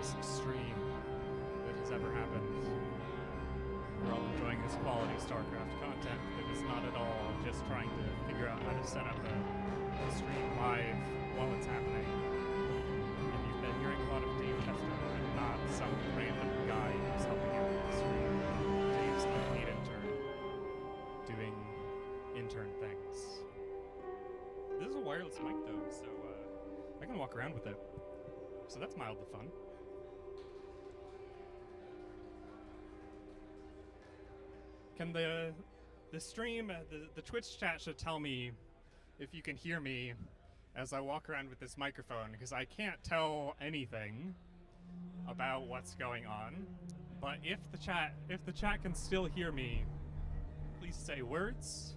nicest stream that has ever happened. We're all enjoying this quality Starcraft content that is not at all just trying to figure out how to set up a stream live while it's happening. And you've been hearing a lot of Dave Chester and not some random guy who's helping out with the stream. Dave's the paid intern doing intern things. This is a wireless mic though, so I can walk around with it. So that's mildly fun. Can the stream, the Twitch chat should tell me if you can hear me as I walk around with this microphone, because I can't tell anything about what's going on. But if the chat can still hear me, please say words.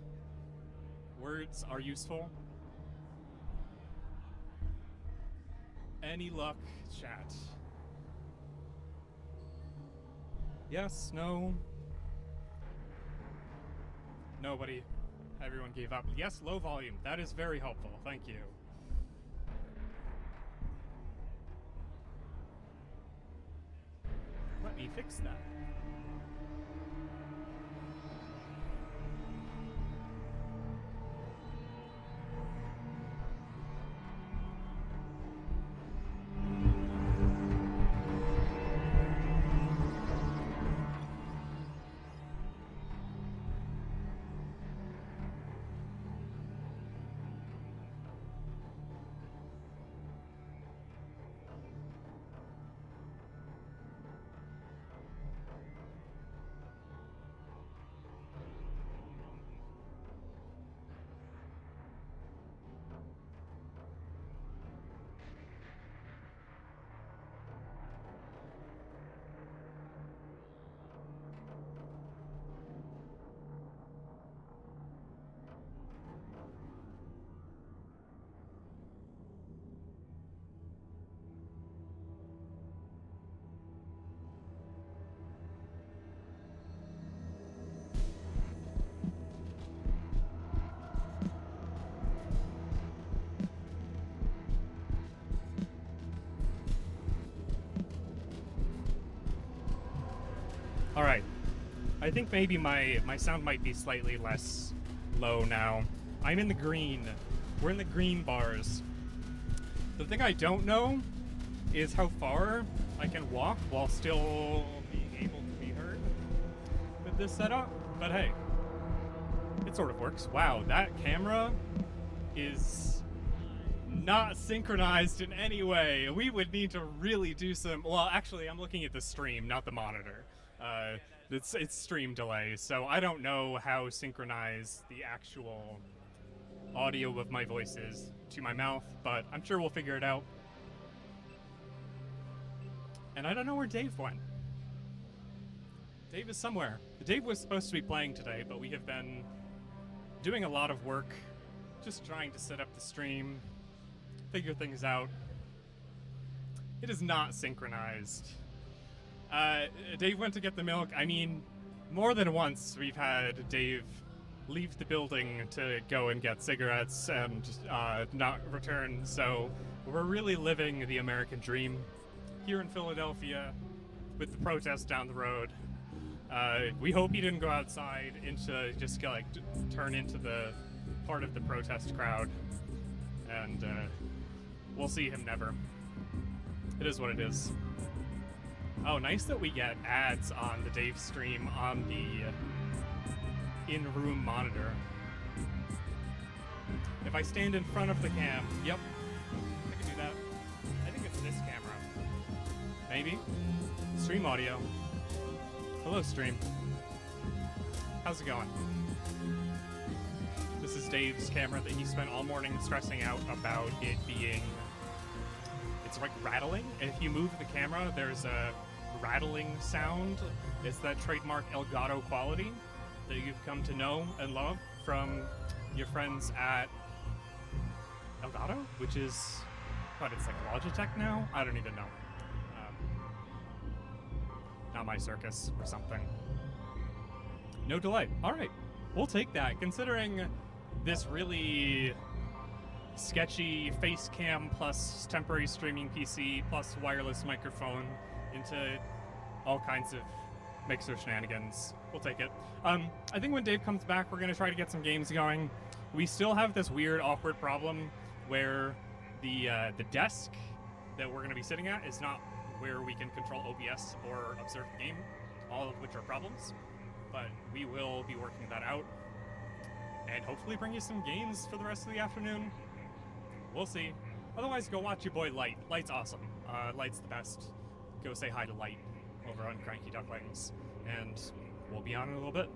Words are useful. Any luck, chat? Yes, no. Nobody. Everyone gave up. Yes, low volume. That is very helpful. Thank you. Let me fix that. All right, I think maybe my sound might be slightly less low now. I'm in the green. We're in the green bars. The thing I don't know is how far I can walk while still being able to be heard with this setup, but hey, it sort of works. Wow, that camera is not synchronized in any way. We would need to really do some, well, actually, I'm looking at the stream, not the monitor. It's stream delay, so I don't know how synchronized the actual audio of my voice is to my mouth, but I'm sure we'll figure it out. And I don't know where Dave went. Dave is somewhere. Dave was supposed to be playing today, but we have been doing a lot of work, just trying to set up the stream, figure things out. It is not synchronized. Dave went to get the milk. I mean, more than once we've had Dave leave the building to go and get cigarettes and not return, so we're really living the American dream here in Philadelphia with the protest down the road. We hope he didn't go outside into just like turn into the part of the protest crowd, and we'll see him never. It is what it is. Oh, nice that we get ads on the Dave stream on the in-room monitor. If I stand in front of the cam, yep, I can do that. I think it's this camera. Maybe. Stream audio. Hello, stream. How's it going? This is Dave's camera that he spent all morning stressing out about it being... It's like rattling. And if you move the camera, there's a rattling sound. It's that trademark Elgato quality that you've come to know and love from your friends at Elgato, which is, what, it's like Logitech now? I don't even know. Not my circus or something. No delay. All right, we'll take that. Considering this really sketchy face cam plus temporary streaming PC plus wireless microphone into all kinds of mixer shenanigans. We'll take it. I think when Dave comes back, we're going to try to get some games going. We still have this weird, awkward problem where the desk that we're going to be sitting at is not where we can control OBS or observe the game, all of which are problems. But we will be working that out and hopefully bring you some games for the rest of the afternoon. We'll see. Otherwise, go watch your boy Light. Light's awesome. Light's the best. Go say hi to Light over on Cranky Ducklings, and we'll be on in a little bit.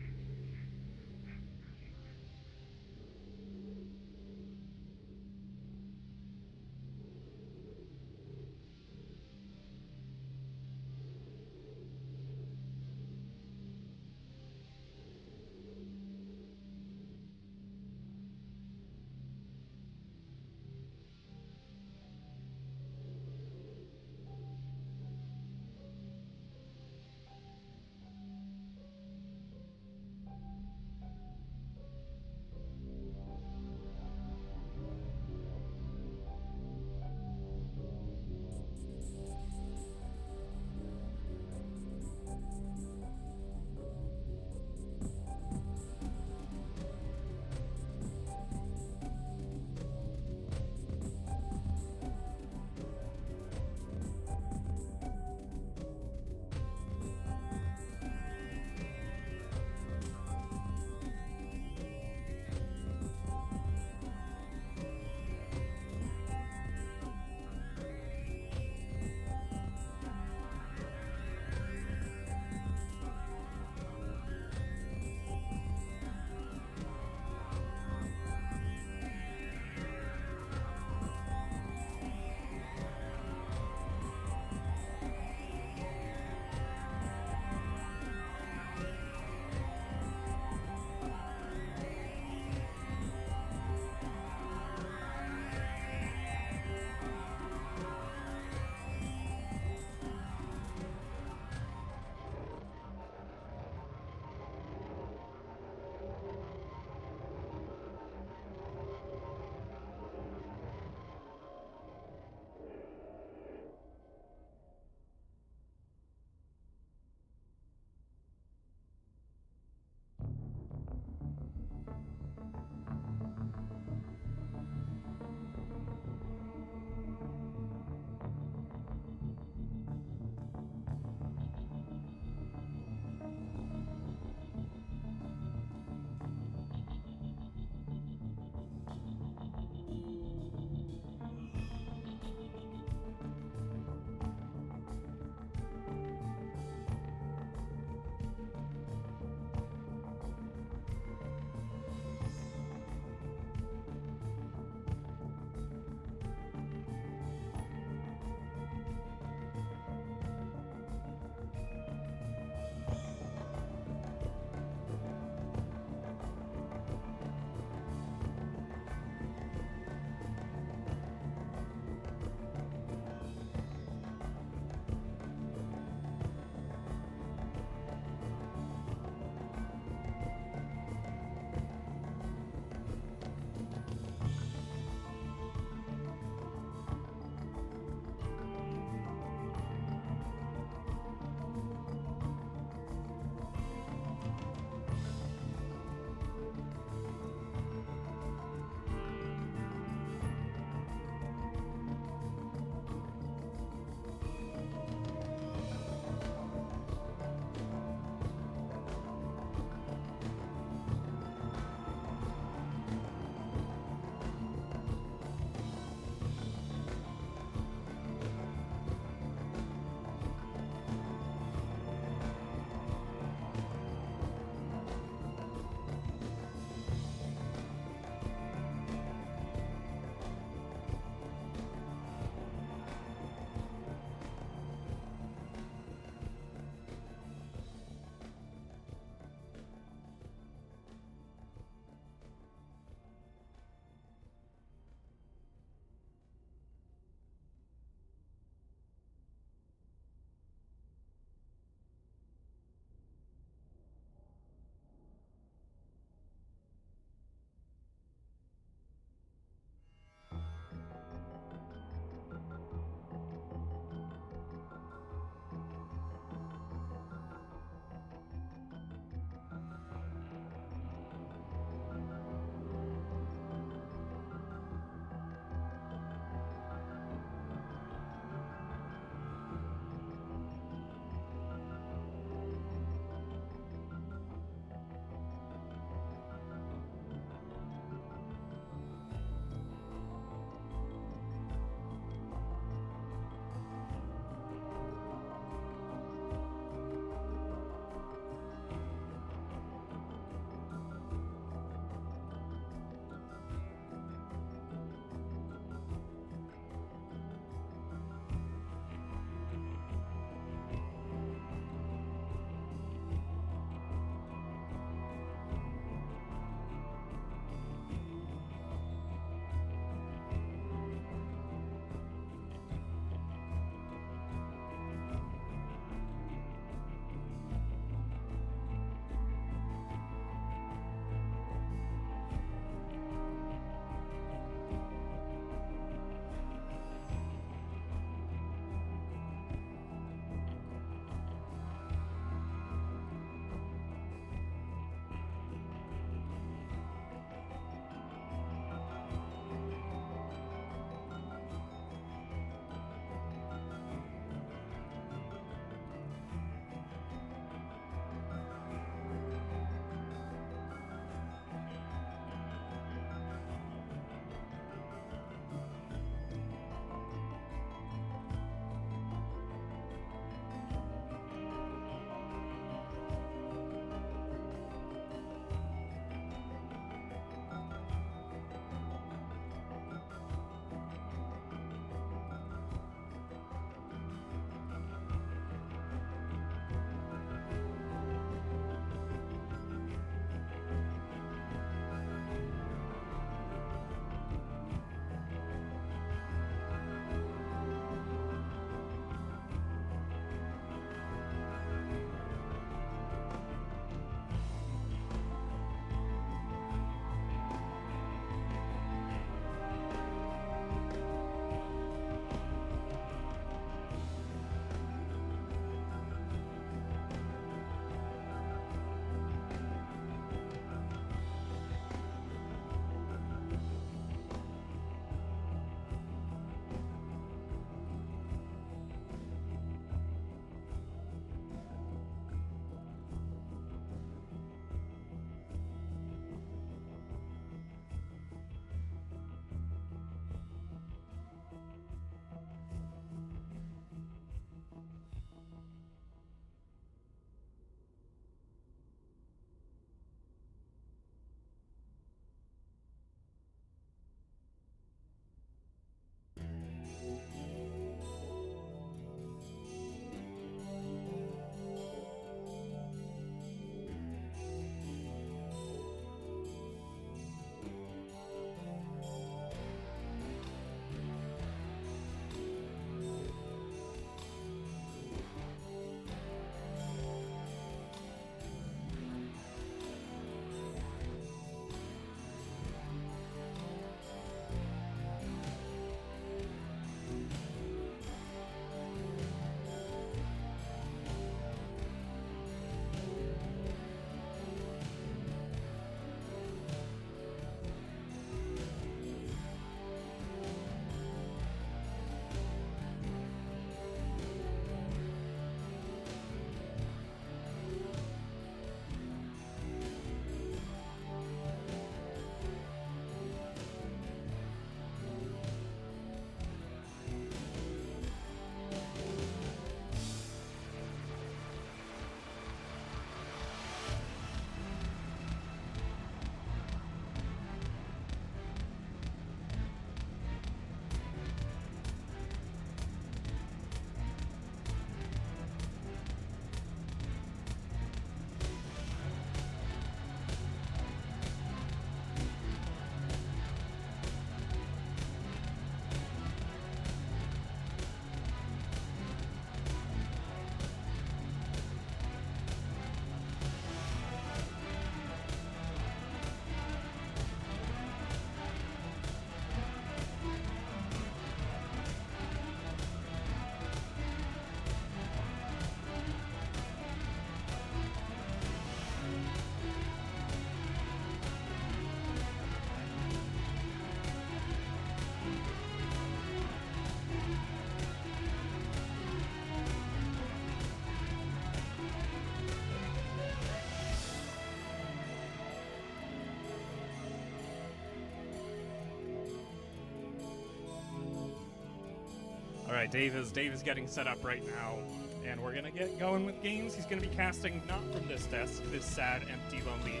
right, Dave is getting set up right now, and we're gonna get going with games. He's gonna be casting not from this desk, this sad, empty, lonely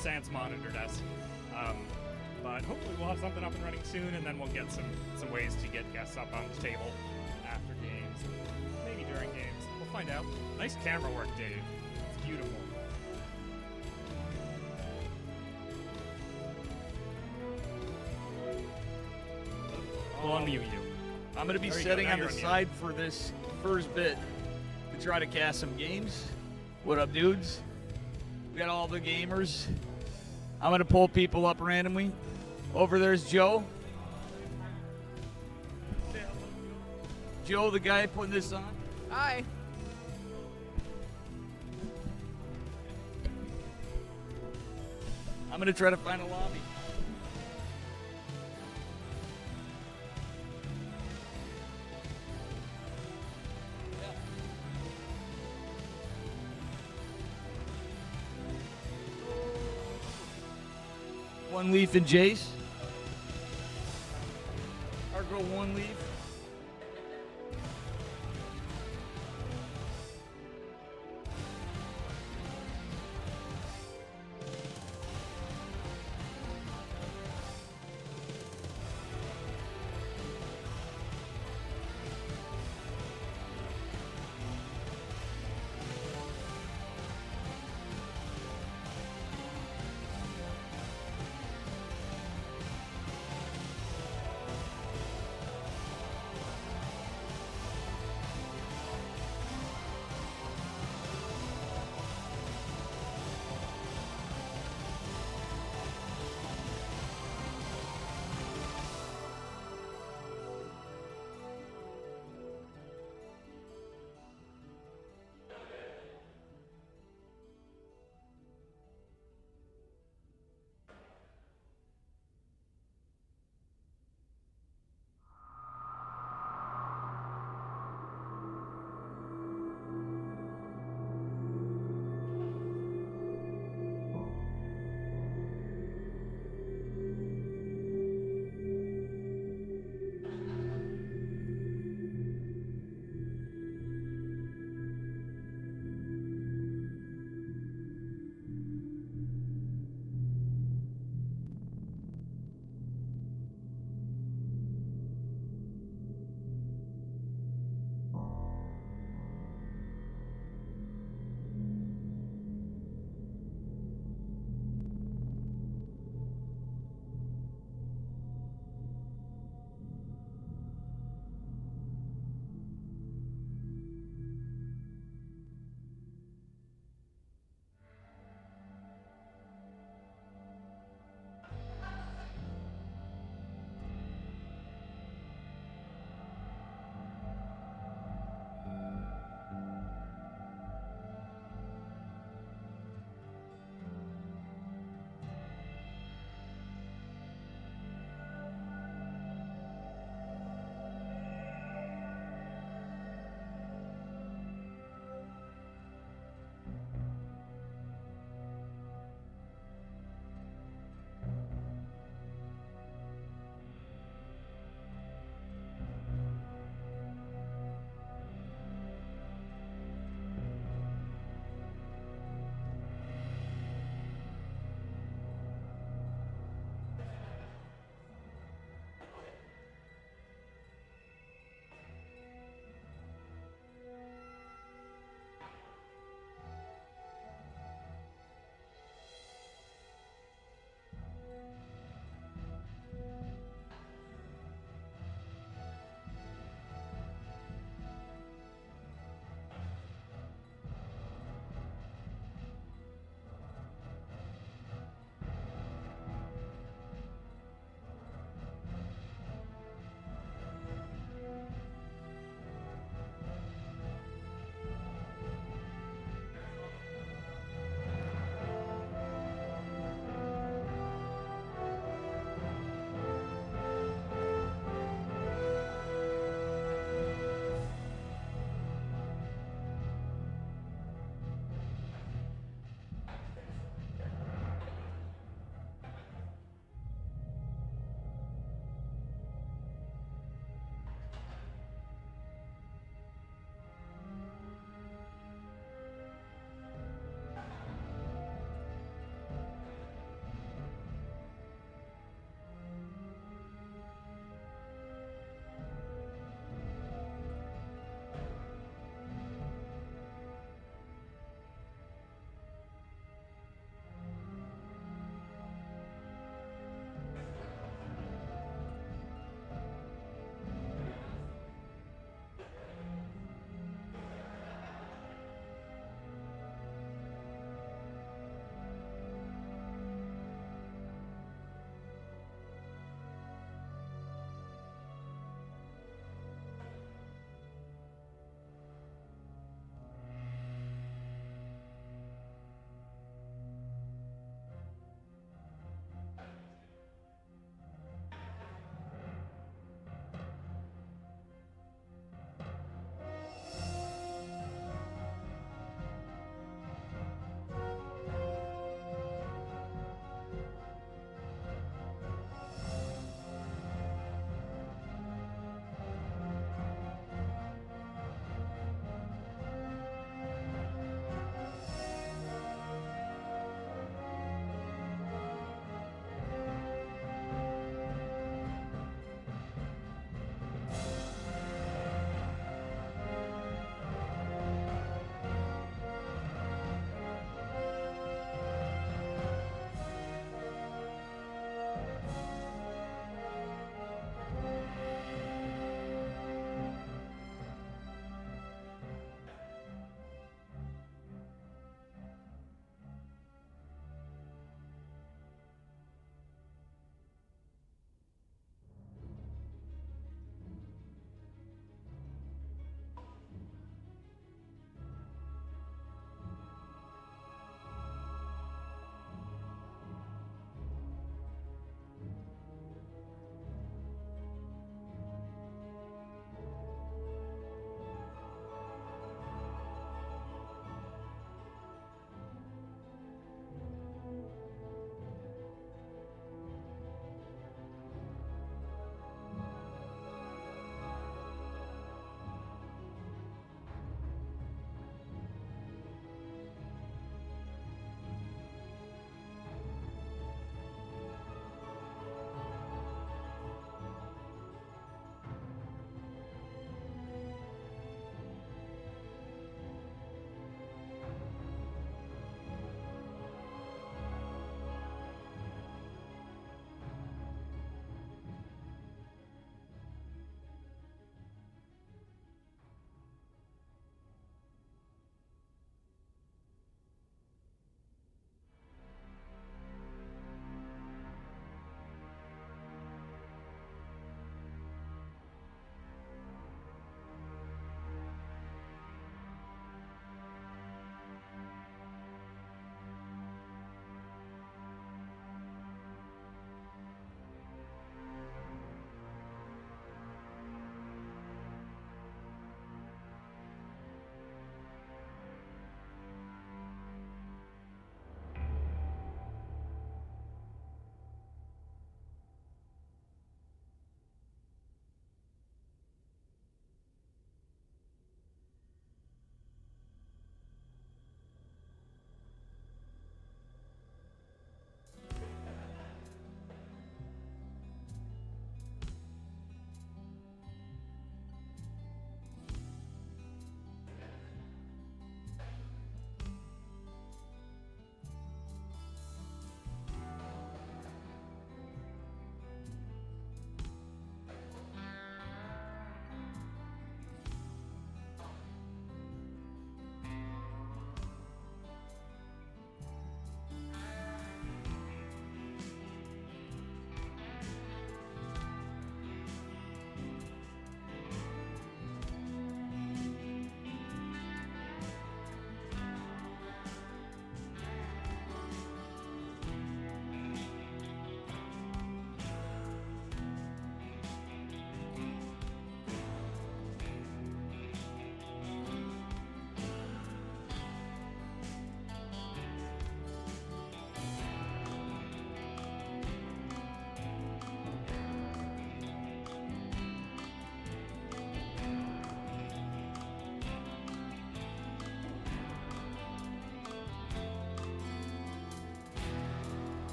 Sans monitor desk, but hopefully we'll have something up and running soon, and then we'll get some ways to get guests up on the table after games, maybe during games. We'll find out. Nice camera work, Dave. It's beautiful. We'll unmute you. I'm going to be setting on the side for this first bit to try to cast some games. What up, dudes? We got all the gamers. I'm going to pull people up randomly. Over there's Joe. Joe, the guy putting this on. Hi. I'm going to try to find a lobby. One Leaf and Jace. Our girl One Leaf.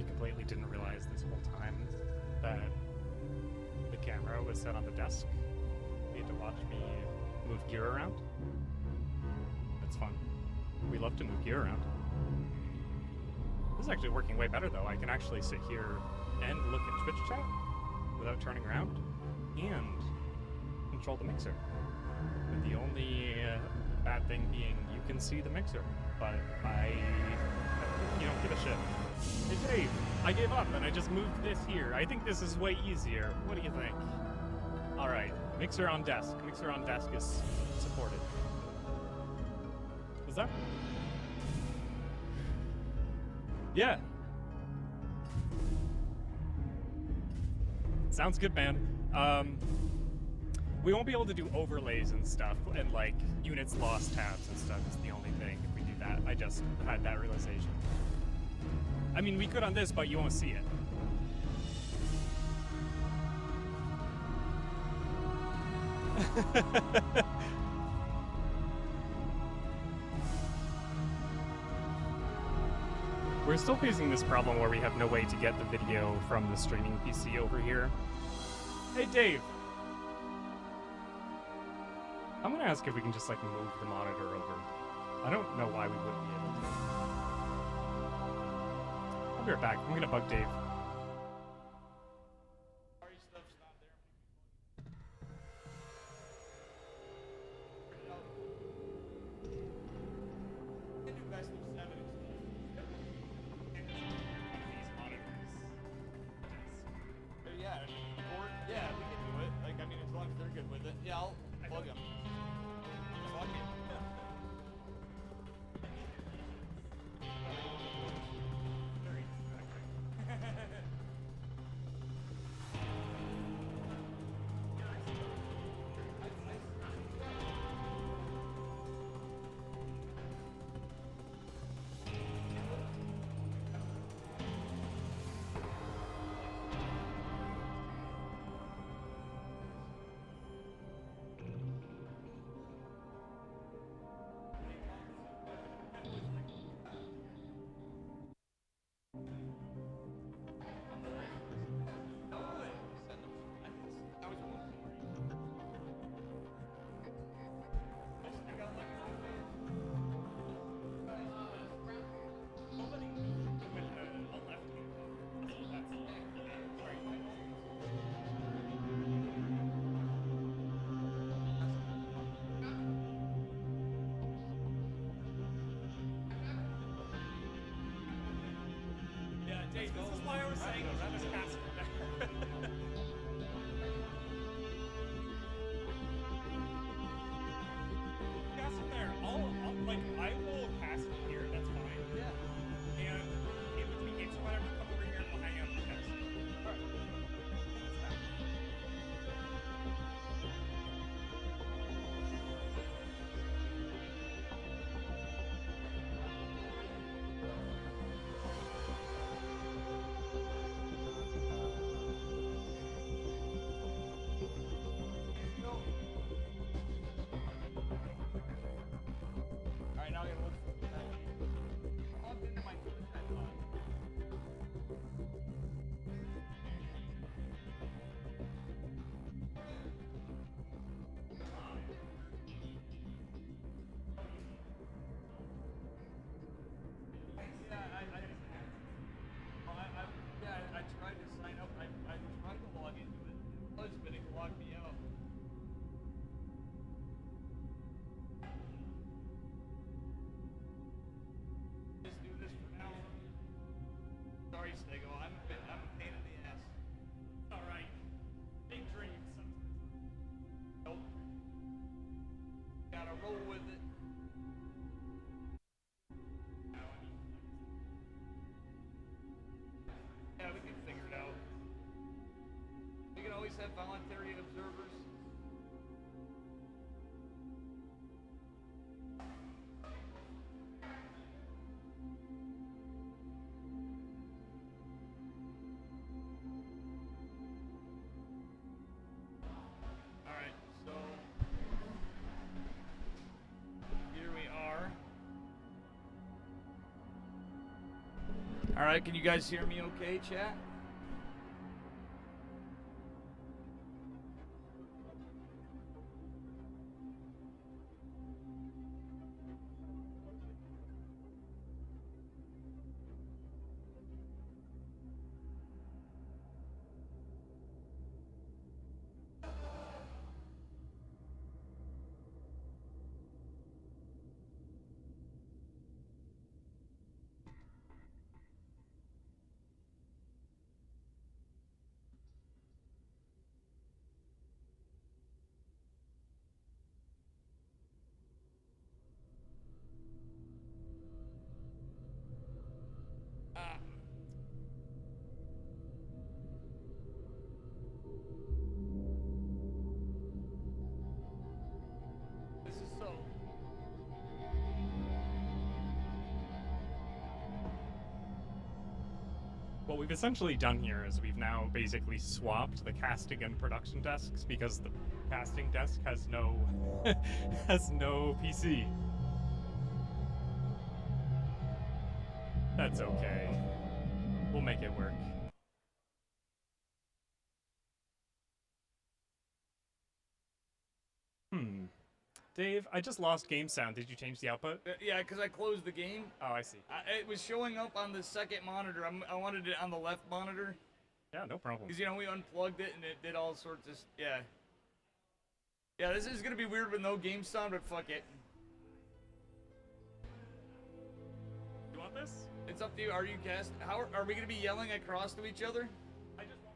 completely didn't realize this whole time that the camera was set on the desk. You had to watch me move gear around. That's fun. We love to move gear around. This is actually working way better though. I can actually sit here and look at Twitch chat without turning around and control the mixer. With the only bad thing being you can see the mixer, but you don't give a shit. Hey Dave, I gave up and I just moved this here. I think this is way easier. What do you think? Alright, mixer on desk. Mixer on desk is supported. Was that? Yeah. Sounds good, man. We won't be able to do overlays and stuff, and like units lost tabs and stuff is the only thing if we do that. I just had that realization. I mean, we could on this, but you won't see it. We're still facing this problem where we have no way to get the video from the streaming PC over here. Hey, Dave. I'm gonna ask if we can just like move the monitor over. I don't know why we wouldn't be able to. I'll be right back. I'm gonna bug Dave. Dave, this is why I was saying that was fast from there. Pass from there. I will pass from here. That's fine. Yeah. And in between games or whatever, come over here and we'll hang out and test. All right. I'm a pain in the ass. All right. Big dreams. Nope. Gotta roll with it. Yeah, we can figure it out. We can always have voluntary observers. All right, can you guys hear me okay, chat? This is so... What we've essentially done here is we've now basically swapped the casting and production desks because the casting desk has no has no PC. That's okay. We'll make it work. Dave, I just lost game sound. Did you change the output? Yeah, because I closed the game. Oh, I see. It was showing up on the second monitor. I wanted it on the left monitor. Yeah, no problem. Because, you know, we unplugged it and it did all sorts of... Yeah. Yeah, this is going to be weird with no game sound, but fuck it. You want this? It's up to you. Are you cast? How are we going to be yelling across to each other? I just won't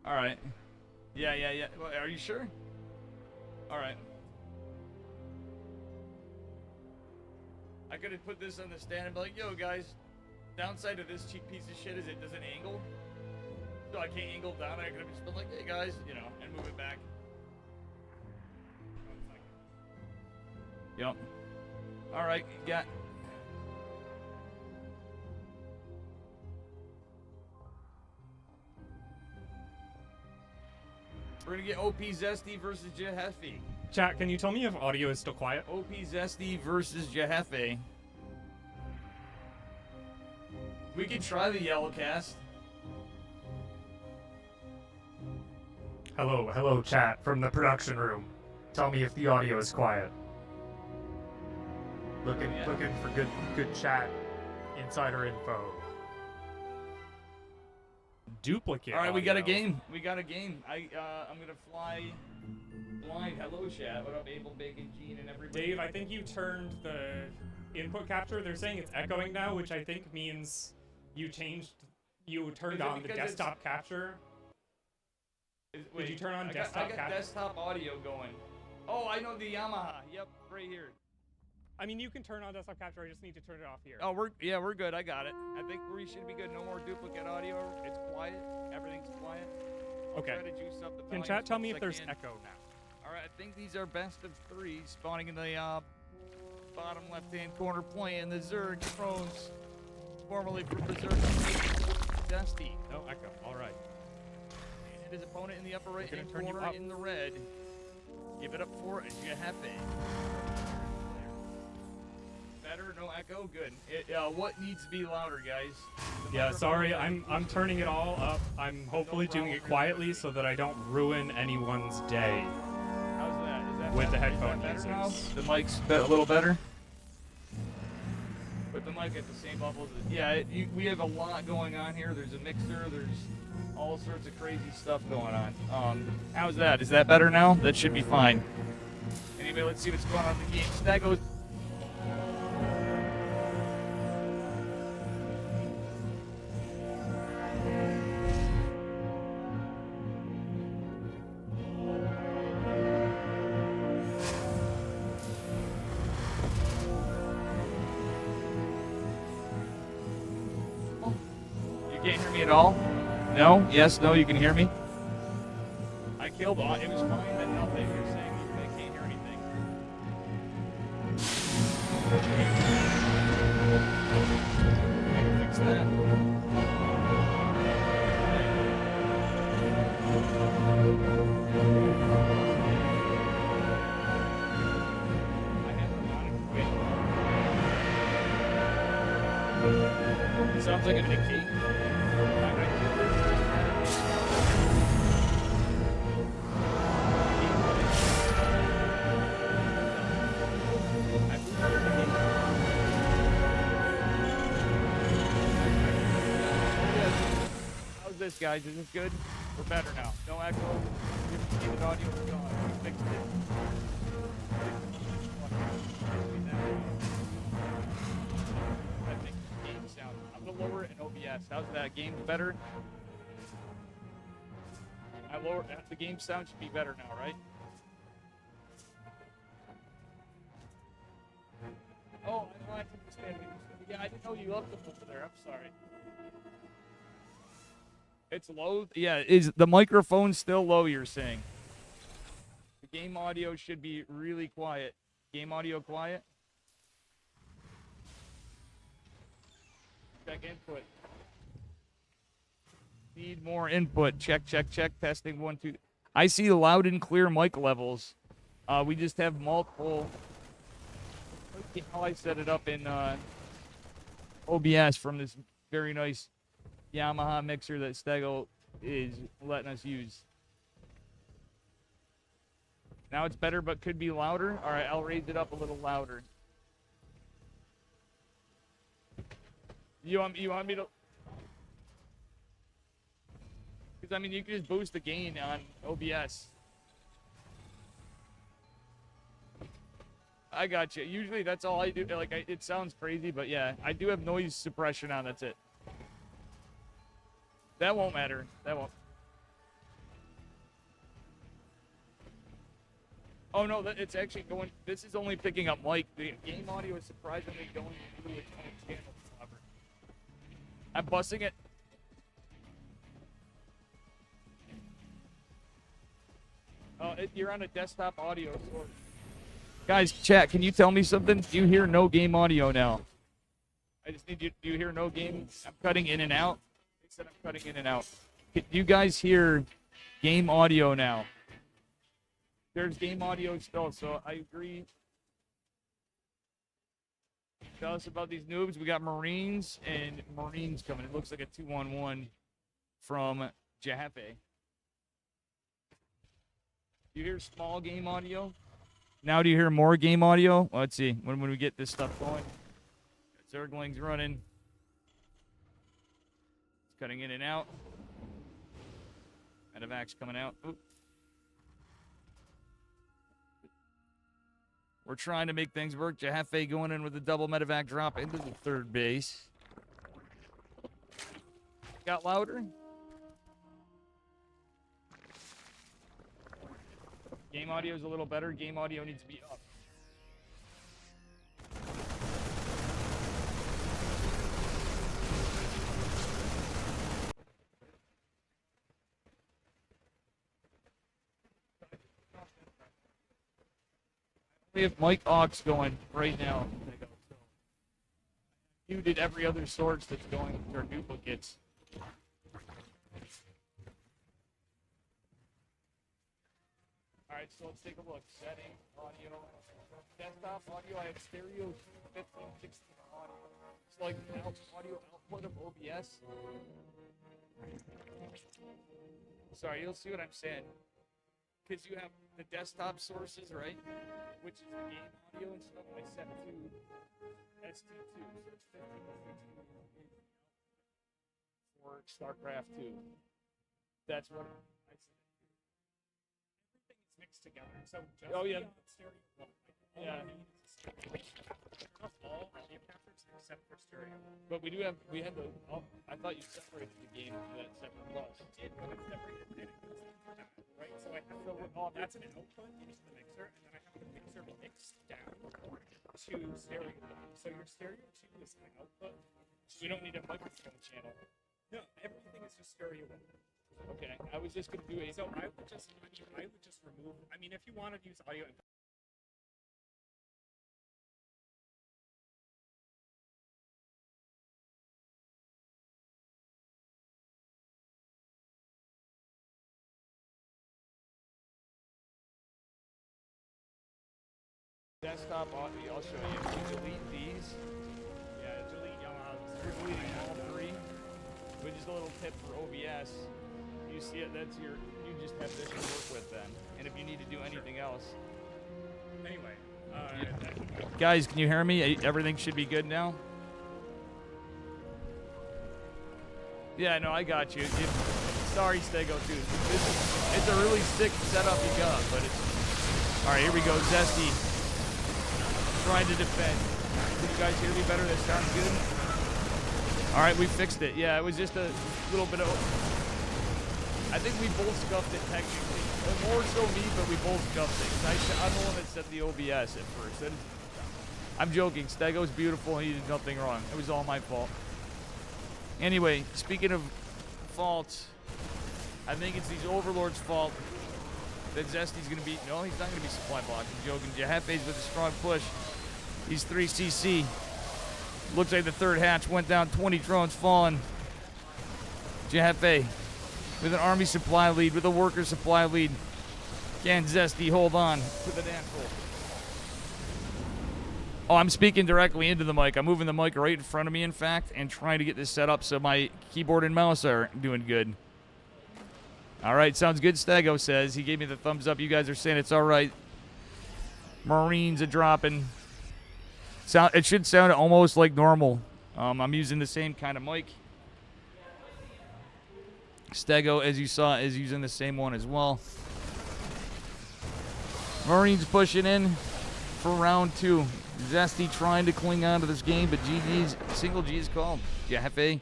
have. All right. Yeah. Well, are you sure? All right. I could have put this on the stand and be like, yo, guys, downside of this cheap piece of shit is it doesn't angle. So I can't angle down. I could have just been like, hey, guys, you know, and move it back. Yep. All right, got... We're going to get OP Zesty versus Jefe. Chat, can you tell me if audio is still quiet? OP Zesty versus Jefe. We can try the yellow cast. Hello, chat from the production room. Tell me if the audio is quiet. Looking for good chat, insider info. Duplicate. All right, audio. we got a game. I'm gonna fly blind. Hello, chat. What up, Abel, Bacon, Gene, and everybody? Dave, I think you turned the input capture. They're saying it's echoing now, which I think means you turned on the desktop capture. Did you turn on desktop capture? I got desktop audio going. Oh, I know the Yamaha. Yep, right here. I mean, you can turn on desktop capture. I just need to turn it off here. Oh, we're good. I got it. I think we should be good. No more duplicate audio. It's quiet. Everything's quiet. Okay. Try to juice up the Can chat tell me if there's echo now? All right, I think these are best of three, spawning in the bottom left-hand corner, playing the Zerg Thrones, formerly for Berserk Dusty. No echo. All right. And his opponent in the upper right-hand turn you corner up. in the red. Give it up for Jefe. Better, no echo, good. What needs to be louder, guys? Yeah, sorry, I'm turning it all up. I'm hopefully doing it quietly so that I don't ruin anyone's day. How's that? Is that with better? the headphone Is that better users. now? The mic's a little better. With the mic at the same level as yeah, we have a lot going on here. There's a mixer. There's all sorts of crazy stuff going on. How's that? Is that better now? That should be fine. Anyway, let's see what's going on in the game. That goes. You can't hear me at all? No? Yes? No? You can hear me? I killed all. It was fine, but nothing. You're saying they can't hear anything. Fix that. I have the monitor. Wait. Sounds like a dictate. How's this, guys? Is this good? We're better now. No echo. Muted audio. We're gone. We fixed it. I think game sound. I'm gonna lower it in OBS. How's that? Game's better. I lower the game sound should be better now, right? Oh, I don't understand. Yeah, I didn't know you left them over there. I'm sorry. It's low. Yeah, is the microphone still low? You're saying the game audio should be really quiet. Game audio quiet. Check input. Need more input. Check, check, check. Testing 1, 2. I see loud and clear mic levels. We just have multiple. Let's see how I set it up in OBS from this very nice Yamaha mixer that Stego is letting us use. Now it's better, but could be louder. All right, I'll raise it up a little louder. You want me to? Because I mean, you can just boost the gain on OBS. I got you. Usually that's all I do. Like, it sounds crazy, but yeah, I do have noise suppression on. That's it. That won't matter. That won't. Oh no, it's actually going. This is only picking up mic. The game audio is surprisingly going through its own channel. I'm busting it. Oh, you're on a desktop audio source. Guys, chat, can you tell me something? Do you hear no game audio now? I just need you. Do you hear no game? I'm cutting in and out. They said I'm cutting in and out. Do you guys hear game audio now? There's game audio still, so I agree. Tell us about these noobs. We got Marines and Marines coming. It looks like a 2-on-1 from Jefe. You hear small game audio? Now do you hear more game audio? Well, let's see. When we get this stuff going. Zergling's running. It's cutting in and out. Medevac's coming out. Oop. We're trying to make things work. Jefe going in with a double medevac drop into the third base. Got louder. Game audio is a little better. Game audio needs to be up. We have Mike Ox going right now. Muted every other source that's going for duplicates. All right, so let's take a look. Setting, audio, desktop audio. I have stereo 15, 16 audio. It's like the audio output of OBS. Sorry, you'll see what I'm saying. Because you have the desktop sources, right? Which is the game audio and stuff. I set to ST2, so it's 15 for Starcraft 2. That's what I said. Everything is mixed together. So just stereo. Yeah. Turn off all audio captures except for stereo. But we had the. Oh, I thought you separated the game into that separate bus. I did, but it's separated. Right, so I have to. That's an output into the mixer, and then I have the mixer mixed down to stereo. So your stereo 2 is an output. So we don't need a microphone channel. No, everything is just stereo 1. Okay, I was just gonna do it. So I would just remove. I mean, if you wanted to use audio. Desktop audio, I'll show you. You delete these. Yeah, delete Yamaha. You're deleting little tip for OBS. You see it, that's your, you just have this to work with then. And if you need to do anything else. Anyway, guys, can you hear me? Everything should be good now? Yeah, no, I got you. Sorry, Stego, too. It's a really sick setup you got, but it's... All right, here we go. Zesty trying to defend. Can you guys hear me better? That sounds good. All right, we fixed it. Yeah, it was just a little bit of... I think we both scuffed it technically. More so me, but we both scuffed it. I'm the one that set the OBS at first. I'm joking. Stego's beautiful. He did nothing wrong. It was all my fault. Anyway, speaking of faults, I think it's these Overlords' fault that Zesty's going to be... No, he's not going to be supply blocked. I'm joking. Jefe's with a strong push. He's 3CC. Looks like the third hatch went down. 20 drones falling. Jefe with an army supply lead, with a worker supply lead. Can Zesty hold on to the dance floor? Oh, I'm speaking directly into the mic. I'm moving the mic right in front of me, in fact, and trying to get this set up so my keyboard and mouse are doing good. All right, sounds good, Stego says. He gave me the thumbs up. You guys are saying it's all right. Marines are dropping. It should sound almost like normal. I'm using the same kind of mic. Stego, as you saw, is using the same one as well. Marines pushing in for round 2. Zesty trying to cling on to this game, but single G is called. Jefe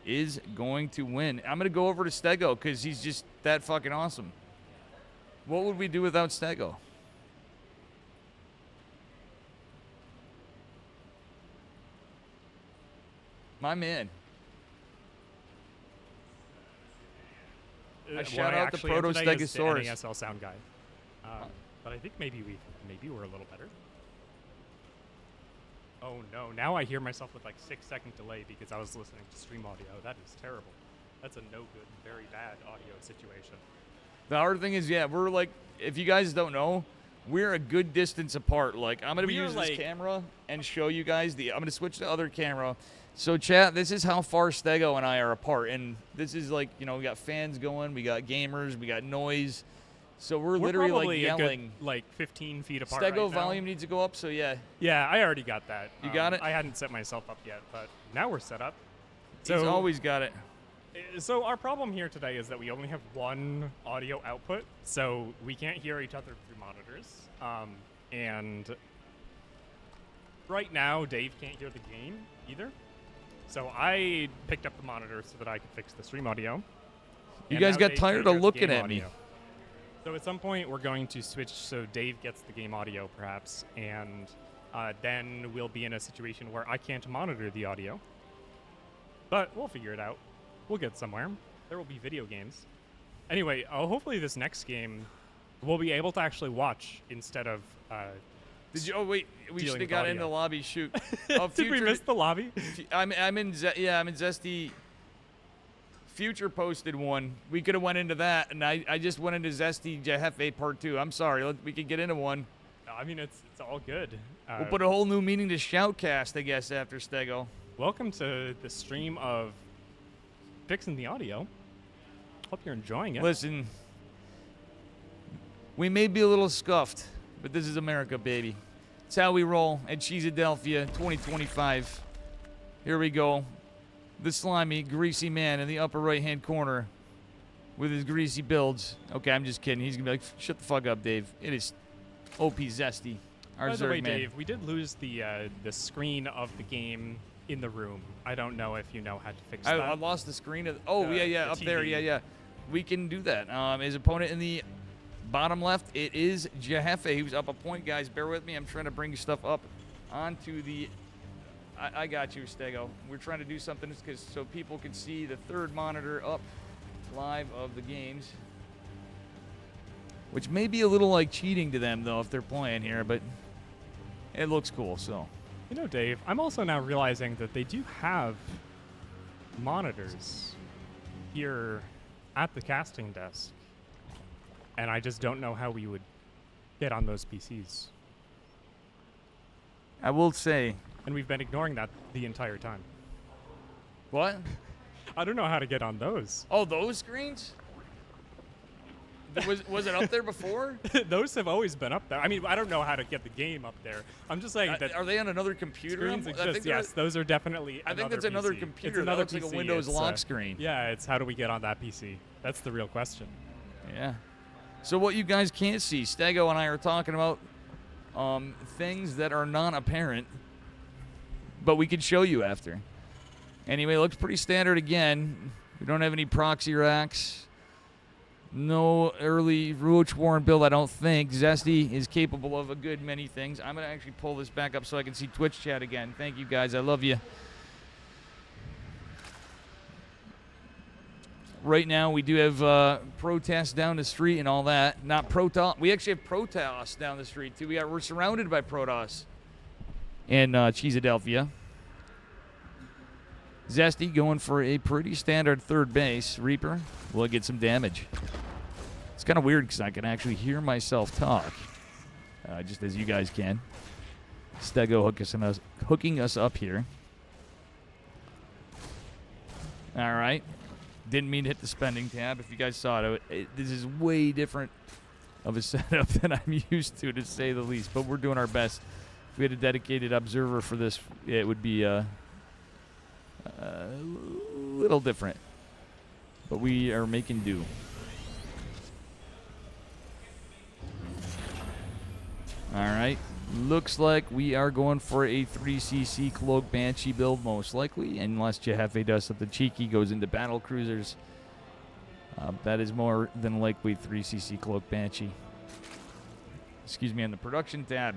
is going to win. I'm going to go over to Stego because he's just that fucking awesome. What would we do without Stego? My man. I shout out the Proto-Stegosaurus. NASL sound guy. But I think maybe we're a little better. Oh no, now I hear myself with like 6-second delay because I was listening to stream audio. That is terrible. That's a no good, very bad audio situation. The hard thing is, yeah, we're like, if you guys don't know, we're a good distance apart. Like, I'm going to be using this camera and show you guys I'm going to switch to the other camera. So chat, this is how far Stego and I are apart. And this is like, you know, we got fans going, we got gamers, we got noise. So we're literally like yelling. Good, like 15 feet apart. Stego right volume needs to go up, so yeah. Yeah, I already got that. You got it? I hadn't set myself up yet, but now we're set up. He's always got it. So our problem here today is that we only have one audio output, so we can't hear each other through monitors. And right now, Dave can't hear the game either. So I picked up the monitor so that I could fix the stream audio. You guys got tired of looking at me. So at some point, we're going to switch so Dave gets the game audio, perhaps, and then we'll be in a situation where I can't monitor the audio. But we'll figure it out. We'll get somewhere. There will be video games. Anyway, hopefully this next game we'll be able to actually watch instead of... Did you? Oh wait, we should have got in the lobby. Shoot. Did we miss the lobby? I'm in Zesty. Future posted one. We could have went into that, and I just went into Zesty Jefe Part 2. I'm sorry. We could get into one. I mean, it's all good. We'll put a whole new meaning to Shoutcast, I guess, after Stego. Welcome to the stream of fixing the audio. Hope you're enjoying it. Listen, we may be a little scuffed, but this is America, baby. It's how we roll at Cheesedelphia 2025. Here we go. The slimy, greasy man in the upper right-hand corner with his greasy builds. Okay, I'm just kidding. He's going to be like, shut the fuck up, Dave. It is OP Zesty. By the way, Dave, we did lose the screen of the game in the room. I don't know if you know how to fix that. I lost the screen. Up TV. There. Yeah. We can do that. His opponent in the bottom left, it is Jefe, who's up a point. Guys, bear with me. I'm trying to bring stuff up onto the... I got you, Stego. We're trying to do something so people can see the third monitor up live of the games. Which may be a little like cheating to them, though, if they're playing here, but it looks cool, so. You know, Dave, I'm also now realizing that they do have monitors here at the casting desk. And I just don't know how we would get on those PCs. I will say... And we've been ignoring that the entire time. What? I don't know how to get on those. Oh, those screens? Was it up there before? Those have always been up there. I mean, I don't know how to get the game up there. I'm just saying that. Are they on another computer? Screens exist. Yes, those are definitely. I think that's another computer. It's another that looks PC. like a Windows lock screen. Yeah, it's how do we get on that PC? That's the real question. Yeah. So what you guys can't see, Stego and I are talking about things that are non-apparent, but we could show you after. Anyway, it looks pretty standard again. We don't have any proxy racks. No early Roach Warren build, I don't think. Zesty is capable of a good many things. I'm going to actually pull this back up so I can see Twitch chat again. Thank you, guys. I love you. Right now, we do have protests down the street and all that. Not Protoss. We actually have Protoss down the street, too. We're surrounded by Protoss in Cheesedelphia. Zesty going for a pretty standard third base. Reaper will get some damage. It's kind of weird because I can actually hear myself talk, just as you guys can. Stego hooking us up here. All right. Didn't mean to hit the spending tab. If you guys saw it, this is way different of a setup than I'm used to say the least. But we're doing our best. If we had a dedicated observer for this, it would be a little different, but we are making do. All right, looks like we are going for a 3cc Cloak Banshee build, most likely, unless Jefe does something cheeky, goes into battle cruisers. That is more than likely 3cc Cloak Banshee. Excuse me, on the production tab.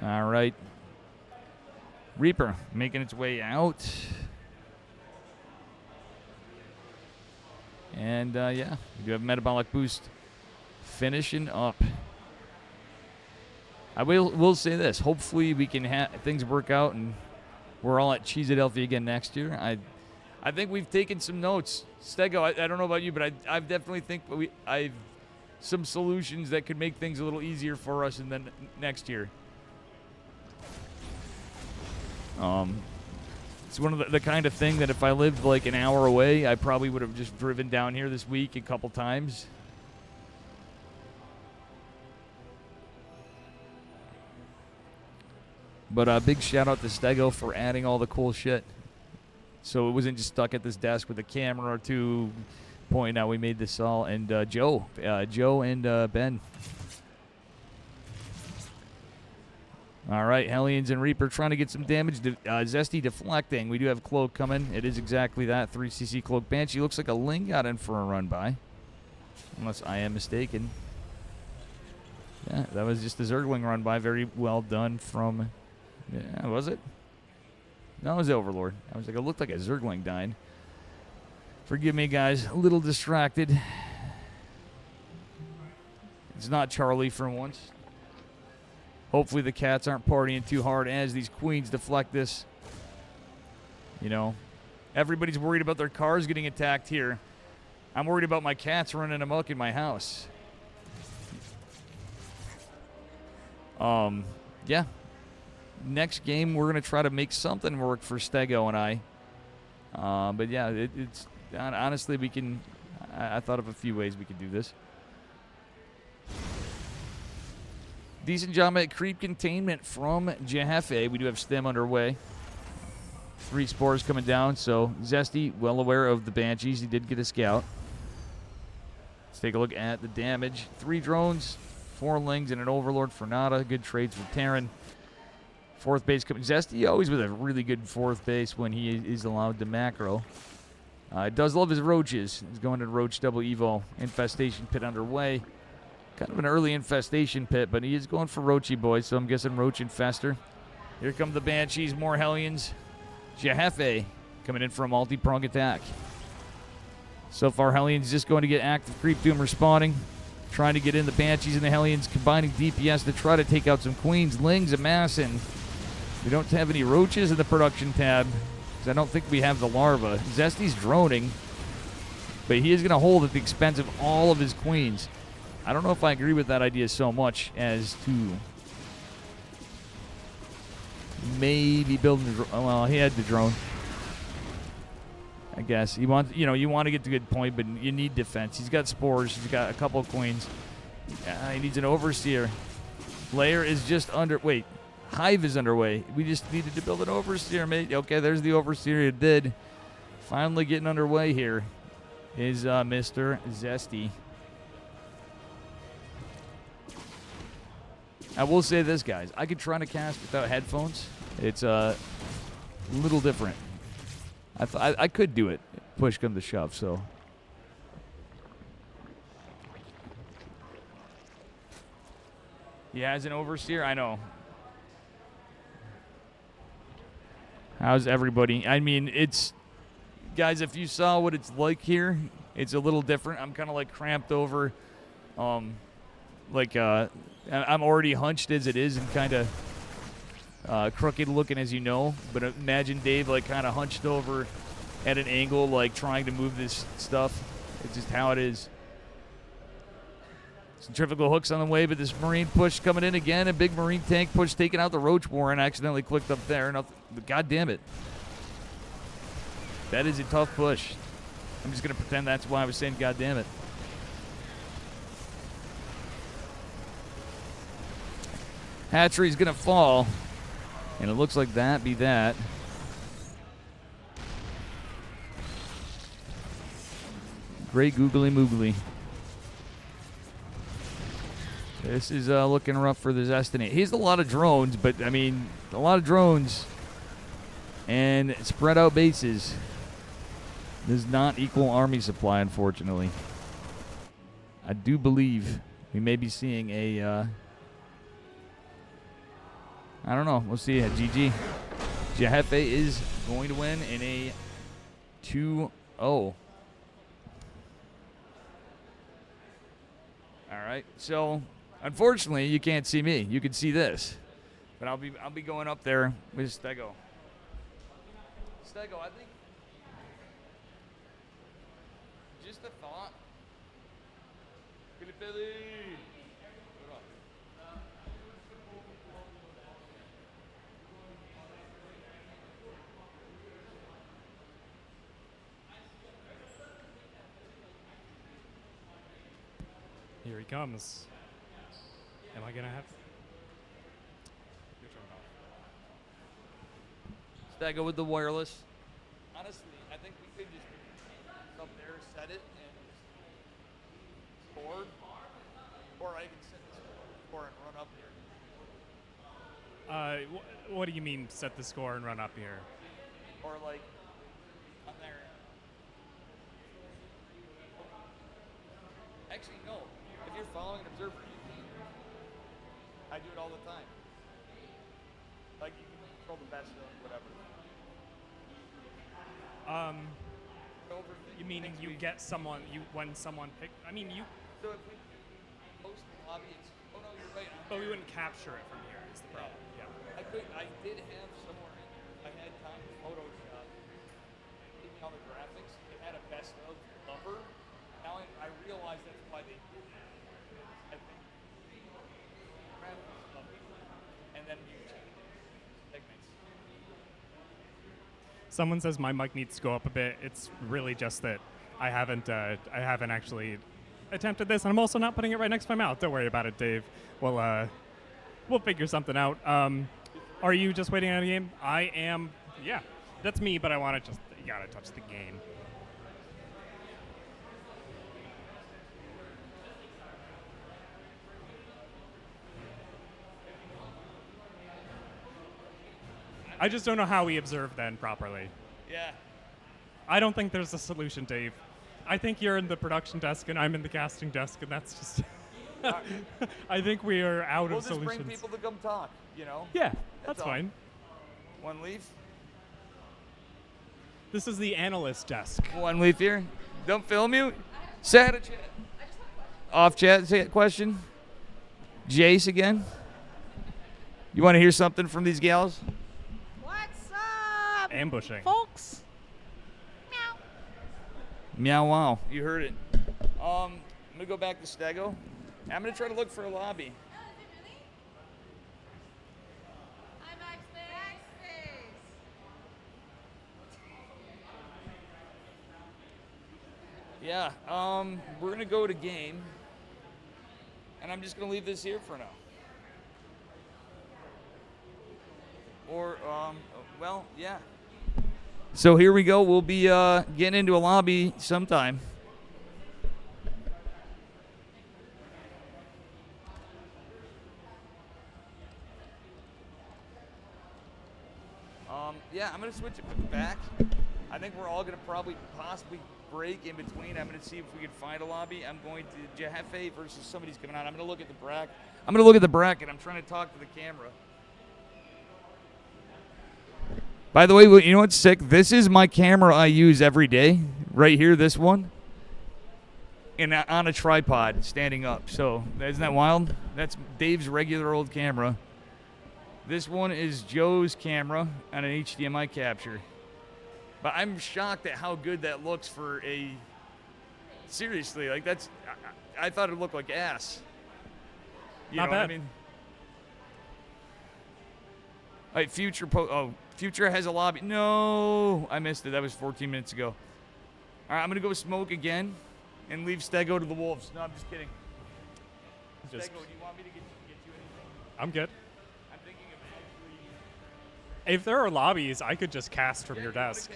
All right. Reaper making its way out. And, yeah, we do have Metabolic Boost finishing up. I will say this. Hopefully we can have things work out and we're all at Cheesedelphia again next year. I think we've taken some notes. Stego, I don't know about you, but I definitely think I've some solutions that could make things a little easier for us in the next year. It's one of the kind of thing that if I lived like an hour away, I probably would have just driven down here this week a couple times. But a big shout out to Stego for adding all the cool shit. So it wasn't just stuck at this desk with a camera or two pointing out we made this all. And Joe and Ben. All right, Hellions and Reaper trying to get some damage. Zesty deflecting. We do have Cloak coming. It is exactly that. 3cc Cloak Banshee. Looks like a Ling got in for a run by. Unless I am mistaken. Yeah, that was just a Zergling run by. Very well done from... Yeah, was it? No, it was Overlord. I was like, it looked like a Zergling dying. Forgive me, guys. A little distracted. It's not Charlie for once. Hopefully the cats aren't partying too hard as these queens deflect this. You know, everybody's worried about their cars getting attacked here. I'm worried about my cats running amok in my house. Yeah. Next game, we're going to try to make something work for Stego and I. But yeah, it's honestly, we can... I thought of a few ways we could do this. Decent job at creep containment from Jefe. We do have stem underway. 3 spores coming down, so Zesty, well aware of the Banshees. He did get a scout. Let's take a look at the damage. 3 drones, 4 Lings, and an Overlord for Nada. Good trades for Terran. 4th base coming. Zesty always with a really good 4th base when he is allowed to macro. Does love his roaches. He's going to Roach double Evo. Infestation pit underway. Kind of an early infestation pit, but he is going for Roachy boys, so I'm guessing Roach Infester. Here come the Banshees, more Hellions. Jefe coming in for a multi-prong attack. So far, Hellions just going to get active creep doom respawning. Trying to get in the Banshees and the Hellions, combining DPS to try to take out some Queens. Lings amassing. We don't have any Roaches in the production tab, because I don't think we have the larva. Zesty's droning, but he is going to hold at the expense of all of his Queens. I don't know if I agree with that idea so much as to maybe building the drone. Well, he had the drone. I guess you want to get to good point, but you need defense. He's got spores. He's got a couple of queens. He needs an overseer. Layer is just under. Wait, Hive is underway. We just needed to build an overseer, mate. Okay, there's the overseer. It did. Finally getting underway here is Mr. Zesty. I will say this, guys. I could try to cast without headphones. It's a little different. I could do it. Push come to shove, so. He has an overseer? I know. How's everybody? I mean, it's... Guys, if you saw what it's like here, it's a little different. I'm kind of like cramped over. I'm already hunched as it is and kind of crooked looking, as you know. But imagine Dave like kind of hunched over at an angle, like trying to move this stuff. It's just how it is. Centrifugal hooks on the way, but this Marine push coming in again. A big Marine tank push taking out the Roach Warren. Accidentally clicked up there. God damn it. That is a tough push. I'm just going to pretend that's why I was saying God damn it. Hatchery's going to fall. And it looks like that be that. Great googly moogly. This is looking rough for the Zesty. He's a lot of drones, but I mean, a lot of drones and spread out bases does not equal army supply, unfortunately. I do believe we may be seeing a, I don't know. We'll see. GG. Jefe is going to win in a 2-0. All right. So, unfortunately, you can't see me. You can see this. But I'll be going up there with Stego. Stego, I think just a thought. Here he comes. Am I gonna have? Stego with the wireless. Honestly, I think we could just up there, set it, and score. Or I can set the score and run up here. What do you mean set the score and run up here? Or like on there. Actually, no. If you're following an observer, you can. I do it all the time. Like you can control the best of whatever. You meaning you get someone, when someone pick, I mean you. So if we post the lobby, it's, oh no, you're right. But we wouldn't capture it from here is the problem. Yeah. I did have somewhere in there, I had time to Photoshop, give me all the graphics, it had a best of cover. Now I realize that's why they did it. I think graphics of it, and then you change segments. Someone says my mic needs to go up a bit. It's really just that I haven't actually attempted this, and I'm also not putting it right next to my mouth. Don't worry about it, Dave. We'll figure something out. Are you just waiting on a game? I am. Yeah, that's me. But I want to you gotta touch the game. I just don't know how we observe then properly. Yeah. I don't think there's a solution, Dave. I think you're in the production desk and I'm in the casting desk, and that's just... I think we are out of solutions. We'll just bring people to come talk, you know? Yeah, that's fine. One leaf? This is the analyst desk. One leaf here. Don't film you. Say to chat. Off chat, say a question. Jace again. You want to hear something from these gals? Ambushing. Folks. Meow. Meow wow. You heard it. I'm going to go back to Stego. I'm going to try to look for a lobby. Oh, is it really? Hi, Backspace. Yeah, we're going to go to game. And I'm just going to leave this here for now. Or, well, yeah. So here we go. We'll be getting into a lobby sometime. Yeah, I'm going to switch it back. I think we're all going to probably possibly break in between. I'm going to see if we can find a lobby. I'm going to Jefe versus somebody's coming out. I'm going to look at the bracket. I'm trying to talk to the camera. By the way, you know what's sick? This is my camera I use every day. Right here, this one. And on a tripod, standing up. So, isn't that wild? That's Dave's regular old camera. This one is Joe's camera on an HDMI capture. But I'm shocked at how good that looks for a... Seriously, like that's... I thought it looked like ass. You Not know bad. what I mean? All right, Future has a lobby. No, I missed it. That was 14 minutes ago. All right, I'm going to go smoke again and leave Stego to the Wolves. No, I'm just kidding. Stego, do you want me to get you anything? I'm good. I'm thinking of actually... If there are lobbies, I could just cast from your desk.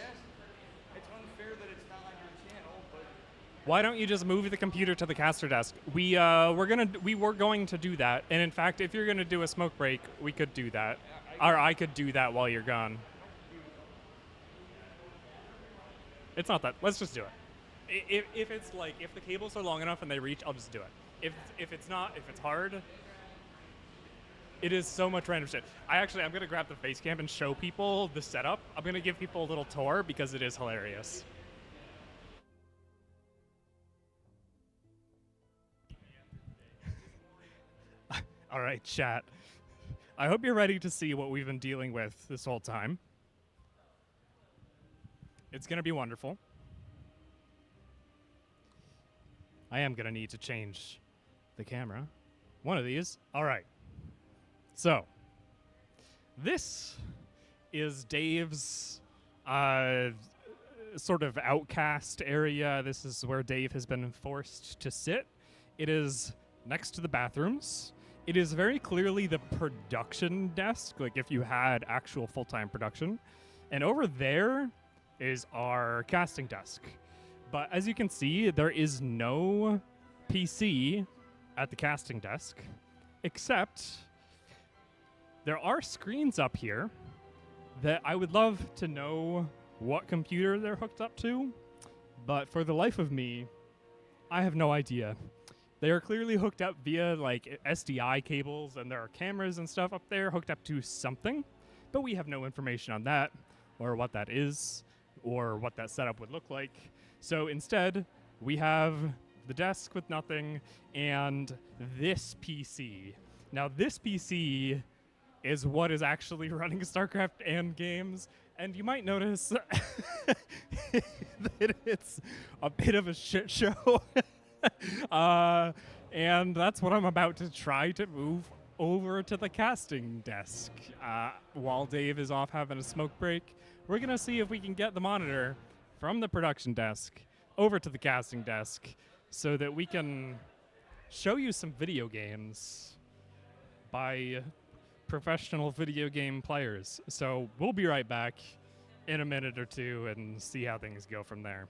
It's unfair that it's not on your channel, but... Why don't you just move the computer to the caster desk? We were going to do that, and in fact, if you're gonna do a smoke break, we could do that, or I could do that while you're gone. It's not that. Let's just do it. If it's like if the cables are long enough and they reach, I'll just do it. If it's not, if it's hard, it is so much random shit. I'm gonna grab the face cam and show people the setup. I'm gonna give people a little tour because it is hilarious. All right, chat. I hope you're ready to see what we've been dealing with this whole time. It's going to be wonderful. I am going to need to change the camera. One of these. All right. So, this is Dave's sort of outcast area. This is where Dave has been forced to sit. It is next to the bathrooms. It is very clearly the production desk, like if you had actual full-time production. And over there is our casting desk. But as you can see, there is no PC at the casting desk, except there are screens up here that I would love to know what computer they're hooked up to, but for the life of me, I have no idea. They are clearly hooked up via like SDI cables, and there are cameras and stuff up there hooked up to something, but we have no information on that, or what that is, or what that setup would look like. So instead, we have the desk with nothing, and this PC. Now this PC is what is actually running StarCraft and games, and you might notice that it's a bit of a shit show. And that's what I'm about to try to move over to the casting desk. While Dave is off having a smoke break, we're going to see if we can get the monitor from the production desk over to the casting desk so that we can show you some video games by professional video game players. So we'll be right back in a minute or two and see how things go from there.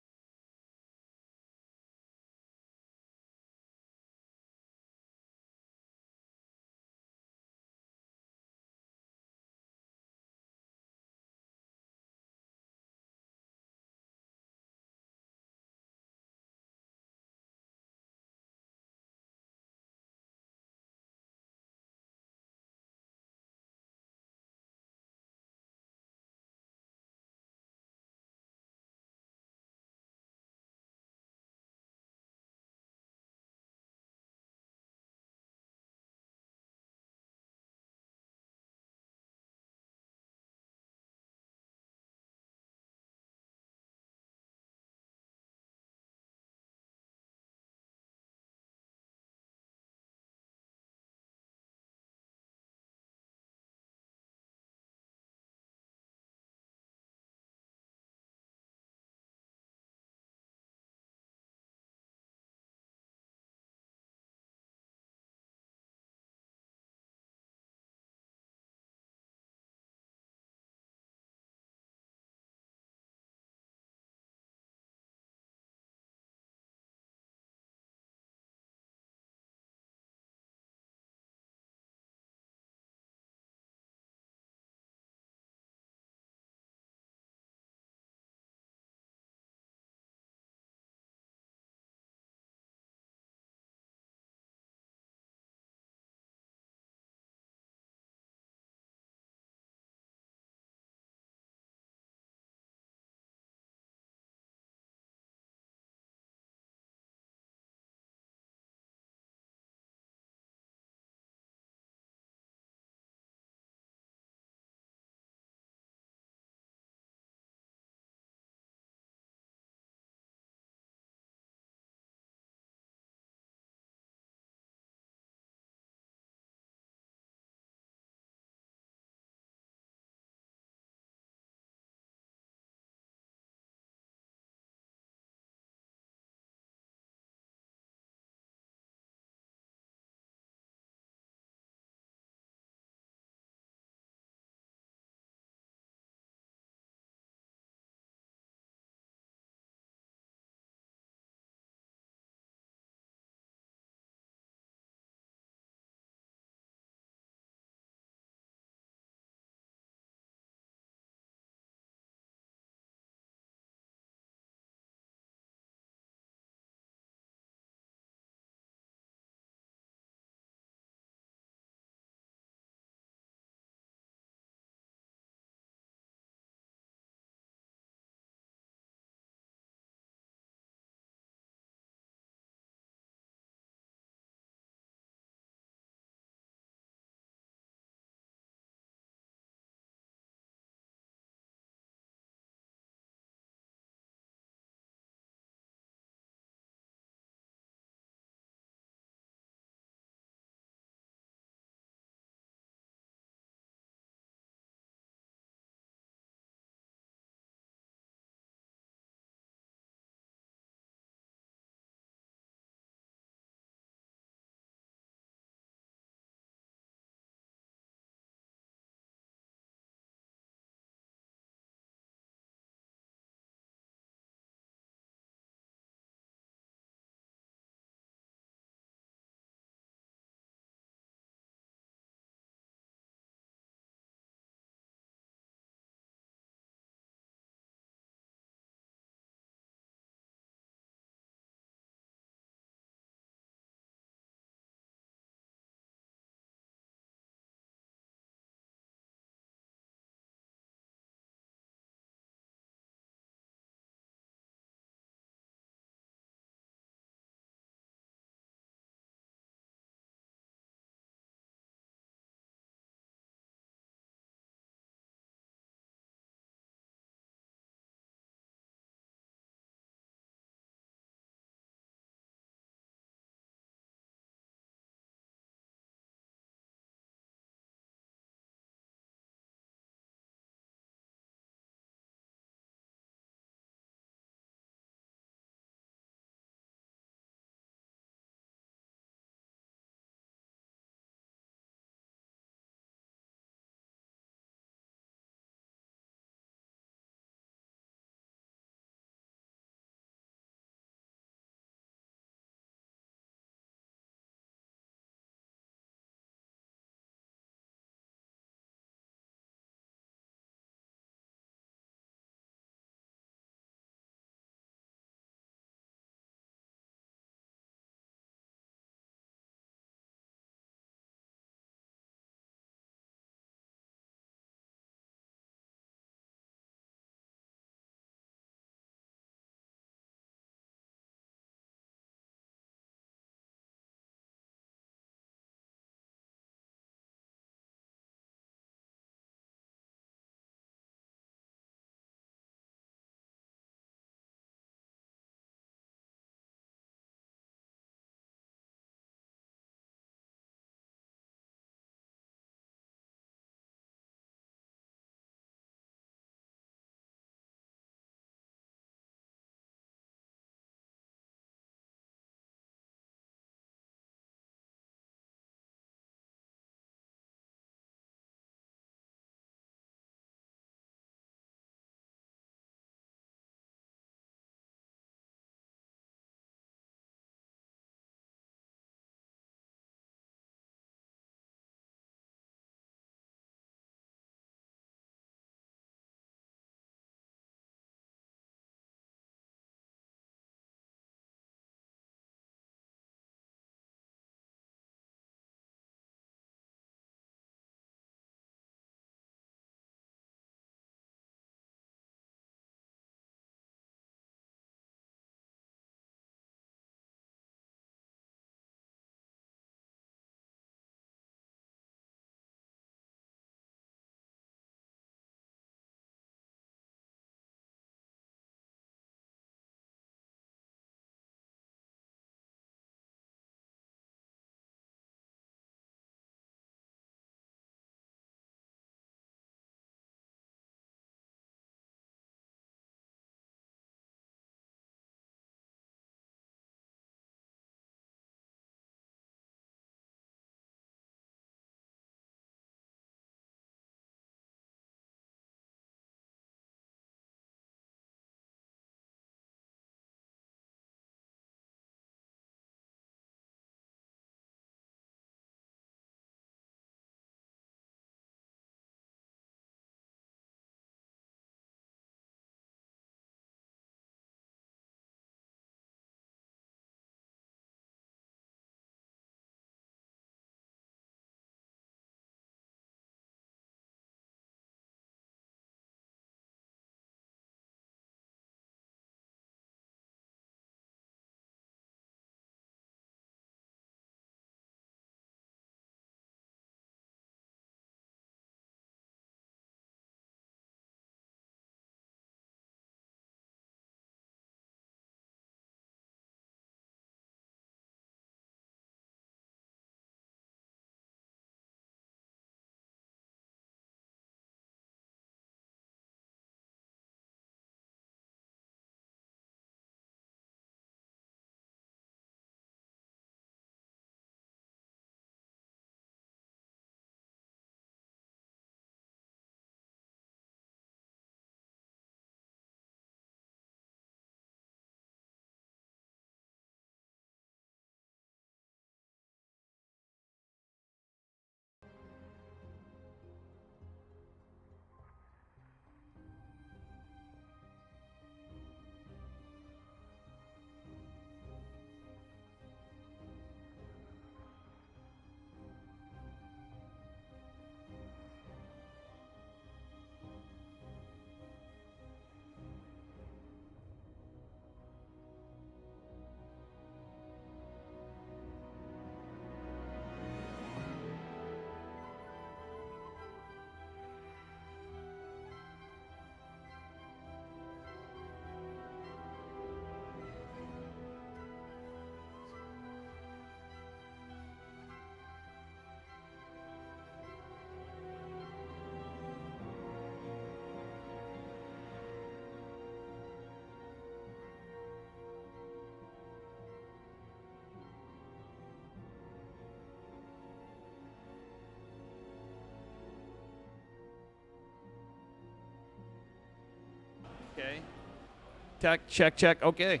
Check. Okay.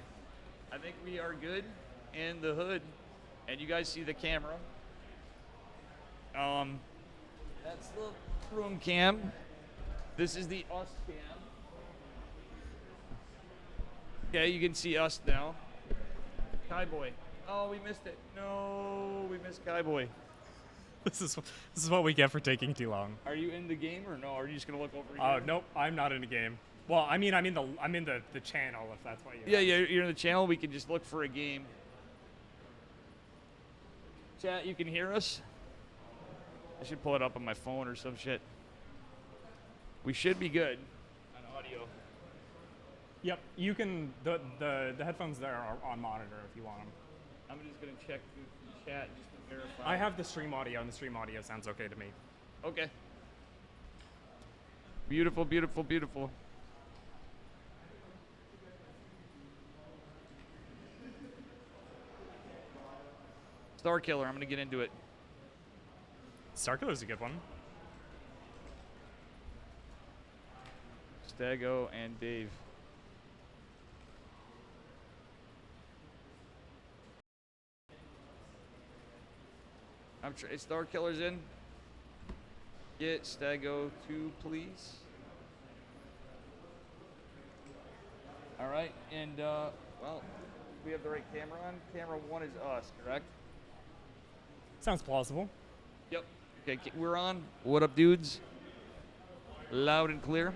I think we are good in the hood. And you guys see the camera. That's the room cam. This is the us cam. Okay, you can see us now. Kai Boy. Oh, we missed it. No, we missed Kai Boy. This is what we get for taking too long. Are you in the game or no? Are you just gonna look over here? Oh, nope, I'm not in the game. Well, I mean, I'm in the channel, if that's what you. Yeah, you're in the channel. We can just look for a game. Chat, you can hear us? I should pull it up on my phone or some shit. We should be good on audio. Yep, you can. The headphones there are on monitor if you want them. I'm just gonna check the chat just to verify. I have the stream audio, and the stream audio sounds okay to me. Okay. Beautiful, beautiful, beautiful. Starkiller, I'm gonna get into it. Starkiller's a good one. Stego and Dave. Starkiller's in. Get Stego 2, please. All right, and well, we have the right camera on. Camera 1 is us, correct? Sounds plausible. Yep. Okay, we're on. What up, dudes? Loud and clear.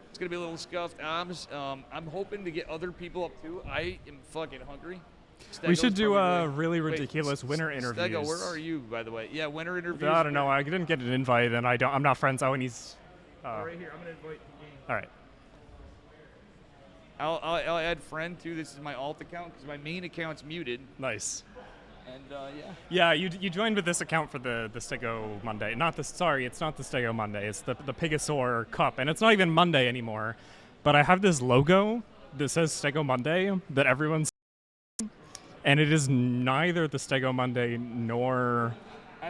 It's gonna be a little scuffed arms. I'm hoping to get other people up too. I am fucking hungry. We should do probably really ridiculous winner interviews. Stego, where are you, by the way? Yeah, winner interviews. I don't know. I didn't get an invite, and I'm not friends. Oh, and he's. Right here. I'm gonna invite the game. All right. I'll add friend too. This is my alt account because my main account's muted. Nice. And yeah. Yeah, you joined with this account for the Stego Monday. It's not the Stego Monday. It's the Pigasaur Cup, and it's not even Monday anymore. But I have this logo that says Stego Monday that everyone's, and it is neither the Stego Monday nor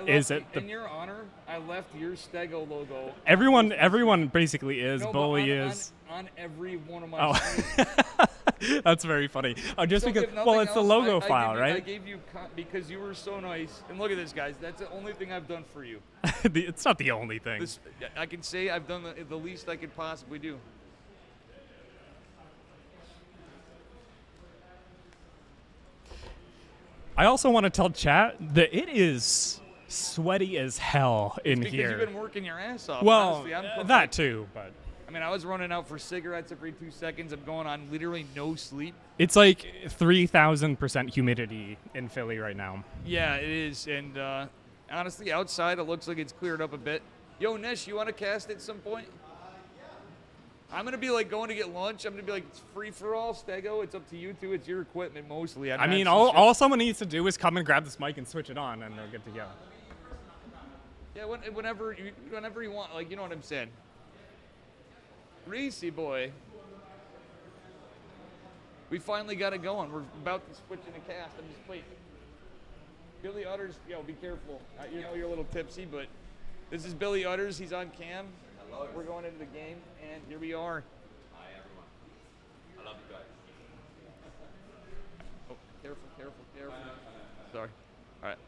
is it the. In your honor, I left your Stego logo. Everyone basically is. No, Bully is. On every one of my. Oh. That's very funny. Just so because, it's the logo file, right? I gave you because you were so nice. And look at this, guys. That's the only thing I've done for you. It's not the only thing. I can say I've done the least I could possibly do. I also want to tell chat that it is sweaty as hell in because here. Because you've been working your ass off. Well, honestly, that too, but. I mean, I was running out for cigarettes every 2 seconds. I'm going on literally no sleep. It's like 3,000% humidity in Philly right now. Yeah, it is. And honestly, outside it looks like it's cleared up a bit. Yo, Nish, you want to cast at some point? I'm going to be like going to get lunch. I'm going to be like, it's free for all, Stego. It's up to you two. It's your equipment mostly. I mean, all someone needs to do is come and grab this mic and switch it on, and they're good to go. Yeah, whenever you want. Like, you know what I'm saying. Reese boy. We finally got it going. We're about to switch in a cast. I'm just waiting. Billy Utters, be careful. You know you're a little tipsy, but this is Billy Utters. He's on cam. Hello. We're going into the game, and here we are. Hi, everyone. I love you guys. Oh, careful. Sorry. All right.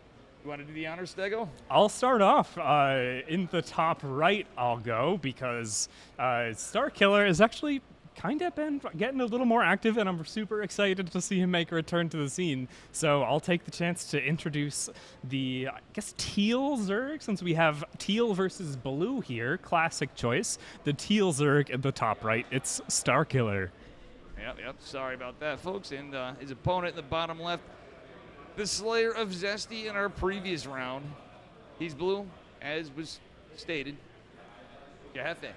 You want to do the honors, Stego? I'll start off in the top right. I'll go because Starkiller has actually kind of been getting a little more active, and I'm super excited to see him make a return to the scene. So I'll take the chance to introduce the, I guess, teal Zerg, since we have teal versus blue here. Classic choice. The teal Zerg in the top right. It's Starkiller. Yep. Sorry about that, folks. And his opponent in the bottom left, the Slayer of Zesty in our previous round. He's blue, as was stated. Jefe.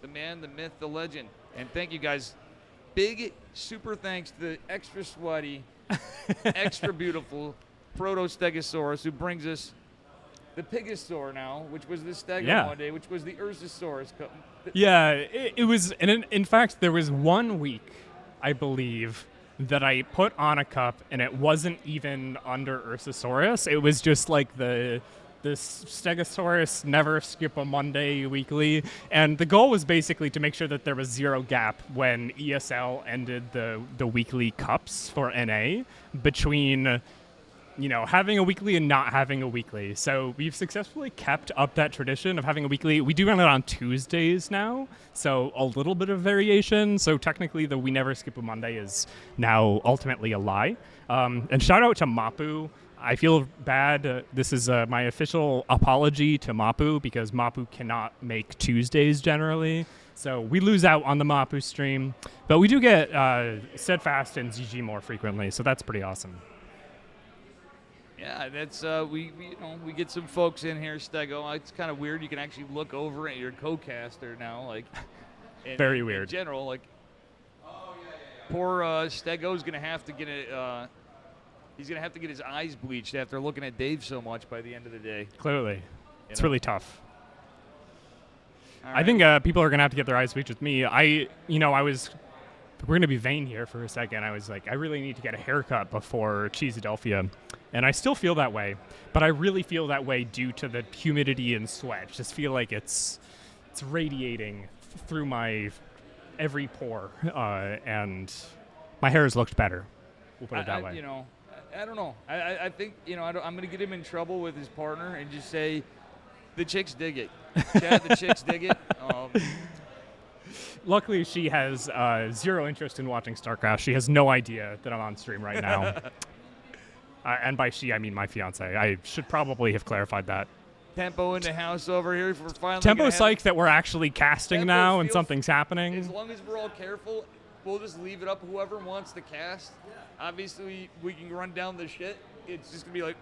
The man, the myth, the legend. And thank you guys. Big super thanks to the extra sweaty, extra beautiful Proto-Stegosaurus who brings us the Pigasaur now, which was the Stego one day, which was the Ursasaurus. Yeah, it was, and in fact, there was 1 week, I believe, that I put on a cup, and it wasn't even under Ursasaurus. It was just like the this Stegosaurus never skip a Monday weekly, and the goal was basically to make sure that there was zero gap when ESL ended the weekly cups for NA between having a weekly and not having a weekly. So we've successfully kept up that tradition of having a weekly. We do run it on Tuesdays now, so a little bit of variation. So technically the We Never Skip a Monday is now ultimately a lie. And shout out to Mapu. I feel bad. This is my official apology to Mapu because Mapu cannot make Tuesdays generally. So we lose out on the Mapu stream, but we do get Steadfast and ZG more frequently, so that's pretty awesome. Yeah, that's we get some folks in here, Stego. It's kind of weird. You can actually look over at your co-caster now, like very weird. In general, like poor Stego's gonna have to get it. He's gonna have to get his eyes bleached after looking at Dave so much by the end of the day. Clearly, it's really tough. All I right. think people are gonna have to get their eyes bleached with me. We're going to be vain here for a second. I was like, I really need to get a haircut before Cheesedelphia. And I still feel that way. But I really feel that way due to the humidity and sweat. Just feel like it's radiating through my every pore. And my hair has looked better. We'll put it that way. I don't know. I think, I'm going to get him in trouble with his partner and just say, the chicks dig it. Chad, the chicks dig it. Luckily, she has zero interest in watching Starcraft. She has no idea that I'm on stream right now. And by she, I mean my fiance. I should probably have clarified that. Tempo in the house over here. We're finally Tempo psyched that we're actually casting Tempo now and feels- something's happening. As long as we're all careful, we'll just leave it up. Whoever wants to cast, obviously we can run down the shit. It's just going to be like,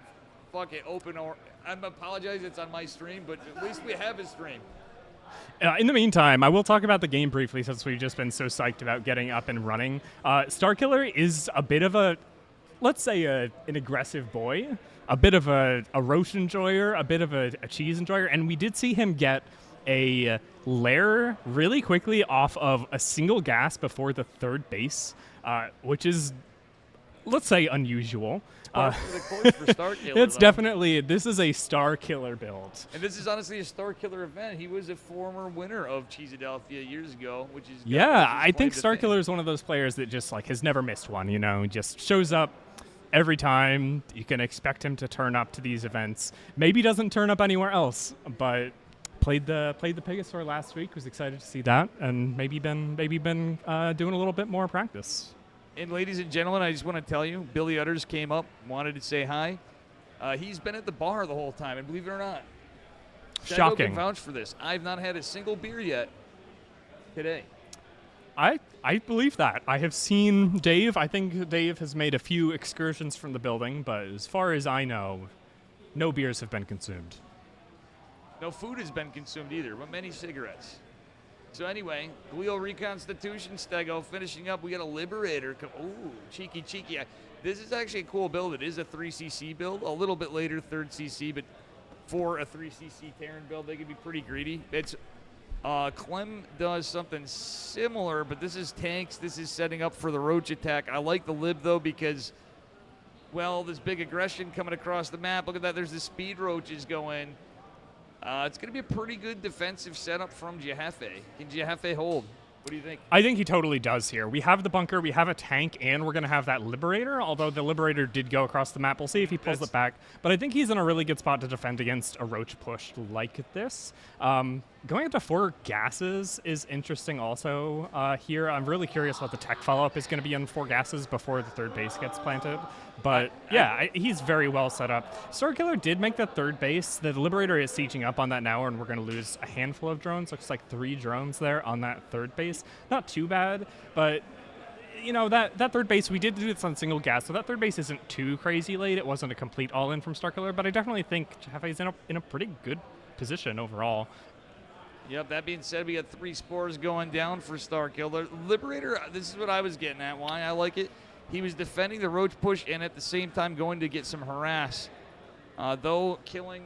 fuck it, open or... I apologize, it's on my stream, but at least we have a stream. In the meantime, I will talk about the game briefly since we've just been so psyched about getting up and running. Starkiller is a bit of a, let's say, an aggressive boy, a bit of a roach enjoyer, a bit of a cheese enjoyer, and we did see him get a lair really quickly off of a single gas before the third base, which is, let's say, unusual. For the course for Starkiller. It's though. definitely, this is a Starkiller build. And this is honestly a Starkiller event. He was a former winner of Cheesedelphia years ago, which is Yeah, I think quite the thing. Starkiller is one of those players that just has never missed one. Just shows up every time. You can expect him to turn up to these events. Maybe doesn't turn up anywhere else, but played the Pegasaur last week. Was excited to see that, and maybe been doing a little bit more practice. And ladies and gentlemen, I just want to tell you, Billy Utters came up, wanted to say hi. He's been at the bar the whole time, and believe it or not, Stego Shocking. can vouch for this. I've not had a single beer yet today. I believe that. I have seen Dave. I think Dave has made a few excursions from the building, but as far as I know, no beers have been consumed. No food has been consumed either, but many cigarettes. So anyway, Glial Reconstitution, Stego, finishing up. We got a Liberator. Ooh, cheeky. This is actually a cool build. It is a 3cc build. A little bit later, 3rd cc, but for a 3cc Terran build, they can be pretty greedy. It's Clem does something similar, but this is tanks. This is setting up for the Roach attack. I like the Lib, though, because, well, this big aggression coming across the map. Look at that. There's the Speed Roaches going. It's going to be a pretty good defensive setup from Jefe. Can Jefe hold? What do you think? I think he totally does here. We have the bunker, we have a tank, and we're going to have that Liberator, although the Liberator did go across the map. We'll see if he pulls it back. But I think he's in a really good spot to defend against a Roach push like this. Going into 4 gases is interesting also here. I'm really curious what the tech follow-up is going to be on 4 gases before the 3rd base gets planted. But he's very well set up. Starkiller did make that 3rd base. The Liberator is sieging up on that now, and we're going to lose a handful of drones. Looks like 3 drones there on that 3rd base. Not too bad, but that 3rd base, we did do this on single gas, so that 3rd base isn't too crazy late. It wasn't a complete all-in from Starkiller, but I definitely think Jeffe's in a pretty good position overall. Yep, that being said, we got 3 spores going down for Starkiller. Liberator, this is what I was getting at, why I like it. He was defending the Roach push and at the same time going to get some harass. Though killing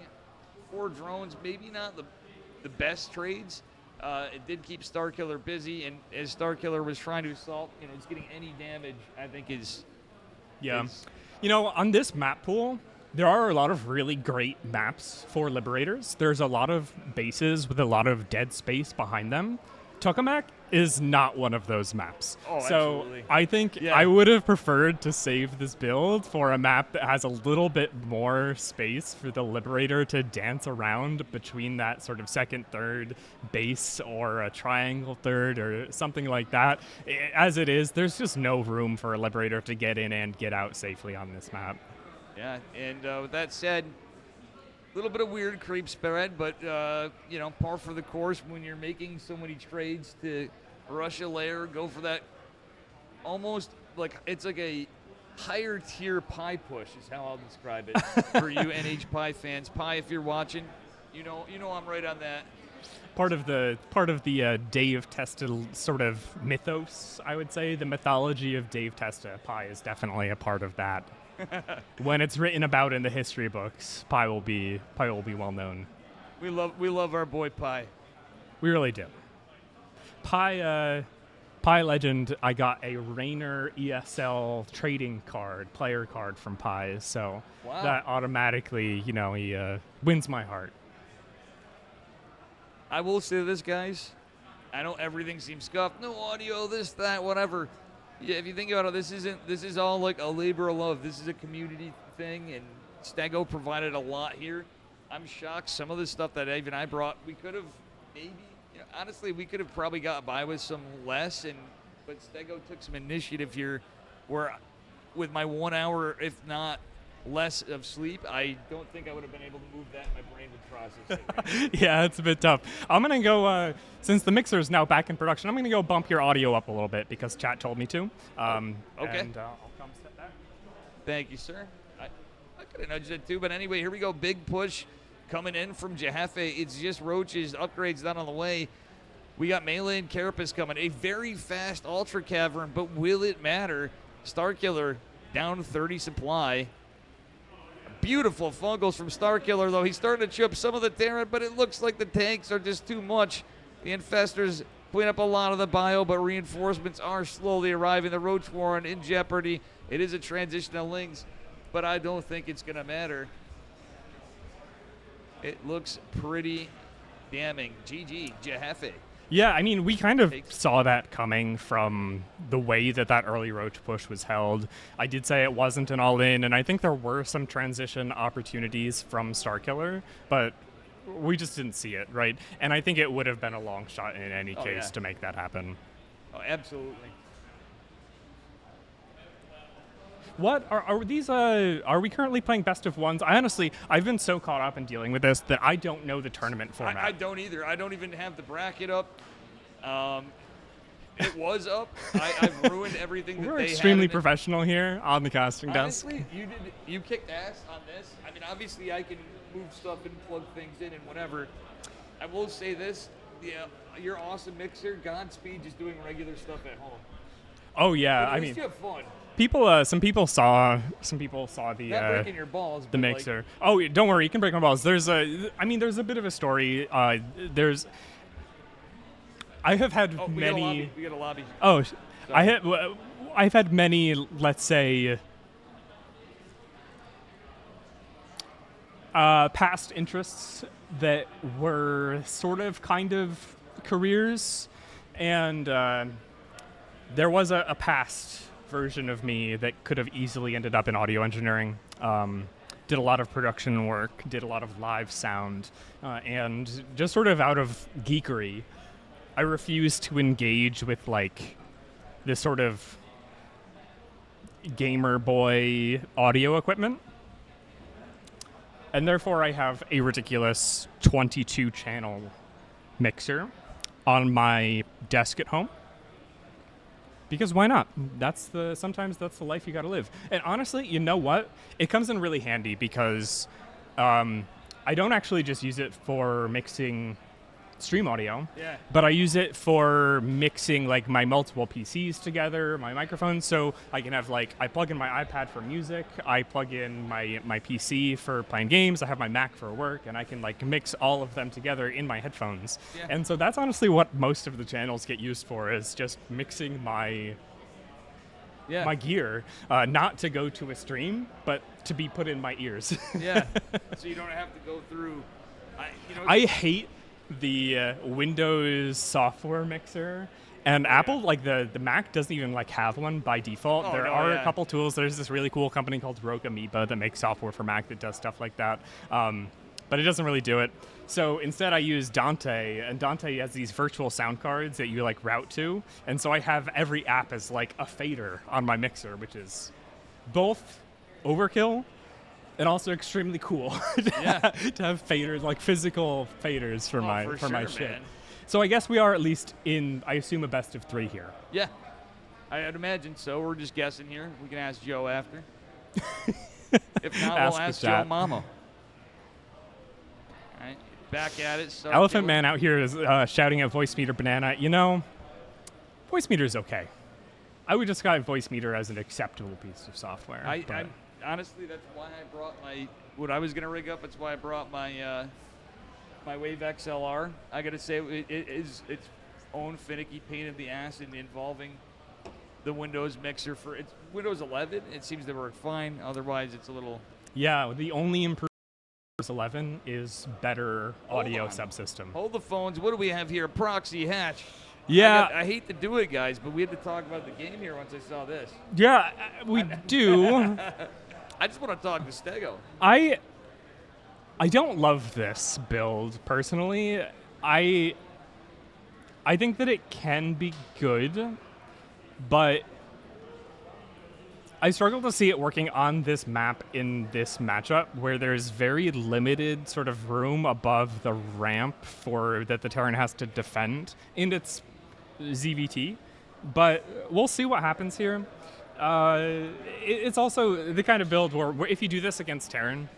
4 drones, maybe not the best trades, it did keep Starkiller busy, and as Starkiller was trying to assault, just getting any damage, I think is... Yeah. On this map pool, There are a lot of really great maps for Liberators. There's a lot of bases with a lot of dead space behind them. Tokamak is not one of those maps. Oh, so absolutely. I think Yeah. I would have preferred to save this build for a map that has a little bit more space for the Liberator to dance around between that sort of second, third base or a triangle third or something like that. As it is, there's just no room for a Liberator to get in and get out safely on this map. Yeah, and with that said, a little bit of weird creep spread, but par for the course when you're making so many trades to rush a layer, go for that almost like it's like a higher tier pie push is how I'll describe it for you NH Pie fans. Pie, if you're watching, you know I'm right on that. Part of the Dave Testa sort of mythos, I would say. The mythology of Dave Testa, Pi is definitely a part of that. When it's written about in the history books, Pi will be well known. We love our boy Pie. We really do. Pi Legend, I got a Rainer ESL trading card, player card from Pi, so Wow. that automatically, he wins my heart. I will say this, guys. I know everything seems scuffed. No audio, this, that, whatever. Yeah, if you think about it, this is all like a labor of love. This is a community thing, and Stego provided a lot here. I'm shocked. Some of the stuff that even I brought, we could have maybe, honestly, we could have probably got by with some less, but Stego took some initiative here where with my 1 hour, if not less of sleep, I don't think I would have been able to move that, and my brain would process it. Yeah, it's a bit tough. I'm going to go, since the mixer is now back in production, I'm going to go bump your audio up a little bit because chat told me to. Okay. And I'll come step back. Thank you, sir. I could have nudged it too, but anyway, here we go. Big push coming in from Jefe. It's just Roaches. Upgrades not on the way. We got Melee and Carapace coming. A very fast Ultra Cavern, but will it matter? Starkiller down 30 supply. Beautiful Fungals from Starkiller, though. He's starting to chip some of the Terran, but it looks like the tanks are just too much. The Infestors clean up a lot of the bio, but reinforcements are slowly arriving. The Roach Warren in jeopardy. It is a transition to Lings, but I don't think it's going to matter. It looks pretty damning. GG, Jefe. Yeah, I mean, we kind of saw that coming from the way that early Roach push was held. I did say it wasn't an all-in, and I think there were some transition opportunities from Starkiller, but we just didn't see it, right? And I think it would have been a long shot in any case to make that happen. Oh, absolutely. What are these? Are we currently playing best of ones? I've been so caught up in dealing with this that I don't know the tournament format. I don't either. I don't even have the bracket up. It was up. I've ruined everything that We're they extremely had. professional here on the casting desk. Honestly, you kicked ass on this. I mean, obviously, I can move stuff and plug things in and whatever. I will say this: your awesome mixer, Godspeed, just doing regular stuff at home. Oh yeah, But at I least mean. you have fun. Some people saw the Not breaking your balls. the but, like, mixer. Oh, don't worry, you can break my balls. There's a bit of a story. I have had many. We got a lobby. Oh, Sorry. I've had many, let's say, past interests that were sort of kind of careers, and there was a past version of me that could have easily ended up in audio engineering. Did a lot of production work, did a lot of live sound, and just sort of out of geekery, I refused to engage with like this sort of gamer boy audio equipment. And therefore I have a ridiculous 22 channel mixer on my desk at home. Because why not? Sometimes that's the life you gotta live. And honestly, you know what? It comes in really handy because I don't actually just use it for mixing stream audio, but I use it for mixing like my multiple PCs together, my microphones, so I can have I plug in my iPad for music, I plug in my PC for playing games, I have my Mac for work, and I can mix all of them together in my headphones. And so that's honestly what most of the channels get used for, is just mixing my my gear, not to go to a stream, but to be put in my ears. Yeah. So you don't have to go through. I hate the Windows software mixer. And Apple, like the Mac doesn't even like have one by default. There are a couple tools. There's this really cool company called Rogue Amoeba that makes software for Mac that does stuff like that. But it doesn't really do it. So instead I use Dante, and Dante has these virtual sound cards that you like route to. And so I have every app as like a fader on my mixer, which is both overkill and also extremely cool to have faders, like physical faders for my shit. Man. So I guess we are at least in, I assume, a best of 3 here. Yeah, I'd imagine so. We're just guessing here. We can ask Joe after. If not, we'll ask Joe Mamo. All right, back at it. Elephant Man out here is shouting at Voice Meter Banana. You know, Voice Meter is okay. I would describe Voice Meter as an acceptable piece of software. Honestly, that's why I brought what I was going to rig up. That's why I brought my my Wave XLR. I got to say, it is its own finicky pain in the ass in involving the Windows mixer for it's Windows 11. It seems to work fine. Otherwise, it's a little. Yeah, the only improvement Windows 11 is better audio subsystem. Hold the phones. What do we have here? Proxy hatch. Yeah. I hate to do it, guys, but we had to talk about the game here once I saw this. Yeah, we do. I just want to talk to Stego. I don't love this build personally. I think that it can be good, but I struggle to see it working on this map in this matchup where there's very limited sort of room above the ramp that the Terran has to defend in its ZVT. But we'll see what happens here. It's also the kind of build where if you do this against Terran,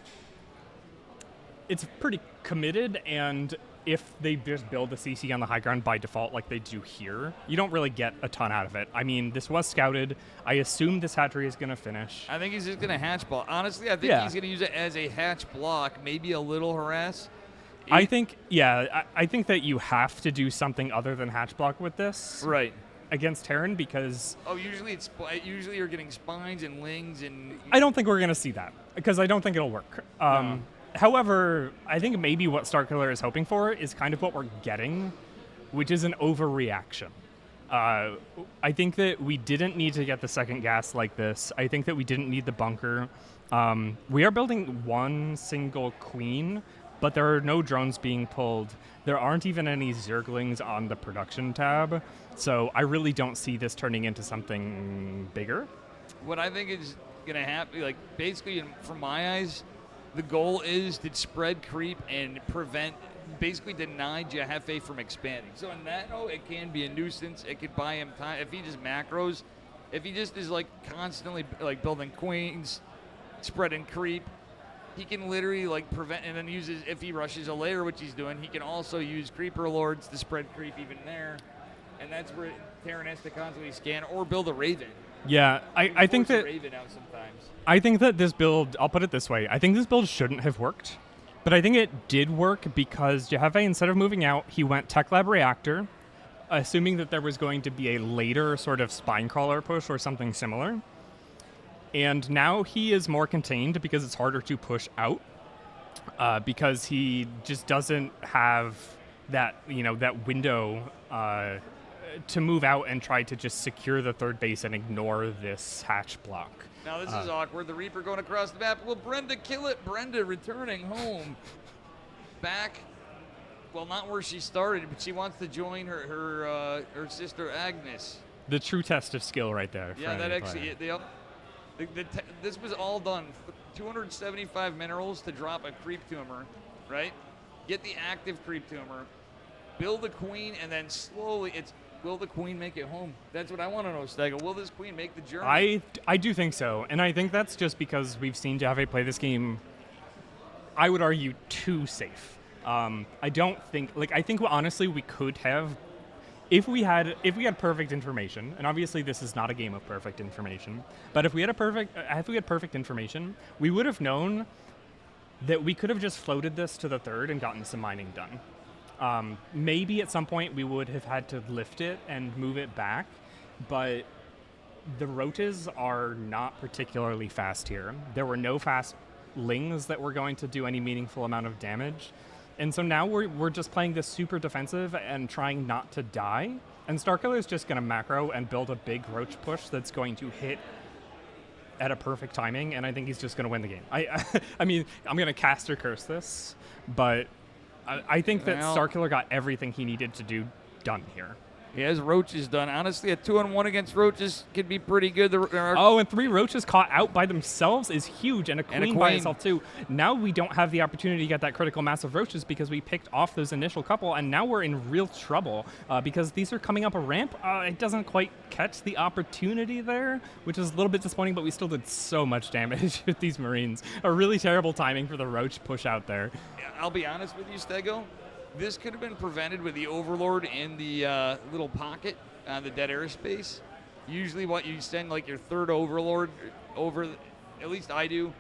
it's pretty committed, and if they just build the CC on the high ground by default like they do here, you don't really get a ton out of it. I mean, this was scouted. I assume this hatchery is going to finish. I think he's just going to hatch block. Honestly, I think he's going to use it as a hatch block, maybe a little harass. I think that you have to do something other than hatch block with this. Right. Against Terran because... Oh, usually you're getting spines and lings and... I don't think we're going to see that because I don't think it'll work. No. However, I think maybe what Starkiller is hoping for is kind of what we're getting, which is an overreaction. I think that we didn't need to get the second gas like this. I think that we didn't need the bunker. We are building one single queen, but there are no drones being pulled. There aren't even any Zerglings on the production tab. So I really don't see this turning into something bigger. What I think is going to happen, like basically from my eyes, the goal is to spread creep and basically deny Jefe from expanding. So in that note, it can be a nuisance. It could buy him time. If he just macros, if he just is like constantly like building queens, spreading creep, he can literally like prevent and then uses, if he rushes a layer, which he's doing, he can also use creeper lords to spread creep even there. And that's where Terran has to constantly scan or build a Raven. Yeah, I think that Raven out sometimes. I think that this build, I'll put it this way, I think this build shouldn't have worked, but I think it did work because Jefe, instead of moving out, he went Tech Lab Reactor, assuming that there was going to be a later sort of spine crawler push or something similar. And now he is more contained because it's harder to push out because he just doesn't have that, that window to move out and try to just secure the third base and ignore this hatch block. Now this is awkward. The Reaper going across the map. Will Brenda kill it? Brenda returning home. Back, well, not where she started, but she wants to join her sister Agnes. The true test of skill right there. Yeah, that actually, this was all done. 275 minerals to drop a creep tumor, right? Get the active creep tumor, build a queen, and then slowly will the queen make it home? That's what I want to know, Stego. Will this queen make the journey? I do think so, and I think that's just because we've seen Jefe play this game, I would argue, too safe. I don't think, I think honestly we could have, if we had perfect information, and obviously this is not a game of perfect information, but if we had perfect information, we would have known that we could have just floated this to the third and gotten some mining done. Maybe at some point we would have had to lift it and move it back, but the roaches are not particularly fast here. There were no fast lings that were going to do any meaningful amount of damage. And so now we're just playing this super defensive and trying not to die. And Starkiller is just going to macro and build a big roach push that's going to hit at a perfect timing, and I think he's just going to win the game. I mean, I'm going to caster curse this, but I think that Starkiller got everything he needed to do done here. He has roaches done. Honestly, a 2-on-1 against roaches could be pretty good. And 3 roaches caught out by themselves is huge, and a queen by itself too. Now we don't have the opportunity to get that critical mass of roaches because we picked off those initial couple, and now we're in real trouble because these are coming up a ramp. It doesn't quite catch the opportunity there, which is a little bit disappointing, but we still did so much damage with these Marines. A really terrible timing for the roach push out there. Yeah, I'll be honest with you, Stego. This could have been prevented with the Overlord in the little pocket on the dead airspace. Usually what you send like your third Overlord over, at least I do.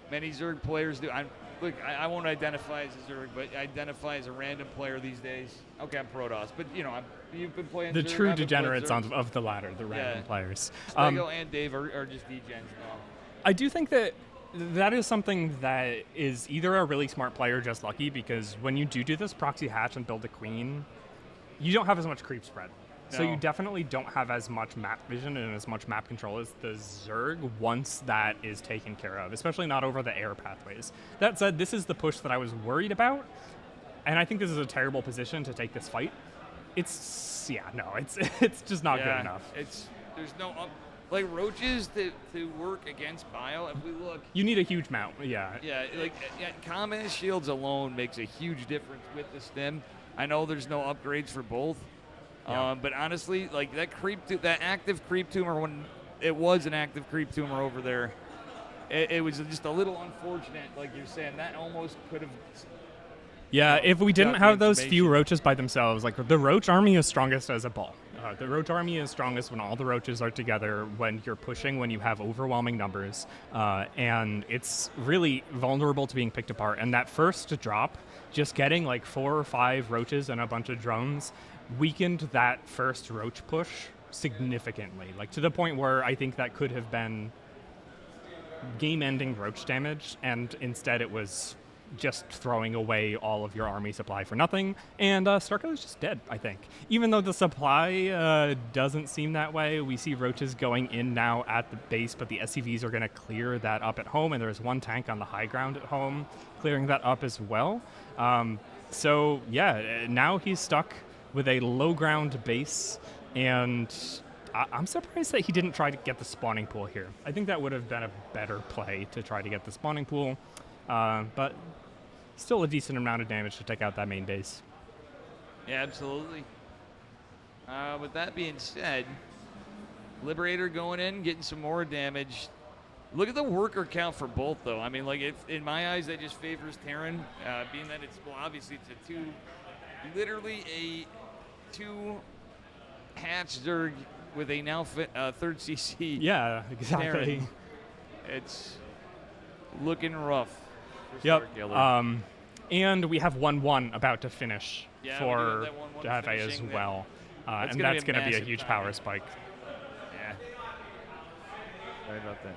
Many Zerg players do. I won't identify as a Zerg, but I identify as a random player these days. Okay, I'm Protoss, but you've been playing the Zerg, true degenerates of the latter, the random yeah. players. Stego and Dave are just degens now. I do think that is something that is either a really smart player just lucky, because when you do this proxy hatch and build a queen, you don't have as much creep spread. No. So you definitely don't have as much map vision and as much map control as the Zerg once that is taken care of, especially not over the air pathways. That said, this is the push that I was worried about, and I think this is a terrible position to take this fight. It's just not good enough. There's no like roaches to work against bio. If we look, you need a huge mount. Yeah. Combat shields alone makes a huge difference with the stim. I know there's no upgrades for both, but honestly, like that active creep tumor, when it was an active creep tumor over there, it was just a little unfortunate. Like you're saying, that almost could have. Yeah, if we didn't have those few roaches by themselves, like the roach army is strongest as a ball. The roach army is strongest when all the roaches are together, when you're pushing, when you have overwhelming numbers, and it's really vulnerable to being picked apart. And that first drop, just getting like 4 or 5 roaches and a bunch of drones, weakened that first roach push significantly, like to the point where I think that could have been game-ending roach damage, and instead it was just throwing away all of your army supply for nothing, and Starkiller is just dead, I think. Even though the supply doesn't seem that way, we see roaches going in now at the base, but the SCVs are going to clear that up at home, and there's 1 tank on the high ground at home clearing that up as well. So yeah, now he's stuck with a low ground base, and I'm surprised that he didn't try to get the spawning pool here. I think that would have been a better play to try to get the spawning pool. But still a decent amount of damage to take out that main base. Yeah, absolutely. With that being said, Liberator going in, getting some more damage. Look at the worker count for both, though. I mean, like, in my eyes, that just favors Terran, being that it's, well, obviously it's literally a 2 hatch Zerg with a now 3rd CC. Yeah, exactly. Terran. It's looking rough. Yep. And we have 1-1 about to finish for Jefe as well. And that's going to be a huge power spike. Yeah. Sorry about that.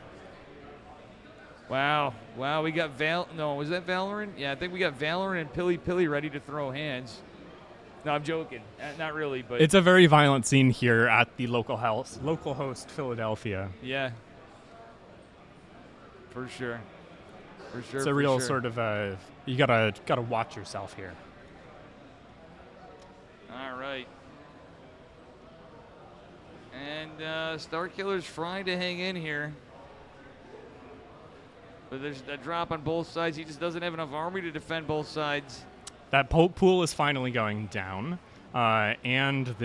Wow, we got was that Valorant? Yeah, I think we got Valorant and Pilly ready to throw hands. No, I'm joking. Not really, but it's a very violent scene here at the local host Philadelphia. Yeah. For sure. It's a real sort of you gotta watch yourself here. All right. And Starkiller's trying to hang in here. But there's a drop on both sides. He just doesn't have enough army to defend both sides. That pool is finally going down. And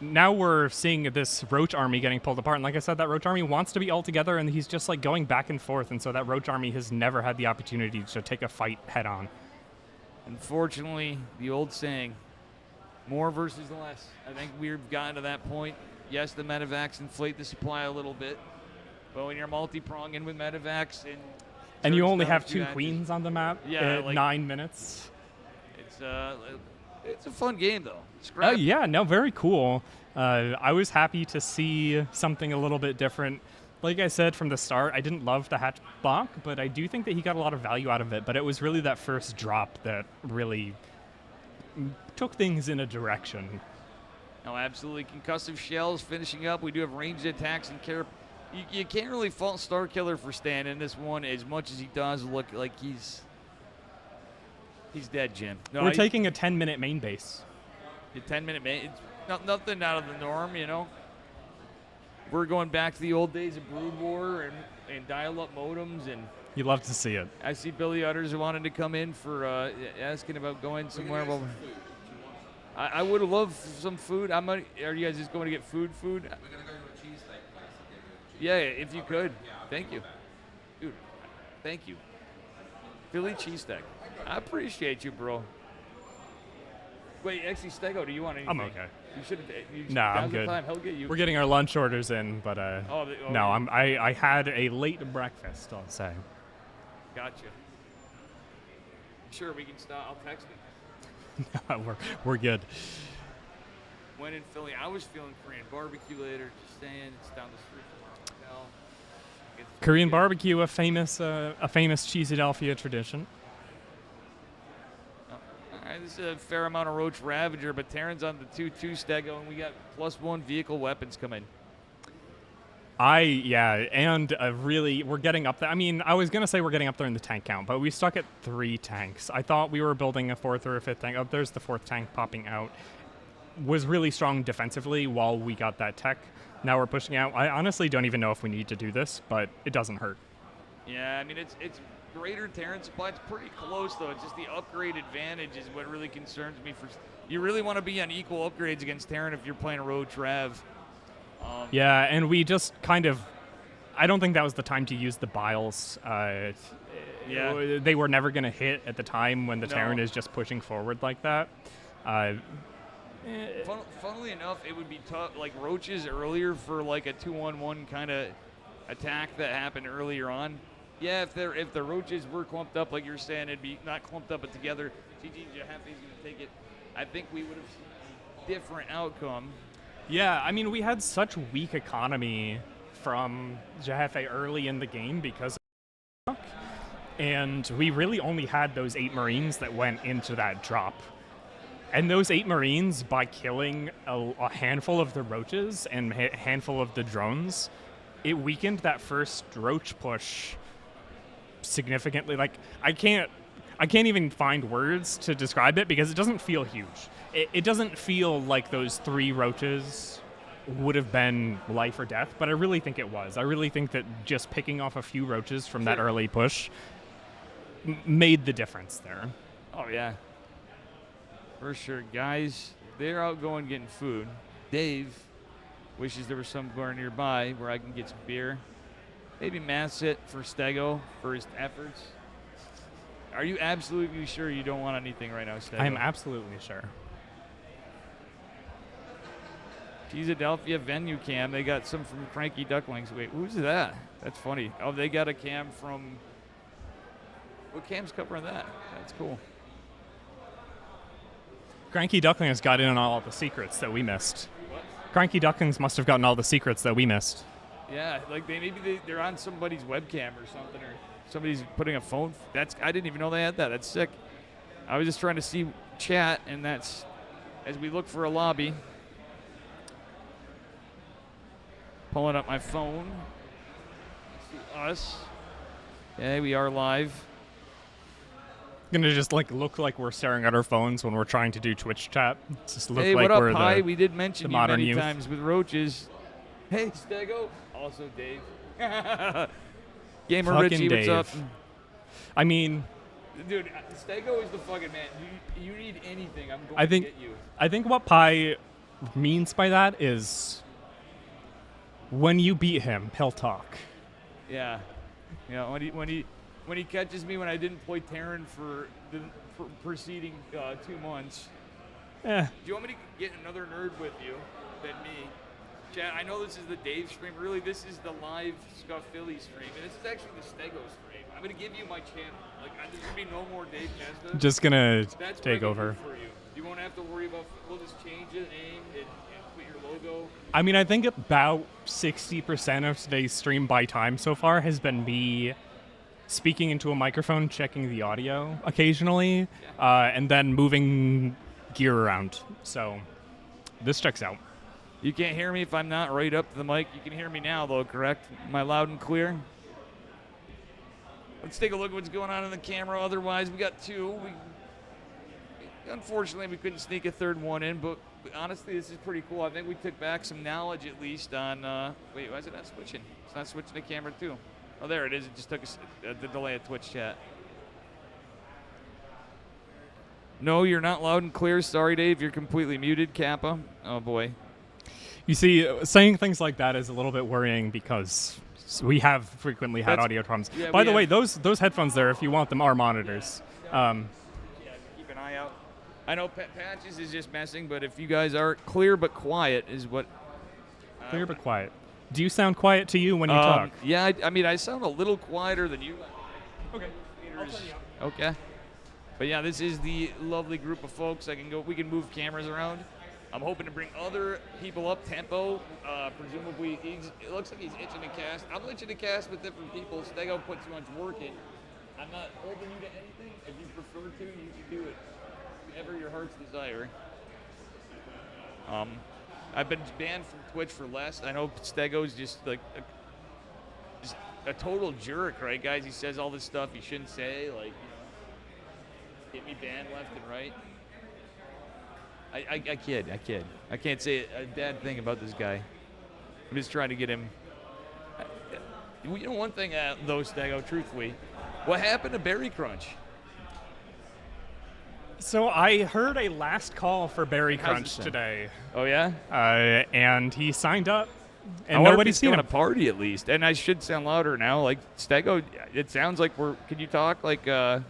now we're seeing this roach army getting pulled apart. And like I said, that roach army wants to be all together, and he's just like going back and forth. And so that roach army has never had the opportunity to take a fight head on. Unfortunately, the old saying, more versus less. I think we've gotten to that point. Yes, the medevacs inflate the supply a little bit, but when you're multi-pronging with medevacs and you only have 2 queens on the map at like 9 minutes. It's a fun game, though. Yeah, no, very cool. I was happy to see something a little bit different. Like I said from the start, I didn't love the hatch block, but I do think that he got a lot of value out of it. But it was really that first drop that really took things in a direction. No, absolutely. Concussive shells finishing up. We do have ranged attacks and care. You can't really fault Starkiller for staying in this one as much as he does look like he's dead, Jim. No, We're taking a 10-minute main base. A 10-minute main. It's nothing out of the norm, you know. We're going back to the old days of Brood War and dial-up modems, and You love to see it. I see Billy Utters wanted to come in for asking about going somewhere. Well, I would love some food. Are you guys just going to get food? We're gonna go to a cheesesteak place. Yeah, if you could. Thank you. Dude, thank you. Philly cheesesteak. I appreciate you, bro. Wait, actually, Stego, do you want anything? I'm okay. You should. Nah, I'm good. He'll get you. We're getting our lunch orders in, but no, yeah. I had a late breakfast, I'll say. Gotcha. Sure, we can stop. I'll text it. we're good. When in Philly, I was feeling Korean barbecue later. Just saying, it's down the street from our hotel. Korean barbecue, a famous Cheesedelphia tradition. All right, this is a fair amount of Roach Ravager, but Terran's on the 2-2 Stego, and we got +1 vehicle weapons coming. We're getting up there. I mean, I was going to say we're getting up there in the tank count, but we stuck at 3 tanks. I thought we were building a 4th or a 5th tank. Oh, there's the 4th tank popping out. Was really strong defensively while we got that tech. Now we're pushing out. I honestly don't even know if we need to do this, but it doesn't hurt. Yeah, I mean, it's greater Terran supply. It's pretty close, though. It's just the upgrade advantage is what really concerns me. You really want to be on equal upgrades against Terran if you're playing a Roach Rav. Yeah, and we just kind of... I don't think that was the time to use the biles. Yeah. They were never going to hit at the time when the Terran is just pushing forward like that. Funnily enough, it would be tough, like Roaches earlier for like a 2-on-1 kind of attack that happened earlier on. Yeah, if the Roaches were clumped up, like you're saying, it'd be not clumped up but together. CG Jefe's going to take it. I think we would have seen a different outcome. Yeah, I mean, we had such weak economy from Jefe early in the game because of and we really only had those 8 Marines that went into that drop. And those 8 Marines, by killing a handful of the Roaches and a handful of the drones, it weakened that first Roach push significantly. Like, I can't even find words to describe it because it doesn't feel huge. It doesn't feel like those 3 Roaches would have been life or death, but I really think it was. I really think that just picking off a few Roaches from that early push made the difference there. Oh, yeah. For sure. Guys, they're out going getting food. Dave wishes there was somewhere nearby where I can get some beer. Maybe mass it for Stego for his efforts. Are you absolutely sure you don't want anything right now, Stego? I am absolutely sure. Cheesedelphia venue cam. They got some from Cranky Ducklings. Wait, who's that? That's funny. Oh, they got a cam from... What cam's covering that? That's cool. Cranky Ducklings got in on all the secrets that we missed. What? Cranky Ducklings must have gotten all the secrets that we missed. Yeah, like they're on somebody's webcam or something, or somebody's putting a phone. I didn't even know they had that. That's sick. I was just trying to see chat, and that's as we look for a lobby. Pulling up my phone. See us. Okay, we are live. Gonna just look like we're staring at our phones when we're trying to do Twitch chat. Just look hey, like what up, we're Pi? the, We did mention the you modern many youth. times with Roaches. Hey, Stego. Also Dave. Gamer Fucking Richie, Dave. what's up? I mean, dude, Stego is the fucking man. You need anything, I'm going I think to get you. I think what Pi means by that is when you beat him, he'll talk. Yeah. Yeah, when he catches me when I didn't play Terran for the preceding 2 months. Eh. Do you want me to get another nerd with you than me? Chat, I know this is the Dave stream. Really, this is the live Scuff Philly stream. And this is actually the Stego stream. I'm going to give you my channel. Like, there's going to be no more Dave Chesta. Just gonna That's take what I can over. do for you. You won't have to worry about, we'll just change the name and put your logo go. I mean, I think about 60% of today's stream by time so far has been me speaking into a microphone, checking the audio occasionally, and then moving gear around. So this checks out. You can't hear me if I'm not right up to the mic. You can hear me now, though, correct? Am I loud and clear? Let's take a look at what's going on in the camera. Otherwise, we got two. Unfortunately, we couldn't sneak a third one in, but honestly, this is pretty cool. I think we took back some knowledge, at least, on... wait, why is it not switching? It's not switching to camera, too. Oh, there it is. It just took the delay of Twitch chat. No, you're not loud and clear. Sorry, Dave. You're completely muted, Kappa. Oh, boy. You see, saying things like that is a little bit worrying because we have frequently had audio problems. Yeah, By the way, those headphones there, if you want them, are monitors. Yeah, keep an eye out. I know Patches is just messing, but if you guys are clear but quiet is what... Clear but quiet. Do you sound quiet to you when you talk? Yeah, I mean, I sound a little quieter than you. Okay. I'll turn you up. Okay. But yeah, this is the lovely group of folks. We can move cameras around. I'm hoping to bring other people up. Tempo, presumably, it looks like he's itching to cast. I'm itching to cast with different people. Stego put too much work in. I'm not holding you to anything. If you prefer to, you can do it. Whatever your heart's desire. I've been banned from Twitch for less. I know Stego's just like a total jerk, right, guys? He says all this stuff he shouldn't say, like, get me banned left and right. I kid. I can't say a bad thing about this guy. I'm just trying to get him. You know one thing, though, Stego, truthfully, what happened to Berry Crunch? So I heard a last call for Berry Crunch today. Oh, yeah? And he signed up, and I wonder nobody's if seen he's him. a party at least. And I should sound louder now. Like, Stego, it sounds like can you talk like, let's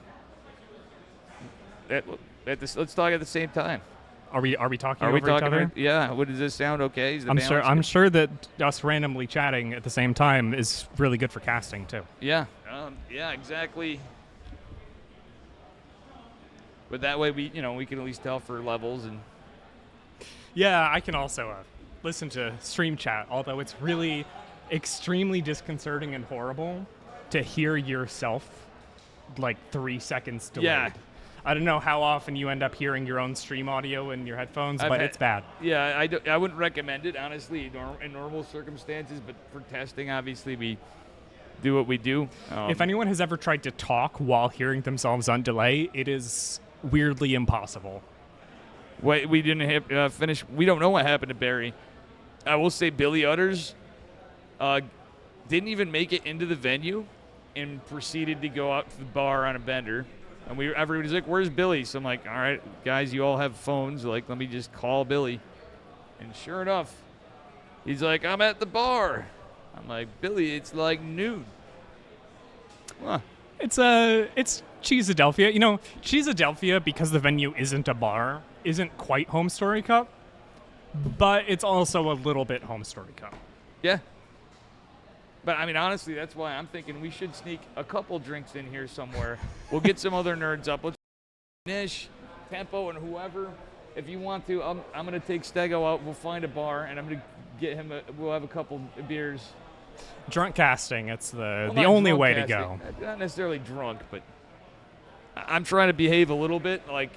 talk at the same time. Are we talking over each other? Yeah. What does this sound okay? Is the balance I'm good? sure that us randomly chatting at the same time is really good for casting too. Yeah. Yeah. Exactly. But that way we can at least tell for levels and. Yeah, I can also listen to stream chat, although it's really extremely disconcerting and horrible to hear yourself like 3 seconds delayed. Yeah. I don't know how often you end up hearing your own stream audio in your headphones, but it's bad. Yeah, I wouldn't recommend it, honestly, in normal circumstances, but for testing, obviously, we do what we do. If anyone has ever tried to talk while hearing themselves on delay, it is weirdly impossible. Wait, we didn't finish. We don't know what happened to Barry. I will say Billy Utters didn't even make it into the venue and proceeded to go out to the bar on a bender. And everybody's like, where's Billy? So I'm like, all right, guys, you all have phones. Like, let me just call Billy. And sure enough, he's like, I'm at the bar. I'm like, Billy, it's like noon. Huh. It's Cheesedelphia. You know, Cheesedelphia, because the venue isn't a bar, isn't quite Home Story Cup, but it's also a little bit Home Story Cup. Yeah. But, I mean, honestly, that's why I'm thinking we should sneak a couple drinks in here somewhere. We'll get some other nerds up. Let's Nish, Tempo, and whoever. If you want to, I'm going to take Stego out. We'll find a bar, and I'm going to get him we'll have a couple beers. Drunk casting, it's the only way to go. Not necessarily drunk, but I'm trying to behave a little bit. Like,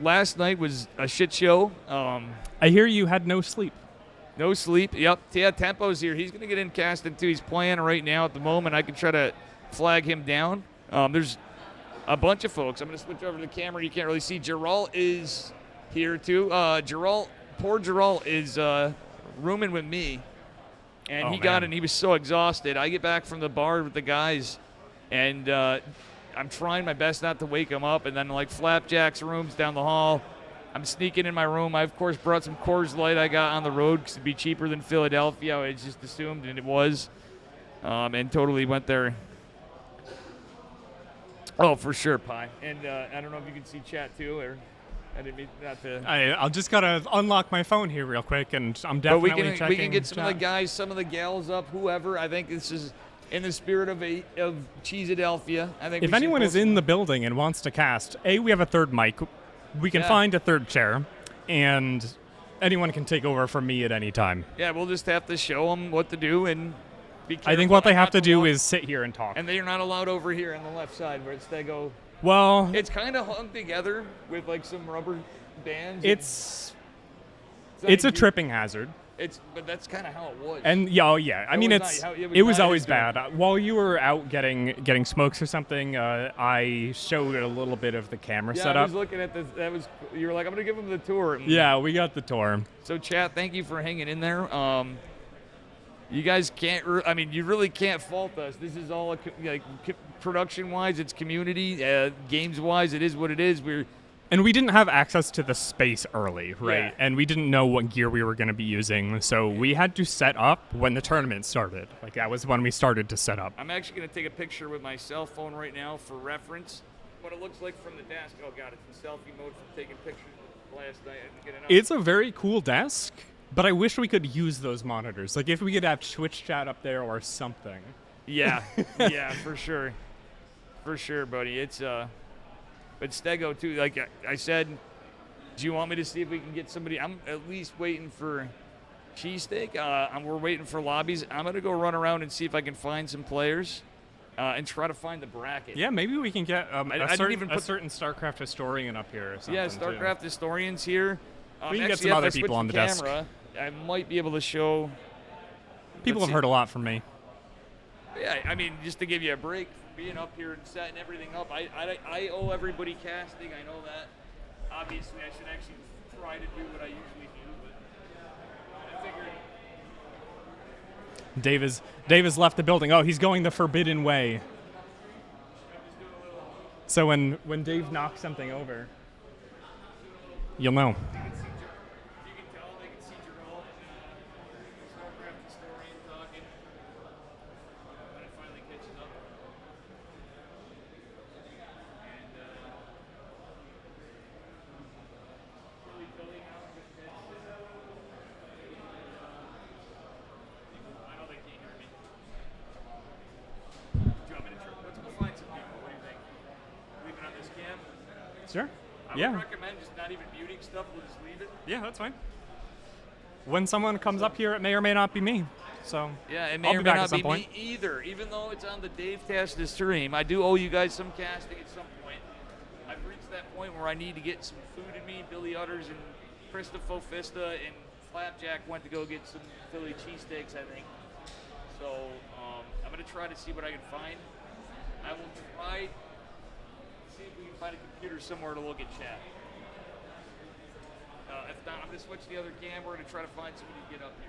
last night was a shit show. I hear you had no sleep. No sleep. Yep. Yeah, Tempo's here. He's going to get in casting, too. He's playing right now at the moment. I can try to flag him down. There's a bunch of folks. I'm going to switch over to the camera. You can't really see. Geralt is here, too. Poor Geralt is rooming with me. And he was so exhausted. I get back from the bar with the guys, and I'm trying my best not to wake him up. And then, like, Flapjack's room's down the hall. I'm sneaking in my room. I, of course, brought some Coors Light I got on the road because it'd be cheaper than Philadelphia. I just assumed, and it was. And totally went there. Oh, for sure, Pi. And I don't know if you can see chat, too, or I didn't mean not to. I'll just got to unlock my phone here real quick, and I'm definitely checking. But we can get some of the guys, some of the gals up, whoever. I think this is in the spirit of Cheesedelphia. I think if anyone is in the building and wants to cast, we have a third mic. We can find a third chair, and anyone can take over from me at any time. Yeah, we'll just have to show them what to do and be careful. I think what they have not to do walk- is sit here and talk. And they're not allowed over here on the left side where it's they go. Well, It's kind of hung together with like some rubber bands. it's not a huge- tripping hazard. But that's kind of how it was. And yeah. I mean, was it's not how- it was not always as good. bad. While you were out getting smokes or something, I showed a little bit of the camera yeah, I setup. was looking at this. You were like, I'm gonna give them the tour. And Yeah, we got the tour. So chat, thank you for hanging in there. You guys can't. I mean, you really can't fault us. This is all production-wise, it's community. Games-wise, it is what it is. And we didn't have access to the space early, right? Yeah. And we didn't know what gear we were going to be using, so we had to set up when the tournament started. Like, that was when we started to set up. I'm actually gonna take a picture with my cell phone right now for reference. What it looks like from the desk. Oh god, it's in selfie mode from taking pictures last night. I didn't get enough. It's a very cool desk, but I wish we could use those monitors. Like, if we could have Twitch chat up there or something. Yeah, for sure, buddy. It's but Stego too. Like I said, do you want me to see if we can get somebody? I'm at least waiting for Cheesesteak. We're waiting for lobbies. I'm gonna go run around and see if I can find some players and try to find the bracket. Yeah, maybe we can get I didn't even a put- certain StarCraft historian up here or something. Yeah, too. Starcraft historians here. We can get Actually, some if other I switch people on the desk. camera, I might be able to show. People Let's have heard see. a lot from me. Yeah, I mean, just to give you a break, being up here and setting everything up, I owe everybody casting. I know that. Obviously, I should actually try to do what I usually do, but I figured. Dave has left the building. Oh, he's going the forbidden way. So when Dave knocks something over, you'll know. You can tell they can see Jerome, Starcraft historian talking. When it finally catches up. And Billy now. I know they can't hear me. Do you want me to try? Let's go find some people. What do you think? Leave it on this cam? Sure. I Yeah. would recommend just not even muting stuff. We'll just leave it. Yeah, that's fine. When someone comes up here, it may or may not be me. So Yeah, it may I'll or be may back not at some be point. me either. Even though it's on the Dave Tastic stream, I do owe you guys some casting at some point. I've reached that point where I need to get some food in me. Billy Utters and Krista Fofista and Flapjack went to go get some Philly cheesesteaks, I think. So I'm going to try to see what I can find. I will try to see if we can find a computer somewhere to look at chat. If not, I'm going to switch to the other cam. We're going to try to find somebody to get up here.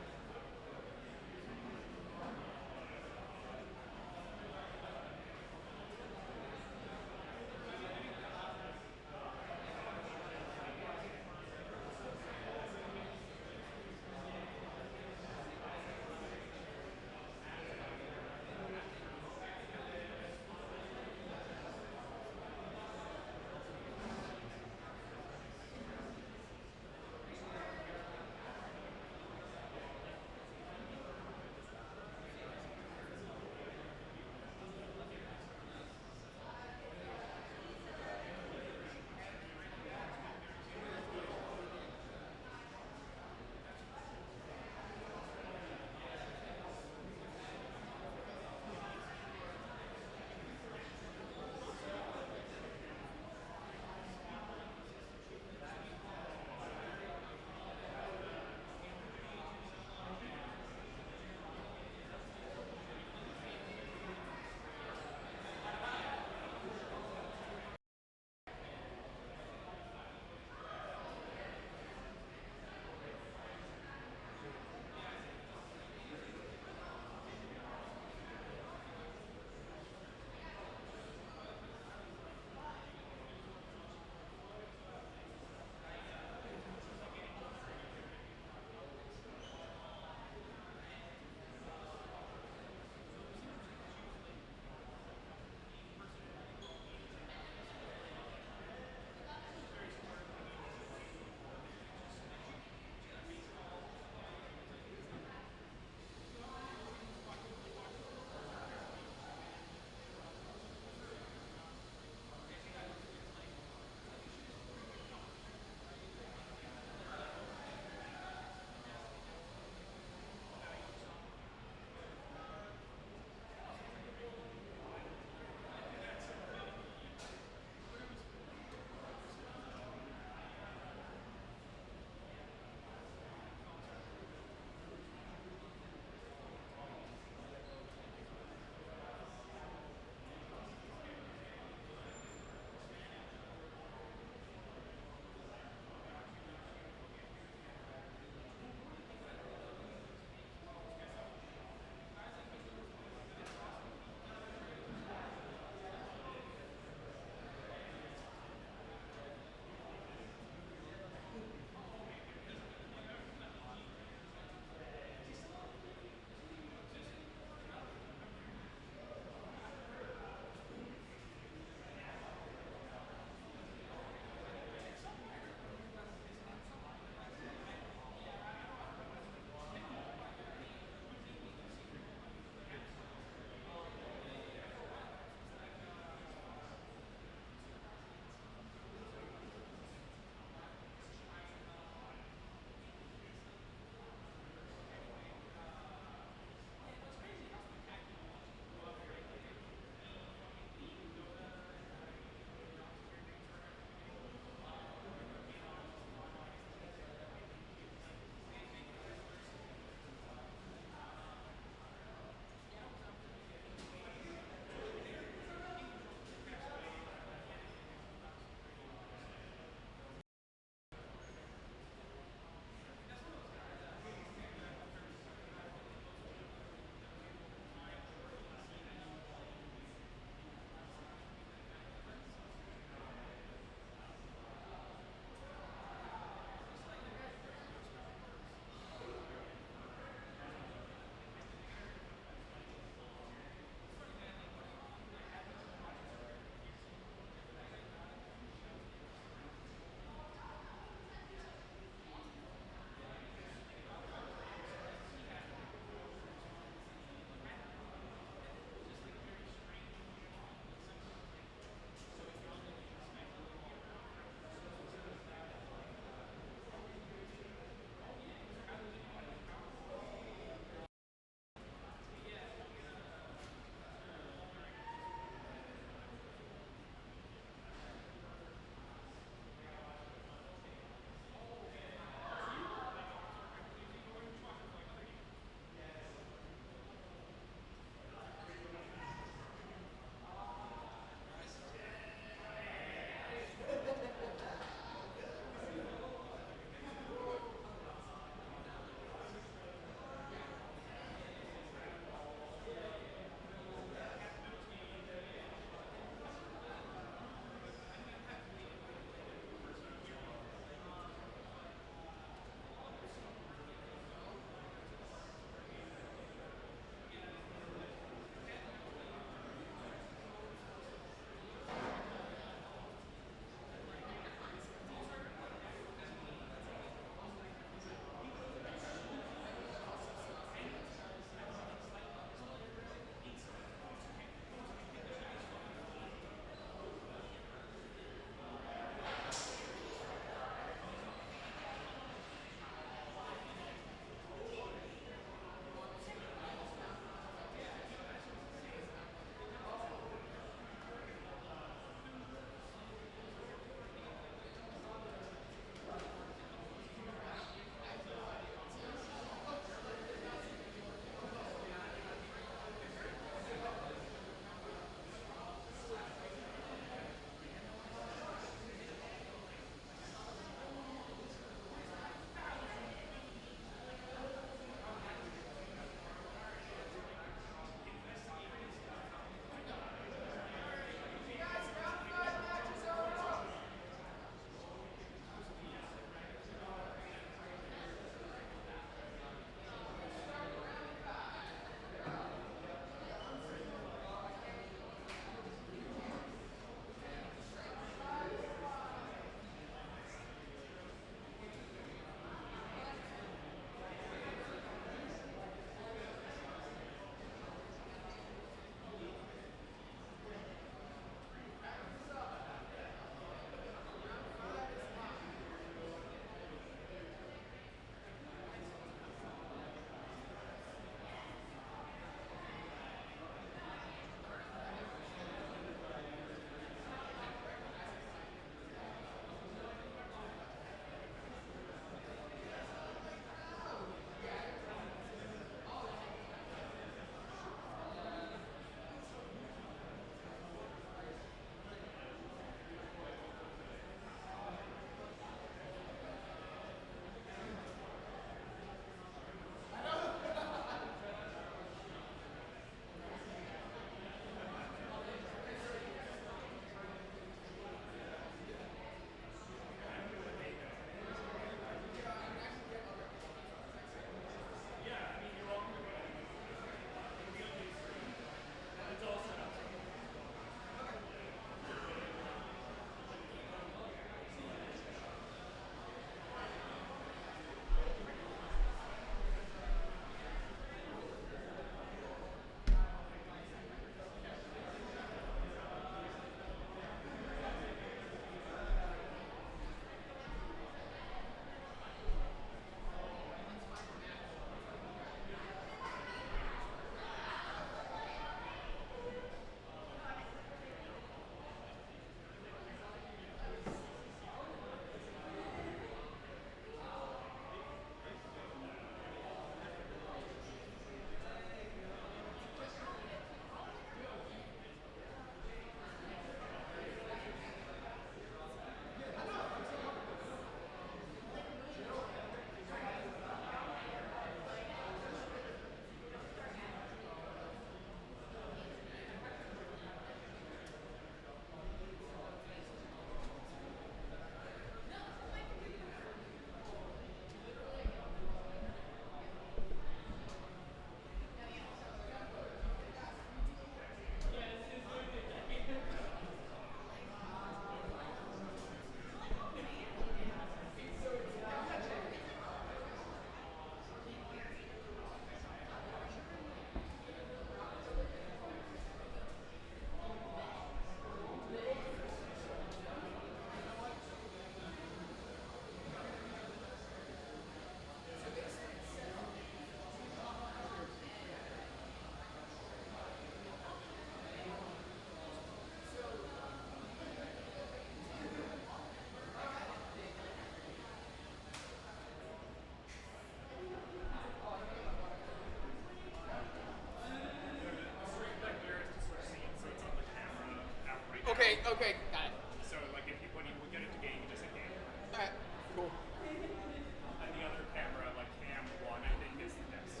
Okay, okay, got it. So like if you when you get into game, you just hit game. All right, cool. And the other camera, like cam 1, I think is this.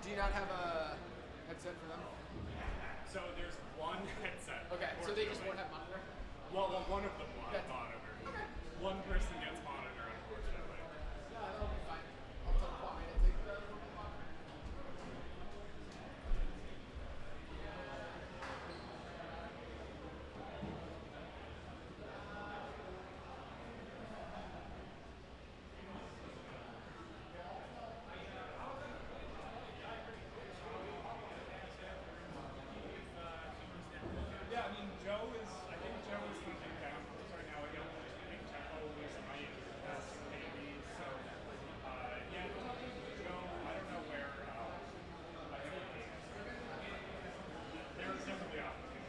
Do you not have a headset for them? So there's one headset. Okay, so they just won't have monitor? Well, one of them will have monitor. Okay. One person gets monitor, unfortunately. Yeah, that'll be fine. I'll tell Kwame to take the monitor. Yeah, I mean, I think Joe is hunting down right now. I think Tempo is my best maybe. So, yeah, Joe, I don't know where I think he is. There's definitely opportunity.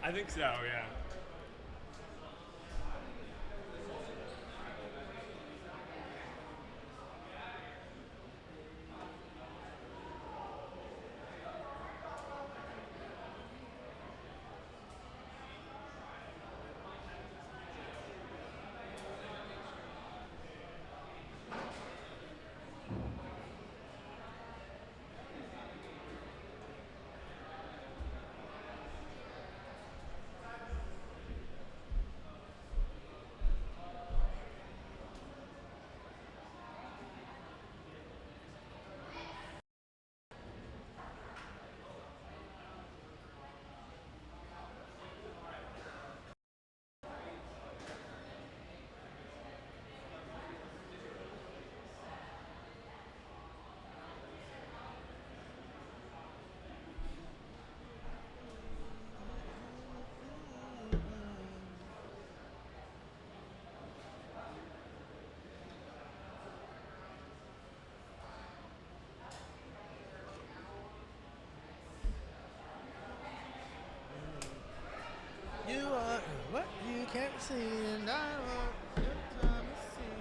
I think so, yeah. You are what you can't see, and I want your time to see.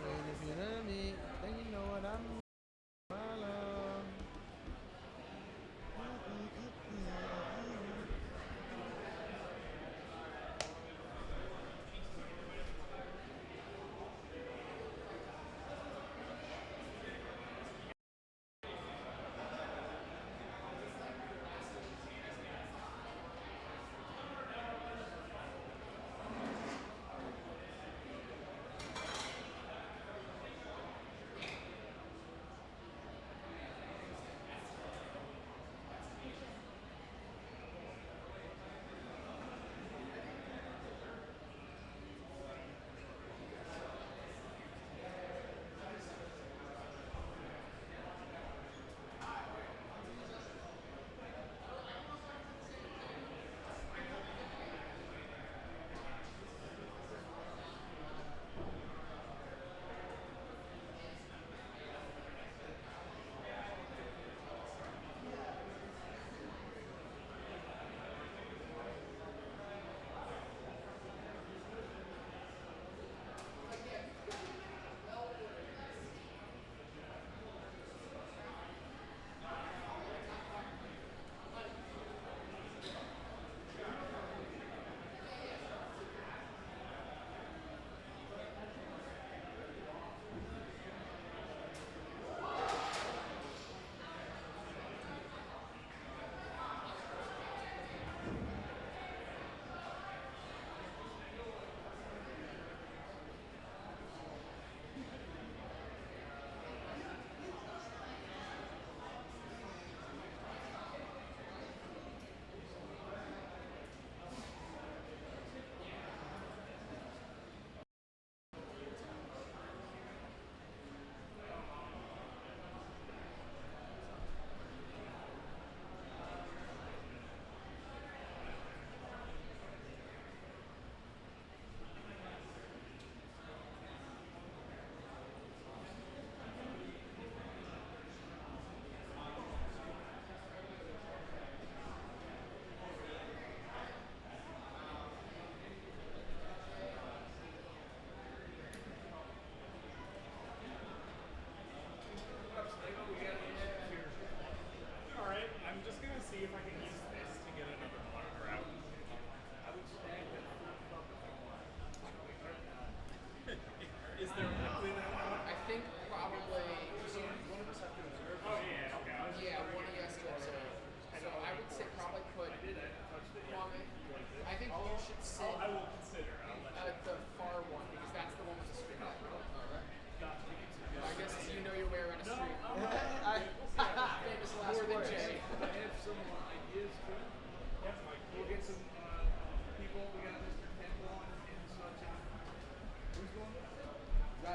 And if you love me, then you know what I'm.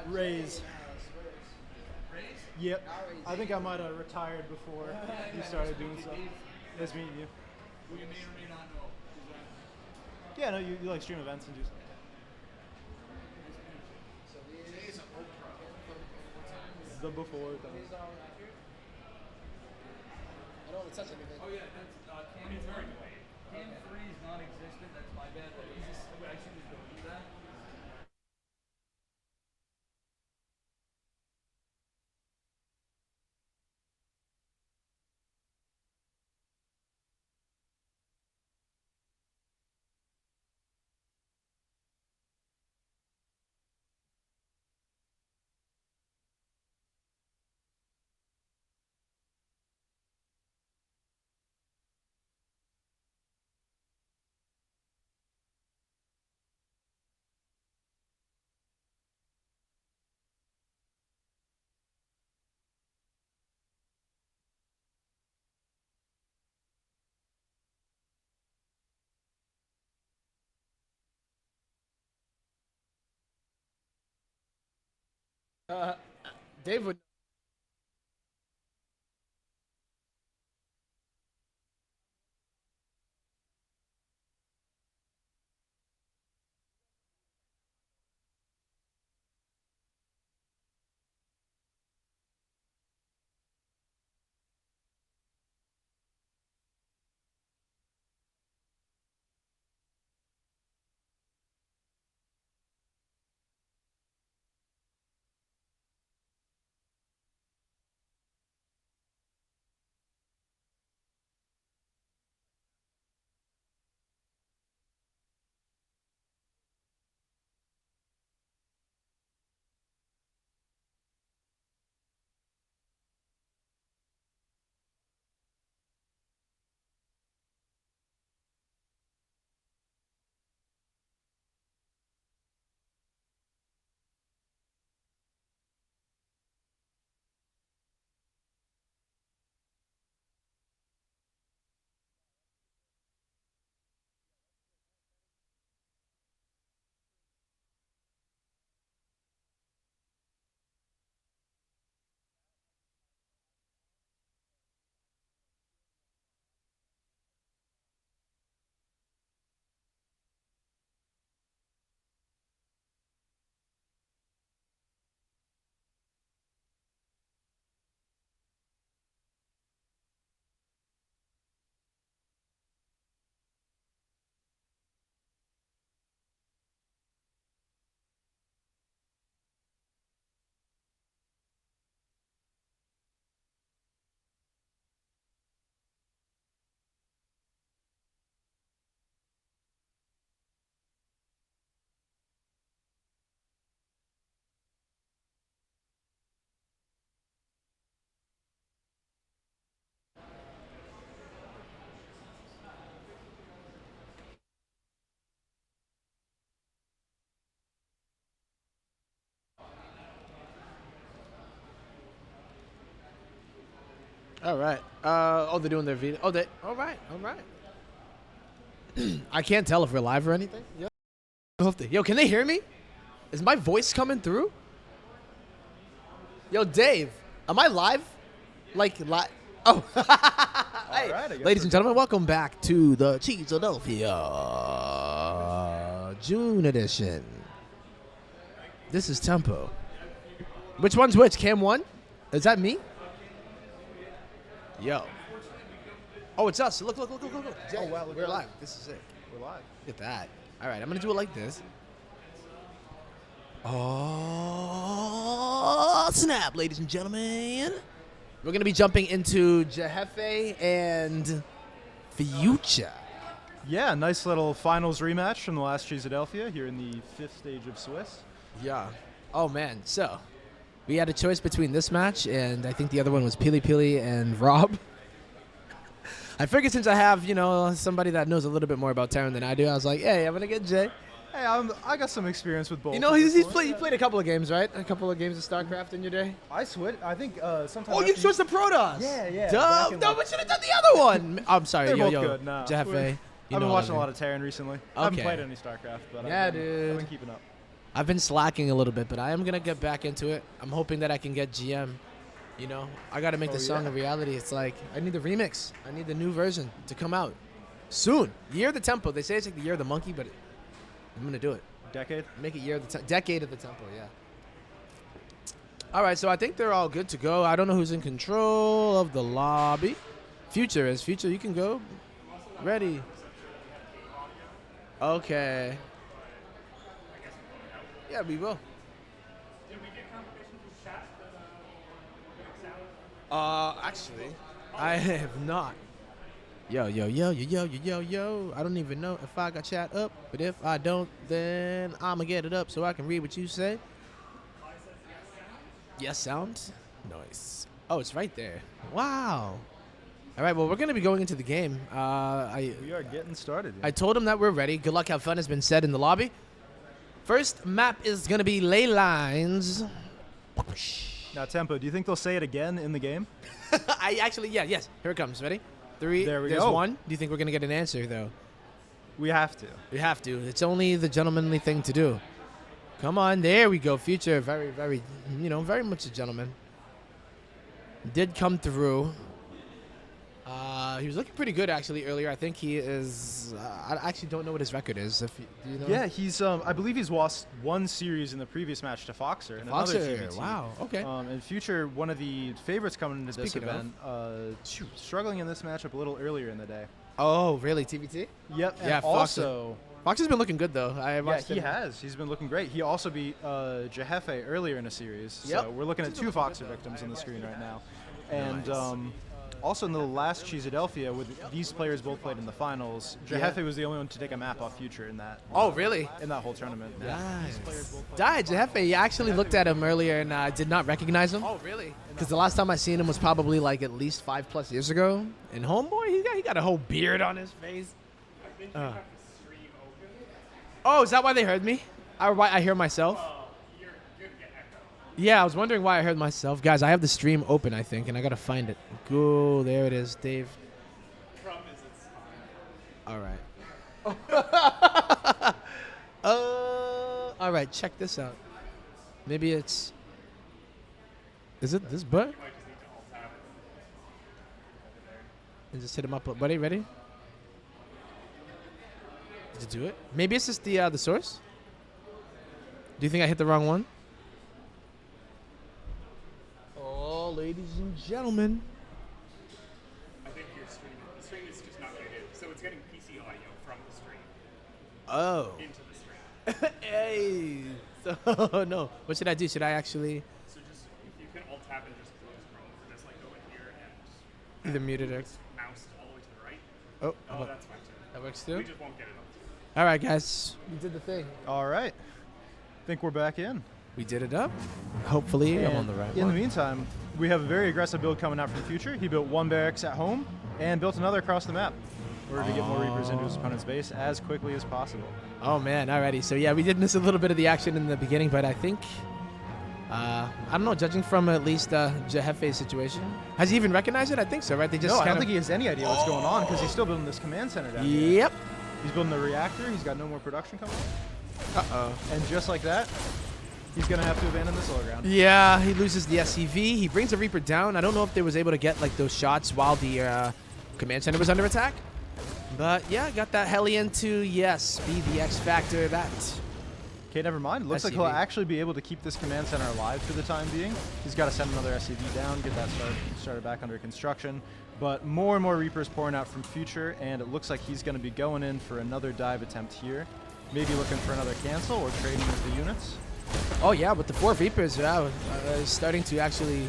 Raise. Yep. I think I might have retired before you started doing stuff. Nice meeting you. Who you may or may not know. Yeah, no, you like stream events and do stuff. The before. I don't want to touch anything. Oh yeah, that's Cam 3 is non-existent. That's my bad. I should just delete that. Dave would. All right. Oh, they're doing their video. Oh, they. All right. All right. I can't tell if we're live or anything. Yo, can they hear me? Is my voice coming through? Yo, Dave, am I live? Like live? Oh. Hey, right, ladies and gentlemen, welcome back to the Cheesedelphia June edition. This is Tempo. Which one's which? Cam 1? Is that me? Yo. Oh, it's us. Look. Jay, Oh, wow, look we're at live. This is it. We're live. Look at that. All right, I'm going to do it like this. Oh, snap, ladies and gentlemen. We're going to be jumping into Jefe and Future. Yeah, nice little finals rematch from the last Cheesedelphia here in the 5th stage of Swiss. Yeah. Oh, man. So, we had a choice between this match, and I think the other one was Pili Pili and Rob. I figured since I have, somebody that knows a little bit more about Terran than I do, I was like, hey, I'm going to get Jay. Hey, I got some experience with both. He played a couple of games, right? A couple of games of StarCraft in your day? I switched. I think sometimes. Oh, you switched to Protoss? Yeah. Duh, no, but should have done the other one. I'm sorry, They're both yo. good. Nah, Jefe. I've been watching a lot of Terran recently. I haven't Okay. played any StarCraft, but Yeah, I've dude. been keeping up. I've been slacking a little bit, but I am gonna get back into it. I'm hoping that I can get GM. You know, I gotta make the song a reality. It's like I need the remix. I need the new version to come out soon. Year of the Temple. They say it's like the year of the monkey, but I'm gonna do it. Decade? Make it year of the decade of the temple. Yeah. All right, so I think they're all good to go. I don't know who's in control of the lobby. Future is. Future, you can go. Ready. Okay. Yeah, we will. Did we get confirmation from chat that Actually, I have not. Yo. I don't even know if I got chat up, but if I don't, then I'ma get it up so I can read what you say. Yes, sound? Nice. Oh, it's right there. Wow. All right, well, we're going to be going into the game. We are getting started. I told him that we're ready. Good luck, have fun has been said in the lobby. First map is going to be ley lines. Now, Tempo, do you think they'll say it again in the game? Yes. Here it comes. Ready? 3. There we There's go. 1. Do you think we're going to get an answer, though? We have to. We have to. It's only the gentlemanly thing to do. Come on. There we go. Future. Very, very, very much a gentleman. Did come through. He was looking pretty good, actually, earlier. I think he is... I actually don't know what his record is. Do you know? Yeah, he's. I believe he's lost one series in the previous match to Foxer. And another Foxer. TVT. Wow. Okay. And Future, one of the favorites coming into this Speaking of. event, struggling in this matchup a little earlier in the day. Oh, really? TVT? Yep. Yeah, And also... Fox has been looking good, though. Yeah, he has. He's been looking great. He also beat Jefe earlier in a series. Yep. So we're looking at 2 Foxer victims on the screen right now. And also in the last Cheesedelphia, with these players both played in the finals, Jefe was the only one to take a map off Future in that. Oh, really? In that whole tournament. Nice. Jefe, I actually looked at him earlier and did not recognize him. Oh, really? Because the last time I seen him was probably like at least 5+ years ago. And homeboy, he got a whole beard on his face. I think you have the stream open. Oh, is that why they heard me? Or why I hear myself? You're get echo. Yeah, I was wondering why I heard myself. Guys, I have the stream open, I think, and I got to find it. Go, there it is, Dave. Problem is it's All right, check this out. Maybe it's... Is it this butt? you might just need to alt tab it. And just hit him up. Buddy, ready? Did you do it? Maybe it's just the source? Do you think I hit the wrong one? Oh, ladies and gentlemen. I think the stream is just not getting it. So it's getting PC audio from the stream Oh. into the stream. Hey. So, no. What should I do? Should I actually So just if you can alt tab and just close Chrome or just like go in here and either mute it or... mouse all the way to the right. Oh, Oh, that's fine too. that works too? We just won't get it on. All right, guys. We did the thing. All right. Think we're back in. We did it up. Hopefully, I'm on And the right in one. the meantime, we have a very aggressive build coming out from Future. He built 1 barracks at home and built another across the map in order to get more Reapers into his opponent's base as quickly as possible. Oh, man. Alrighty. So, yeah, we did miss a little bit of the action in the beginning, but I think... I don't know, judging from at least Jefe's situation. Has he even recognized it? I think so, right? They just No, I kind don't of... think he has any idea what's going on because he's still building this command center down here. Yep. He's building the reactor. He's got no more production coming. Uh-oh. And just like that, he's going to have to abandon the solar ground. Yeah, he loses the SCV. He brings the Reaper down. I don't know if they was able to get like those shots while the command center was under attack. But yeah, got that Hellion to, yes, be the X factor. That. Okay, never mind. Looks like he'll actually be able to keep this command center alive for the time being. He's got to send another SCV down, get that started back under construction. But more and more Reapers pouring out from Future, and it looks like he's going to be going in for another dive attempt here. Maybe looking for another cancel or trading with the units. Oh yeah, with the 4 Reapers, starting to actually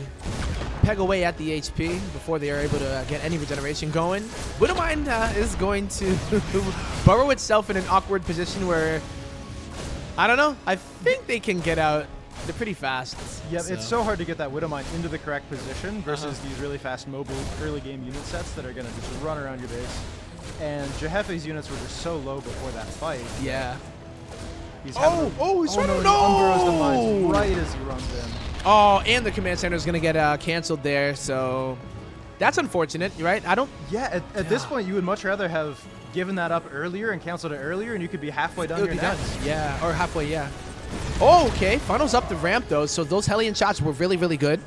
peg away at the HP before they are able to get any regeneration going. Widowmine is going to burrow itself in an awkward position where, I don't know, I think they can get out. They're pretty fast. Yeah, it's so hard to get that Widowmine into the correct position versus these really fast mobile early game unit sets that are going to just run around your base. And Jefe's units were just so low before that fight. Yeah. He's He's trying to he unburrows the mines right as he runs in. Oh, and the command center is going to get canceled there, so that's unfortunate, right? I don't... Yeah, at this point, you would much rather have given that up earlier and canceled it earlier, and you could be halfway done It would your be done. next. Yeah, or halfway, yeah. Oh, okay. Funnels up the ramp, though, so those Hellion shots were really, really good.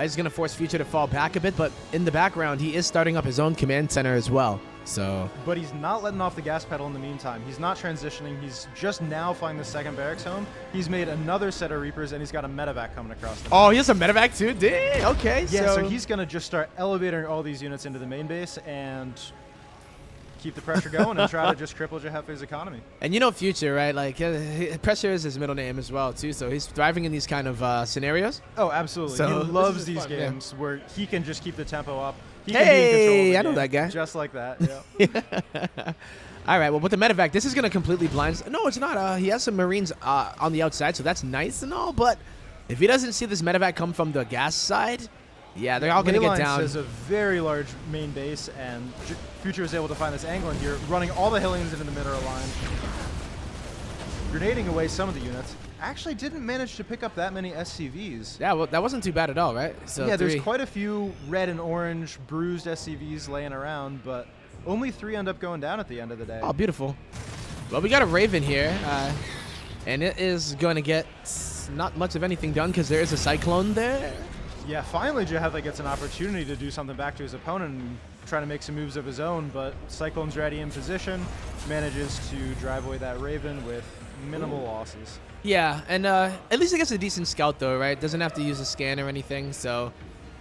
He's going to force Future to fall back a bit, but in the background, he is starting up his own command center as well. So, but he's not letting off the gas pedal in the meantime. He's not transitioning. He's just now flying the second barracks home. He's made another set of Reapers, and he's got a medevac coming across the oh, he has a medevac too? Dang, okay. Yeah, so he's going to just start elevating all these units into the main base and keep the pressure going and try to just cripple Jefe's economy. And you know Future, right? Like, pressure is his middle name as well, too, so he's thriving in these kind of scenarios. Oh, absolutely. So he loves these fun, games where he can just keep the tempo up. He hey, can be in control of the I know game, that guy. Just like that, yeah. All right, well, with the medevac, this is going to completely blind. No, it's not. He has some Marines on the outside, so that's nice and all, but if he doesn't see this medevac come from the gas side, yeah, they're all going to get down. There's a very large main base, and Future is able to find this angle in here, running all the Hellions into the middle line, grenading away some of the units. Actually didn't manage to pick up that many SCVs. Yeah, well, that wasn't too bad at all, right? So yeah, there's quite a few red and orange bruised SCVs laying around, but only 3 end up going down at the end of the day. Oh, beautiful. Well, we got a Raven here, and it is going to get not much of anything done because there is a Cyclone there. Yeah, finally Jefe gets an opportunity to do something back to his opponent and try to make some moves of his own, but Cyclone's ready in position, manages to drive away that Raven with minimal losses. Yeah, and at least he gets a decent scout, though, right? Doesn't have to use a scan or anything, so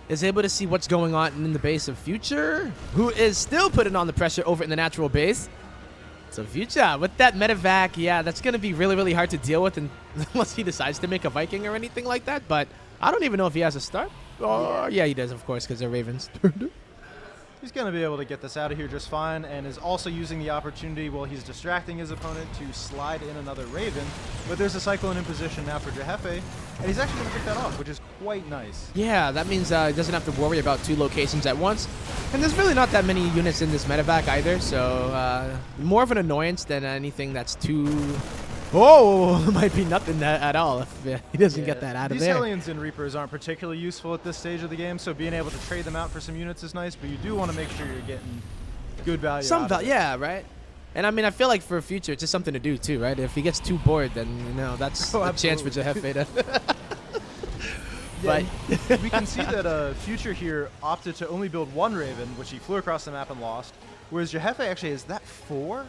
is able to see what's going on in the base of Future, who is still putting on the pressure over in the natural base. So Future, with that medevac, yeah, that's going to be really, really hard to deal with unless he decides to make a Viking or anything like that, but I don't even know if he has a start. Oh, yeah, he does, of course, because they're Ravens. He's going to be able to get this out of here just fine, and is also using the opportunity while he's distracting his opponent to slide in another Raven. But there's a Cyclone in position now for Jefe, and he's actually going to pick that off, which is quite nice. Yeah, that means he doesn't have to worry about 2 locations at once. And there's really not that many units in this medevac either, so more of an annoyance than anything that's too... Oh, might be nothing at all if he doesn't get that out of there. These Hellions and Reapers aren't particularly useful at this stage of the game, so being able to trade them out for some units is nice, but you do want to make sure you're getting good value out of it. Yeah, right? And I mean, I feel like for Future, it's just something to do too, right? If he gets too bored, then, you know, that's a chance for Jefe to... But we can see that Future here opted to only build 1 Raven, which he flew across the map and lost, whereas Jefe actually is that 4?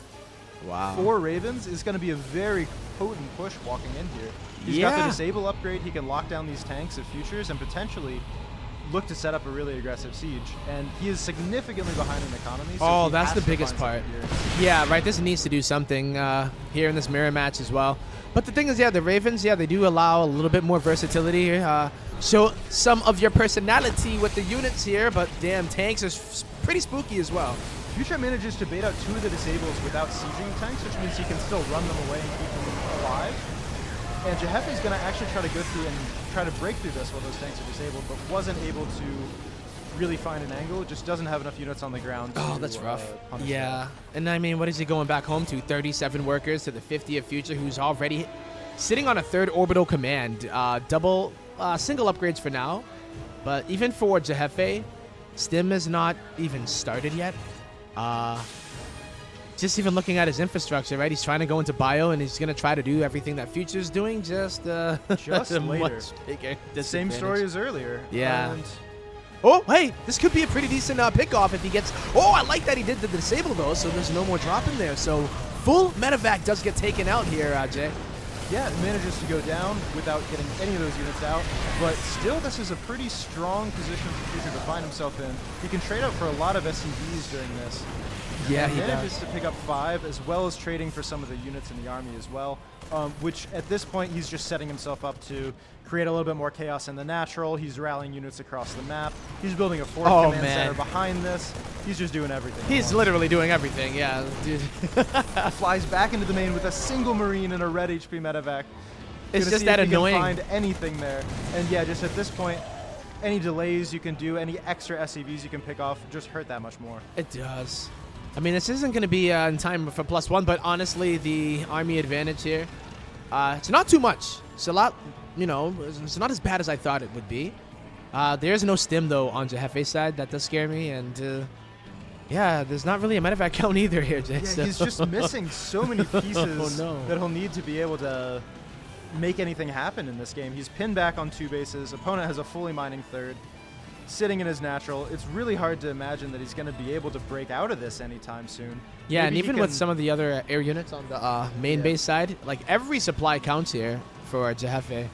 Wow. 4 Ravens is going to be a very potent push walking in here. He's got the disable upgrade. He can lock down these tanks of Futures and potentially look to set up a really aggressive siege. And he is significantly behind in economy. So that's the biggest part. Yeah, right. This needs to do something here in this mirror match as well. But the thing is, yeah, the Ravens, yeah, they do allow a little bit more versatility here. Show some of your personality with the units here, but damn, tanks are pretty spooky as well. Future manages to bait out 2 of the disables without sieging tanks, which means he can still run them away and keep them alive. And Jefe is going to actually try to go through and try to break through this while those tanks are disabled, but wasn't able to really find an angle. Just doesn't have enough units on the ground. Oh, that's rough. Yeah, and I mean, what is he going back home to? 37 workers to the 50 of Future, who's already sitting on a 3rd orbital command. Single upgrades for now, but even for Jefe, Stim is not even started yet. Just even looking at his infrastructure, right? He's trying to go into bio, and he's going to try to do everything that Future's doing, just later. The same story as earlier. Yeah. And oh, hey, this could be a pretty decent pickoff if he gets... Oh, I like that he did the disable, though, so there's no more drop in there. So full medevac does get taken out here, Jay. Yeah, it manages to go down without getting any of those units out, but still this is a pretty strong position for Future to find himself in. He can trade out for a lot of SCVs during this. Yeah, he manages to pick up 5, as well as trading for some of the units in the army as well, which at this point he's just setting himself up to create a little bit more chaos in the natural. He's rallying units across the map. He's building a 4th command center behind this. He's just doing everything. He's literally doing everything, yeah. Dude. Flies back into the main with a single Marine and a red HP medevac. It's just that annoying. Can find anything there. And yeah, just at this point, any delays you can do, any extra SCVs you can pick off, just hurt that much more. It does. I mean, this isn't going to be in time for +1, but honestly, the army advantage here, it's not too much. It's a lot, you know, it's not as bad as I thought it would be. There's no stim, though, on Jefe's side. That does scare me, and yeah, there's not really a medevac count either here, Jay. Yeah, he's just missing so many pieces that he'll need to be able to make anything happen in this game. He's pinned back on 2 bases. Opponent has a fully mining third, sitting in his natural. It's really hard to imagine that he's going to be able to break out of this anytime soon. Yeah, Maybe and even with some of the other air units on the main base side, like every supply counts here for Jefe.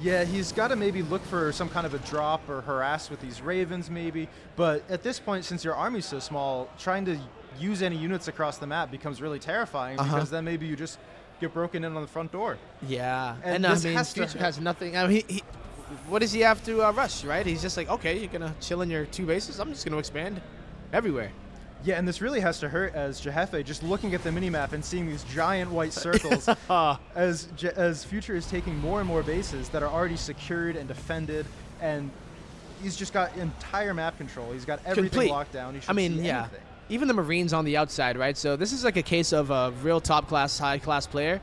Yeah, he's got to maybe look for some kind of a drop or harass with these Ravens maybe. But at this point, since your army's so small, trying to use any units across the map becomes really terrifying because then maybe you just get broken in on the front door. Yeah, And I this mean, has to Future has nothing. I mean, what does he have to rush, right? He's just like, okay, you're going to chill in your 2 bases. I'm just going to expand everywhere. Yeah, and this really has to hurt as Jefe, just looking at the minimap and seeing these giant white circles as Future is taking more and more bases that are already secured and defended, and he's just got entire map control. He's got everything locked down. He should see anything. Even the Marines on the outside, right? So this is like a case of a real top-class, high-class player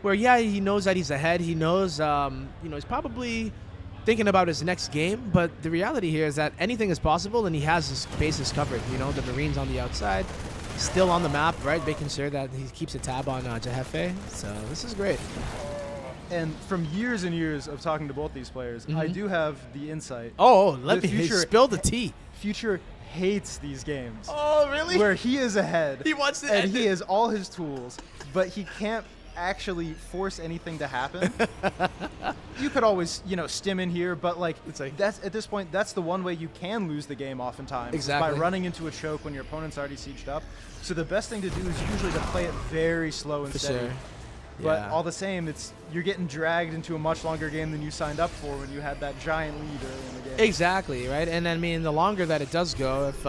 where, yeah, he knows that he's ahead. He knows, he's probably thinking about his next game, but the reality here is that anything is possible, and he has his bases covered. The Marines on the outside, still on the map, right? Making sure that he keeps a tab on Jefe. So this is great. And from years and years of talking to both these players, I do have the insight. Oh, let me spill the tea. Future hates these games. Oh, really? Where he is ahead. He wants to and end he it. has all his tools, but he can't actually force anything to happen. You could always, stim in here, but that's at this point, that's the one way you can lose the game oftentimes. Exactly. By running into a choke when your opponent's already sieged up. So the best thing to do is usually to play it very slow and steady. Sure. But all the same, you're getting dragged into a much longer game than you signed up for when you had that giant lead early in the game. Exactly, right? And I mean, the longer that it does go, if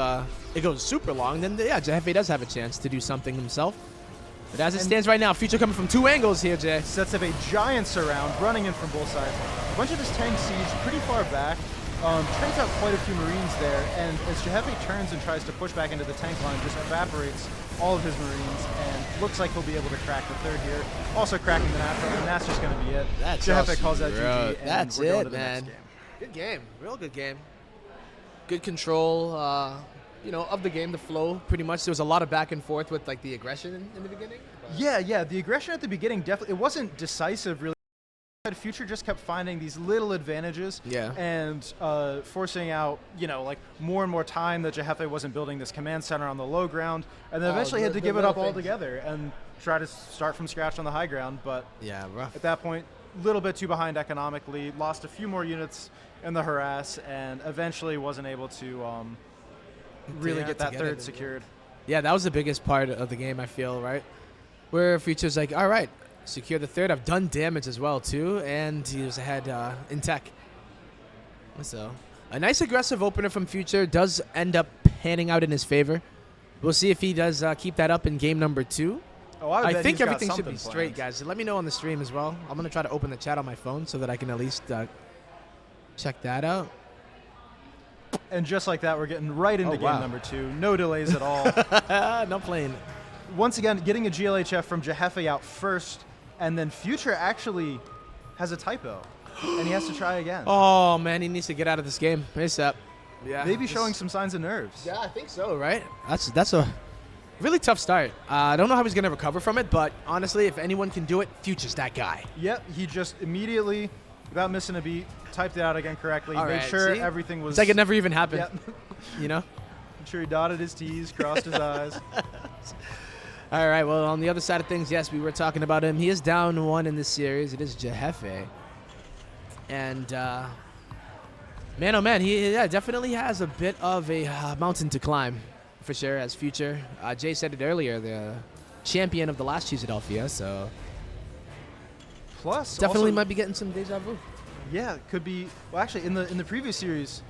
it goes super long, then Jefe does have a chance to do something himself. But as it stands right now, Future coming from 2 angles here, Jay. Sets up a giant surround, running in from both sides. A bunch of his tank siege pretty far back. Trades out quite a few Marines there, and as Jefe turns and tries to push back into the tank line, just evaporates all of his Marines, and looks like he'll be able to crack the third here. Also cracking the natural, and that's just going to be it. Jefe calls that GG, and that's we're going it, to the man. next game. Good game. Real good game. Good control, of the game, the flow, pretty much. There was a lot of back and forth with, the aggression in the beginning. Yeah, the aggression at the beginning, definitely, it wasn't decisive, really. Future just kept finding these little advantages and forcing out, more and more time that Jefe wasn't building this command center on the low ground, and then eventually had to give it up altogether and try to start from scratch on the high ground. But rough. At that point, a little bit too behind economically, lost a few more units in the harass, and eventually wasn't able to really get that third secured. Yeah, that was the biggest part of the game, I feel, right? Where Future's like, all right, secure the third. I've done damage as well, too, and he was ahead in tech. So, a nice aggressive opener from Future does end up panning out in his favor. We'll see if he does keep that up in game number 2. Oh, I think everything should be straight, guys. Let me know on the stream as well. I'm going to try to open the chat on my phone so that I can at least check that out. And just like that, we're getting right into game number 2. No delays at all. No playing. Once again, getting a GLHF from Jefe out first, and then Future actually has a typo, and he has to try again. Oh, man, he needs to get out of this game ASAP. Yeah, maybe showing some signs of nerves. Yeah, I think so, right? That's a really tough start. I don't know how he's going to recover from it, but honestly, if anyone can do it, Future's that guy. Yep, he just immediately, without missing a beat, typed it out again correctly, made sure everything was... It's like it never even happened, I'm sure he dotted his T's, crossed his I's. All right, well, on the other side of things, yes, we were talking about him. He is down 1 in this series. It is Jefe. And, man, oh, man, he definitely has a bit of a mountain to climb, for sure, as Future. Jay said it earlier, the champion of the last Cheesedelphia, so... Plus, definitely also, might be getting some deja vu. Yeah, could be. Well, actually, in the previous series,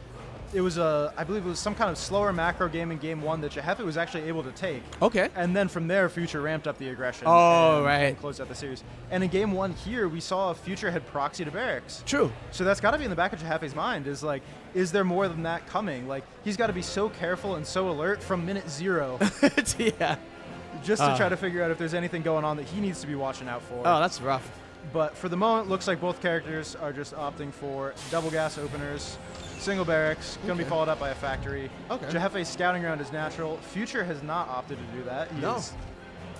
it was I believe it was some kind of slower macro game in game 1 that Jefe was actually able to take. Okay. And then from there, Future ramped up the aggression. And closed out the series. And in game 1 here, we saw Future had proxied to barracks. True. So that's got to be in the back of Jefe's mind. Is there more than that coming? He's got to be so careful and so alert from minute 0. Yeah. Just to try to figure out if there's anything going on that he needs to be watching out for. Oh, that's rough. But for the moment, looks like both characters are just opting for double gas openers, single barracks, going to be followed up by a factory. Okay. Jefe scouting around is natural. Future has not opted to do that. He's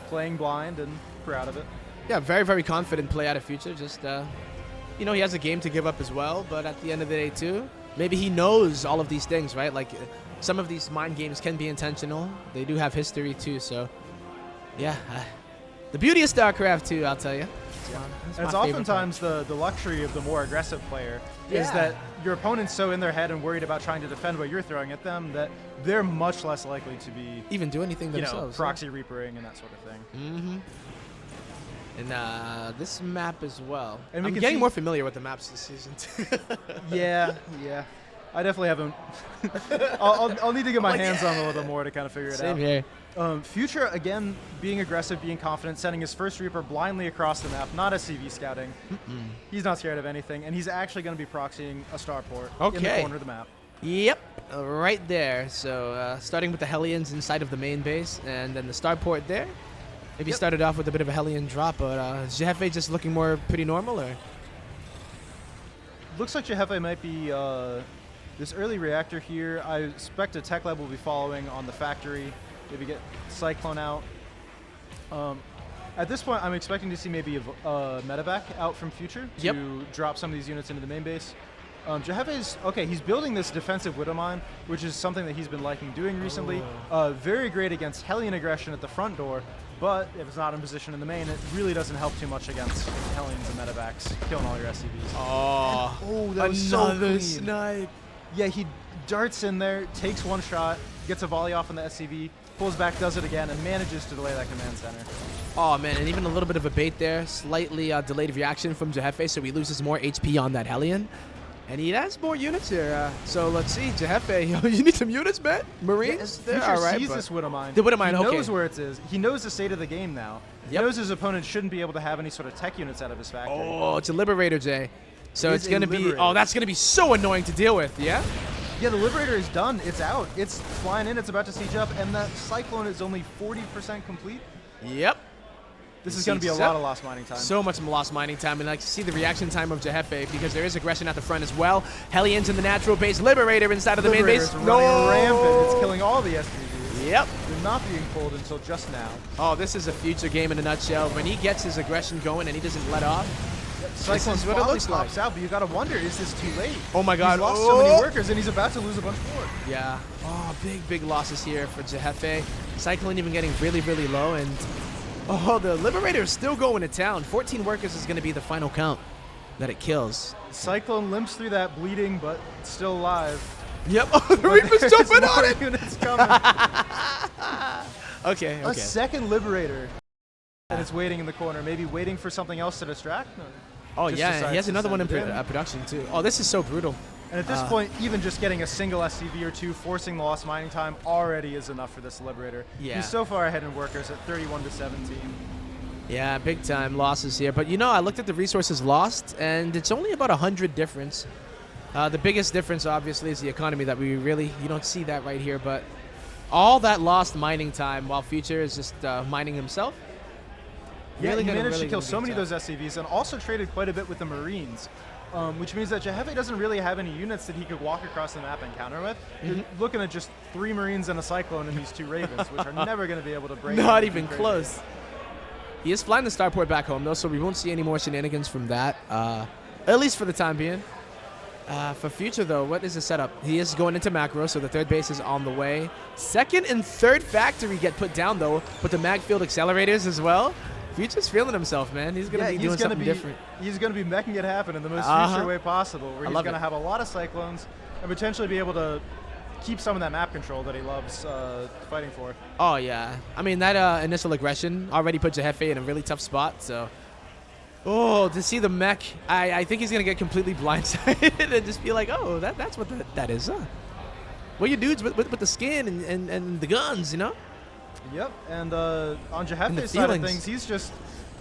playing blind and proud of it. Yeah, very, very confident play out of Future. Just, you know, he has a game to give up as well, but at the end of the day, too, maybe he knows all of these things, right? Like, some of these mind games can be intentional. They do have history, too, so, yeah. The beauty of Starcraft, too, I'll tell you. It's oftentimes the luxury of the more aggressive player is that your opponent's so in their head and worried about trying to defend what you're throwing at them that they're much less likely to be even do anything themselves. Proxy reapering and that sort of thing. Mm-hmm. And this map as well. And I'm getting more familiar with the maps this season. yeah. I definitely haven't. I'll need to get my hands on a little more to kind of figure it out. Same here. Future, again, being aggressive, being confident, sending his first Reaper blindly across the map, not SCV scouting. He's not scared of anything, and he's actually going to be proxying a starport in the corner of the map. Yep, right there. So starting with the Hellions inside of the main base, and then the starport there. Maybe started off with a bit of a Hellion drop, but is Jefe just looking more pretty normal, or? Looks like Jefe might be this early reactor here. I expect a tech lab will be following on the factory. Maybe get Cyclone out. At this point, I'm expecting to see maybe a medevac out from Future to drop some of these units into the main base. Jefe's, okay, he's building this defensive Widow Mine, which is something that he's been liking doing recently. Very great against Hellion aggression at the front door, but if it's not in position in the main, it really doesn't help too much against Hellions and medevacs, killing all your SCVs. Oh, that was so clean. Snipe. Yeah, he darts in there, takes one shot, gets a volley off on the SCV, pulls back, does it again, and manages to delay that command center. Oh, man, and even a little bit of a bait there. Slightly delayed reaction from Jefe, so he loses more HP on that Hellion. And he has more units here. So let's see, Jefe, you need some units, man? Marines? Future all right, sees this Widow Mine. The Widow Mine, He knows where it is. He knows the state of the game now. He knows his opponent shouldn't be able to have any sort of tech units out of his factory. Oh, it's a Liberator, Jay. So it's going to be, that's going to be so annoying to deal with, yeah? Yeah, the Liberator is done. It's out. It's flying in. It's about to siege up, and that Cyclone is only 40% complete. Yep. This is going to be a lot of lost mining time. So much lost mining time, and I like to see the reaction time of Jefe because there is aggression at the front as well. Hellions in the natural base, Liberator inside of the main base. Running rampant. It's killing all the SPVs. Yep. They're not being pulled until just now. Oh, this is a Future game in a nutshell. When he gets his aggression going and he doesn't let off, Cyclone's what it looks pops out, but you got to wonder, is this too late? Oh my God! He's lost so many workers, and he's about to lose a bunch more. Yeah. Oh, big losses here for Jefe. Cyclone even getting really, really low, and oh, the Liberator is still going to town. 14 workers is going to be the final count that it kills. Cyclone limps through that, bleeding, but still alive. Yep. Oh, the Reaper's jumping on it. Units coming. Okay. A second Liberator, and it's waiting in the corner, maybe waiting for something else to distract. Oh yeah, he has another one in production too. Oh, this is so brutal. And at this point, even just getting a single SCV or two, forcing the lost mining time already is enough for this Liberator. Yeah. He's so far ahead in workers at 31-17. Yeah, big time losses here. But you know, I looked at the resources lost, and it's only about 100 difference. The biggest difference, obviously, is the economy that you don't see that right here. But all that lost mining time while Future is just mining himself. Yeah, he managed to kill so many of those SCVs and also traded quite a bit with the Marines, which means that Jefe doesn't really have any units that he could walk across the map and counter with. You're looking at just 3 Marines and a Cyclone and these 2 Ravens, which are never going to be able to break. Not even close. He is flying the starport back home, though, so we won't see any more shenanigans from that, at least for the time being. For Future, though, what is the setup? He is going into macro, so the 3rd base is on the way. 2nd and 3rd factory get put down, though, with the mag field accelerators as well. Future's feeling himself, man. He's going to be doing something different. He's going to be making it happen in the most Future way possible, where he's going to have a lot of Cyclones and potentially be able to keep some of that map control that he loves fighting for. Oh, yeah. I mean, that initial aggression already put Jefe in a really tough spot, so... Oh, to see the mech, I think he's going to get completely blindsided and just be like, oh, that's what that is, huh? What you dudes with the skin and the guns, you know? Yep, and on Jefe's side of things, he's just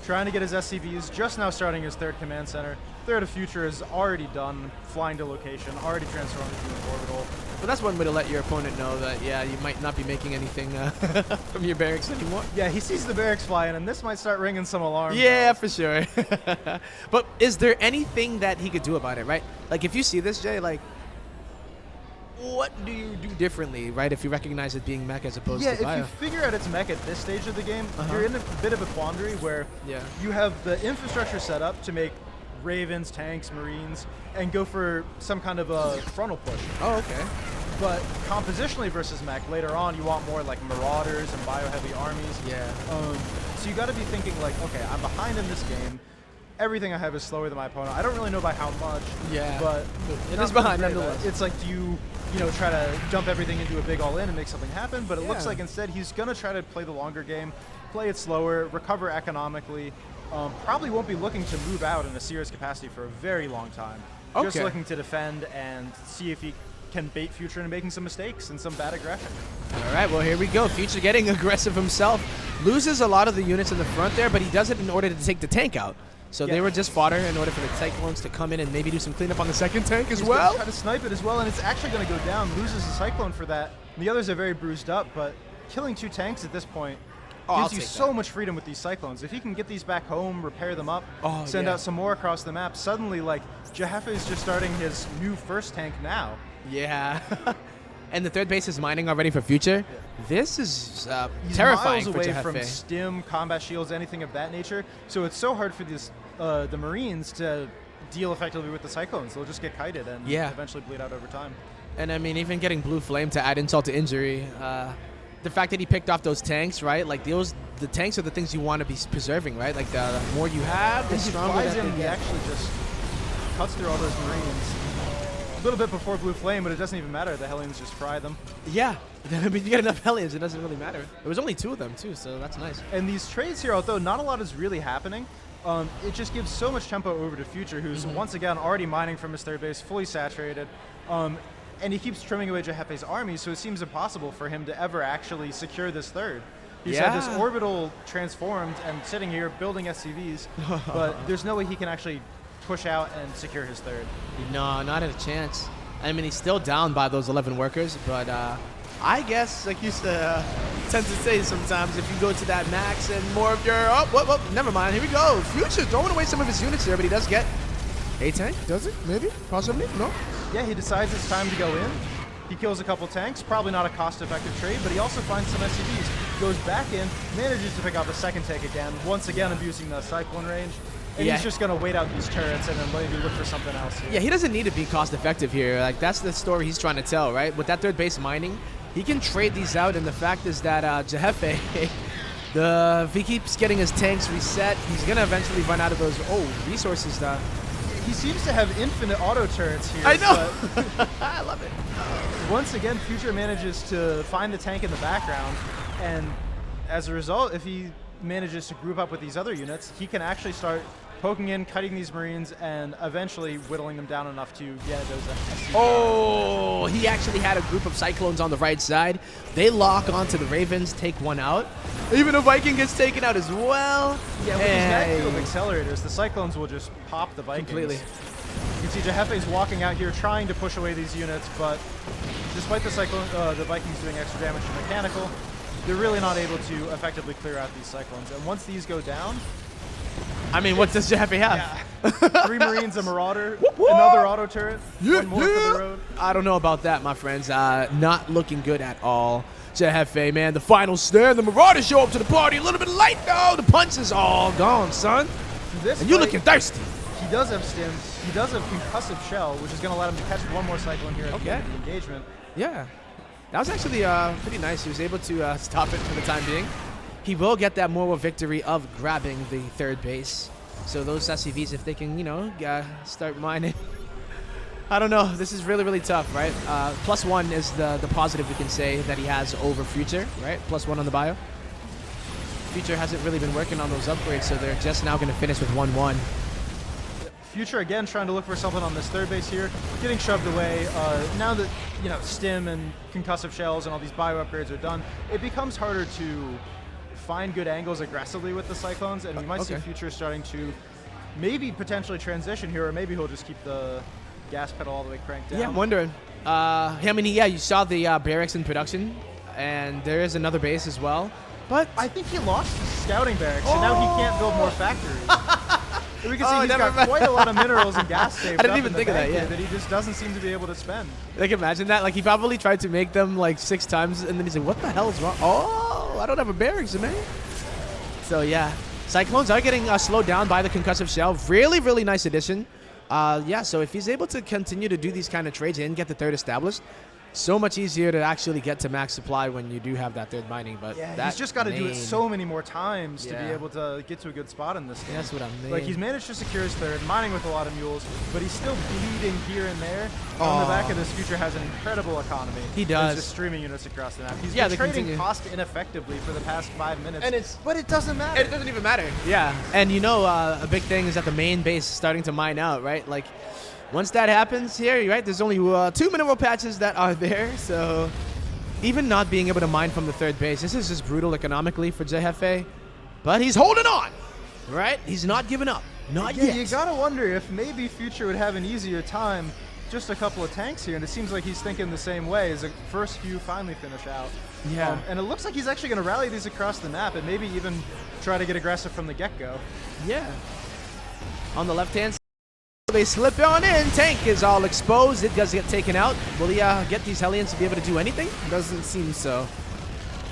trying to get his SCVs, just now starting his 3rd command center. 3rd of Future is already done, flying to location, already transformed into an orbital. But that's one way to let your opponent know that, yeah, you might not be making anything from your barracks anymore. Yeah, he sees the barracks flying, and this might start ringing some alarms. Yeah, for sure. But is there anything that he could do about it, right? Like, if you see this, Jay, like... what do you do differently, right? If you recognize it being mech as opposed Yeah, to if bio. you figure out it's mech at this stage of the game, you're in a bit of a quandary where you have the infrastructure set up to make Ravens, tanks, Marines, and go for some kind of a frontal push. Oh, okay. But compositionally versus mech, later on, you want more like Marauders and bio-heavy armies. Yeah. So you got to be thinking like, okay, I'm behind in this game. Everything I have is slower than my opponent. I don't really know by how much. Yeah. But it is behind nonetheless. It's like, do you try to dump everything into a big all-in and make something happen? But it looks like instead he's going to try to play the longer game, play it slower, recover economically. Probably won't be looking to move out in a serious capacity for a very long time. Okay. Just looking to defend and see if he can bait Future into making some mistakes and some bad aggression. All right, well, here we go. Future getting aggressive himself. Loses a lot of the units in the front there, but he does it in order to take the tank out. So they were just fodder in order for the Cyclones to come in and maybe do some cleanup on the second tank as well. Try to snipe it as well, and it's actually going to go down. Loses the Cyclone for that. The others are very bruised up, but killing 2 tanks at this point gives you so much freedom with these Cyclones. If he can get these back home, repair them up, send out some more across the map, suddenly, like, Jefe is just starting his new first tank now. Yeah. And the third base is mining already for Future. This is He's terrifying miles for away Jefe. from stim, combat shields, anything of that nature. So it's so hard for the Marines to deal effectively with the Cyclones. They'll just get kited and eventually bleed out over time. And I mean, even getting Blue Flame to add insult to injury, the fact that he picked off those tanks, right? Like the tanks are the things you want to be preserving, right? Like the more you have, the stronger that they He get. actually just cuts through all those Marines. A little bit before Blue Flame, but it doesn't even matter. The Hellions just fry them. Yeah. I mean, you get enough Hellions, it doesn't really matter. There was only 2 of them, too, so that's nice. And these trades here, although not a lot is really happening, it just gives so much tempo over to Future, who's once again already mining from his third base, fully saturated. And he keeps trimming away Jefe's army, so it seems impossible for him to ever actually secure this third. He's had this orbital transformed and sitting here building SCVs, but there's no way he can actually push out and secure his third. No, not at a chance. I mean, he's still down by those 11 workers, but I guess, like you said, tend to say sometimes, if you go to that max and more of your... Oh, never mind. Here we go. Future throwing away some of his units there, but he does get a tank, does it? Maybe? Possibly? No? Yeah, he decides it's time to go in. He kills a couple tanks, probably not a cost-effective trade, but he also finds some SCVs, goes back in, manages to pick off a second tank again, once again abusing the Cyclone range. And he's just going to wait out these turrets and then maybe look for something else here. Yeah, he doesn't need to be cost-effective here. Like, that's the story he's trying to tell, right? With that third base mining, he can trade these out, and the fact is that Jefe, if he keeps getting his tanks reset, he's going to eventually run out of those resources. He seems to have infinite auto turrets here. I know. I love it. Once again, Future manages to find the tank in the background, and as a result, if he manages to group up with these other units, he can actually start poking in, cutting these Marines, and eventually whittling them down enough to get those SCVs. Oh, he actually had a group of Cyclones on the right side. They lock onto the Ravens, take one out. Even a Viking gets taken out as well. Yeah, with these mag-fueled accelerators, the Cyclones will just pop the Vikings. Completely. You can see Jefe's walking out here trying to push away these units, but despite the Vikings doing extra damage to mechanical, they're really not able to effectively clear out these Cyclones. And once these go down... I mean, what does Jefe have? Yeah. 3 Marines, a Marauder, another auto turret, one more for the road. I don't know about that, my friends. Not looking good at all. Jefe, man, the final snare. The Marauders show up to the party a little bit late, though. The punch is all gone, son. And you looking thirsty. He does have stims. He does have concussive shell, which is going to let him catch one more Cyclone here at the end of the engagement. Yeah. That was actually pretty nice. He was able to stop it for the time being. He will get that moral victory of grabbing the third base. So those SCVs, if they can, start mining. I don't know. This is really, really tough, right? +1 is the positive we can say that he has over Future, right? +1 on the bio. Future hasn't really been working on those upgrades, so they're just now going to finish with 1-1. Future again trying to look for something on this third base here, getting shoved away. Now that stim and concussive shells and all these bio upgrades are done, it becomes harder to find good angles aggressively with the Cyclones, and we might see Future starting to maybe potentially transition here, or maybe he'll just keep the gas pedal all the way cranked down. Yeah, I'm wondering. You saw the barracks in production, and there is another base as well. But I think he lost his scouting barracks, and now he can't build more factories. We can see he's got quite a lot of minerals and gas saved. I didn't even think of that. Yeah, that he just doesn't seem to be able to spend. Like, imagine that. Like, he probably tried to make them like 6 times, and then he's like, "What the hell is wrong? Oh, I don't have a bearings, man." So yeah, Cyclones are getting slowed down by the concussive shell. Really, really nice addition. Yeah, so if he's able to continue to do these kind of trades and get the third established, so much easier to actually get to max supply when you do have that third mining. But yeah, he's just got to do it so many more times to be able to get to a good spot in this game. That's what I mean. Like, he's managed to secure his third, mining with a lot of mules, but he's still bleeding here and there. On the back of this, Future has an incredible economy. He does. He's just streaming units across the map. He's been trading cost ineffectively for the past 5 minutes. But it doesn't matter. It doesn't even matter. Yeah, and you know, a big thing is that the main base is starting to mine out, right? Like, once that happens here, right, there's only 2 mineral patches that are there, so even not being able to mine from the third base, this is just brutal economically for Jefe, but he's holding on, right? He's not giving up. Not yet. You gotta wonder if maybe Future would have an easier time, just a couple of tanks here, and it seems like he's thinking the same way as the first few finally finish out. Yeah. And it looks like he's actually going to rally these across the map and maybe even try to get aggressive from the get-go. Yeah. On the left-hand side, they slip on in. Tank is all exposed. It does get taken out. Will he get these Hellions to be able to do anything? Doesn't seem so.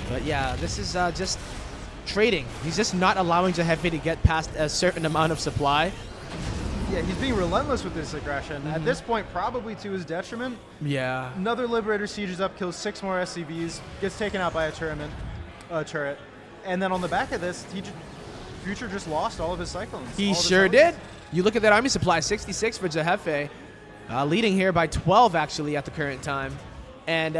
But yeah, this is just trading. He's just not allowing Jefe to get past a certain amount of supply. Yeah, he's being relentless with this aggression. At this point, probably to his detriment. Yeah. Another Liberator sieges up, kills 6 more SCVs, gets taken out by a turret. And then on the back of this, Future just lost all of his Cyclones. He sure did. You look at that army supply, 66 for Jefe. Leading here by 12, actually, at the current time. And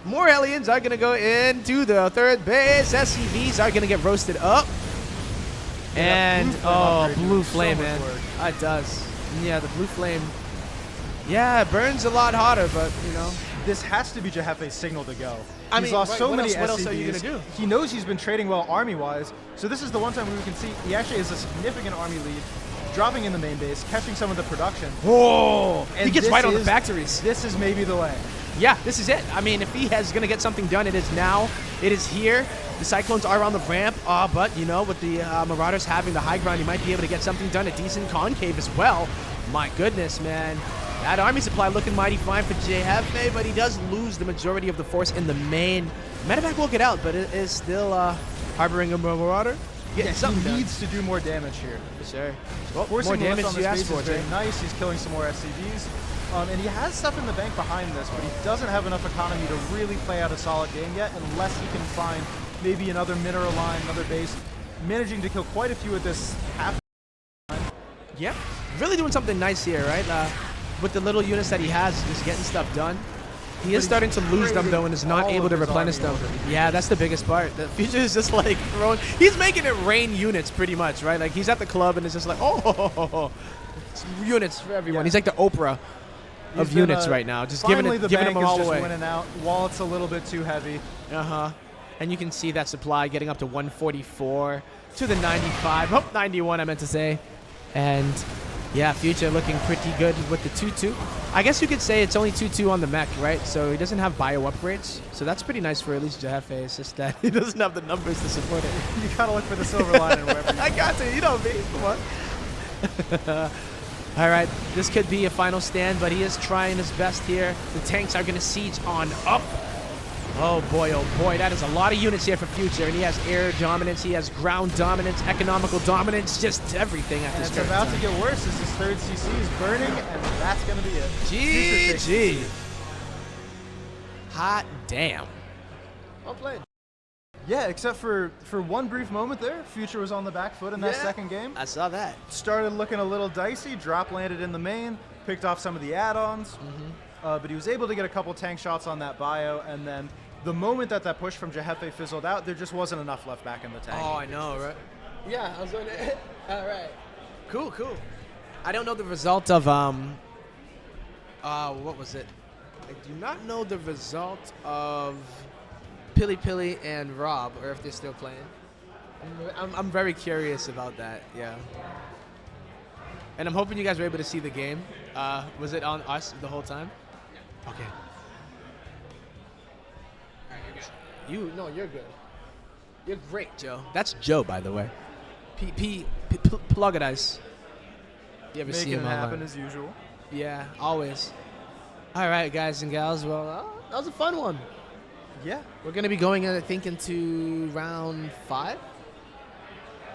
more Hellions are going to go into the third base. SCVs are going to get roasted up. And, blue flame, man. It does. Yeah, the blue flame. Yeah, it burns a lot hotter, but, you know. This has to be Jefe's signal to go. He's lost so many SCVs. What else are you going to do? He knows he's been trading well army-wise, so this is the one time where we can see he actually has a significant army lead, dropping in the main base, catching some of the production. Whoa! And he gets right on the factories. This is maybe the way. Yeah, this is it. I mean, if he is going to get something done, it is now. It is here. The Cyclones are on the ramp, but, you know, with the Marauders having the high ground, he might be able to get something done. A decent concave as well. My goodness, man. That army supply looking mighty fine for Jefe, but he does lose the majority of the force in the main. Medevac will get out, but it is still harboring a Marauder. Yeah, he needs to do more damage here. For sure. Well, more damage you asked for. Very nice. He's killing some more SCVs. And he has stuff in the bank behind this, but he doesn't have enough economy to really play out a solid game yet unless he can find maybe another mineral line, another base. Managing to kill quite a few at this half time. Yeah, really doing something nice here, right? With the little units that he has, just getting stuff done. He is starting to lose them, though, and is not able to replenish them. Yeah, that's the biggest part. The Future is just, like, throwing... He's making it rain units, pretty much, right? Like, he's at the club, and it's just like, it's units for everyone. Yeah. He's like the Oprah of units right now, just giving them all away. Winning out. Wallet's a little bit too heavy. And you can see that supply getting up to 144 to the 95. Oh, 91, I meant to say. And yeah, Future looking pretty good with the 2-2. I guess you could say it's only 2-2 on the mech, right? So he doesn't have bio upgrades. So that's pretty nice for at least Jefe. It's just that he doesn't have the numbers to support it. You gotta look for the silver lining wherever I got to. You know me. Come on. All right, this could be a final stand, but he is trying his best here. The tanks are going to siege on up. Oh boy, that is a lot of units here for Future, and he has air dominance, he has ground dominance, economical dominance, just everything at this time. It's about to get worse as his third CC is burning, and that's going to be it. GG. Hot damn. Well played. Yeah, except for one brief moment there, Future was on the back foot in that second game. I saw that. Started looking a little dicey, drop landed in the main, picked off some of the add-ons, but he was able to get a couple tank shots on that bio, and then the moment that push from Jefe fizzled out, there just wasn't enough left back in the tank. Oh, I know, right? Yeah, I was going to... All right. Cool. I don't know the result of, what was it? I do not know the result of Pili and Rob, or if they're still playing. I'm very curious about that, yeah. And I'm hoping you guys were able to see the game. Was it on us the whole time? Yeah. Okay. No, you're good. You're great, Joe. That's Joe, by the way. Plug it ice. You ever Making see it him happen online. as usual. Yeah, always. All right, guys and gals. Well, that was a fun one. Yeah. We're gonna be going, I think, into round 5.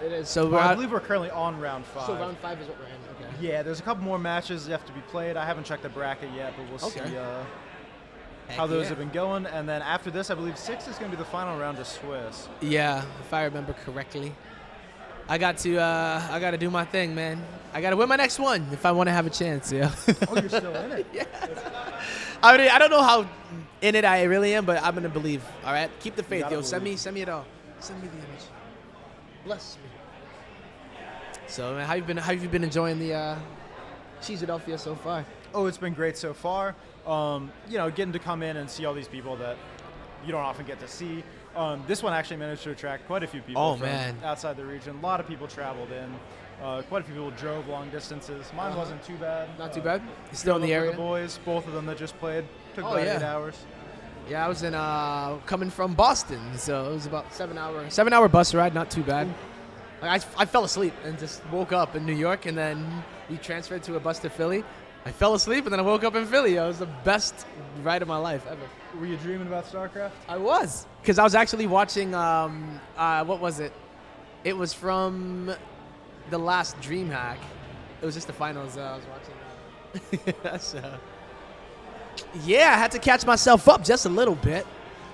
It is. So Well, I believe we're currently on round 5. So round 5 is what we're in. Okay. Yeah, there's a couple more matches that have to be played. I haven't checked the bracket yet, but we'll Okay. see Heck how those yeah. have been going. And then after this, I believe 6 is going to be the final round of Swiss. Yeah, if I remember correctly. I got to do my thing, man. I got to win my next one if I want to have a chance. Yeah. Oh, you're still in it? Yeah. I mean, I don't know how in it I really am, but I'm gonna believe. All right, keep the faith, gotta yo. Send believe. me it all. Send me the image. Bless me. So, man, how you been enjoying the Cheesedelphia so far? Oh, it's been great so far. Getting to come in and see all these people that you don't often get to see. This one actually managed to attract quite a few people Oh, from man. outside the region. A lot of people traveled in. Quite a few people drove long distances. Mine wasn't too bad. Not too bad. You still in the With area? The boys, both of them that just played, took Oh, about yeah. 8 hours. Yeah, I was in coming from Boston, so it was about 7-hour bus ride. Not too bad. Like, I fell asleep and just woke up in New York, and then we transferred to a bus to Philly. I fell asleep and then I woke up in Philly. It was the best ride of my life ever. Were you dreaming about StarCraft? I was, because I was actually watching. What was it? It was from the last DreamHack. It was just the finals. I was watching. So, yeah, I had to catch myself up just a little bit,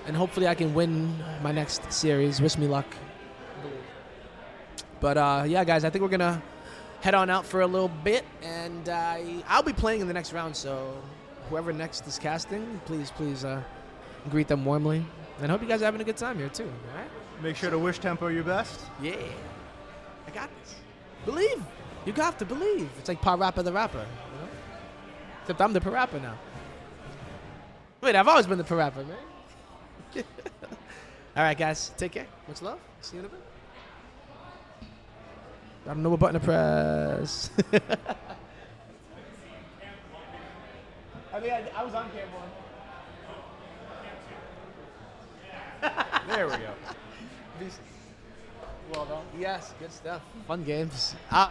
and hopefully I can win my next series. Wish me luck. But yeah, guys, I think we're gonna head on out for a little bit, and I'll be playing in the next round. So whoever next is casting, please greet them warmly, and I hope you guys are having a good time here too. All right? Make sure to wish Tempo your best. Yeah, I got this. Believe. You have to believe. It's like Pa-Rappa the Rapper. You know? Except I'm the Pa-Rappa now. Wait, I've always been the Pa-Rappa, man. All right, guys. Take care. Much love. See you in a bit. I don't know what button to press. I mean, I was on cam 1. There we go. Well done. Yes, good stuff. Fun games. Yeah.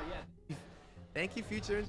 Thank you, Future.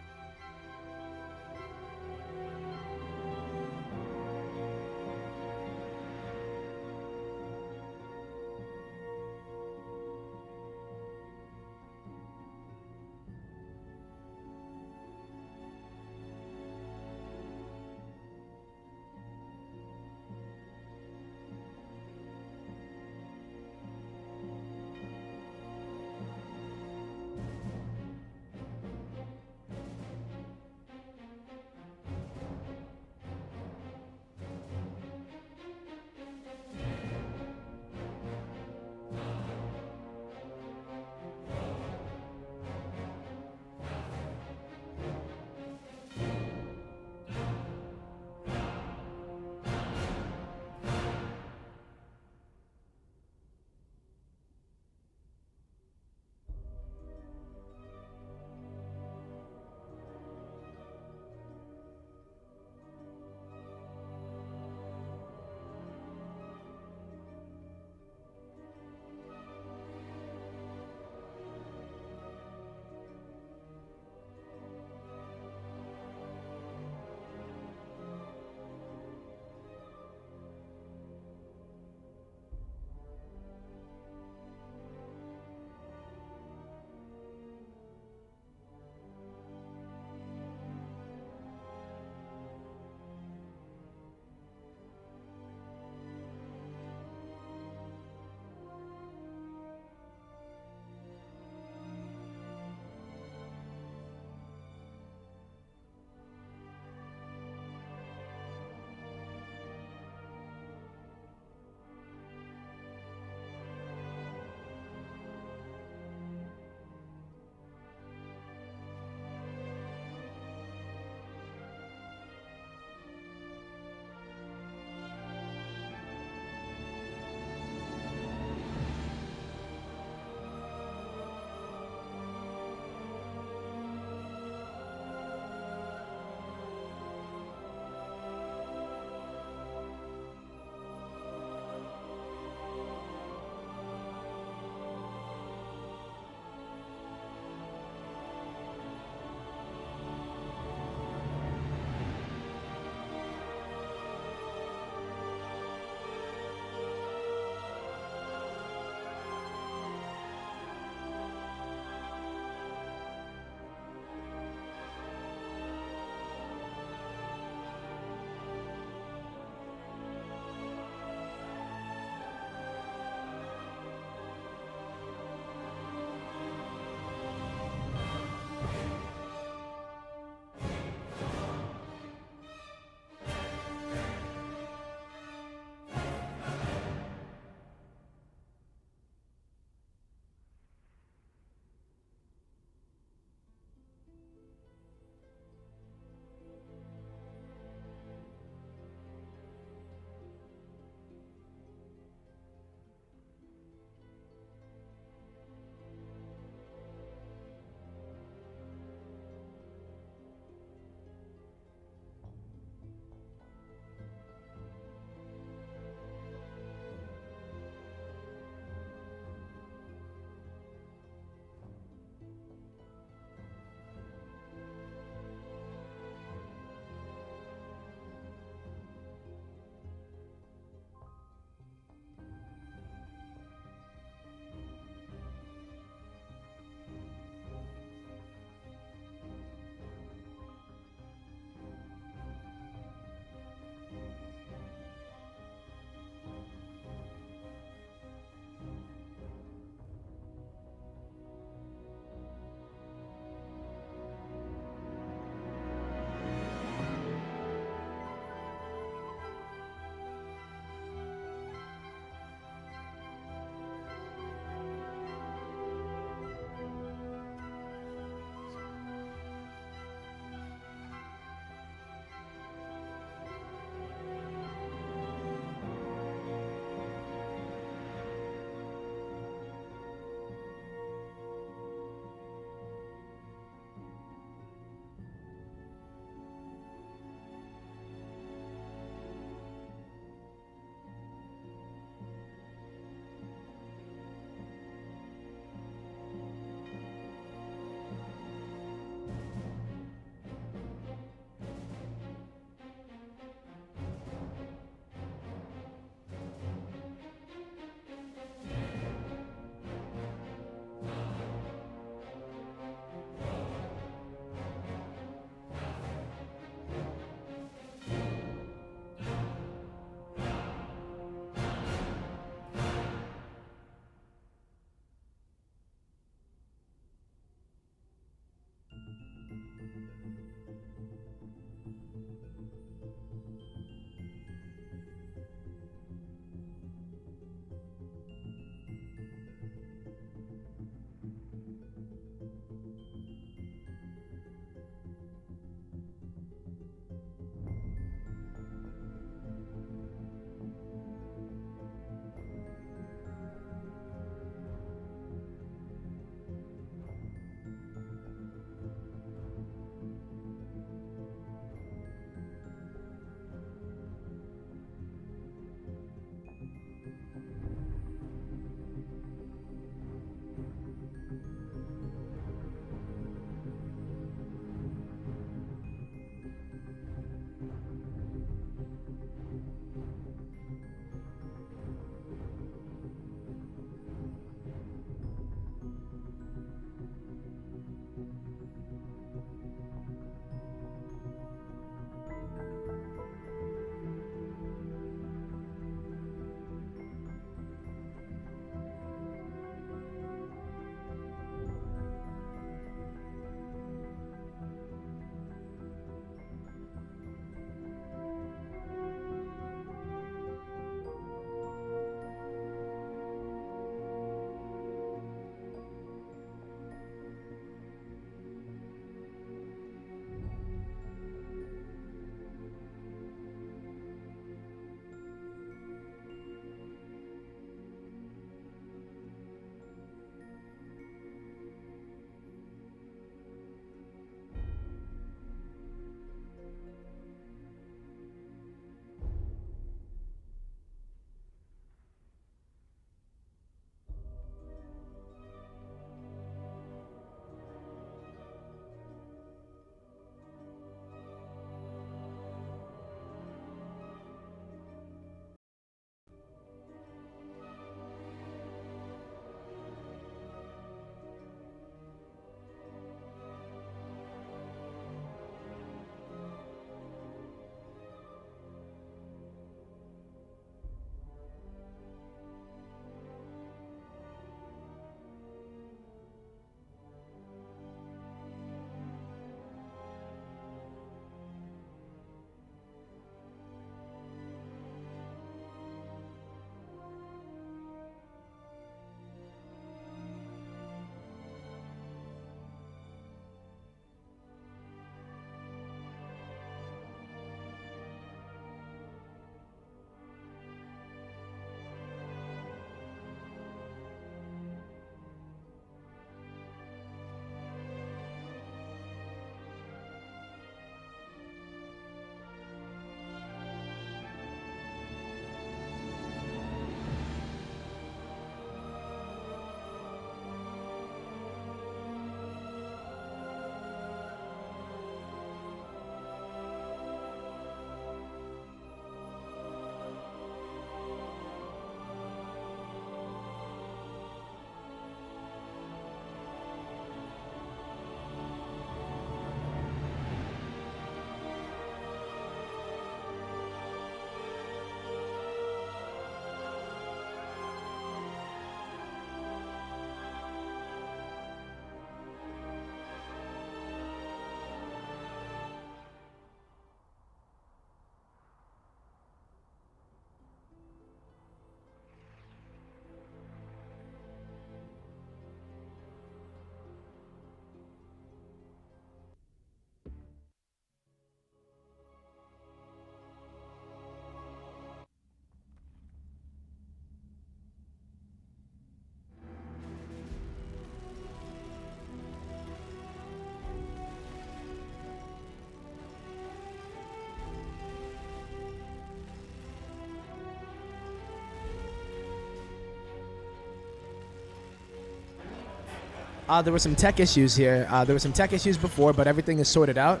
there were some tech issues here. There were some tech issues before, but everything is sorted out.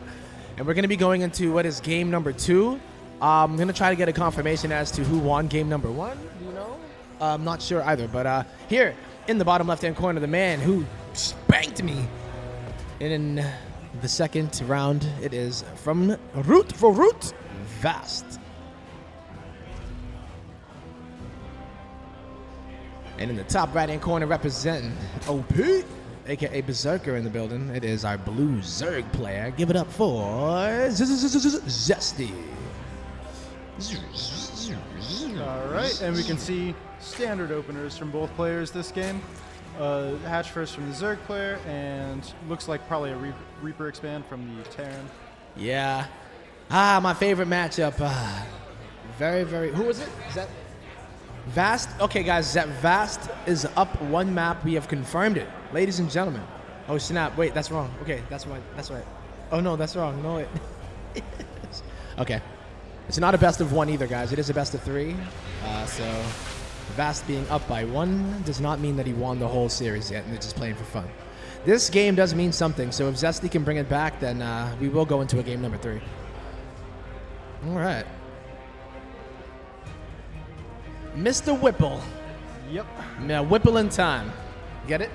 And we're going to be going into what is game number 2. I'm going to try to get a confirmation as to who won game number 1. Do you know? I'm not sure either. But here in the bottom left-hand corner, the man who spanked me in the second round, it is from Root for Root, Vast. And in the top right-hand corner, representing OP, a.k.a. Berserker in the building, it is our blue Zerg player. Give it up for Zesty. All right, and we can see standard openers from both players this game. Hatch first from the Zerg player, and looks like probably a Reaper expand from the Terran. Yeah. My favorite matchup. Very, very. Who was it? Is that Vast? Okay, guys, that Vast is up 1 map. We have confirmed it, ladies and gentlemen. Oh snap! Wait, that's wrong. Okay, that's right. That's right. Oh no, that's wrong. No, it. Okay, it's not a best of 1 either, guys. It is a best of 3. So Vast being up by 1 does not mean that he won the whole series yet, and they're just playing for fun. This game does mean something. So if Zesty can bring it back, then we will go into a game number 3. All right. Mr. Whipple. Yep. Yeah, Whipple in time. Get it?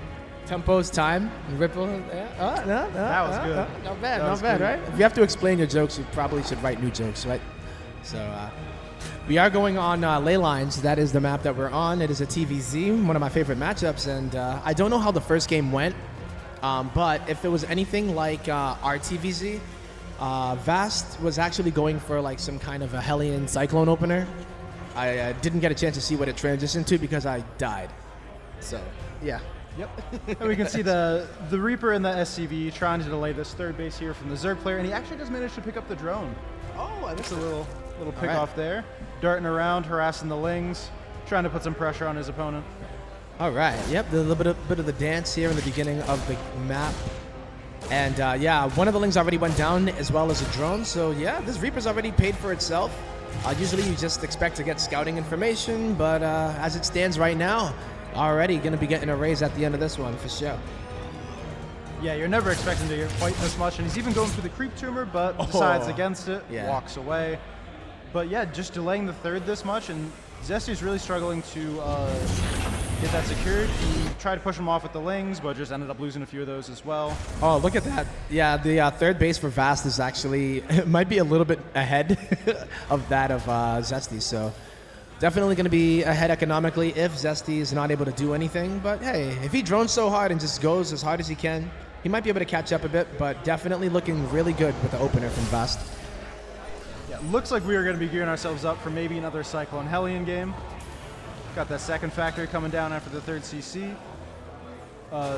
Tempo's time. Ripple. Yeah. No, that was good. Not bad, That not was bad, good. right? If you have to explain your jokes, you probably should write new jokes, right? So, we are going on Ley Lines. That is the map that we're on. It is a TVZ, one of my favorite matchups, and I don't know how the first game went, but if it was anything like our TVZ, Vast was actually going for like some kind of a Hellion Cyclone opener. I didn't get a chance to see what it transitioned to because I died. So, yeah. Yep. And we can see the Reaper and the SCV trying to delay this third base here from the Zerg player, and he actually does manage to pick up the drone. Oh, That's a little pick right. off there. Darting around, harassing the Lings, trying to put some pressure on his opponent. All right. Yep. A little bit of the dance here in the beginning of the map. And yeah, one of the Lings already went down as well as a drone. So yeah, this Reaper's already paid for itself. Usually you just expect to get scouting information, but as it stands right now, already going to be getting a raise at the end of this one for sure. Yeah, you're never expecting to get quite this much, and he's even going for the creep tumor, but decides against it, walks away. But yeah, just delaying the third this much, and Zesty's really struggling to get that secured. He tried to push him off with the Lings, but just ended up losing a few of those as well. Oh, look at that. Yeah, the third base for Vast is actually, it might be a little bit ahead of that of Zesty, so definitely going to be ahead economically if Zesty is not able to do anything. But hey, if he drones so hard and just goes as hard as he can, he might be able to catch up a bit, but definitely looking really good with the opener from Vast. Yeah, looks like we are going to be gearing ourselves up for maybe another Cyclone Hellion game. Got that second factory coming down after the third CC.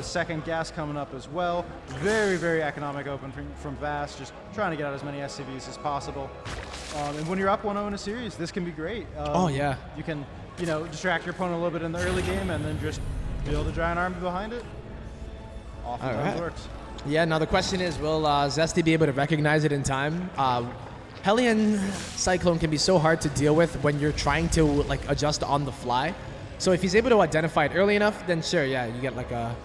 Second gas coming up as well. Very, very economic open from Vast, just trying to get out as many SCVs as possible. And when you're up 1-0 in a series, this can be great. Oh, yeah. You can, distract your opponent a little bit in the early game and then just build a giant army behind it. Oftentimes works. Yeah, now the question is, will Zesty be able to recognize it in time? Hellion Cyclone can be so hard to deal with when you're trying to adjust on the fly. So if he's able to identify it early enough, then sure, yeah, you get like a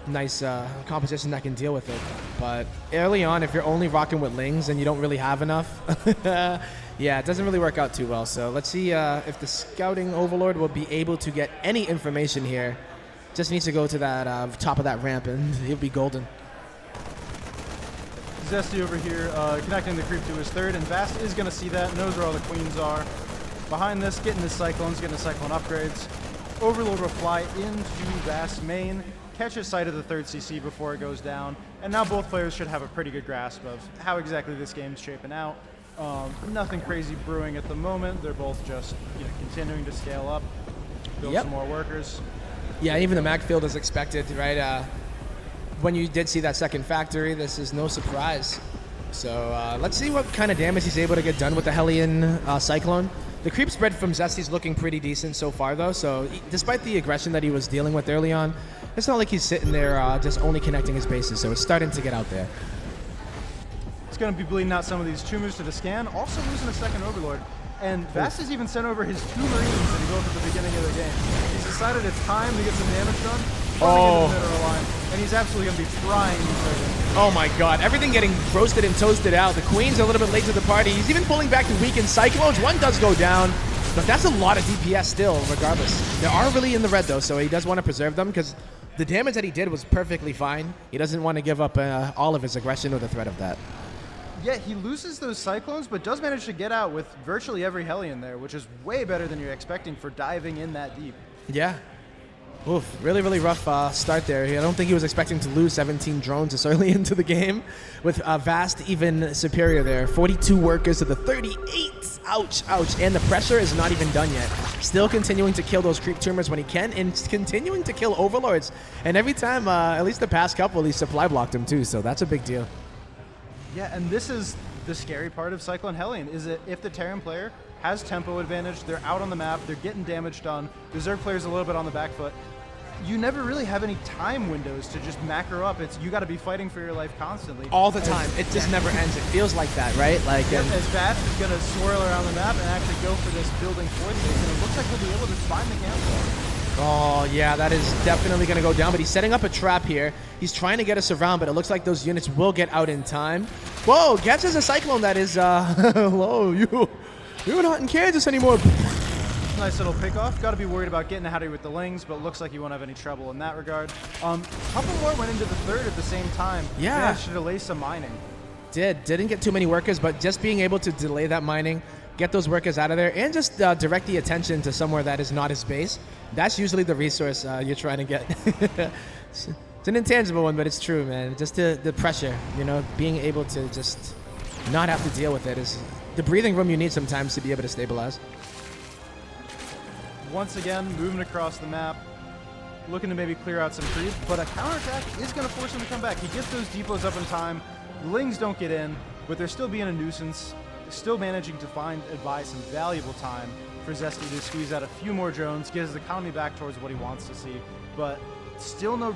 nice composition that can deal with it. But early on, if you're only rocking with Lings and you don't really have enough, yeah, it doesn't really work out too well. So let's see if the Scouting Overlord will be able to get any information here. Just needs to go to that top of that ramp and he'll be golden. Zesty over here connecting the creep to his third, and Vast is going to see that, knows where all the queens are. Behind this, getting the Cyclones, getting the Cyclone upgrades. Overlord will fly into Vast main, catches sight of the third CC before it goes down, and now both players should have a pretty good grasp of how exactly this game's shaping out. Nothing crazy brewing at the moment. They're both just continuing to scale up, build some more workers. Yeah, even the Mac field is expected, right? When you did see that second factory, this is no surprise. So let's see what kind of damage he's able to get done with the Hellion Cyclone. The creep spread from Zesty's looking pretty decent so far, though. So despite the aggression that he was dealing with early on, it's not like he's sitting there just only connecting his bases. So it's starting to get out there. It's going to be bleeding out some of these tumors to the scan. Also losing a second Overlord. And Vast has even sent over his 2 Marines that he built at the beginning of the game. He's decided it's time to get some damage done. Into the middle line, and he's absolutely going to be trying to trade him. Oh my god, everything getting roasted and toasted out. The Queen's a little bit late to the party. He's even pulling back the weakened Cyclones. One does go down, but that's a lot of DPS still, regardless. They are really in the red though, so he does want to preserve them because the damage that he did was perfectly fine. He doesn't want to give up all of his aggression or the threat of that. Yeah, he loses those Cyclones, but does manage to get out with virtually every Hellion there, which is way better than you're expecting for diving in that deep. Yeah. Oof, really, really rough start there. I don't think he was expecting to lose 17 drones this early into the game, with Vast even superior there. 42 workers to the 38. Ouch, ouch. And the pressure is not even done yet. Still continuing to kill those creep tumors when he can, and continuing to kill overlords. And every time, at least the past couple, he supply blocked him too, so that's a big deal. Yeah, and this is the scary part of Cyclone Hellion, is that if the Terran player has tempo advantage, they're out on the map, they're getting damage done, the Zerg player's a little bit on the back foot, you never really have any time windows to just macro up. It's you got to be fighting for your life constantly. All the time. It just never ends. It feels like that, right? Like as Vast is going to swirl around the map and actually go for this building fourth base, and it looks like he'll be able to find the cancel. Oh, yeah, that is definitely going to go down, but he's setting up a trap here. He's trying to get us around, but it looks like those units will get out in time. Whoa, catches a Cyclone that is, hello, you're not in Kansas anymore. Nice little pick-off. Got to be worried about getting ahead of you with the Lings, but looks like you won't have any trouble in that regard. Couple more went into the third at the same time. Yeah. Managed to delay some mining. Didn't get too many workers, but just being able to delay that mining, get those workers out of there, and just direct the attention to somewhere that is not his base. That's usually the resource you're trying to get. It's an intangible one, but it's true, man. Just the pressure, being able to just not have to deal with it is the breathing room you need sometimes to be able to stabilize. Once again, moving across the map, looking to maybe clear out some creep, but a counterattack is going to force him to come back. He gets those depots up in time. Lings don't get in, but they're still being a nuisance. Still managing to buy some valuable time for Zesty to squeeze out a few more drones, get his economy back towards what he wants to see, but still the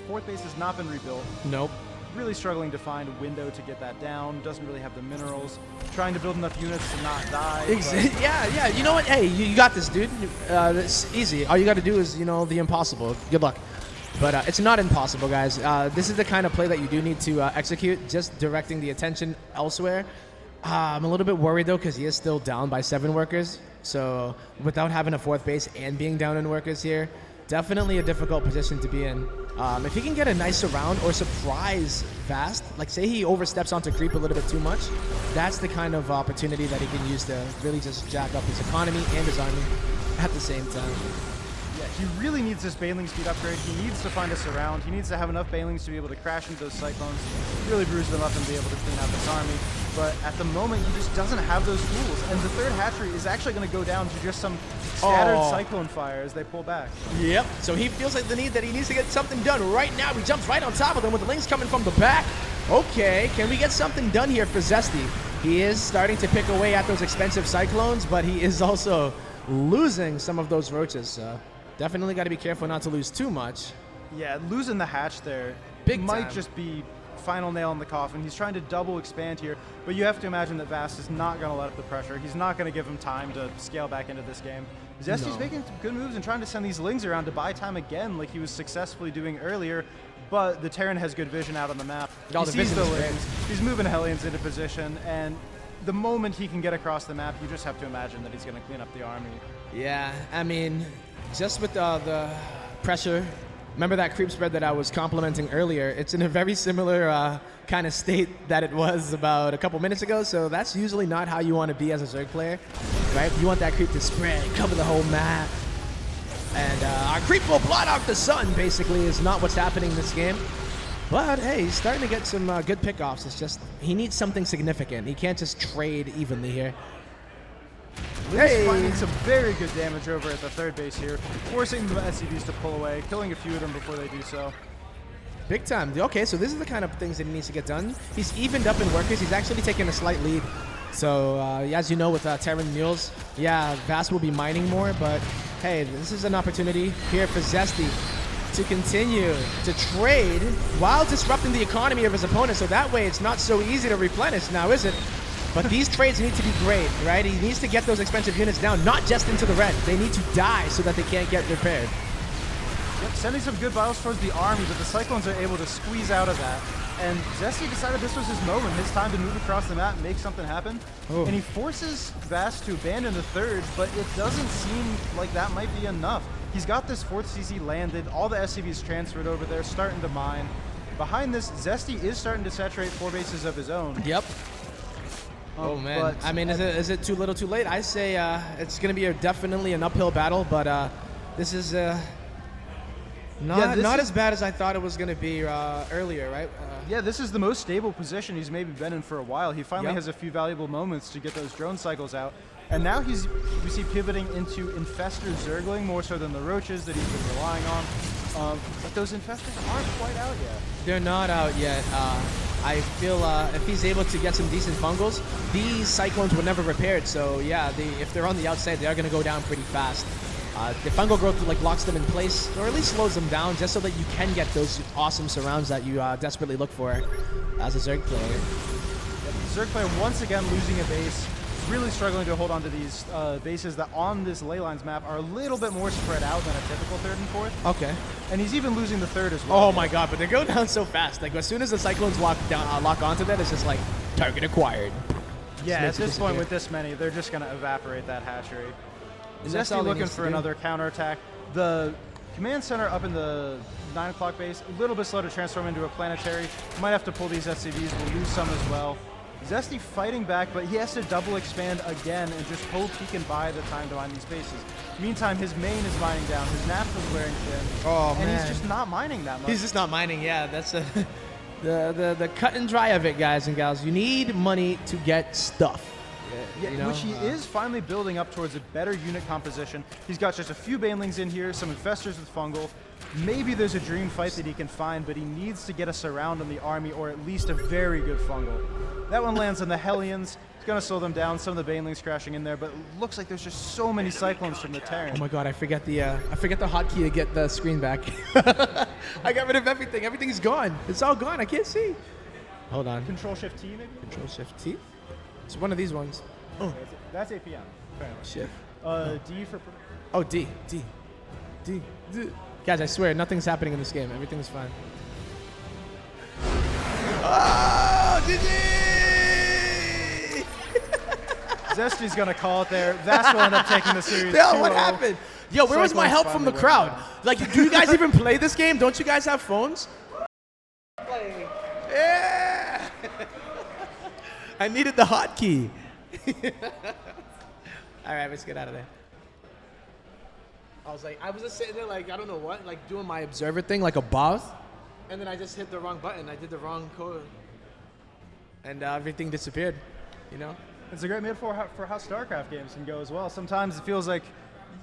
fourth base has not been rebuilt. Nope. Really struggling to find a window to get that down. Doesn't really have the minerals. Trying to build enough units to not die. Yeah. You know what? Hey, you got this, dude. It's easy. All you got to do is, the impossible. Good luck. But it's not impossible, guys. This is the kind of play that you do need to execute, just directing the attention elsewhere. I'm a little bit worried, though, because he is still down by 7 workers. So without having a fourth base and being down in workers here, definitely a difficult position to be in. If he can get a nice surround or surprise Vast, like say he oversteps onto creep a little bit too much, that's the kind of opportunity that he can use to really just jack up his economy and his army at the same time. Yeah, he really needs this Baneling speed upgrade. He needs to find a surround. He needs to have enough Banelings to be able to crash into those Cyclones, really bruise them up and be able to clean out this army. But at the moment, he just doesn't have those tools. And the third hatchery is actually going to go down to just some scattered Cyclone fire as they pull back. Yep. So he feels like the need that he needs to get something done right now. He jumps right on top of them with the Lings coming from the back. Okay, can we get something done here for Zesty? He is starting to pick away at those expensive Cyclones, but he is also losing some of those roaches. So definitely got to be careful not to lose too much. Yeah, losing the hatch there might just be final nail in the coffin. He's trying to double expand here, but you have to imagine that Vast is not going to let up the pressure. He's not going to give him time to scale back into this game. Zesty's making some good moves and trying to send these Lings around to buy time again like he was successfully doing earlier, but the Terran has good vision out on the map. He sees the Lings. He's moving Hellions into position, and the moment he can get across the map, you just have to imagine that he's going to clean up the army. Yeah, I mean, just with the pressure. Remember that creep spread that I was complimenting earlier? It's in a very similar kind of state that it was about a couple minutes ago, so that's usually not how you want to be as a Zerg player, right? You want that creep to spread, cover the whole map, and our creep will blot out the sun, basically, is not what's happening in this game. But, hey, he's starting to get some good pickoffs. It's just he needs something significant. He can't just trade evenly here. He's finding some very good damage over at the third base here, forcing the SCVs to pull away, killing a few of them before they do so. Big time. Okay, so this is the kind of things that he needs to get done. He's evened up in workers. He's actually taking a slight lead. So, as you know, with Terran Mules, yeah, Vast will be mining more, but hey, this is an opportunity here for Zesty to continue to trade while disrupting the economy of his opponent. So that way it's not so easy to replenish now, is it? But these trades need to be great, right? He needs to get those expensive units down, not just into the red. They need to die so that they can't get repaired. Yep, sending some good battles towards the army, but the Cyclones are able to squeeze out of that. And Zesty decided this was his moment, his time to move across the map and make something happen. Oh. And he forces Vast to abandon the third, but it doesn't seem like that might be enough. He's got this 4th CC landed, all the SCVs transferred over there, starting to mine. Behind this, Zesty is starting to saturate 4 bases of his own. Yep. Oh man, but I mean, is it too little too late? I say it's going to be definitely an uphill battle, but this is not as bad as I thought it was going to be earlier, right? Yeah, this is the most stable position he's maybe been in for a while. He finally Yep. has a few valuable moments to get those drone cycles out. And now we see pivoting into Infestor Zergling more so than the Roaches that he's been relying on. But those Infestors aren't quite out yet. They're not out yet. I feel if he's able to get some decent fungals, these Cyclones were never repaired. So yeah, if they're on the outside, they are going to go down pretty fast. The fungal growth like locks them in place, or at least slows them down, just so that you can get those awesome surrounds that you desperately look for as a Zerg player. Yep, Zerg player once again losing a base, really struggling to hold on to these bases that on this Leylines map are a little bit more spread out than a typical 3rd and 4th. Okay. And he's even losing the 3rd as well. Oh my god, but they go down so fast. Like as soon as the Cyclones lock onto that, it's just like target acquired. Yeah, at makes it this point disappear. with this many, they're just going to evaporate that hatchery. And that's all Zesty he looking needs to for do. another counterattack. The command center up in the 9 o'clock base, a little bit slow to transform into a planetary. Might have to pull these SCVs, we'll lose some as well. Zesty fighting back, but he has to double expand again and just hope he can buy the time to mine these bases. Meantime, his main is mining down, his Naphthal's wearing thin, Oh, and man. he's just not mining that much. He's just not mining. Yeah, that's the cut and dry of it, guys and gals. You need money to get stuff. Yeah, you know, which he is finally building up towards a better unit composition. He's got just a few Banelings in here, some Infestors with Fungal. Maybe there's a dream fight that he can find, but he needs to get a surround on the army or at least a very good Fungal. That one lands on the Hellions. It's going to slow them down. Some of the Banelings crashing in there, but it looks like there's just so many Cyclones from the Terran. Oh my god, I forget the hotkey to get the screen back. I got rid of everything. Everything's gone. It's all gone. I can't see. Hold on. Control-Shift-T maybe? Control-Shift-T. It's one of these ones. Oh, That's APM. Fair enough. shit. D for... Oh, D. Guys, I swear, nothing's happening in this game. Everything's fine. Oh, GG! Zesty's going to call it there. Vast will end up taking the series. Yo, what 2-0. happened? Yo, where was my Cyclones help from the finally crowd? went Like, do you guys even play this game? Don't you guys have phones? Yeah! I needed the hotkey. All right, let's get out of there. I was just sitting there like, I don't know what, like doing my observer thing like a boss. And then I just hit the wrong button. I did the wrong code. And everything disappeared, you know? It's a great metaphor for how Starcraft games can go as well. Sometimes it feels like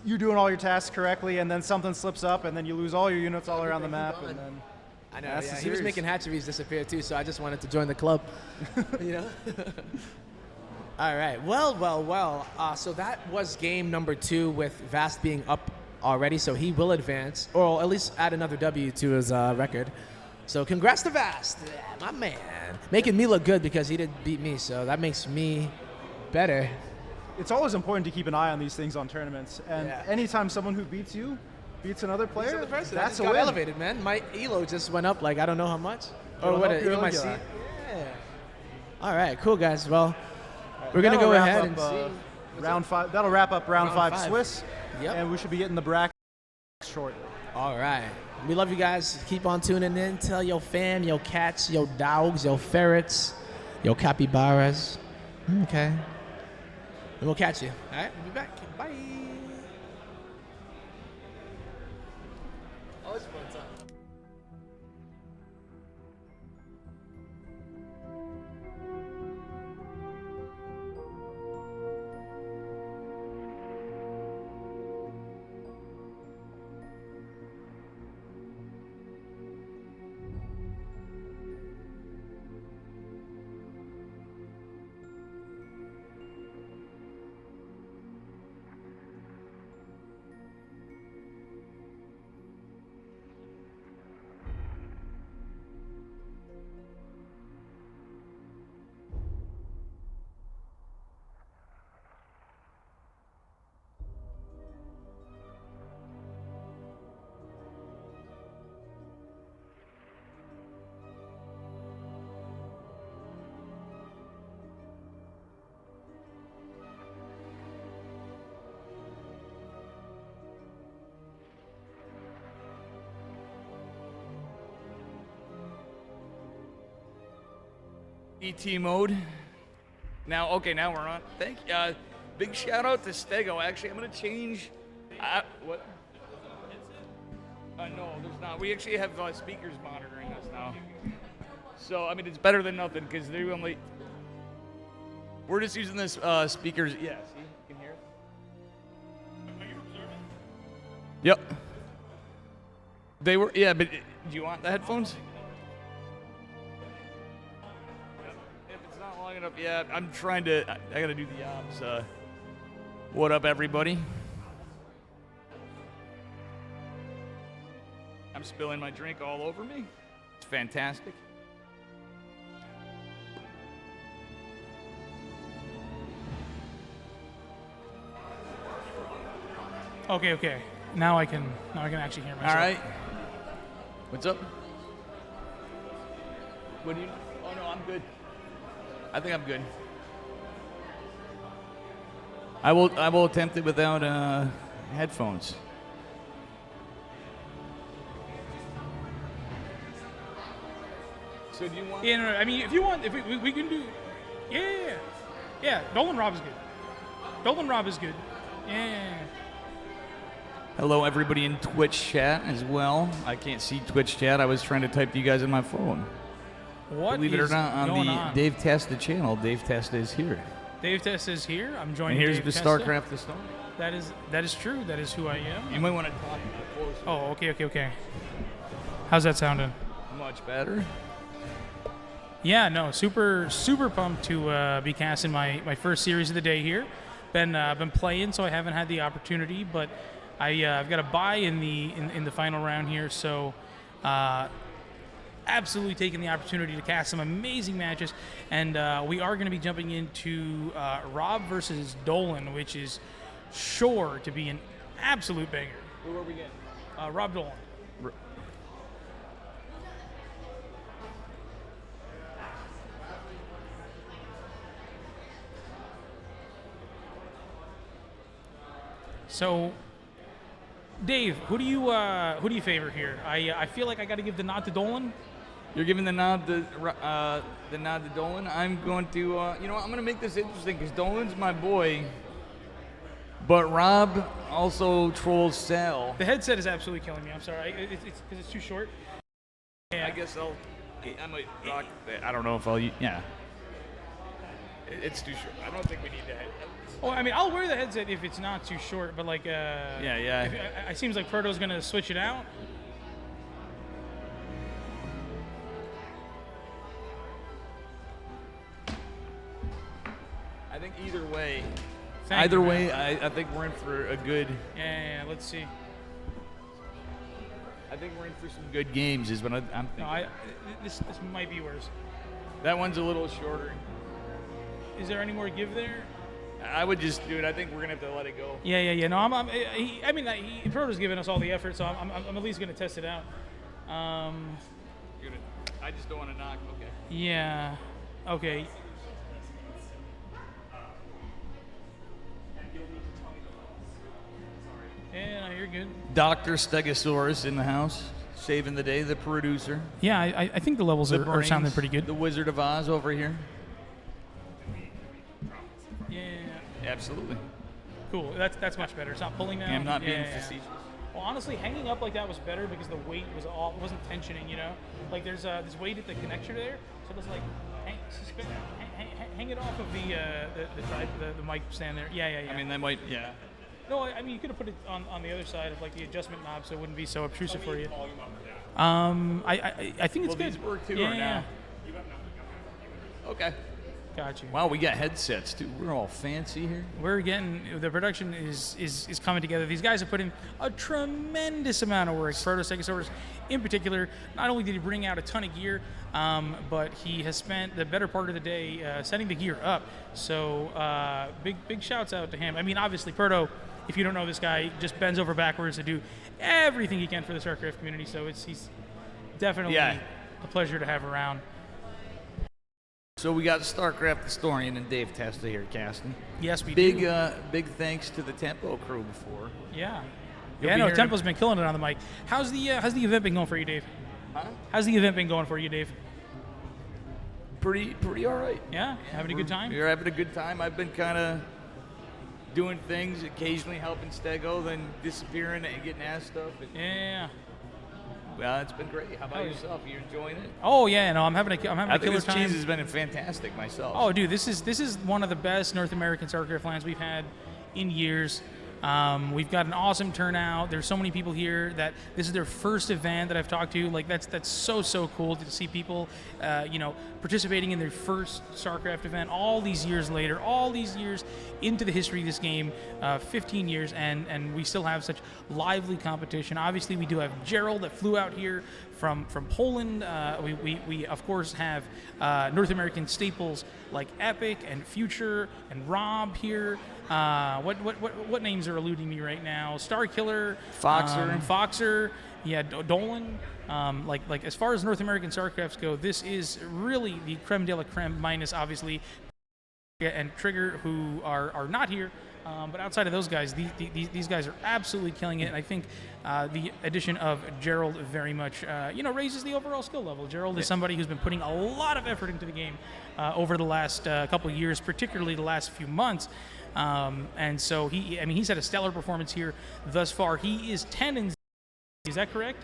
you're doing all your tasks correctly, and then something slips up, and then you lose all your units all around the map. And then I know, that's yeah. the He was series. making hatcheries disappear too, so I just wanted to join the club, you know? All right, well. So that was game number 2 with Vast being up already, so he will advance, or at least add another W to his record. So congrats to Vast, yeah, my man. Making me look good because he did beat me, so that makes me better. It's always important to keep an eye on these things on tournaments, and Yeah. anytime someone who beats you beats another player, He's the person. I that's just a got win. elevated, man. My elo just went up like I don't know how much. Or It'll what? help your Even my elo seat. get Yeah. All right, cool guys. Well, we're gonna That'll go wrap ahead up, and see. round 5. That'll wrap up round Round 5 5. Swiss, Yep. and we should be getting the bracket shortly. All right. We love you guys. Keep on tuning in. Tell your fam, your cats, your dogs, your ferrets, your capybaras. Okay. And we'll catch you. All right. We'll be back. Bye. Always fun time. ET mode. Now, okay, now we're on. Thank you. Big shout out to Stego. Actually, I'm gonna change. What? No, there's not. We actually have speakers monitoring us now. So I mean, it's better than nothing because they're only. We're just using this speakers. Yeah, see, you can hear it. Are you observing? Yep. They were. Yeah, but do you want the headphones? If it's not long enough, yeah. I'm trying to. I gotta do the obs. What up, everybody? I'm spilling my drink all over me. It's fantastic. Okay. Now I can actually hear myself. All right. What's up? What do you? Oh no, I'm good. I think I'm good. I will attempt it without headphones. So do you want? Yeah, no, I mean, if you want, if we can do, yeah. Dolan Rob is good. Dolan Rob is good. Yeah. Hello, everybody in Twitch chat as well. I can't see Twitch chat. I was trying to type to you guys on my phone. What Believe it or not, on going the on? Dave Testa channel, Dave Testa is here. Dave Testa is here. I'm joining. And here's Dave the Testa. Starcraft the Stone. That is true. That is who I am. You might want to talk a bit closer. Oh, okay. How's that sounding? Much better. Yeah, no, super pumped to be casting my first series of the day here. Been playing, so I haven't had the opportunity, but I've got a bye in the final round here, so absolutely taking the opportunity to cast some amazing matches, and we are going to be jumping into Rob versus Dolan, which is sure to be an absolute banger. Who are we getting? Rob Dolan. So, Dave, who do you favor here? I feel like I got to give the nod to Dolan. You're giving the nod to Dolan. I'm going to, I'm going to make this interesting because Dolan's my boy, but Rob also trolls Sal. The headset is absolutely killing me. I'm sorry. It's because it's too short. Yeah. I guess I might rock that. I don't know if I'll. Yeah. It's too short. I don't think we need that. Well, I mean, I'll wear the headset if it's not too short, but like, yeah. It seems like Proto's gonna switch it out. I think either way. Thank you, I think we're in for a good. Yeah. Let's see. I think we're in for some good games, is what I'm thinking. No, this might be worse. That one's a little shorter. Is there any more give there? I would just do it. I think we're gonna have to let it go. Yeah. No, Proto's giving us all the effort, so I'm at least gonna test it out. I just don't want to knock. Okay. Yeah. Okay. Yeah, no, you're good. Dr. Stegosaurus in the house, saving the day, the producer. Yeah, I think the levels are sounding pretty good. The Wizard of Oz over here. Yeah. Absolutely. Cool. That's much better. It's not pulling now. I'm not being facetious. Well, honestly, hanging up like that was better because the weight wasn't tensioning. You know, like there's weight at the connector there, so it was like hang it off of the mic stand there. Yeah. I mean, that might. Yeah. No, I mean you could have put it on the other side of like the adjustment knob, so it wouldn't be so obtrusive for you. I think it's good. These work too, yeah. or now? Okay. Got you. Wow, we got headsets too. We're all fancy here. We're getting the production is coming together. These guys have put in a tremendous amount of work. Proto Stegosaurus, in particular, not only did he bring out a ton of gear, but he has spent the better part of the day setting the gear up. So big shouts out to him. I mean, obviously, Proto, if you don't know this guy, just bends over backwards to do everything he can for the Starcraft community. So he's definitely a pleasure to have around. So we got Starcraft Historian and Dave Testa here casting. Yes, we do. Big thanks to the Tempo crew before. Yeah. You'll be Tempo's been killing it on the mic. How's the event been going for you, Dave? Huh? How's the event been going for you, Dave? Pretty all right. Yeah, having a good time? We're having a good time. I've been kind of doing things, occasionally helping Stego, then disappearing and getting ass stuff. Yeah. Well, it's been great. How about yourself? You enjoying it? Oh yeah, no, I'm having a killer I think this time. cheese has been fantastic myself. Oh, dude, this is one of the best North American Starcraft lands we've had in years. We've got an awesome turnout. There's so many people here that this is their first event that I've talked to. Like that's so cool to see people, participating in their first Starcraft event all these years later, all these years into the history of this game, 15 years, and we still have such lively competition. Obviously, we do have Gerald that flew out here from Poland. We of course have North American staples like Epic and Future and Rob here. What names are eluding me right now? Starkiller, Foxer, yeah, Dolan. Like as far as North American Starcrafts go, this is really the creme de la creme, minus obviously and Trigger, who are not here. But outside of those guys, these guys are absolutely killing it. And I think the addition of Gerald very much, raises the overall skill level. Gerald is somebody who's been putting a lot of effort into the game over the last couple of years, particularly the last few months. And so he's had a stellar performance here thus far. He is 10-0. Is that correct?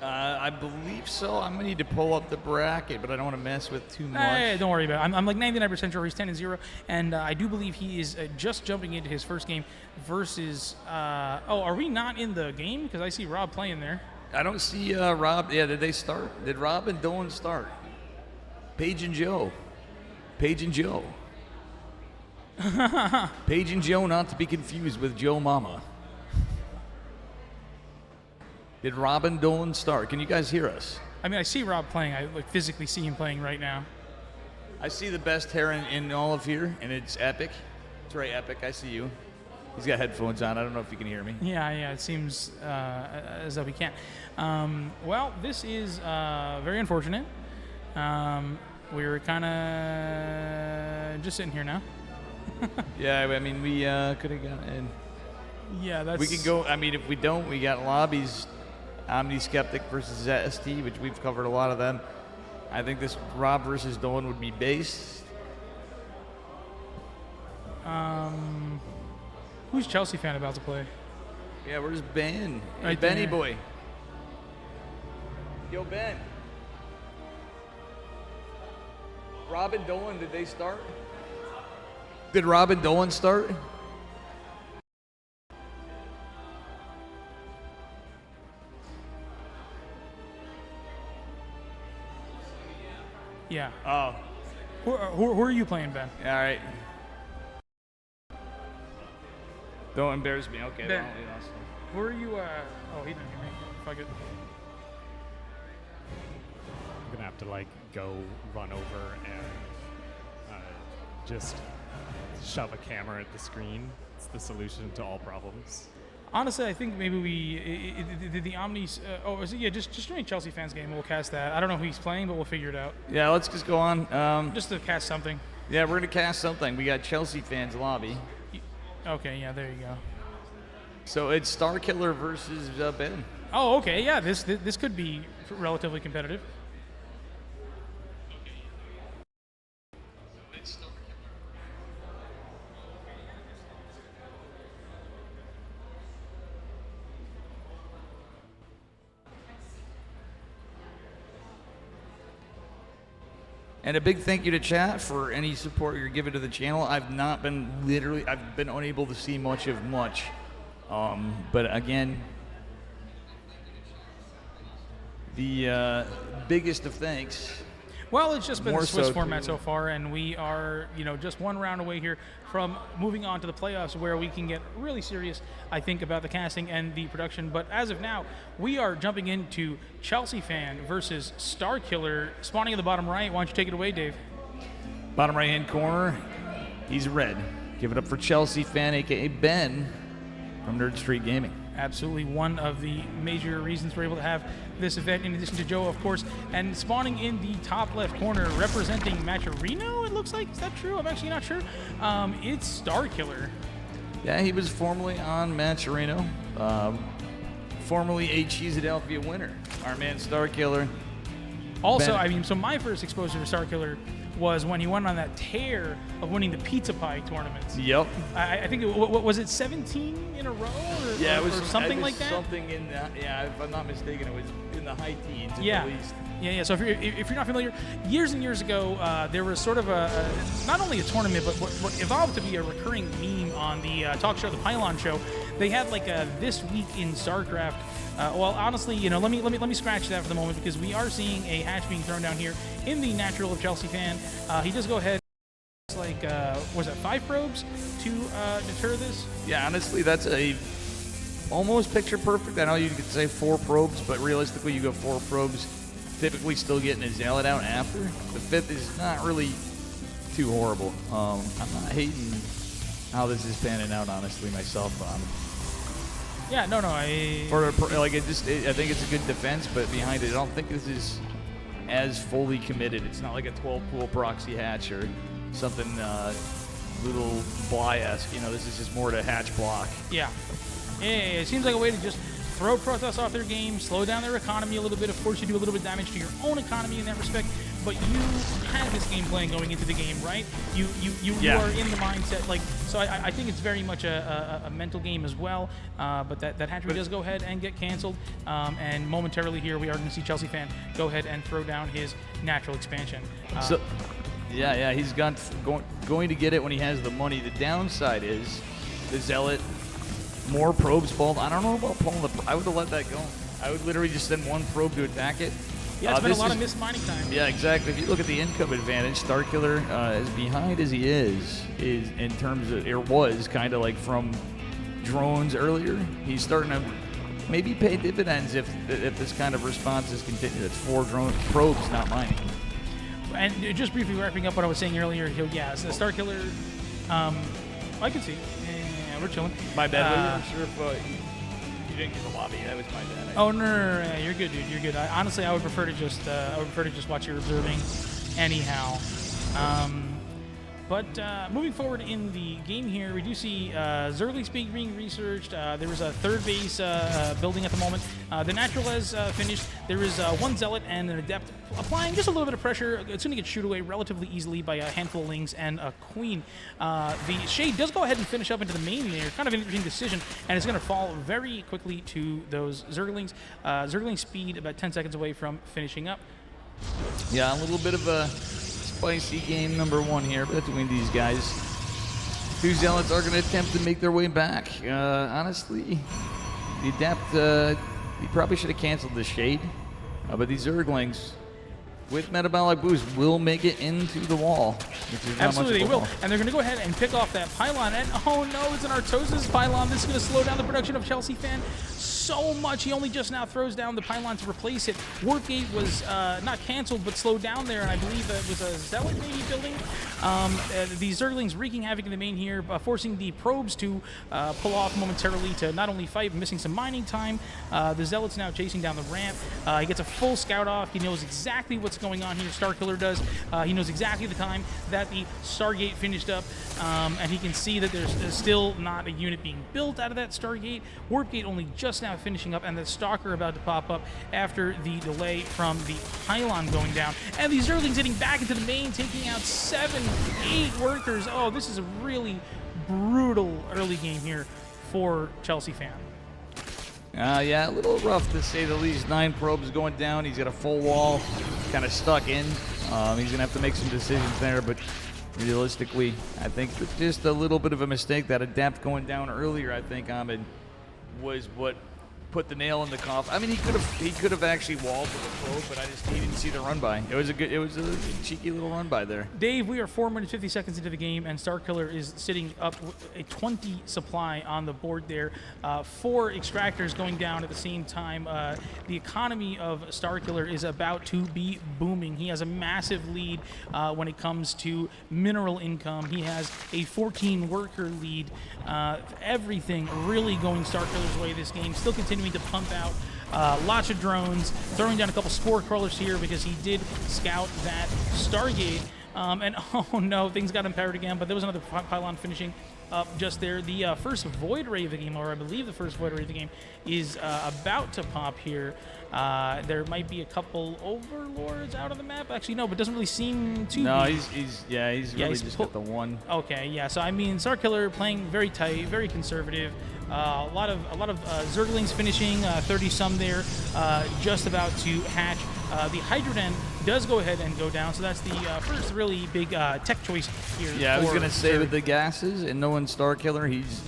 I believe so. I'm gonna need to pull up the bracket, but I don't want to mess with too much. Hey, don't worry about it. I'm like 99% sure he's 10-0, and I do believe he is just jumping into his first game versus. Are we not in the game? Because I see Rob playing there. I don't see Rob. Yeah, did they start? Did Rob and Dolan start? Paige and Joe. Paige and Joe, not to be confused with Joe Mama. Did Rob and Dolan start? Can you guys hear us? I mean, I see Rob playing. I physically see him playing right now. I see the best hair in all of here, and it's Epic. It's right, Epic. I see you. He's got headphones on. I don't know if you can hear me. Yeah. It seems as though he can't. Well, this is very unfortunate. We're kind of just sitting here now. Yeah, I mean, we could have gotten in. Yeah, that's... We could go, I mean, if we don't, we got lobbies, Omni Skeptic versus Zesty, which we've covered a lot of them. I think this Rob versus Dolan would be base. Who's Chelsea fan about to play? Yeah, where's Ben? Hey, Right Benny there. boy. Yo, Ben. Rob and Dolan, did they start? Did Rob and Dolan start? Yeah. Oh. Who are you playing, Ben? All right. Don't embarrass me. Okay. Ben. Well, you know, so. Who are you? Oh, he didn't hear me. Fuck it. I'm gonna have to go run over and just shove a camera at the screen. It's the solution to all problems. Honestly, I think maybe the Omnis. Just join Chelsea fans game. We'll cast that. I don't know who he's playing, but we'll figure it out. Yeah, let's just go on. Just to cast something. Yeah, we're gonna cast something. We got Chelsea fans lobby. Okay, yeah, there you go. So it's Starkiller versus Ben. Oh, okay, yeah, this could be relatively competitive. And a big thank you to chat for any support you're giving to the channel. I've been unable to see much of much. But again, the biggest of thanks. Well, it's just been More the Swiss so format to- so far, and we are, just one round away here from moving on to the playoffs, where we can get really serious, I think, about the casting and the production. But as of now, we are jumping into Chelsea fan versus Starkiller, spawning in the bottom right. Why don't you take it away, Dave? Bottom right-hand corner, he's red. Give it up for Chelsea fan, aka Ben, from Nerd Street Gaming. Absolutely one of the major reasons we're able to have this event, in addition to Joe, of course. And spawning in the top left corner, representing Maturino, it looks like. Is that true? I'm actually not sure. It's Starkiller. Yeah, he was formerly on Maturino, formerly a Cheesedelphia winner. Our man Starkiller Also, I mean, so my first exposure to Starkiller was when he went on that tear of winning the pizza pie tournaments. Yep. I think was it 17 in a row, or, Yeah, it was or something like that. Something in that. Yeah, if I'm not mistaken, it was in the high teens Yeah. at least. Yeah. So if you're not familiar, years and years ago, there was sort of a not only a tournament, but what evolved to be a recurring meme on the talk show, the Pylon Show. They had like a This Week in Starcraft. Well, honestly, let me scratch that for the moment, because we are seeing a hatch being thrown down here in the natural of Chelsea fan. He does go ahead. It's like was that 5 probes to deter this? Yeah, honestly, that's a almost picture perfect. I know you could say 4 probes, but realistically, you go 4 probes. Typically, still getting a zealot out after. The 5th is not really too horrible. I'm not hating how this is panning out, honestly, myself. Yeah, no, I think it's a good defense, but behind it, I don't think this is as fully committed. It's not like a 12-pool proxy hatch or something little Bly-esque. This is just more to hatch block. Yeah, it seems like a way to just throw Protoss off their game, slow down their economy a little bit, of course you do a little bit of damage to your own economy in that respect, but you had this game plan going into the game, right? You are in the mindset, so I think it's very much a mental game as well, but that hatchery does go ahead and get canceled, and momentarily here we are going to see Chelsea fan go ahead and throw down his natural expansion. Yeah, he's going to get it when he has the money. The downside is the Zealot, more probes balled. I don't know about pulling I would have let that go. I would literally just send 1 probe to attack it. Yeah, it's been a lot of missed mining time. Yeah, exactly. If you look at the income advantage, Starkiller, as behind as he is in terms of, it was kind of like from drones earlier. He's starting to maybe pay dividends if this kind of response is continued. It's 4 drone probes, not mining. And just briefly wrapping up what I was saying earlier, yeah, so Starkiller, I can see. Yeah, we're chilling. My bad. I'm sure if you didn't get the lobby, that was my bad. Oh no, you're good, dude. You're good. Honestly, I would prefer to just watch you observing, anyhow. But moving forward in the game here, we do see Zergling's being researched. There is a 3rd base building at the moment. The natural has finished. There is 1 zealot and an adept applying just a little bit of pressure. It's going to get shooed away relatively easily by a handful of lings and a queen. The shade does go ahead and finish up into the main there. Kind of an interesting decision, and it's going to fall very quickly to those Zerglings. Zergling speed about 10 seconds away from finishing up. Yeah, a little bit of a spicy game number 1 here between these guys. 2 zealots are going to attempt to make their way back. Honestly, the adept, he probably should have canceled the shade, but these Zerglings with metabolic boost will make it into the wall. Absolutely, they will. And they're going to go ahead and pick off that pylon. And oh no, it's an Artosis pylon. This is going to slow down the production of Chelsea fan so much. He only just now throws down the pylon to replace it. Warpgate was not canceled, but slowed down there, and I believe it was a Zealot maybe building. The Zerglings wreaking havoc in the main here, forcing the probes to pull off momentarily to not only fight, but missing some mining time. The Zealot's now chasing down the ramp. He gets a full scout off. He knows exactly what's going on here. Starkiller does. He knows exactly the time that the Stargate finished up, and he can see that there's still not a unit being built out of that Stargate. Warpgate only just now finishing up, and the Stalker about to pop up after the delay from the pylon going down. And these Zerglings getting back into the main, taking out 7, 8 workers. Oh, this is a really brutal early game here for Chelsea fan. Yeah, a little rough to say the least. 9 probes going down. He's got a full wall, kind of stuck in. He's going to have to make some decisions there, but realistically, I think that just a little bit of a mistake. That adept going down earlier, I think, Ahmed, was what put the nail in the coffin. I mean, he could have actually walled with a probe, but he didn't see the run by. It was a cheeky little run by there. Dave, we are 4 minutes 50 seconds into the game, and Starkiller is sitting up with a 20 supply on the board there. 4 extractors going down at the same time. The economy of Starkiller is about to be booming. He has a massive lead when it comes to mineral income. He has a 14 worker lead. Everything really going Starkiller's way this game. Still continuing to pump out lots of drones, throwing down a couple spore crawlers here because he did scout that Stargate. And oh no, things got empowered again, but there was another pylon finishing up just there. The first Void Ray of the game, or I believe the first Void Ray of the game, is about to pop here. There might be a couple Overlords out on the map. Actually, no, but doesn't really seem to No, be. he's really just got the one. Okay, yeah. So I mean, Starkiller playing very tight, very conservative. A lot of Zerglings finishing 30 some there, just about to hatch. The Hydroden does go ahead and go down, so that's the first really big tech choice here. Yeah, I was gonna say Zerg. with the gases and knowing Starkiller, he's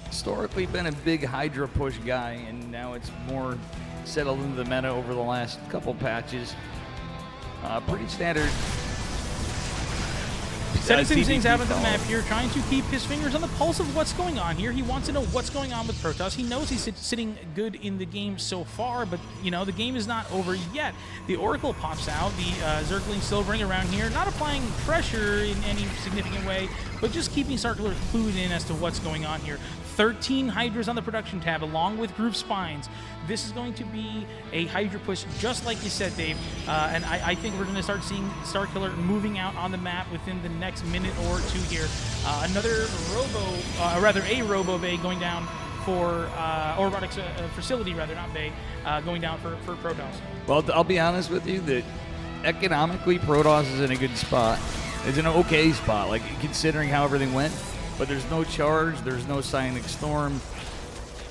historically been a big Hydra push guy, and now it's more settled into the meta over the last couple patches. Pretty standard. Setting some things out on the CDP map here, trying to keep his fingers on the pulse of what's going on here. He wants to know what's going on with Protoss. He knows he's sitting good in the game so far, but, you know, the game is not over yet. The Oracle pops out. The Zerglings still running around here, not applying pressure in any significant way, but just keeping Starkiller clued in as to what's going on here. 13 Hydras on the production tab, along with Groove Spines. This is going to be a Hydra push, just like you said, Dave. And I think we're going to start seeing Starkiller moving out on the map within the next minute or two here. Another a Robo Bay going down for, or robotics facility rather, not Bay, going down for Protoss. Well, I'll be honest with you that economically, Protoss is in a good spot. It's in an okay spot, like considering how everything went. But there's no charge, there's no Psionic Storm.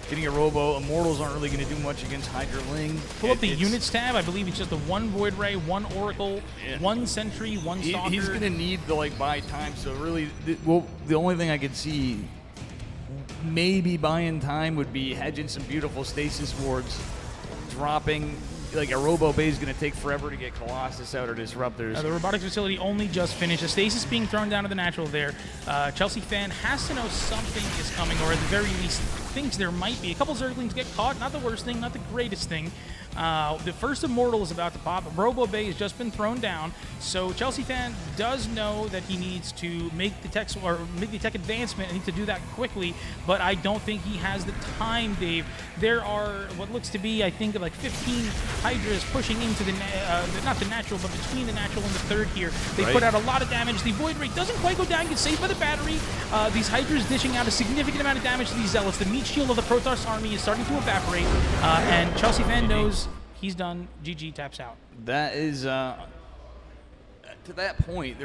Getting a Robo, Immortals aren't really going to do much against Hydra Ling. Pull up the units tab. I believe it's just the one Void Ray, one Oracle, one Sentry, one Stalker. He's going to need to buy time. So really, the only thing I could see maybe buying time would be hedging some beautiful stasis wards, dropping. Like a Robo Bay is going to take forever to get Colossus out or Disruptors. The robotics facility only just finished. A stasis being thrown down to the natural there. Chelsea fan has to know something is coming, or at the very least thinks there might be. A couple Zerglings get caught. Not the worst thing, not the greatest thing. The first Immortal is about to pop. Robo Bay has just been thrown down, so Chelsea fan does know that he needs to make the tech advancement and needs to do that quickly. But I don't think he has the time, Dave. There are what looks to be, I think, like 15 Hydras pushing into the not the natural, but between the natural and the third here. They put out a lot of damage. The Void Ray doesn't quite go down. Gets saved by the battery. These Hydras dishing out a significant amount of damage to these Zealots. The meat shield of the Protoss army is starting to evaporate, and Chelsea fan knows he's done. GG, taps out. That is, to that point,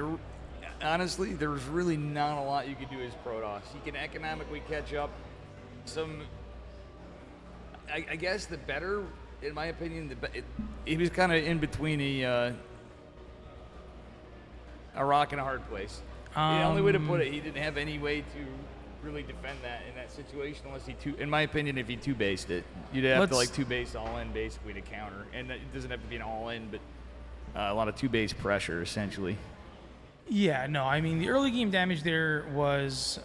honestly, there's really not a lot you can do as Protoss. He can economically catch up. I guess the better, in my opinion, he was kind of in between a rock and a hard place. The only way to put it, he didn't have any way to really defend that in that situation unless in my opinion, if he two-based it. You'd have to two-base all-in basically to counter. And it doesn't have to be an all-in, but a lot of two-base pressure essentially. Yeah, no, I mean, the early game damage there was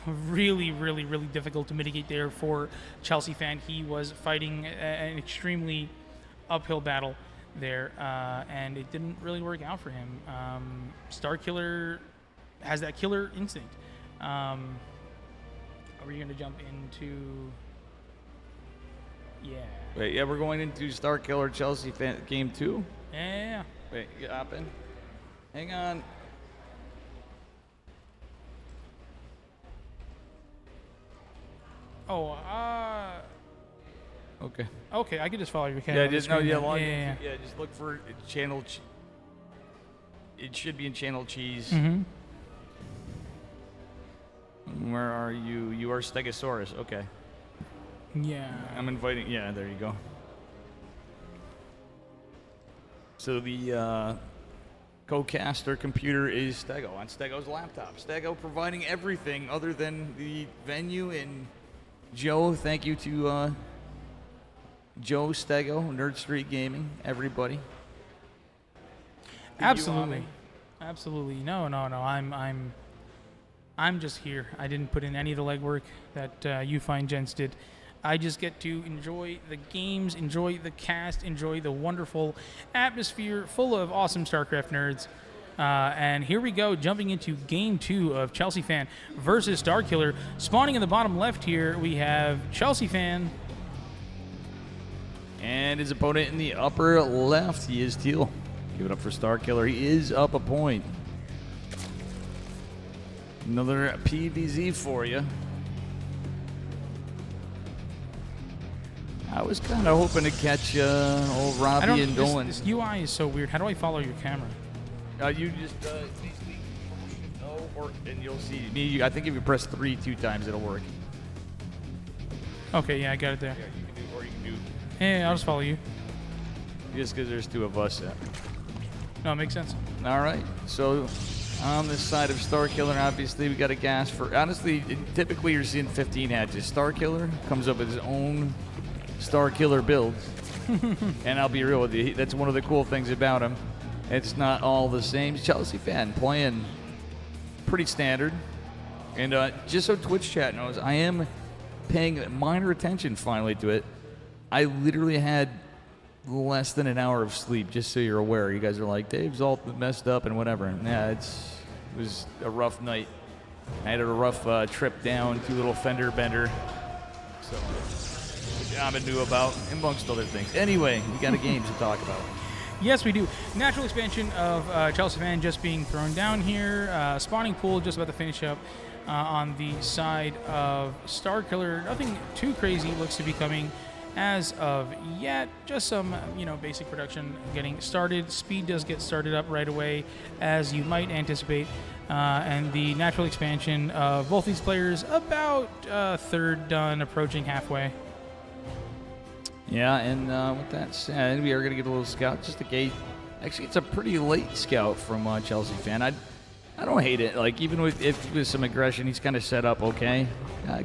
really, really, really difficult to mitigate there for Chelsea fan. He was fighting an extremely uphill battle there, and it didn't really work out for him. Starkiller has that killer instinct. Are we going to jump into... Yeah. Wait, yeah, we're going into Starkiller Chelsea game 2? Yeah. Wait, you hop in? Hang on. Oh, Okay. Okay, I can just follow your Yeah, just screen. yeah, just look for channel. It should be in channel cheese. Mm-hmm. Where are you? You are Stegosaurus. Okay. Yeah. I'm inviting. Yeah, there you go. So the co-caster computer is Stego on Stego's laptop. Stego providing everything other than the venue and Joe. Thank you to Joe Stego, Nerd Street Gaming, everybody. Absolutely. Absolutely. No. I'm just here. I didn't put in any of the legwork that you fine gents did. I just get to enjoy the games, enjoy the cast, enjoy the wonderful atmosphere full of awesome StarCraft nerds. And here we go, jumping into Game 2 of Chelsea Fan versus Starkiller. Spawning in the bottom left here, we have Chelsea Fan. And his opponent in the upper left, he is Teal. Give it up for Starkiller. He is up a point. Another PVZ for you. I was kind of hoping to catch old Robbie and Dolan. This UI is so weird. How do I follow your camera? You just work and you'll see me. I think if you press 3 2 times, it'll work. Okay, yeah, I got it there. Yeah, you can do, or you can do. Hey, I'll just follow you. Just because there's 2 of us. No, it makes sense. All right. So on this side of Starkiller, obviously we got a gas for. Honestly, typically you're seeing 15 hatches. Starkiller comes up with his own Starkiller build, and I'll be real with you. That's one of the cool things about him. It's not all the same. Chelsea fan playing pretty standard. And just so Twitch chat knows, I am paying minor attention finally to it. I literally had less than an hour of sleep, just so you're aware. You guys are like, Dave's all messed up and whatever. And yeah, it was a rough night. I had a rough trip down, 2 little fender bender. So, which Ahmed knew about, amongst other things. Anyway, we got a game to talk about. Yes, we do. Natural expansion of Chelsea fan just being thrown down here. Spawning pool just about to finish up on the side of Starkiller. Nothing too crazy looks to be coming as of yet. Just some, basic production getting started. Speed does get started up right away, as you might anticipate. And the natural expansion of both these players about third done, approaching halfway. Yeah, and with that said, we are going to get a little scout, just a gate. Actually, it's a pretty late scout from Chelsea fan. I don't hate it. Like, even with some aggression, he's kind of set up okay.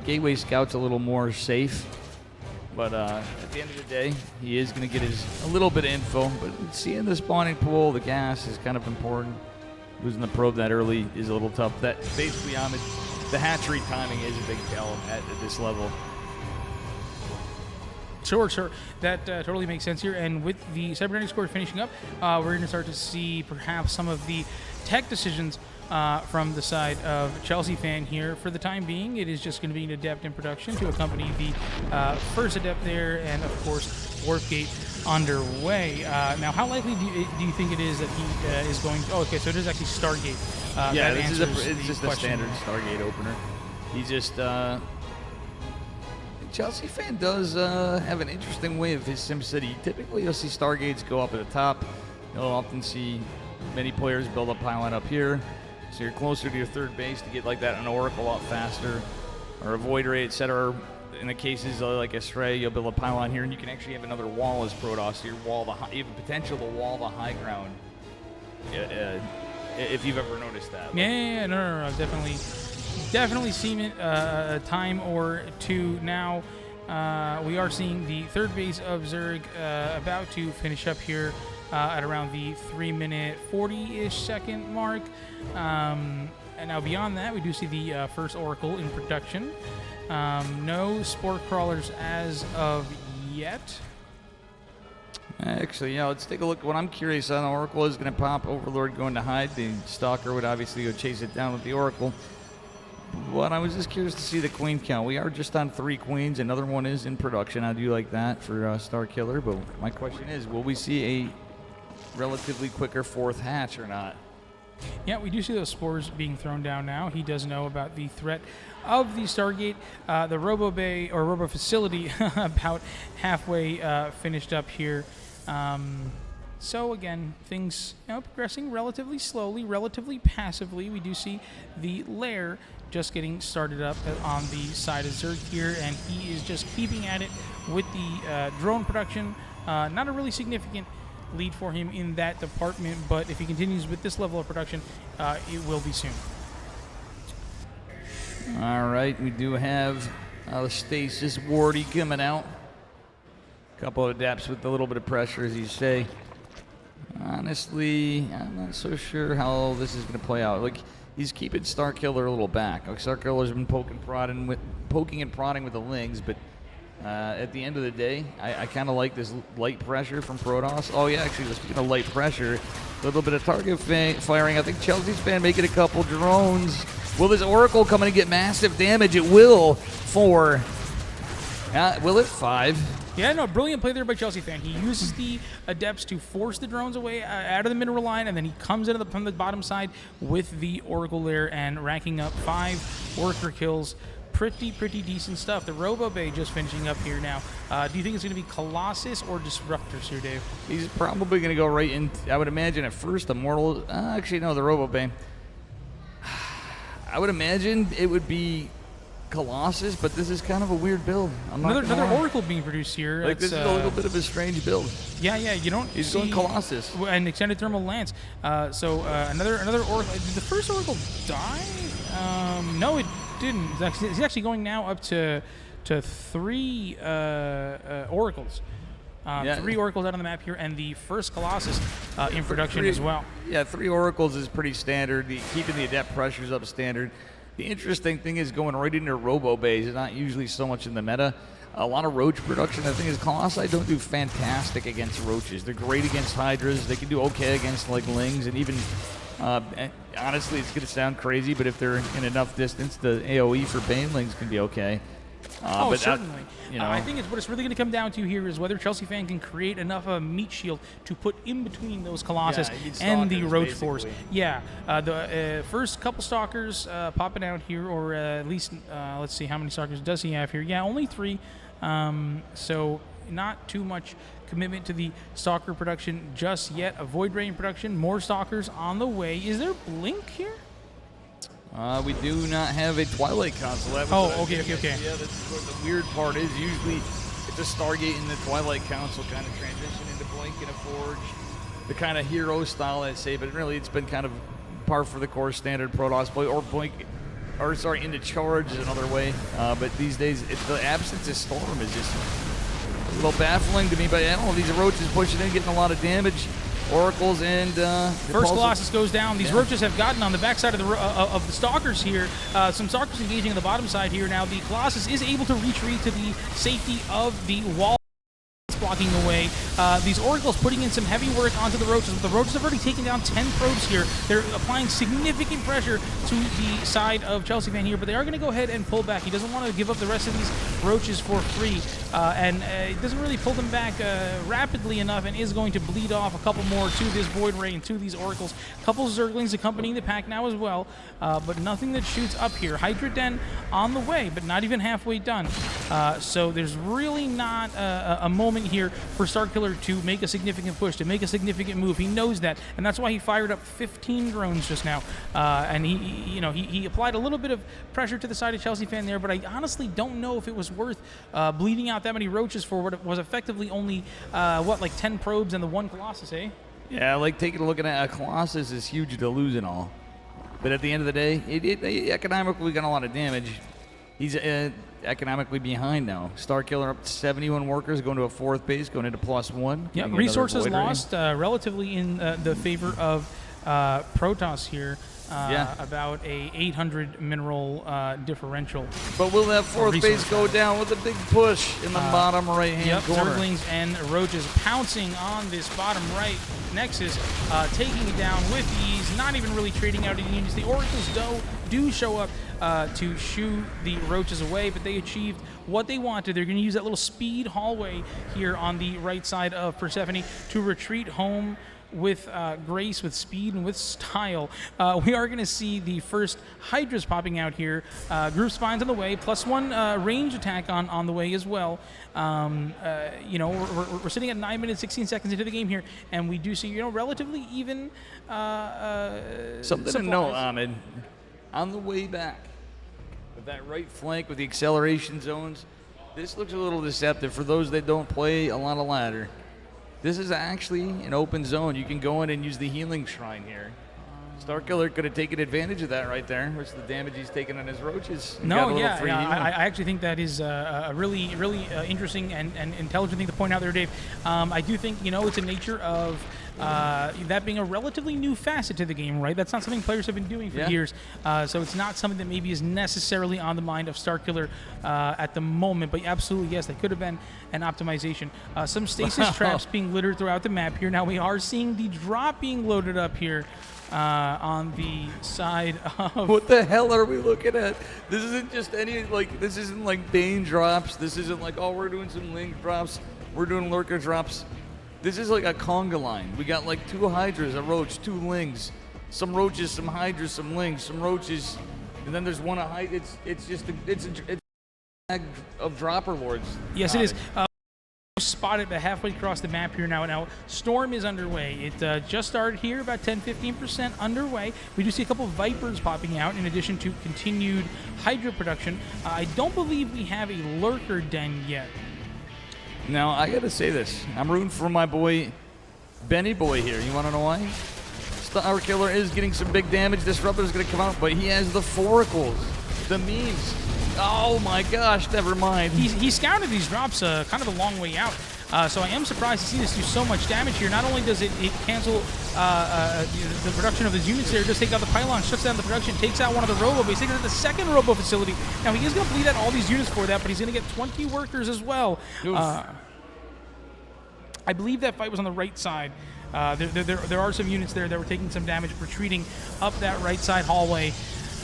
Gateway scout's a little more safe. But at the end of the day, he is going to get a little bit of info. But seeing the spawning pool, the gas is kind of important. Losing the probe that early is a little tough. That basically, the hatchery timing is a big tell at this level. Sure. That totally makes sense here. And with the cybernetic score finishing up, we're going to start to see perhaps some of the tech decisions from the side of Chelsea fan here. For the time being, it is just going to be an adept in production to accompany the first adept there, and of course, warp gate underway. Now, how likely do you think it is that he is going to... Oh, okay, so it is actually Stargate. Yeah, it's just a standard Stargate opener. He's just... Chelsea fan does have an interesting way of his SimCity. Typically, you'll see Stargates go up at the top. You'll often see many players build a pylon up here. So you're closer to your third base to get like that an Oracle a lot faster, or a Void Ray, etc. In the cases like a Stray, you'll build a pylon here, and you can actually have another wall as Protoss. So you have potential to wall the high ground. If you've ever noticed that. Yeah, no, definitely seen it a time or two now. We are seeing the third base of Zerg about to finish up here at around the 3-minute 40-ish second mark. And now beyond that, we do see the first Oracle in production. No Spore Crawlers as of yet. Actually, let's take a look. What I'm curious on, the Oracle is going to pop, Overlord going to hide. The Stalker would obviously go chase it down with the Oracle. But I was just curious to see the queen count. We are just on 3 queens. Another one is in production. I do like that for Starkiller. But my question is, will we see a relatively quicker 4th hatch or not? Yeah, we do see those spores being thrown down now. He does know about the threat of the Stargate. The Robo Bay, or Robo Facility, about halfway finished up here. So again, things progressing relatively slowly, relatively passively. We do see the lair just getting started up on the side of Zerg here, and he is just keeping at it with the drone production. Not a really significant lead for him in that department, but if he continues with this level of production, it will be soon. All right, we do have the Stasis Wardy coming out. A couple of adapts with a little bit of pressure, as you say. Honestly, I'm not so sure how this is going to play out. Like, he's keeping Starkiller a little back. Like, Starkiller's been poking and prodding with the Lings, but at the end of the day, I kind of like this light pressure from Protoss. Oh yeah, actually, speaking of light pressure, a little bit of target firing. I think Chelsea's fan making a couple drones. Will this Oracle come in and get massive damage? It will for Will it 5? Yeah, no, brilliant play there by Chelsea fan. He uses the Adepts to force the drones away out of the mineral line, and then he comes into from the bottom side with the Oracle there and racking up 5 worker kills. Pretty decent stuff. The Robo Bay just finishing up here now. Do you think it's going to be Colossus or Disruptors here, Dave? He's probably going to go right in. I would imagine at first Immortal. Actually, no, the Robo Bay. I would imagine it would be Colossus, but this is kind of a weird build. Another Oracle being produced here. Like, this is a little bit of a strange build. Yeah, you don't. He's going Colossus. An extended thermal lance. Another Oracle. Did the first Oracle die? No, it didn't. He's actually going now up to 3 Oracles. 3 Oracles out on the map here, and the first Colossus in production as well. Yeah, 3 Oracles is pretty standard. Keeping the Adept pressures up standard. The interesting thing is going right into Robo Bays. It's not usually so much in the meta. A lot of Roach production. The thing is, Colossi don't do fantastic against Roaches. They're great against Hydras. They can do okay against like Lings, and even honestly, it's going to sound crazy, but if they're in enough distance, the AOE for Banelings can be okay. But certainly. I think what it's really going to come down to here is whether Chelsea fan can create enough of a meat shield to put in between those Colossus and the Roach Force. Yeah, the first couple Stalkers popping out here, or at least, let's see, how many Stalkers does he have here? Yeah, only 3. So not too much commitment to the Stalker production just yet. A Void Rain production, more Stalkers on the way. Is there Blink here? We do not have a Twilight console. Okay. Yeah, that's what the weird part is. Usually it's a Stargate and the Twilight console kind of transition into Blink and a Forge. The kind of hero style, I'd say, but really it's been kind of par for the course standard Protoss play, or Blink, or sorry, into Charge is another way. But these days, the absence of Storm is just a little baffling to me, but I don't know, these Roaches pushing in, getting a lot of damage. Oracles and first Colossus goes down. These Roaches have gotten on the backside of the Stalkers here. Some Stalkers engaging on the bottom side here. Now the Colossus is able to retreat to the safety of the wall, blocking away. These Oracles putting in some heavy work onto the Roaches. The Roaches have already taken down 10 probes here. They're applying significant pressure to the side of Chelsea fan here, but they are going to go ahead and pull back. He doesn't want to give up the rest of these Roaches for free, and it doesn't really pull them back rapidly enough, and is going to bleed off a couple more to this Void Rain, to these Oracles. A couple Zerglings accompanying the pack now as well, but nothing that shoots up here. Hydra Den on the way, but not even halfway done. So there's really not a moment here for Starkiller to make a significant push, to make a significant move. He knows that, and that's why he fired up 15 drones just now. And he applied a little bit of pressure to the side of Chelsea fan there, but I honestly don't know if it was worth bleeding out that many Roaches for what was effectively only, like 10 probes and the 1 Colossus, eh? Yeah, like taking a look at a Colossus is huge to lose and all. But at the end of the day, it economically got a lot of damage. He's economically behind now. Starkiller up to 71 workers, going to a 4th base, going into +1. Yeah, resources lost relatively in the favor of Protoss here. About a 800 mineral differential. But will that 4th base go down with a big push in the bottom right-hand corner? Zerglings and Roaches pouncing on this bottom right Nexus, taking it down with ease, not even really trading out any units. The Oracles, though, do show up to shoo the Roaches away, but they achieved what they wanted. They're going to use that little speed hallway here on the right side of Persephone to retreat home with grace, with speed, and with style. We are going to see the first Hydras popping out here. Group Spines on the way, +1 range attack on the way as well. We're sitting at 9 minutes, 16 seconds into the game here, and we do see, relatively even something to know, Ahmed. On the way back, with that right flank with the acceleration zones, this looks a little deceptive for those that don't play a lot of ladder. This is actually an open zone. You can go in and use the healing shrine here. Starkiller could have taken advantage of that right there. What's the damage he's taken on his Roaches? I actually think that is a really interesting and intelligent thing to point out there, Dave. I do think, it's a nature of That being a relatively new facet to the game, right? That's not something players have been doing for years. So it's not something that maybe is necessarily on the mind of Starkiller at the moment. But absolutely, yes, that could have been an optimization. Some stasis traps being littered throughout the map here. Now we are seeing the drop being loaded up here. On the side of... What the hell are we looking at? This isn't just any, like, this isn't like Bane drops. This isn't like, oh, we're doing some Link drops. We're doing Lurker drops. This is like a conga line. We got like 2 Hydras, a Roach, 2 Lings. Some Roaches, some Hydras, some Lings, some Roaches. And then there's one it's just it's a bag of Dropper Lords. Yes, it is. Spotted halfway across the map here now. Now, Storm is underway. It just started here, about 10-15% underway. We do see a couple of Vipers popping out in addition to continued Hydra production. I don't believe we have a Lurker Den yet. Now, I gotta say this. I'm rooting for my boy, Benny Boy here. You wanna know why? Starkiller is getting some big damage. Disruptor is gonna come out, but he has the Foracles, the memes. Oh my gosh, never mind. He scouted these drops kind of a long way out. So I am surprised to see this do so much damage here. Not only does it cancel the production of his units there, just take out the pylon, shuts down the production, takes out one of the robo, but he's taking out the second robo facility. Now he is going to bleed out all these units for that, but he's going to get 20 workers as well. I believe that fight was on the right side. There are some units there that were taking some damage, retreating up that right side hallway.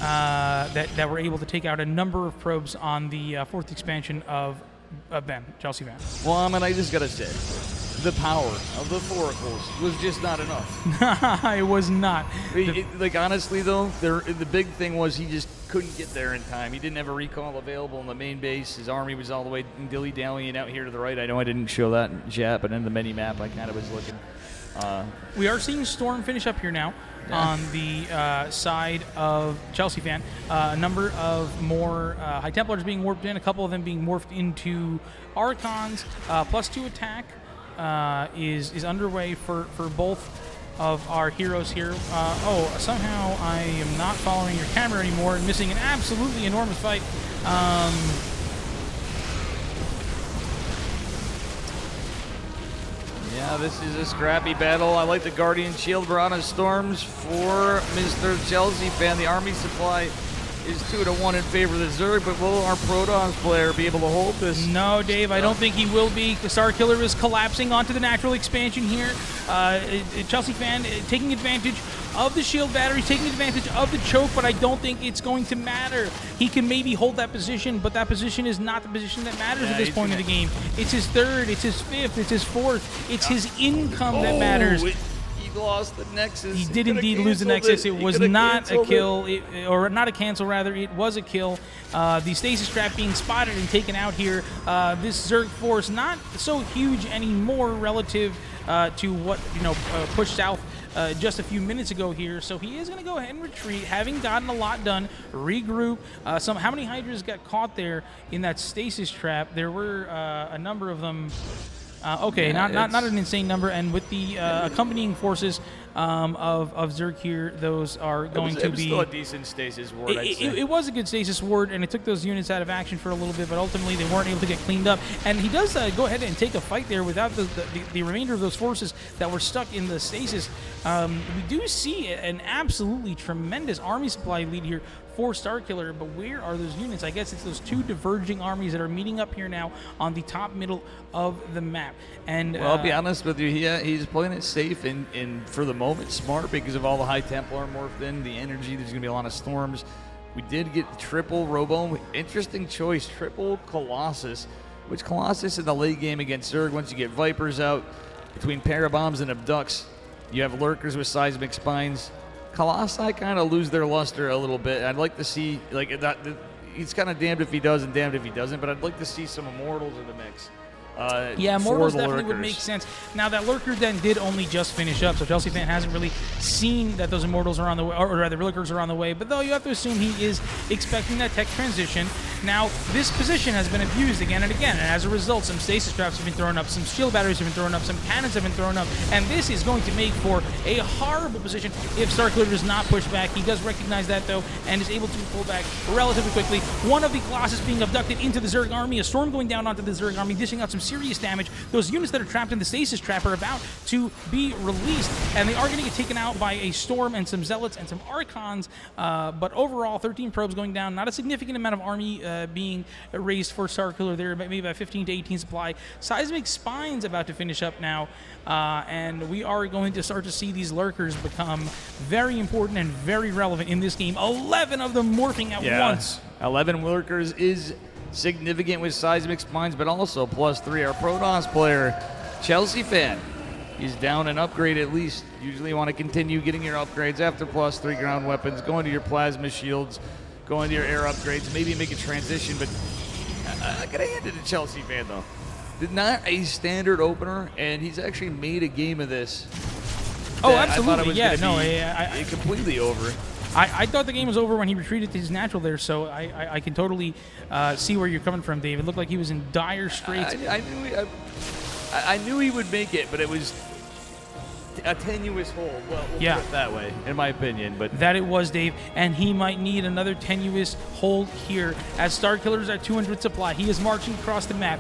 That were able to take out a number of probes on the 4th expansion of Chelsea Van. Well, I mean, I just gotta say, the power of the Foracles was just not enough. It was not. Like, honestly, though, the big thing was he just couldn't get there in time. He didn't have a recall available in the main base. His army was all the way dilly-dallying out here to the right. I know I didn't show that yet, but in the mini-map, I kind of was looking. We are seeing Storm finish up here now. On the side of Chelsea Fan. A number of more High Templars being warped in, a couple of them being morphed into Archons. +2 attack is underway for both of our heroes here. Somehow I am not following your camera anymore and missing an absolutely enormous fight. Yeah, this is a scrappy battle. I like the Guardian Shield Piranha Storms for Mr. Chelsea Fan. The army supply is 2-1 in favor of the Zerg, but will our Protons player be able to hold this? No, Dave, I don't think he will be. The Starkiller is collapsing onto the natural expansion here. Chelsea Fan taking advantage of the shield batteries, taking advantage of the choke, but I don't think it's going to matter. He can maybe hold that position, but that position is not the position that matters at this point of the game. It's his 3rd, it's his 5th, it's his 4th, it's his income that matters. He lost the Nexus. He did indeed lose the Nexus. It was not a kill, or not a cancel rather, it was a kill. The stasis trap being spotted and taken out here. This Zerg force not so huge anymore relative to what pushed south just a few minutes ago here. So he is going to go ahead and retreat, having gotten a lot done, regroup. How many Hydras got caught there in that stasis trap? There were a number of them. Not an insane number, and with the accompanying forces of Zerg here, those are going to be... It was still a decent stasis ward, I'd say. It was a good stasis ward, and it took those units out of action for a little bit, but ultimately they weren't able to get cleaned up. And he does go ahead and take a fight there without the remainder of those forces that were stuck in the stasis. We do see an absolutely tremendous army supply lead here for Starkiller, but where are those units? I guess it's those 2 diverging armies that are meeting up here now on the top middle of the map. And well, I'll be honest with you, he's playing it safe and for the moment smart because of all the High Templar morphed in, the energy. There's going to be a lot of storms. We did get triple Robo. Interesting choice, triple Colossus, which Colossus in the late game against Zerg, once you get Vipers out, between Parabombs and Abducts, you have Lurkers with Seismic Spines. Colossi kind of lose their luster a little bit. I'd like to see, like, that. He's kind of damned if he does and damned if he doesn't, but I'd like to see some Immortals in the mix. Immortals definitely would make sense. Now, that Lurker Den did only just finish up, so Chelsea Fan hasn't really seen that those Immortals are on the way, or rather, Lurkers are on the way, but though you have to assume he is expecting that tech transition. Now, this position has been abused again and again, and as a result, some stasis traps have been thrown up, some shield batteries have been thrown up, some cannons have been thrown up, and this is going to make for a horrible position if Starcraft does not push back. He does recognize that, though, and is able to pull back relatively quickly. One of the Colossus being abducted into the Zerg army, a storm going down onto the Zerg army, dishing out some serious damage. Those units that are trapped in the stasis trap are about to be released, and they are going to get taken out by a storm and some zealots and some archons, but overall 13 probes going down, not a significant amount of army being raised for Starkiller there, maybe about 15 to 18 supply. Seismic Spine's about to finish up now, and we are going to start to see these lurkers become very important and very relevant in this game. 11 of them morphing at once. 11 lurkers is significant with Seismic Spines, but also +3. Our Protoss player, Chelsea fan, he's down an upgrade at least. Usually you want to continue getting your upgrades after +3 ground weapons, going to your plasma shields, going to your air upgrades, maybe make a transition, but I gotta hand it to Chelsea fan though. Not a standard opener, and he's actually made a game of this. Oh, absolutely, I completely over. I thought the game was over when he retreated to his natural there, so I can totally see where you're coming from, Dave. It looked like he was in dire straits. I knew he would make it, but it was a tenuous hold. Well, we'll put it that way, in my opinion. But that it was, Dave, and he might need another tenuous hold here as Starkiller's at 200 supply. He is marching across the map.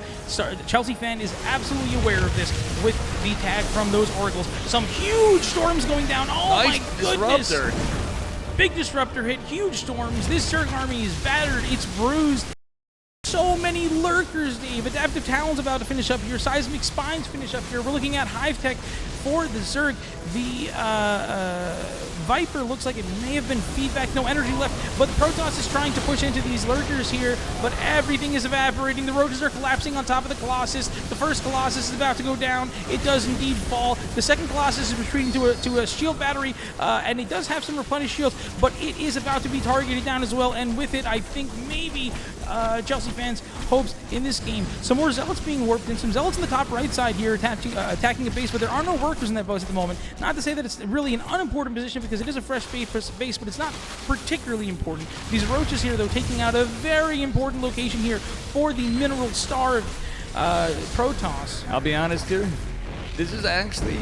Chelsea fan is absolutely aware of this with the tag from those oracles. Some huge storms going down. Oh nice my goodness! Disruptor. Big disruptor hit, huge storms. This Zerg army is battered, it's bruised. So many lurkers, Dave. Adaptive Talon's about to finish up here. Seismic Spines finish up here. We're looking at Hive Tech for the Zerg. The Viper looks like it may have been feedback. No energy left, but the Protoss is trying to push into these lurkers here, but everything is evaporating. The roaches are collapsing on top of the Colossus. The first Colossus is about to go down. It does indeed fall. The second Colossus is retreating to a shield battery, and it does have some replenished shields, but it is about to be targeted down as well, and with it, I think maybe Chelsea fans' hopes in this game. Some more Zealots being warped in. Some Zealots on the top right side here attacking a base, but there are no workers in that base at the moment. Not to say that it's really an unimportant position because it is a fresh base, but it's not particularly important. These roaches here, though, taking out a very important location here for the mineral-starved Protoss. I'll be honest here. This is actually,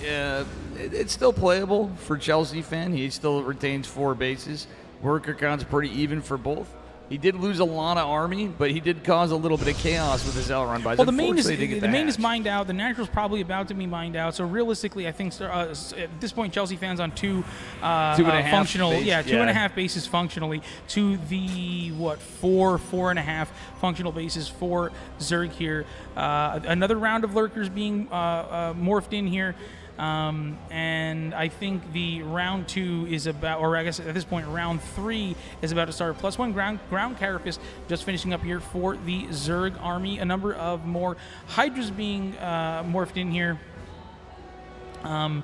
it's still playable for Chelsea fan. He still retains 4 bases. Worker count's pretty even for both. He did lose a lot of army, but he did cause a little bit of chaos with his L-run buys. Well, the main is mined out. The natural's probably about to be mined out. So realistically, I think at this point, Chelsea fans on 2 functional, base. 2.5 bases functionally to the 4.5 functional bases for Zerg here. Another round of lurkers being morphed in here. And I think the round 2 is about, or I guess at this point, round 3 is about to start. +1 ground carapace just finishing up here for the Zerg army. A number of more Hydras being morphed in here. And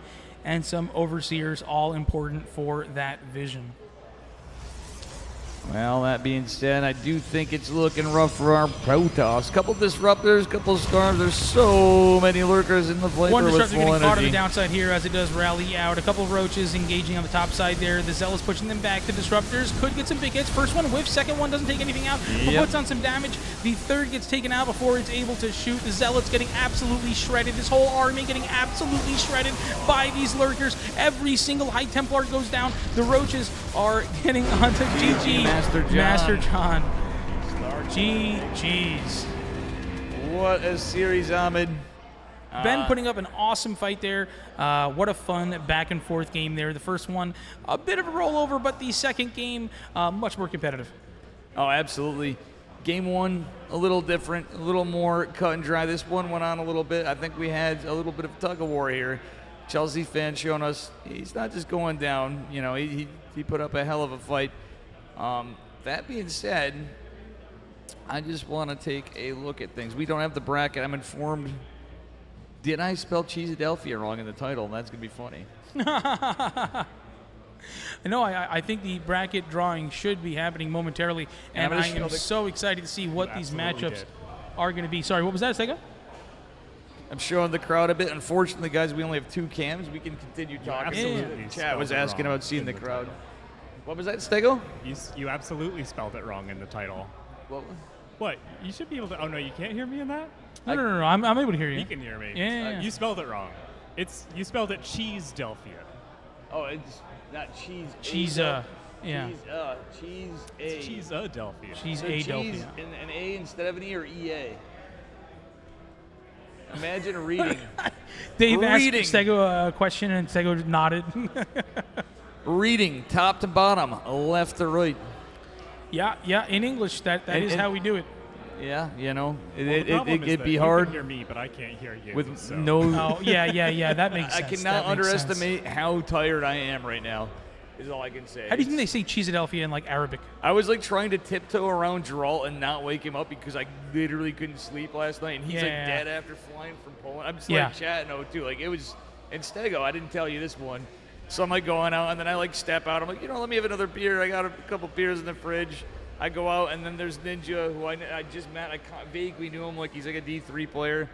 some Overseers, all important for that vision. Well, that being said, I do think it's looking rough for our Protoss. Couple disruptors, couple storms. There's so many lurkers in the flavor. One disruptor with full getting caught on energy. the downside here as it does rally out. A couple of roaches engaging on the top side there. The Zealots pushing them back. The disruptors could get some big hits. First one whiffs, second one doesn't take anything out, but puts on some damage. The third gets taken out before it's able to shoot. The Zealots getting absolutely shredded. This whole army getting absolutely shredded by these lurkers. Every single High Templar goes down. The roaches are getting onto GG. Master John. GG's. What a series, Ahmed. Ben putting up an awesome fight there. What a fun back and forth game there. The first one, a bit of a rollover, but the second game, much more competitive. Oh, absolutely. Game 1, a little different, a little more cut and dry. This one went on a little bit. I think we had a little bit of tug of war here. Chelsea fan showing us he's not just going down. You know, he put up a hell of a fight. That being said, I just want to take a look at things. We don't have the bracket. I'm informed. Did I spell Cheesedelphia wrong in the title? That's going to be funny. No, I think the bracket drawing should be happening momentarily, and I am so excited to see what these matchups are going to be. Sorry, what was that, Stego? I'm showing the crowd a bit. Unfortunately, guys, we only have 2 cams. We can continue talking. Absolutely. Chat was asking about seeing the crowd. What was that, Stego? You absolutely spelled it wrong in the title. What? What? You should be able to. Oh no, you can't hear me in that. No. I'm able to hear you. You can hear me. Yeah. You spelled it wrong. You spelled it Cheesedelphia. Oh, it's not cheese. Cheese. Yeah. It's Cheesedelphia. Cheese-a-delphia. Cheese an A instead of an E or EA. Imagine reading. Dave asked Stego a question and Stego nodded. Reading top to bottom, left to right. Yeah. In English, that is how we do it. Yeah, you know, it'd be hard. You can hear me, but I can't hear you. With so. no. Oh yeah. That makes sense. I cannot underestimate how tired I am right now. Is all I can say. How do you think they say Cheesedelphia in like Arabic? I was like trying to tiptoe around Geralt and not wake him up because I literally couldn't sleep last night, and he's like dead after flying from Poland. I'm just like chatting too. Like it was in Stego. I didn't tell you this one, so I'm like going out, and then I like step out. I'm like, let me have another beer. I got a couple beers in the fridge. I go out, and then there's Ninja, who I just met. I vaguely knew him, like he's like a D3 player.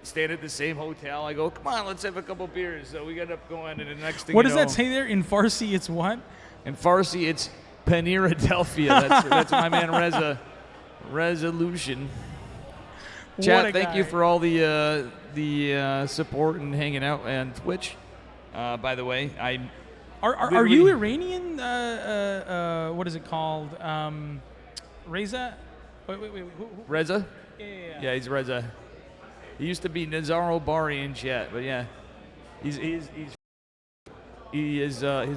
Staying at the same hotel. I go, come on, let's have a couple beers. So we end up going, and the next thing what does that say there? In Farsi, it's what? In Farsi, it's Panieradelphia. That's my man Reza. Resolution. Chat, thank you for all the support and hanging out on Twitch. By the way, Are you Iranian? What is it called? Reza? Wait. Who? Reza? Yeah, he's Reza. He used to be Nazaro Bari in chat, but yeah, his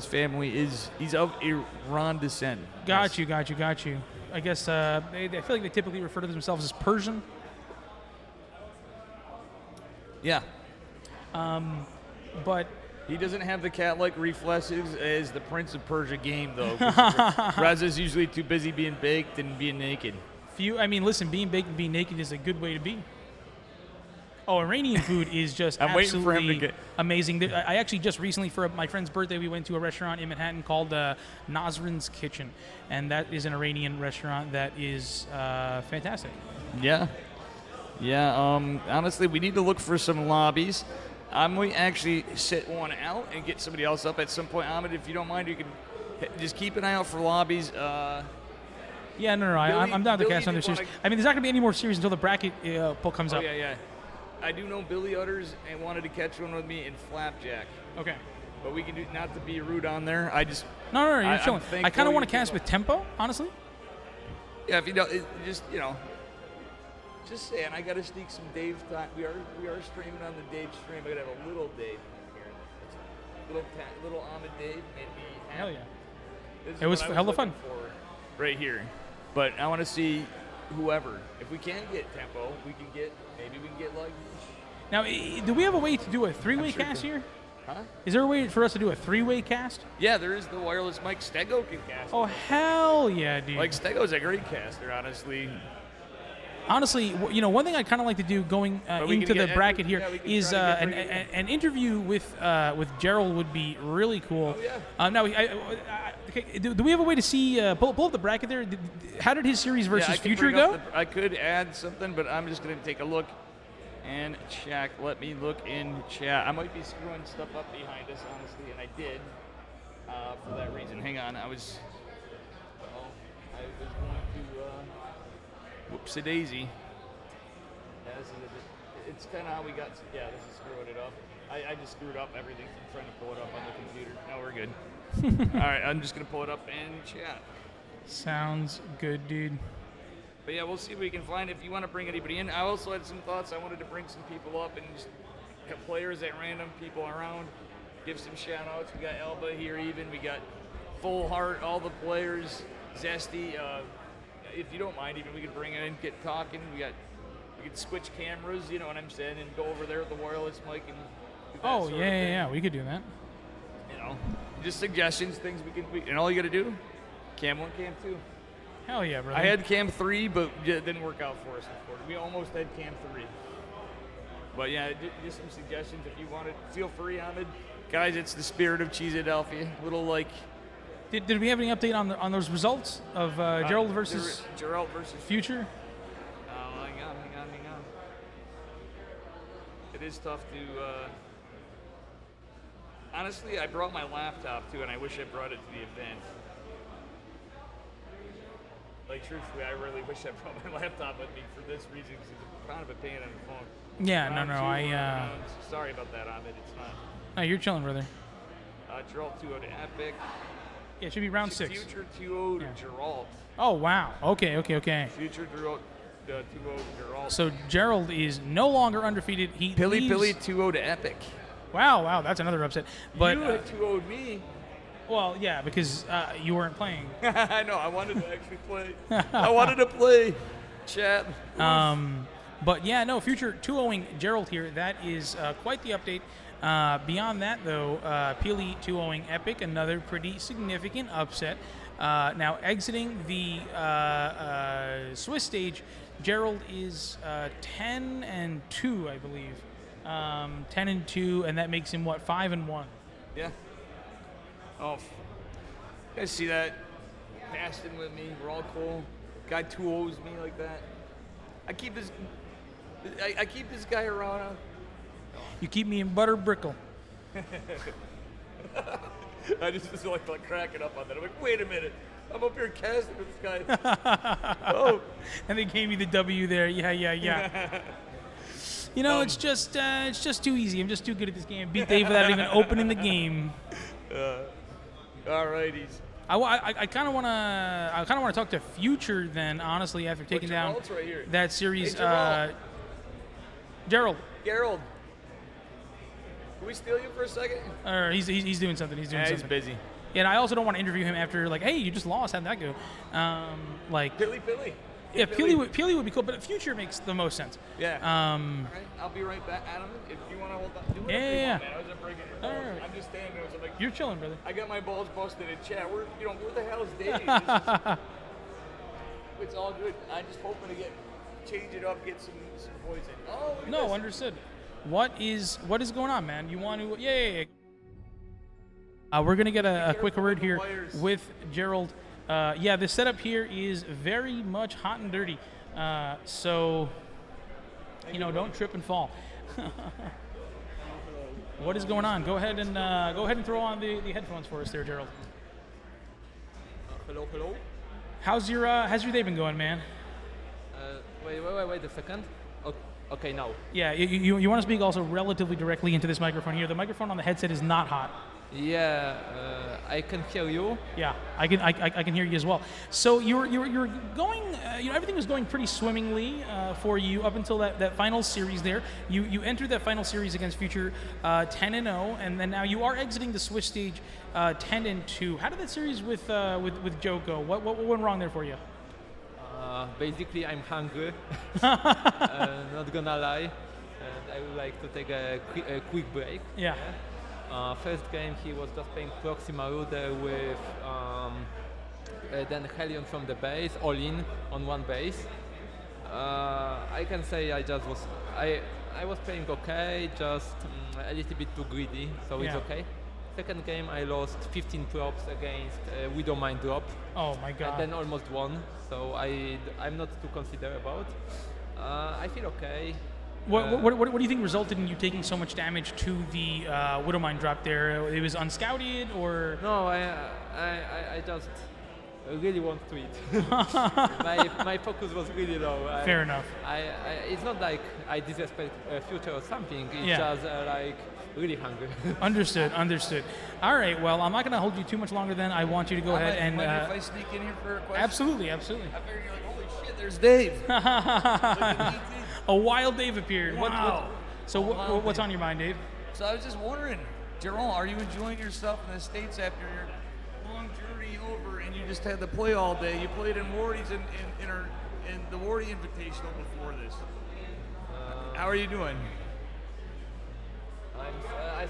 family he's of Iran descent. Got you. I guess I feel like they typically refer to themselves as Persian. Yeah. But he doesn't have the cat-like reflexes as the Prince of Persia game, though. Reza's usually too busy being baked and being naked. Listen, being baked and being naked is a good way to be. Oh, Iranian food is just absolutely amazing. I actually just recently, for my friend's birthday, we went to a restaurant in Manhattan called Nasrin's Kitchen, and that is an Iranian restaurant that is fantastic. Yeah. Honestly, we need to look for some lobbies. I'm going to actually sit one out and get somebody else up at some point. Ahmed, if you don't mind, you can just keep an eye out for lobbies. Yeah, no. I'm down to cast another series. There's not going to be any more series until the bracket poll comes up. Yeah. I do know Billy Utters and wanted to catch one with me in Flapjack. Okay. But we can do, not to be rude on there. No, you're chilling. I kind of want to cast with tempo, honestly. Yeah, if you don't, just saying, I got to sneak some Dave time. We are streaming on the Dave stream. I got to have a little Dave here. Little Ahmed Dave made me happy. Hell yeah. It was hella fun. Right here. But I want to see whoever. If we can't get tempo, maybe we can get like. Now, do we have a way to do a three-way cast here? Huh? Is there a way for us to do a three-way cast? Yeah, there is the wireless mic. Stego can cast. Oh, hell yeah, dude. Like, Stego's a great caster, honestly. Honestly, one thing I'd kind of like to do going into the bracket here is an interview with Gerald would be really cool. Oh, yeah. Now, do we have a way to see, pull up the bracket there? How did his series versus Future go? I could add something, but I'm just going to take a look and check. Let me look in chat. I might be screwing stuff up behind us, honestly, and I did for that reason. Hang on. I was going to whoopsie daisy. Yeah, it's kind of how we got. Yeah, this is screwing it up. I just screwed up everything from trying to pull it up on the computer. Now we're good. All right, I'm just going to pull it up in chat. Sounds good, dude. But yeah, we'll see if we can find if you want to bring anybody in. I also had some thoughts. I wanted to bring some people up and just got players at random, people around, give some shout outs. We got Elba here even. We got Full Heart, all the players, Zesty. If you don't mind, even we could bring it in, get talking. We could switch cameras, you know what I'm saying, and go over there with the wireless mic and do that sort of thing. Yeah, we could do that. Just suggestions, things and all you got to do, cam 1, cam 2. Hell yeah, brother. I had cam 3, but it didn't work out for us. We almost had cam 3. But yeah, just some suggestions if you want it. Feel free, Ahmed. Guys, it's the spirit of Cheesedelphia. Little like. Did we have any update on those results of Gerald versus Future? Hang on. It is tough to. Honestly, I brought my laptop too, and I wish I brought it to the event. like, truthfully, I really wish I brought my laptop with me for this reason, because it's kind of a pain on the phone. Yeah, no, sorry about that, Ahmed. It's not. No, you're chilling, brother. Geralt 2-0 to Epic. Yeah, it should be round 6. Future 2-0 to Geralt. Oh, wow. Okay. Future Geralt 2-0 to Geralt. So Gerald is no longer undefeated. He Pilly leaves... Pilly 2-0 to Epic. Wow, that's another upset. But you had 2-0'd me. Well, yeah, because you weren't playing. I know. I wanted to actually play. I wanted to play. Chat. But yeah, no, future 2-0ing Gerald here. That is quite the update. Beyond that, though, Peely 2-0ing Epic, another pretty significant upset. Now, exiting the Swiss stage, Gerald is 10-2, I believe. 10-2, and that makes him, what, 5-1? Yeah. Oh, you guys see that? Passed in with me. We're all cool. Guy 2-0s me like that. I keep this guy around. You keep me in butter brickle. I just like cracking up on that. I'm like, wait a minute. I'm up here casting with this guy. Oh. And they gave me the W there. Yeah. You know, it's just too easy. I'm just too good at this game. Beat Dave without even opening the game. All righties. I kind of want to talk to Future then, honestly, after taking down right that series. Hey, Gerald. Gerald. Can we steal you for a second? He's doing something. He's busy. Yeah, and I also don't want to interview him after, like, hey, you just lost. How'd that go? Pilly. Yeah, Peely would be cool, but Future makes the most sense. Yeah. All right, I'll be right back, Adam. If you want to hold on, do whatever you want, man. I wasn't breaking your balls. Right. I'm just standing there. So I'm like, you're chilling, brother. I got my balls busted in chat. Where the hell is Dave? It's all good. I'm just hoping to change it up, get some boys in. Oh, no, understood. What is going on, man? You want to? Yeah. We're gonna get a quick word here with Gerald. The setup here is very much hot and dirty. So, don't trip and fall. What is going on? Go ahead and throw on the headphones for us there, Gerald. Hello. How's your day been going, man? Wait a second. Okay, now. Yeah, you want to speak also relatively directly into this microphone here. The microphone on the headset is not hot. Yeah, I can hear you. Yeah, I can hear you as well. So you're going, everything was going pretty swimmingly for you up until that final series there. You entered that final series against Future 10-0, and then now you are exiting the Swiss stage 10-2. How did that series with Joe go? What went wrong there for you? Basically, I'm hungry. Not gonna lie, and I would like to take a quick break. Yeah. First game, he was just playing Proxima Ruder with then Helion from the base, all in on one base. I can say I was playing okay, just a little bit too greedy, so it's okay. Second game, I lost 15 props against Widowmine drop. Oh my god. And then almost won, so I'm not too concerned about. I feel okay. What do you think resulted in you taking so much damage to the Widowmine drop there? It was unscouted, or? No, I just really want to eat. my focus was really low. Fair enough. It's not like I disrespect Future or something. It's just like really hungry. Understood. All right. Well, I'm not going to hold you too much longer. Then I want you to go ahead and. If I sneak in here for a question. Absolutely. I figured you're like, holy shit, there's Dave. A wild Dave appeared. Wow. What's on your mind, Dave? So I was just wondering, Jerome, are you enjoying yourself in the States after your long journey over and you just had to play all day? You played in Wardy's and the Wardy Invitational before this. How are you doing? I'm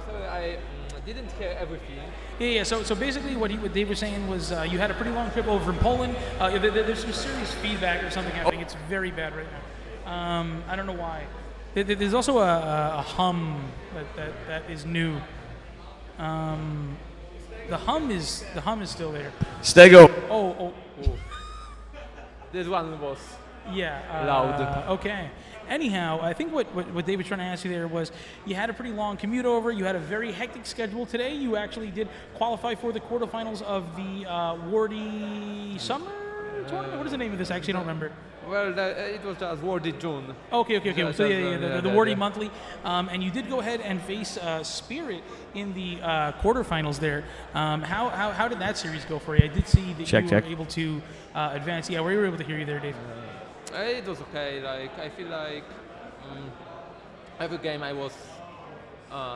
sorry, I didn't hear everything. Yeah. So basically, what Dave was saying was you had a pretty long trip over from Poland. There's some serious feedback or something happening. It's very bad right now. I don't know why. There's also a hum that is new. The hum is still there. Stego. Oh. This one was loud. Okay. Anyhow, I think what Dave was trying to ask you there was you had a pretty long commute over. You had a very hectic schedule today. You actually did qualify for the quarterfinals of the Wardy Summer tournament? What is the name of this? I actually don't remember. Well, it was just Wordy June. Okay. Just, So the Wardy yeah. Monthly, and you did go ahead and face Spirit in the quarterfinals there. How did that series go for you? I did see that you were able to advance. Yeah, we were able to hear you there, Dave. It was okay. Like I feel like every game I was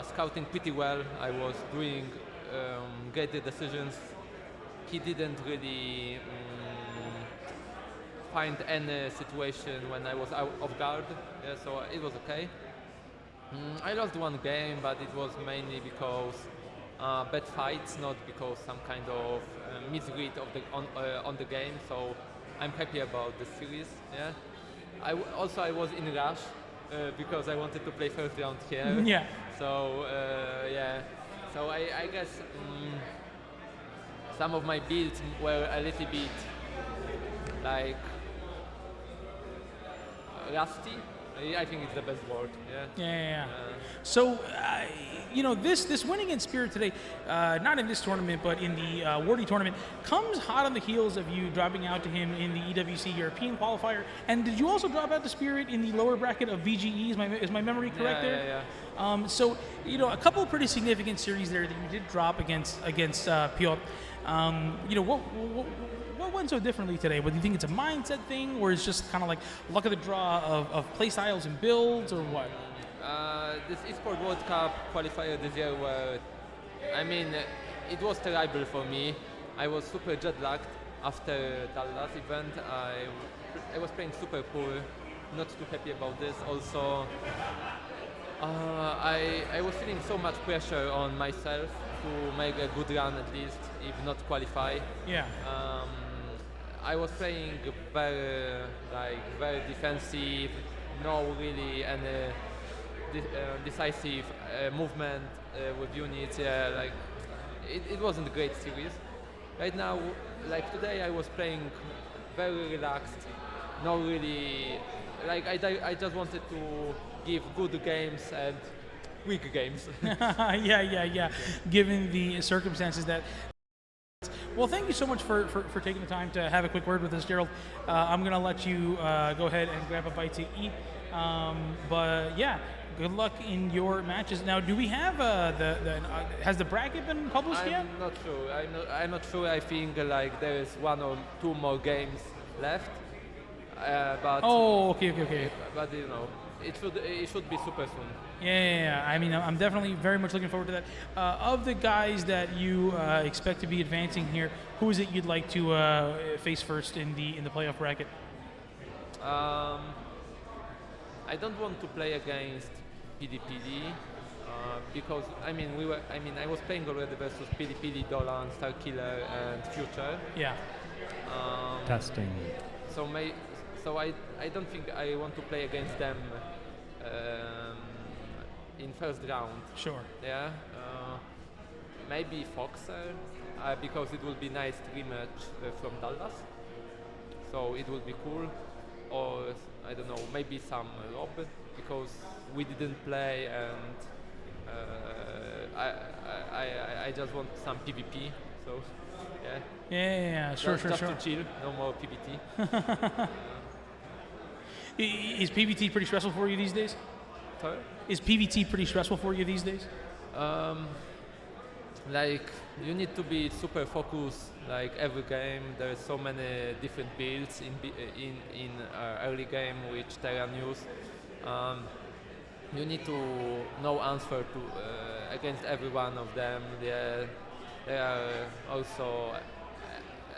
scouting pretty well. I was doing great decisions. He didn't really find any situation when I was out of guard, so it was okay. I lost one game, but it was mainly because bad fights, not because some kind of misread of the on the game. So I'm happy about the series. Yeah. I was in rush because I wanted to play first round here. Yeah. So yeah. So I guess some of my builds were a little bit like rusty. I think it's the best word. Yeah. So, this win against Spirit today, not in this tournament, but in the Wardy tournament, comes hot on the heels of you dropping out to him in the EWC European qualifier. And did you also drop out to Spirit in the lower bracket of VGE? Is my memory correct there? Yeah. So, a couple of pretty significant series there that you did drop against Piotr. What went so differently today? Do you think it's a mindset thing, or it's just kind of like luck of the draw of play styles and builds, or what? This eSport World Cup qualifier this year it was terrible for me. I was super jet lagged after Dallas event. I was playing super poor, not too happy about this. Also, I was feeling so much pressure on myself to make a good run at least, if not qualify. Yeah. I was playing very defensive, no really any decisive movement with units. Yeah, like it wasn't a great series. Right now, like today, I was playing very relaxed, no really like I just wanted to give good games and weak games. Yeah. Given the circumstances that. Well, thank you so much for taking the time to have a quick word with us, Gerald. I'm going to let you go ahead and grab a bite to eat. But yeah, good luck in your matches. Now, do we have has the bracket been published yet? I'm not sure. I'm not sure. I think like there is 1 or 2 more games left. But okay. But it should be super soon. Yeah. I mean, I'm definitely very much looking forward to that. Of the guys that you expect to be advancing here, who is it you'd like to face first in the playoff bracket? I don't want to play against PDPD because I was playing already versus PDPD, Dolan, Starkiller, and Future. Yeah. Testing. So I don't think I want to play against them in first round. Sure. Yeah. Maybe Foxer because it will be nice rematch from Dallas. So it will be cool. Or I don't know, maybe some Rob because we didn't play and I just want some PvP. So yeah. Yeah. Sure. Just to chill, no more PvP. Is PvT pretty stressful for you these days? Sorry? Is PvT pretty stressful for you these days? Like you need to be super focused. Like every game, there's so many different builds in early game which Terran use. You need to know answer to against every one of them. There are also,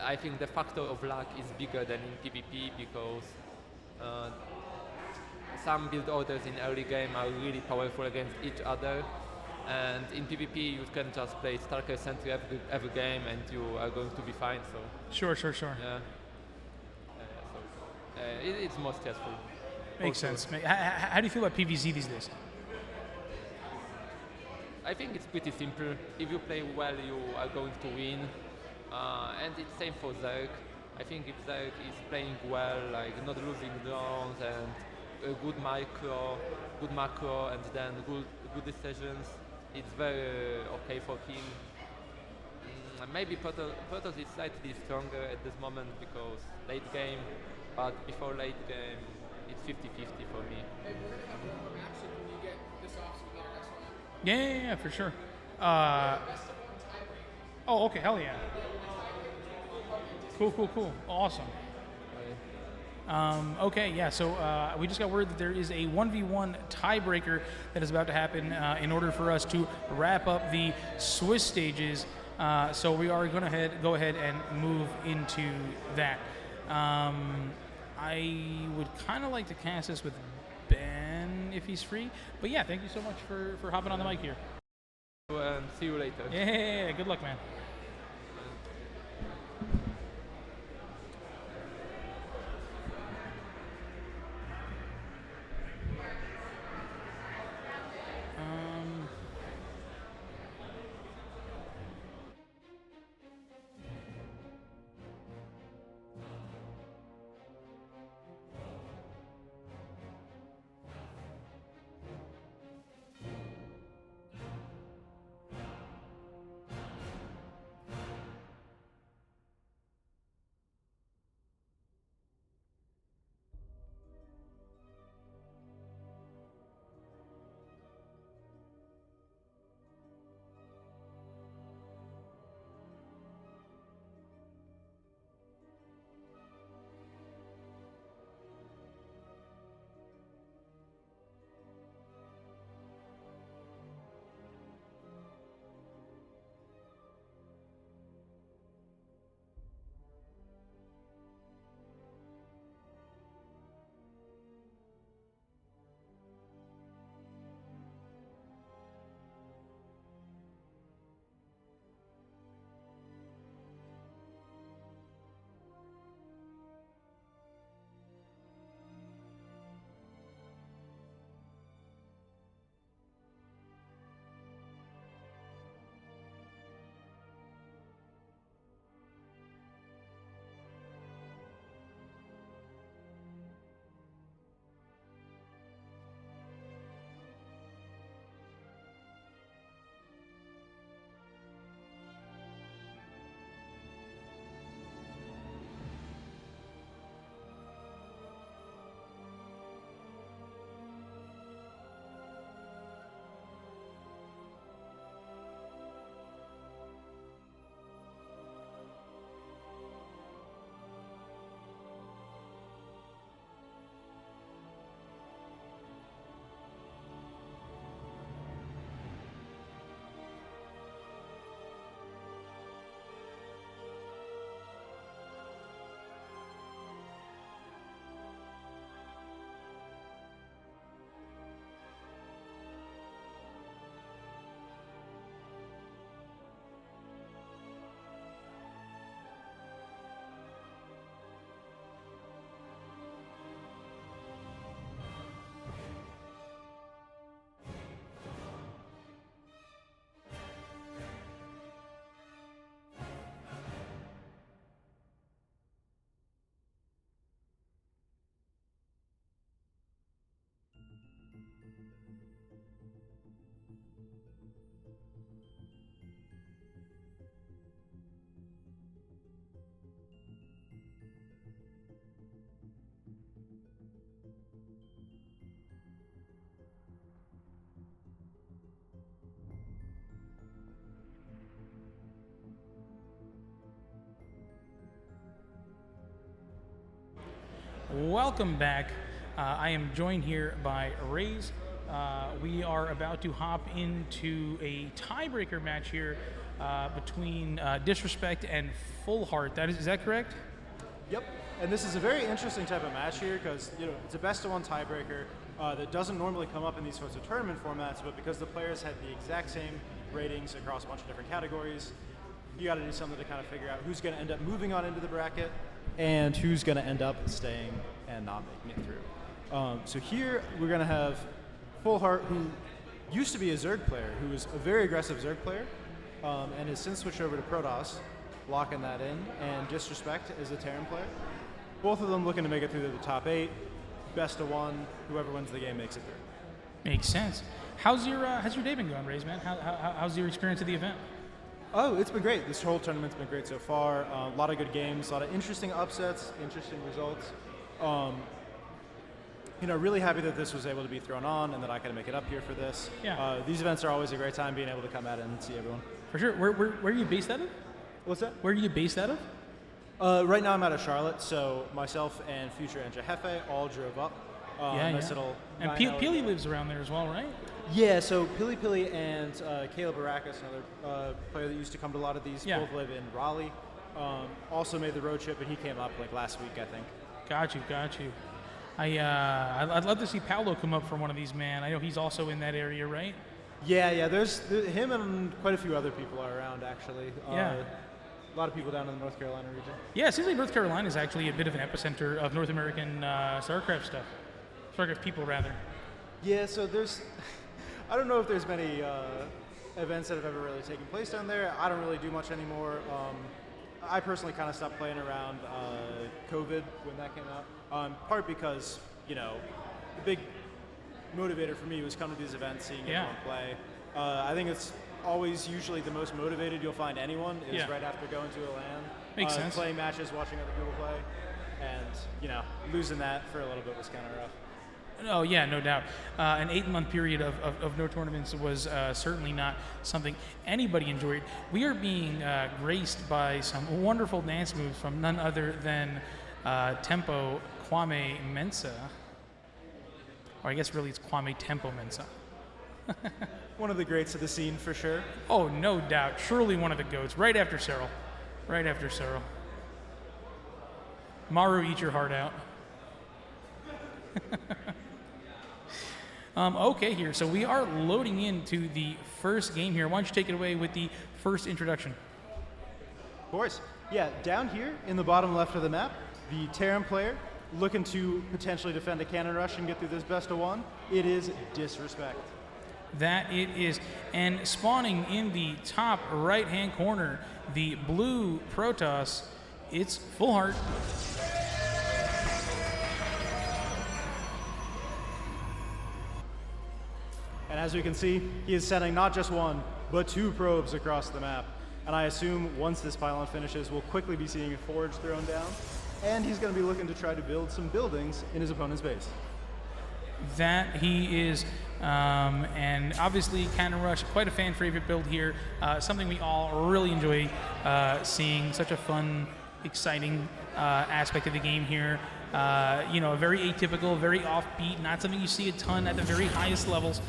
I think the factor of luck is bigger than in PvP because some build orders in early game are really powerful against each other, and in PvP you can just play Starcraft Sentry every game and you are going to be fine. So Sure. yeah, it's more stressful. Makes sense. How do you feel about PvZ these days? I think it's pretty simple. If you play well, you are going to win, and it's same for Zerg. I think if Zerg is playing well, like not losing drones and a good macro, and then good decisions, it's very okay for him. maybe Protoss is slightly stronger at this moment because late game, but before late game, it's 50-50 for me. Yeah, for sure. Oh, okay, hell yeah. Cool. Awesome. Okay, yeah, so we just got word that there is a 1v1 tiebreaker that is about to happen in order for us to wrap up the Swiss stages. So we are going to go ahead and move into that. I would kind of like to cast this with Ben if he's free. But yeah, thank you so much for hopping on the mic here. See you later. Yeah, good luck, man. Welcome back. I am joined here by Raze. We are about to hop into a tiebreaker match here between Disrespect and Full Heart. Is that correct? Yep. And this is a very interesting type of match here because it's a best-of-one tiebreaker that doesn't normally come up in these sorts of tournament formats, but because the players had the exact same ratings across a bunch of different categories, you got to do something to kind of figure out who's going to end up moving on into the bracket and who's going to end up staying and not making it through. So here we're going to have Full Heart, who used to be a Zerg player, who was a very aggressive Zerg player, and has since switched over to Protoss, locking that in, and Disrespect is a Terran player. Both of them looking to make it through to the top 8. Best of one, whoever wins the game makes it through. Makes sense. How's your day been going, Raze, man? How's your experience at the event? Oh, it's been great. This whole tournament's been great so far. A lot of good games, a lot of interesting upsets, interesting results. Really happy that this was able to be thrown on and that I could make it up here for this. Yeah. These events are always a great time being able to come at it and see everyone. For sure. Where are you based out of? What's that? Where are you based out of? Right now I'm out of Charlotte, so myself and Future and Jefe all drove up. Nice little and Peely lives around there as well, right? Yeah, so Pili and Caleb Baracus, another player that used to come to a lot of these, both live in Raleigh. Also made the road trip, and he came up like last week, I think. Got you. I'd love to see Paolo come up for one of these, man. I know he's also in that area, right? Yeah. There's him and quite a few other people are around, actually. A lot of people down in the North Carolina region. Yeah, it seems like North Carolina is actually a bit of an epicenter of North American Starcraft stuff. Starcraft people, rather. Yeah, so I don't know if there's many events that have ever really taken place down there. I don't really do much anymore. I personally kind of stopped playing around COVID when that came out. Part because, the big motivator for me was coming to these events, seeing everyone play. I think it's always usually the most motivated you'll find anyone is right after going to a LAN. Makes sense. Playing matches, watching other people play, and, losing that for a little bit was kind of rough. Oh, yeah, no doubt. An 8-month period of no tournaments was certainly not something anybody enjoyed. We are being graced by some wonderful dance moves from none other than Tempo Kwame Mensah. Or I guess really it's Kwame Tempo Mensah. One of the greats of the scene, for sure. Oh, no doubt. Surely one of the GOATs. Right after Cyril. Maru, eat your heart out. Okay, here. So we are loading into the first game here. Why don't you take it away with the first introduction? Of course. Yeah, down here in the bottom left of the map, the Terran player looking to potentially defend a cannon rush and get through this best of one. It is Disrespect. That it is. And spawning in the top right-hand corner, the blue Protoss, it's Full Heart. And as we can see, he is sending not just one, but 2 probes across the map. And I assume once this pylon finishes, we'll quickly be seeing a forge thrown down. And he's going to be looking to try to build some buildings in his opponent's base. That he is, and obviously Cannon Rush, quite a fan favorite build here. Something we all really enjoy seeing, such a fun, exciting aspect of the game here. A very atypical, very offbeat, not something you see a ton at the very highest levels,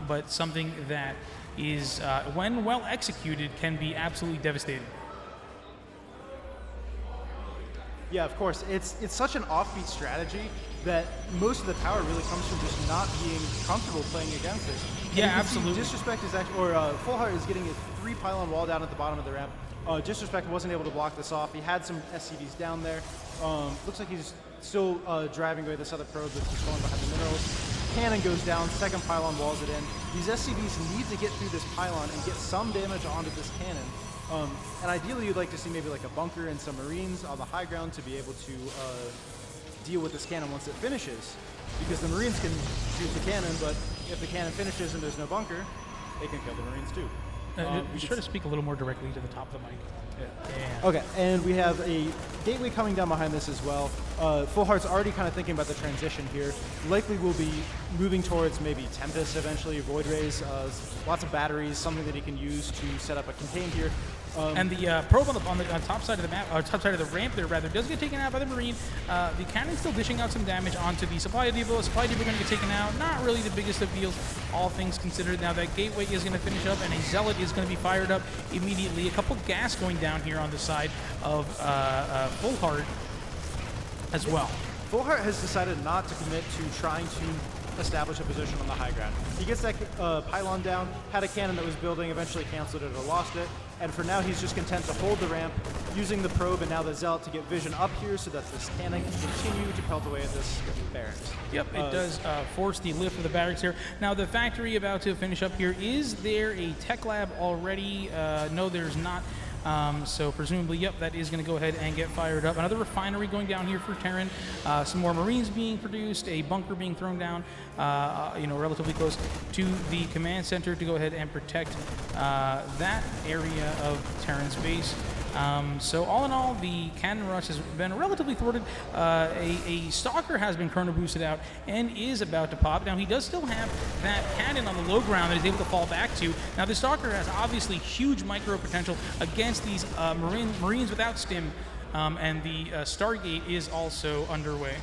but something that is, when well executed, can be absolutely devastating. Yeah, of course. It's such an offbeat strategy that most of the power really comes from just not being comfortable playing against it. Yeah, absolutely. Disrespect is actually, or Full Heart is getting a 3 pylon wall down at the bottom of the ramp. Disrespect wasn't able to block this off. He had some SCVs down there. Looks like he's still driving away this other probe that's just going behind the minerals. Cannon goes down, second pylon walls it in. These SCVs need to get through this pylon and get some damage onto this cannon. And ideally you'd like to see maybe like a bunker and some Marines on the high ground to be able to deal with this cannon once it finishes. Because the Marines can shoot the cannon, but if the cannon finishes and there's no bunker, they can kill the Marines too. Just try to speak a little more directly to the top of the mic. Yeah. Okay, and we have a gateway coming down behind this as well. Full Heart's already kind of thinking about the transition here. Likely will be moving towards maybe Tempest eventually, Void Rays, lots of batteries, something that he can use to set up a contain here. And the probe on the top side of the map, top side of the ramp there rather, does get taken out by the Marine. The cannon's still dishing out some damage onto the supply depot. Supply depot going to get taken out. Not really the biggest of deals, all things considered. Now that gateway is going to finish up, and a Zealot is going to be fired up immediately. A couple gas going down here on the side of Full Heart as well. Full Heart has decided not to commit to trying to establish a position on the high ground. He gets that pylon down, had a cannon that was building, eventually canceled it or lost it, and for now he's just content to hold the ramp, using the probe and now the Zealot to get vision up here so that this cannon can continue to pelt away at this barracks. Yep, it does force the lift of the barracks here. Now the factory about to finish up here, is there a tech lab already? No, there's not. So presumably, yep, that is going to go ahead and get fired up. Another refinery going down here for Terran. Some more Marines being produced, a bunker being thrown down, relatively close to the command center to go ahead and protect that area of Terran's base. So all in all, the cannon rush has been relatively thwarted. A Stalker has been chrono boosted out and is about to pop. Now he does still have that cannon on the low ground that he's able to fall back to. Now the Stalker has obviously huge micro potential against these Marines without stim, and the Stargate is also underway.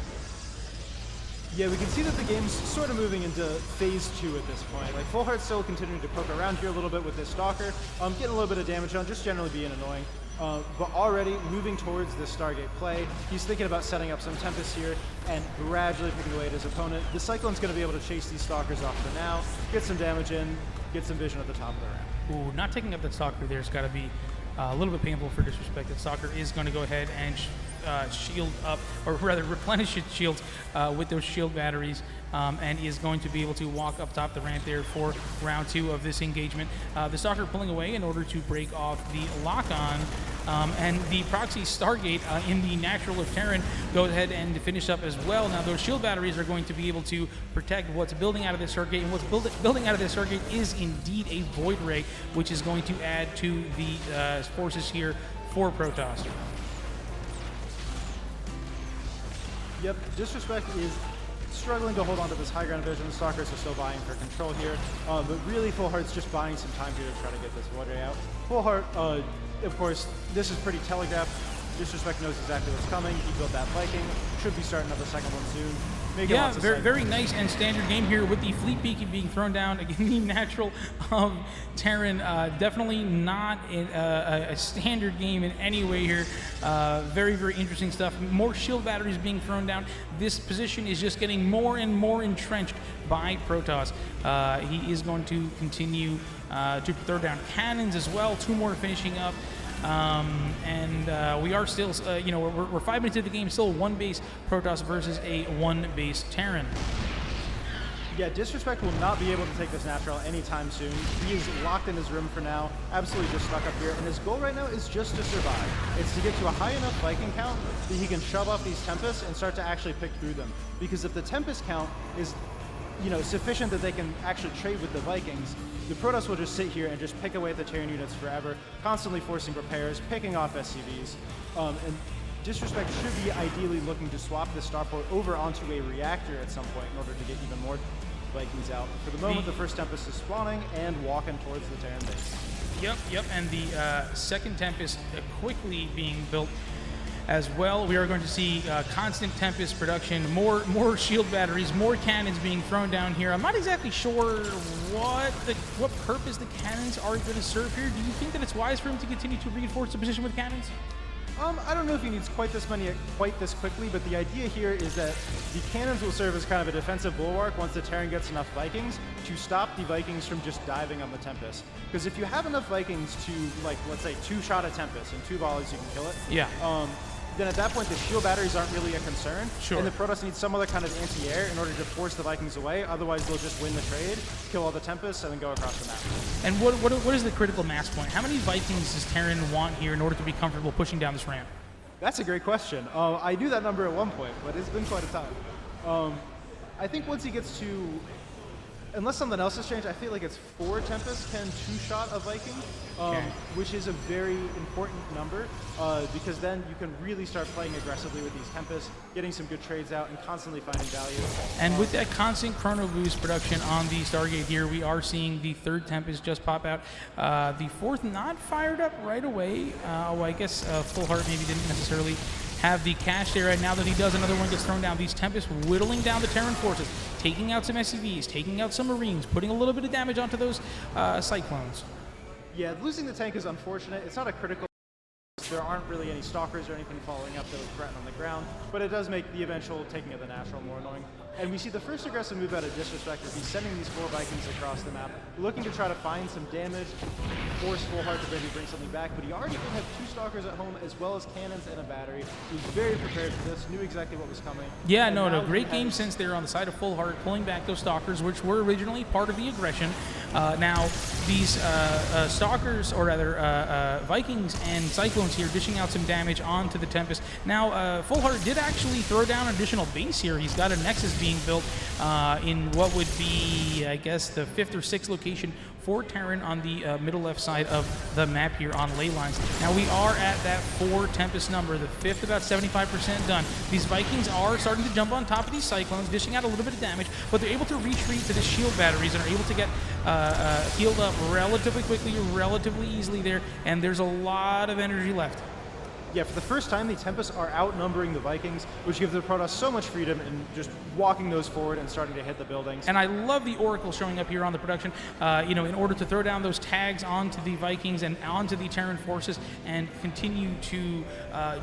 Yeah, we can see that the game's sort of moving into phase 2 at this point. Like, Full Heart's still continuing to poke around here a little bit with this Stalker, getting a little bit of damage on, just generally being annoying. But already moving towards this Stargate play, he's thinking about setting up some Tempest here and gradually picking away at his opponent. The Cyclone's going to be able to chase these Stalkers off for now, get some damage in, get some vision at the top of the ramp. Ooh, not taking up that Stalker there's got to be a little bit painful for Disrespect. That Stalker is going to go ahead and shield up, or rather replenish its shields with those shield batteries, and is going to be able to walk up top the ramp there for round 2 of this engagement. The Stalker pulling away in order to break off the lock-on, and the proxy Stargate in the natural of Terran goes ahead and finish up as well. Now those shield batteries are going to be able to protect what's building out of this Stargate, and what's building out of this Stargate is indeed a Void Ray, which is going to add to the forces here for Protoss. Yep, Disrespect is struggling to hold on to this high ground vision. The Stalkers are still vying for control here, but really Full Heart's just buying some time here to try to get this Void Ray out. Full Heart, of course, this is pretty telegraphed. Disrespect knows exactly what's coming. He built that Viking. Should be starting up the second one soon. Yeah, very nice and standard game here with the Fleet Peaky being thrown down. Again, the natural of Terran, definitely not a standard game in any way here. Very interesting stuff. More shield batteries being thrown down. This position is just getting more and more entrenched by Protoss. He is going to continue to throw down cannons as well. 2 more finishing up. We are still, we're 5 minutes into the game, still 1 base Protoss versus a 1 base Terran. Yeah, Disrespect will not be able to take this natural anytime soon. He is locked in his room for now, absolutely just stuck up here, and his goal right now is just to survive. It's to get to a high enough Viking count that he can shove off these Tempests and start to actually pick through them. Because if the Tempest count is, sufficient that they can actually trade with the Vikings, the Protoss will just sit here and just pick away at the Terran units forever, constantly forcing repairs, picking off SCVs, and Disrespect should be ideally looking to swap the starport over onto a reactor at some point in order to get even more Vikings out. For the moment, the first Tempest is spawning and walking towards the Terran base. Yep, and the second Tempest quickly being built as well. We are going to see constant Tempest production, more shield batteries, more cannons being thrown down here. I'm not exactly sure what purpose the cannons are going to serve here. Do you think that it's wise for him to continue to reinforce the position with cannons? I don't know if he needs quite this many quite this quickly, but the idea here is that the cannons will serve as kind of a defensive bulwark once the Terran gets enough Vikings to stop the Vikings from just diving on the Tempest. Because if you have enough Vikings to, let's say, 2-shot a Tempest, in 2 volleys you can kill it. Yeah. Then at that point, the shield batteries aren't really a concern. Sure. And the Protoss needs some other kind of anti-air in order to force the Vikings away. Otherwise, they'll just win the trade, kill all the Tempests, and then go across the map. And what is the critical mass point? How many Vikings does Terran want here in order to be comfortable pushing down this ramp? That's a great question. I knew that number at one point, but it's been quite a time. I think once he gets to, unless something else has changed, I feel like it's 4 Tempests can 2-shot a Viking, which is a very important number because then you can really start playing aggressively with these Tempests, getting some good trades out, and constantly finding value. And with that constant chrono boost production on the Stargate here, we are seeing the 3rd Tempest just pop out. The 4th not fired up right away. I guess Full Heart maybe didn't necessarily have the cash there, and now that he does, another one gets thrown down. These Tempests whittling down the Terran forces, taking out some SCVs, taking out some Marines, putting a little bit of damage onto those Cyclones. Yeah, losing the tank is unfortunate. It's not a critical. There aren't really any Stalkers or anything following up that would threaten on the ground, but it does make the eventual taking of the natural more annoying. And we see the first aggressive move out of Disrespect as he's sending these 4 Vikings across the map, looking to try to find some damage, force Full Heart to maybe bring something back, but he already did have 2 Stalkers at home as well as cannons and a battery. He was very prepared for this, knew exactly what was coming. Yeah, and no, great game sense there on the side of Full Heart, pulling back those Stalkers, which were originally part of the aggression. Now, these Stalkers, or rather Vikings and Cyclones here, dishing out some damage onto the Tempest. Now, Full Heart did actually throw down an additional base here. He's got a Nexus being built in what would be, I guess, the 5th or 6th location for Terran on the middle left side of the map here on ley lines. Now we are at that 4 Tempest number, the 5th about 75% done. These Vikings are starting to jump on top of these Cyclones, dishing out a little bit of damage, but they're able to retreat to the shield batteries and are able to get healed up relatively quickly, relatively easily there, and there's a lot of energy left. Yeah, for the first time, the Tempests are outnumbering the Vikings, which gives the Protoss so much freedom in just walking those forward and starting to hit the buildings. And I love the Oracle showing up here on the production, in order to throw down those tags onto the Vikings and onto the Terran forces and continue to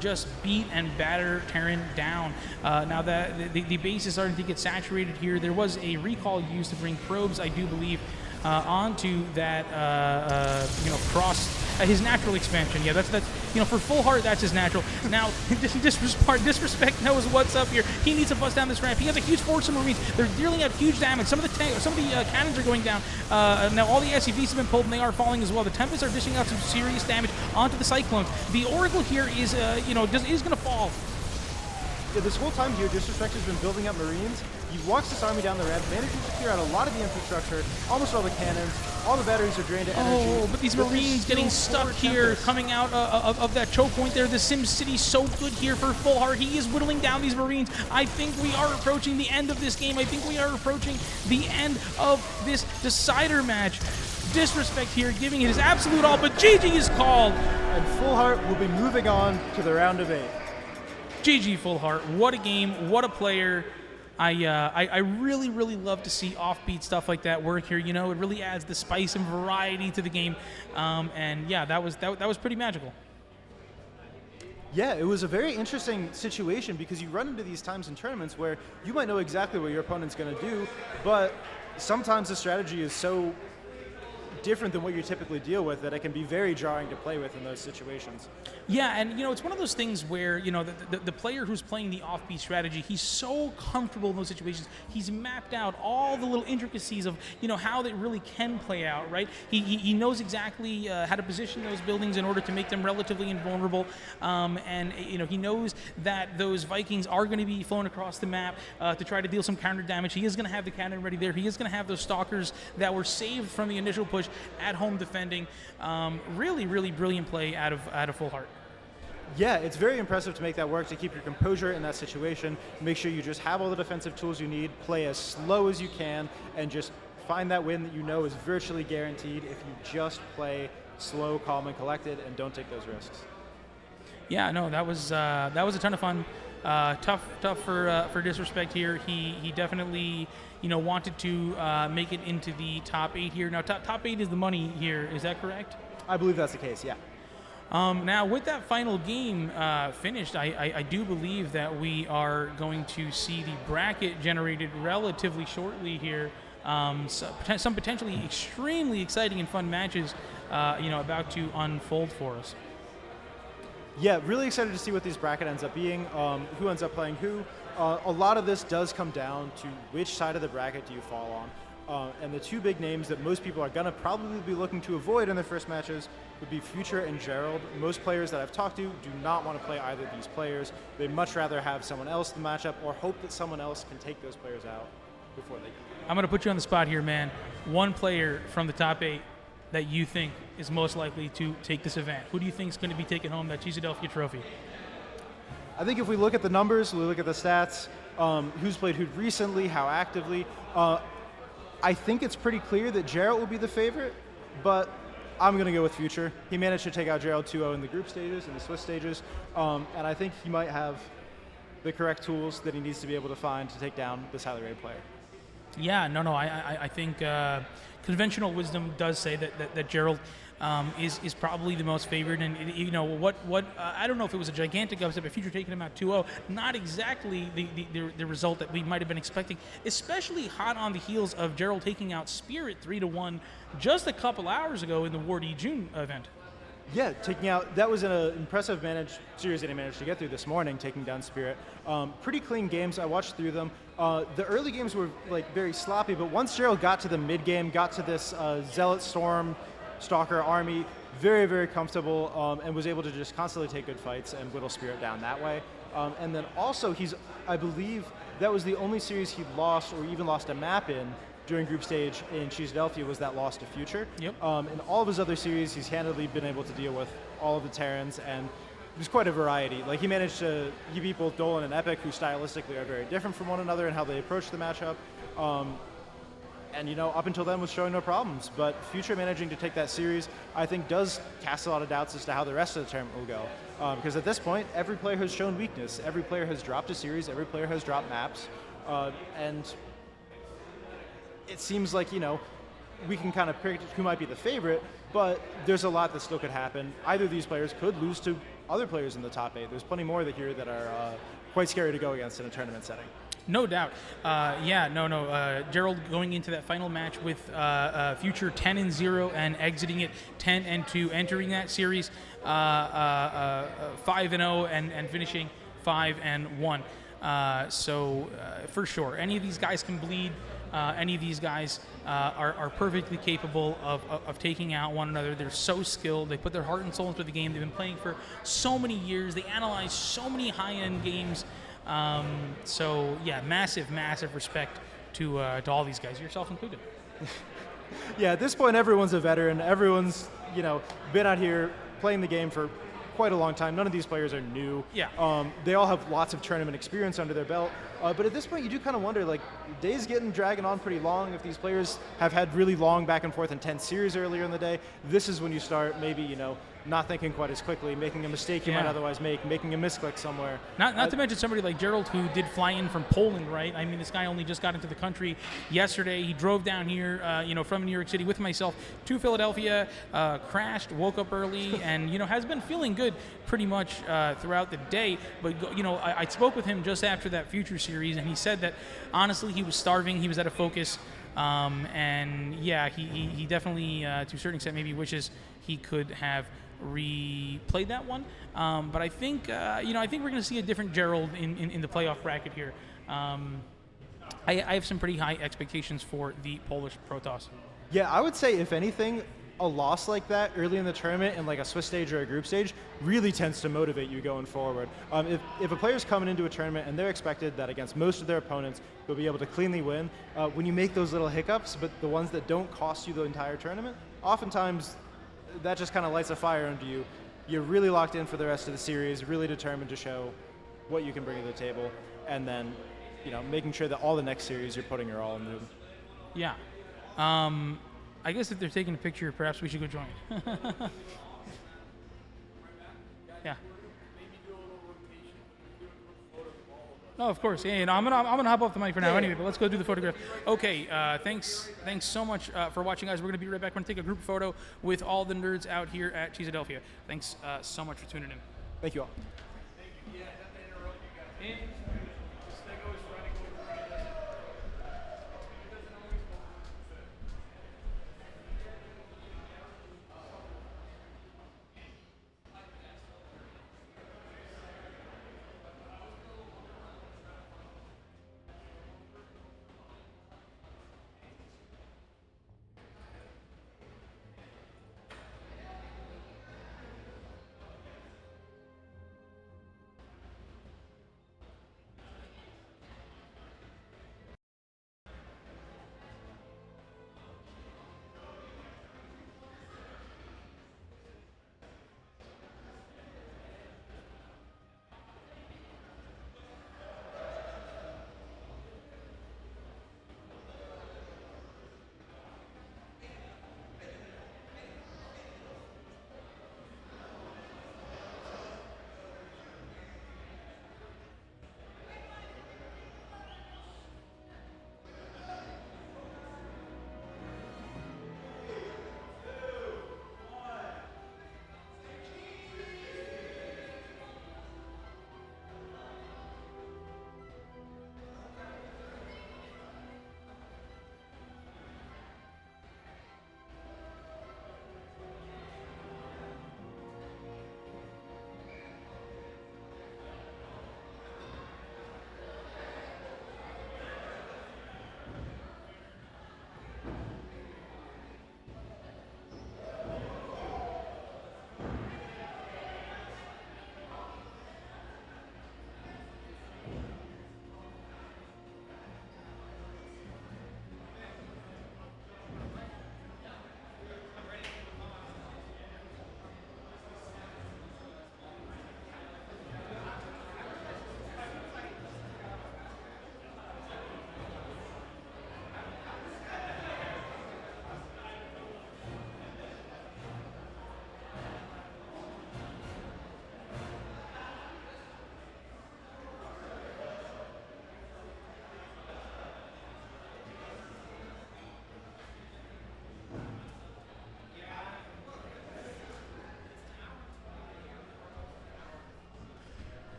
just beat and batter Terran down. Now that the base is starting to get saturated here, there was a recall used to bring probes, I do believe, onto that, cross his natural expansion. Yeah, that's for Full Heart, that's his natural. Now, Disrespect knows what's up here. He needs to bust down this ramp. He has a huge force of Marines. They're dealing out huge damage. Some of the cannons are going down. Now all the SCVs have been pulled and they are falling as well. The Tempests are dishing out some serious damage onto the Cyclones. The Oracle here is, is going to fall. Yeah, this whole time here, Disrespect has been building up Marines. He walks this army down the ramp, manages to clear out a lot of the infrastructure, almost all the cannons, all the batteries are drained to energy. Oh, but these Marines getting stuck here, coming out of that choke point there. The Sim City so good here for Full Heart. He is whittling down these Marines. I think we are approaching the end of this game. I think we are approaching the end of this decider match. Disrespect here, giving it his absolute all, but GG is called. And Full Heart will be moving on to the round of 8. GG Full Heart, what a game, what a player. I really, really love to see offbeat stuff like that work here. It really adds the spice and variety to the game. And yeah, that was pretty magical. Yeah, it was a very interesting situation because you run into these times in tournaments where you might know exactly what your opponent's going to do, but sometimes the strategy is so different than what you typically deal with that it can be very jarring to play with in those situations. Yeah, and it's one of those things where the player who's playing the offbeat strategy, he's so comfortable in those situations. He's mapped out all the little intricacies of how they really can play out, right? He knows exactly how to position those buildings in order to make them relatively invulnerable, and he knows that those Vikings are going to be flown across the map to try to deal some counter damage. He is going to have the cannon ready there. He is going to have those Stalkers that were saved from the initial push at home defending. Really, really brilliant play out of Full Heart. Yeah, it's very impressive to make that work, to keep your composure in that situation, make sure you just have all the defensive tools you need, play as slow as you can, and just find that win that is virtually guaranteed if you just play slow, calm, and collected and don't take those risks. Yeah, no, that was a ton of fun. Tough for Disrespect here. He definitely wanted to make it into the top 8 here. Now top 8 is the money here. Is that correct? I believe that's the case. Yeah. Now with that final game finished, I do believe that we are going to see the bracket generated relatively shortly here. Some potentially extremely exciting and fun matches, about to unfold for us. Yeah, really excited to see what these bracket ends up being, who ends up playing who. A lot of this does come down to which side of the bracket do you fall on. And the two big names that most people are going to probably be looking to avoid in their first matches would be Future and Gerald. Most players that I've talked to do not want to play either of these players. They'd much rather have someone else in the matchup or hope that someone else can take those players out before they go. I'm going to put you on the spot here, man. One player from the top 8 that you think is most likely to take this event. Who do you think is going to be taking home that Cheesedelphia trophy? I think if we look at the numbers, we look at the stats, who's played who recently, how actively, I think it's pretty clear that Gerald will be the favorite, but I'm going to go with Future. He managed to take out Gerald 2-0 in the group stages, in the Swiss stages, and I think he might have the correct tools that he needs to be able to find to take down this highly rated player. Yeah, no, I think conventional wisdom does say that Gerald is probably the most favored, and what I don't know if it was a gigantic upset, but Future taking him out 2-0, not exactly the result that we might have been expecting, especially hot on the heels of Gerald taking out Spirit 3-1 just a couple hours ago in the Wardy June event. Yeah, taking out, that was an impressive series that he managed to get through this morning, taking down Spirit. Pretty clean games, I watched through them. The early games were like very sloppy, but once Gerald got to the mid game, got to this Zealot Storm Stalker army, very, very comfortable, and was able to just constantly take good fights and whittle Spirit down that way. And then also, I believe that was the only series he lost or even lost a map in during group stage in Cheesedelphia was that loss to Future. Yep. In all of his other series, he's handily been able to deal with all of the Terrans, and there's quite a variety. Like he beat both Dolan and Epic, who stylistically are very different from one another in how they approach the matchup. And you know, up until then was showing no problems. But Future managing to take that series, I think, does cast a lot of doubts as to how the rest of the tournament will go. Because at this point, every player has shown weakness. Every player has dropped a series. Every player has dropped maps. And it seems like, you know, we can kind of predict who might be the favorite, but there's a lot that still could happen. Either of these players could lose to other players in the top 8. There's plenty more here that are quite scary to go against in a tournament setting. No doubt. Gerald going into that final match with Future 10-0 and exiting it 10-2, entering that series 5-0 and finishing 5-1. So for sure, any of these guys can bleed. Any of these guys are perfectly capable of taking out one another. They're so skilled. They put their heart and soul into the game. They've been playing for so many years. They analyze so many high-end games. So yeah, massive, massive respect to all these guys, yourself included. Yeah, at this point, everyone's a veteran. Everyone's, you know, been out here playing the game for quite a long time. None of these players are new. Yeah. They all have lots of tournament experience under their belt. But at this point, you do kind of wonder, like, days dragging on pretty long. If these players have had really long back and forth intense series earlier in the day, this is when you start maybe, you know, not thinking quite as quickly, making a mistake you might otherwise make, making a misclick somewhere. Not to mention somebody like Gerald, who did fly in from Poland, right? I mean, this guy only just got into the country yesterday. He drove down here, from New York City with myself to Philadelphia, crashed, woke up early, and, has been feeling good pretty much throughout the day. But, I spoke with him just after that Future series, and he said that, honestly, he was starving. He was out of focus. And, yeah, he definitely, to a certain extent, maybe wishes he could have replayed that one, but I think I think we're going to see a different Gerald in the playoff bracket here. I have some pretty high expectations for the Polish Protoss. Yeah, I would say if anything, a loss like that early in the tournament in like a Swiss stage or a group stage really tends to motivate you going forward. If a player's coming into a tournament and they're expected that against most of their opponents they'll be able to cleanly win, when you make those little hiccups, but the ones that don't cost you the entire tournament, oftentimes that just kind of lights a fire under you. You're really locked in for the rest of the series, really determined to show what you can bring to the table, and then, making sure that all the next series you're putting your all into. Yeah. I guess if they're taking a picture, perhaps we should go join. Yeah. No, of course. Yeah, I'm gonna hop off the mic for now anyway, but let's go do the photograph. Okay, thanks so much for watching, guys. We're gonna be right back. We're gonna take a group photo with all the nerds out here at Cheesedelphia. Thanks so much for tuning in. Thank you all.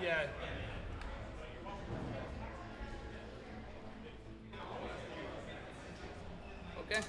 Yeah. Okay.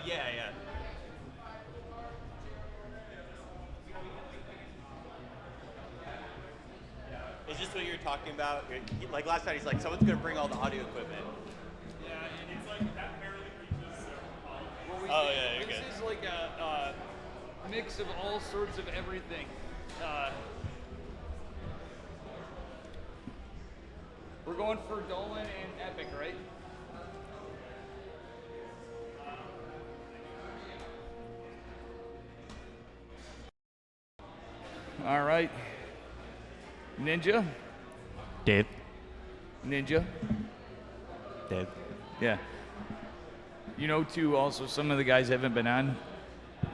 Yeah. Is this what you're talking about? Like last night, he's like, someone's gonna bring all the audio equipment. Yeah, and it's like that barely reaches. Oh yeah, you're This good. is like a mix of all sorts of everything. We're going for Dolan and Epic, right? All right. Ninja? Dave. Ninja? Dave. Yeah. You know, too, also, some of the guys haven't been on.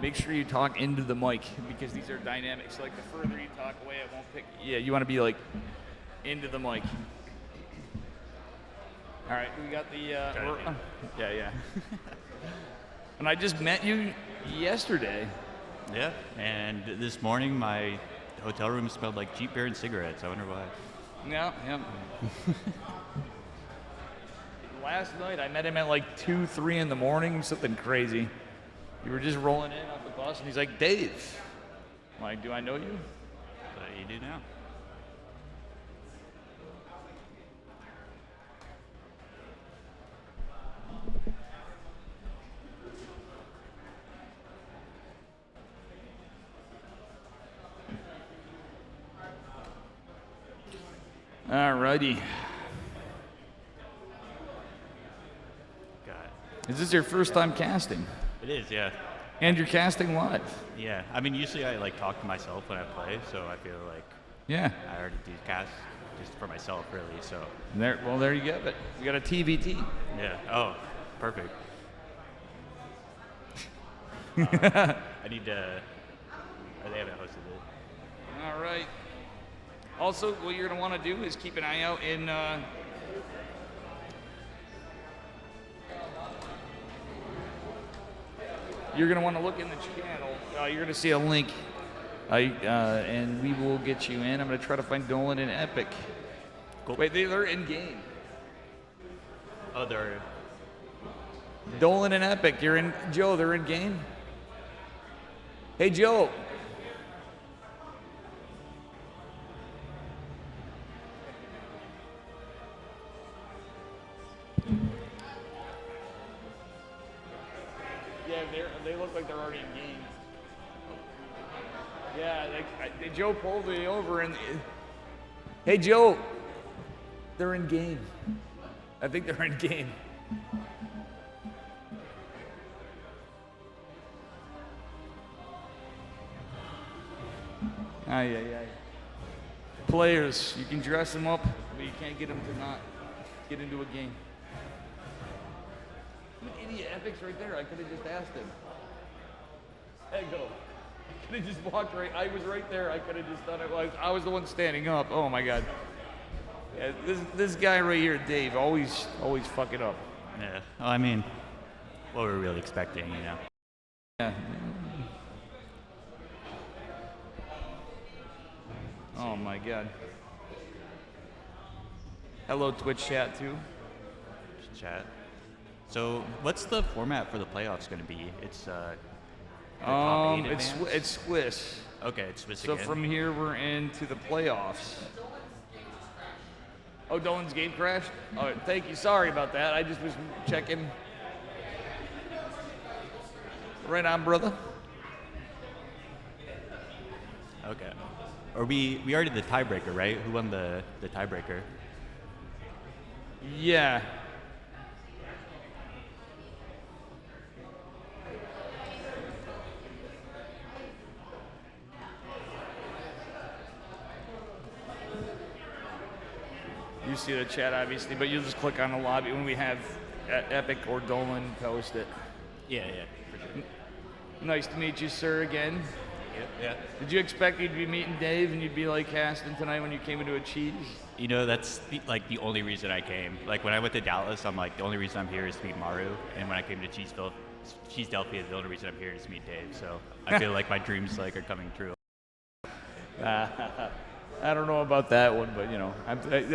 Make sure you talk into the mic because these are dynamics. Like, the further you talk away, it won't pick. Yeah, you want to be, like, into the mic. All right, we got the. Yeah. And I just met you yesterday. Yeah, and this morning my hotel room smelled like cheap beer and cigarettes. I wonder why. Yeah. Last night I met him at like 2, 3 in the morning, something crazy. You were just rolling in off the bus, and he's like, "Dave." I'm like, "Do I know you?" But you do now. Alrighty. Got it. Is this your first time casting? It is, yeah. And you're casting live? Yeah. I mean, usually I like talk to myself when I play, so I feel like Yeah. I already do cast just for myself, really. So. There you go. But we got a TVT. Yeah. Oh, perfect. I need to. Or they haven't hosted it. All right. Also, what you're going to want to do is keep an eye out in. You're going to want to look in the channel. You're going to see a link, and we will get you in. I'm going to try to find Dolan and Epic. Cool. Wait, they're in game. Oh, they're. Dolan and Epic, you're in. Joe, they're in game. Hey, Joe. Yeah, they look like they're already in game. Yeah, Joe pulled me over and. Hey, Joe. They're in game. I think they're in game. Aye. Players, you can dress them up, but you can't get them to not get into a game. An idiot, Epic's right there. I could have just asked him. There you go. I could have just walked right. I was right there. I could have just done it. I was the one standing up. Oh my God. Yeah, this guy right here, Dave, always fuck it up. Yeah. Well, I mean, what we're really expecting, you know. Yeah. Oh my God. Hello, Twitch chat too. Chat. So, what's the format for the playoffs going to be? It's it's Swiss. Okay, it's Swiss So again. from here we're into the playoffs. Oh, Dolan's game crashed? Oh, thank you. Sorry about that. I just was checking. Right on, brother. Okay. Or we already did the tiebreaker, right? Who won the tiebreaker? Yeah. You see the chat, obviously, but you'll just click on the lobby when we have Epic or Dolan post it. Yeah, for sure. Nice to meet you, sir, again. Yeah. Did you expect you'd be meeting Dave and you'd be like casting tonight when you came into a Cheese? You know, that's the only reason I came. Like when I went to Dallas, I'm like, the only reason I'm here is to meet Maru. And when I came to Cheesedelphia, the only reason I'm here is to meet Dave. So I feel like my dreams are coming true. I don't know about that one, but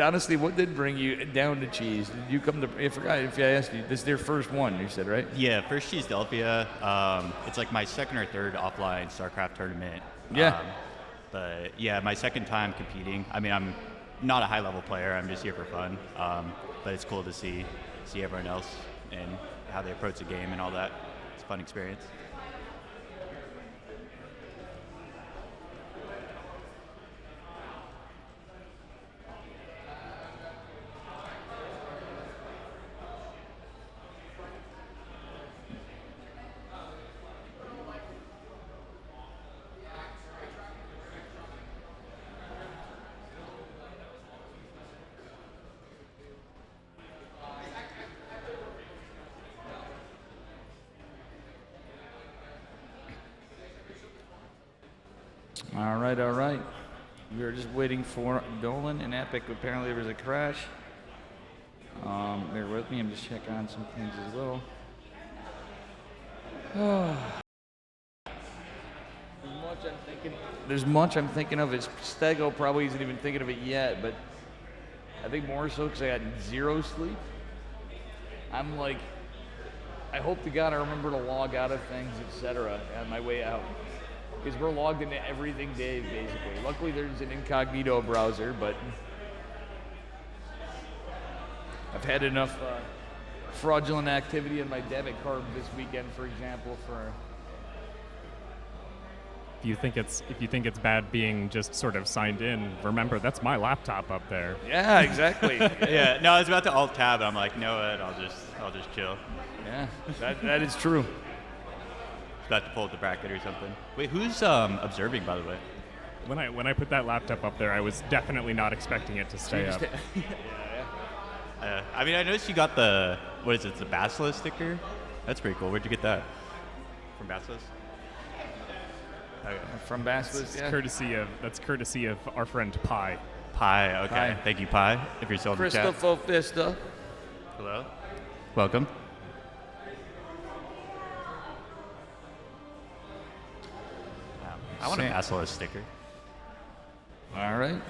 honestly, what did bring you down to Cheese? Did you come to? I forgot if I asked you. This is your first one, you said, right? Yeah, first Cheesedelphia. It's like my second or third offline Starcraft tournament. Yeah. But yeah, my second time competing. I mean, I'm not a high level player. I'm just here for fun. But it's cool to see everyone else and how they approach the game and all that. It's a fun experience. All right. We were just waiting for Dolan and Epic. Apparently there was a crash. Bear with me. I'm just checking on some things as well. There's much I'm thinking of. It's Stego probably isn't even thinking of it yet, but I think more so because I got zero sleep. I'm like, I hope to God I remember to log out of things, etc. on my way out. Because we're logged into everything Dave, basically. Luckily, there's an incognito browser, but I've had enough fraudulent activity on my debit card this weekend, for example, for... If you think it's bad being just sort of signed in, remember that's my laptop up there. Yeah, exactly. Yeah. No, I was about to alt tab. I'm like, no, I'll just chill. Yeah, that is true. About to pull up the bracket or something. Wait, who's observing, by the way? When I put that laptop up there, I was definitely not expecting it to stay up. I mean, I noticed you got the the Basilisk sticker? That's pretty cool. Where'd you get that? From Basilisk? Okay. From Basilisk, yeah. That's courtesy of our friend Pi. Pi, okay. Pi. Thank you, Pi, if you're still in the chat. Christopher Vista. Hello. Welcome. I want a Basilisk sticker. All right.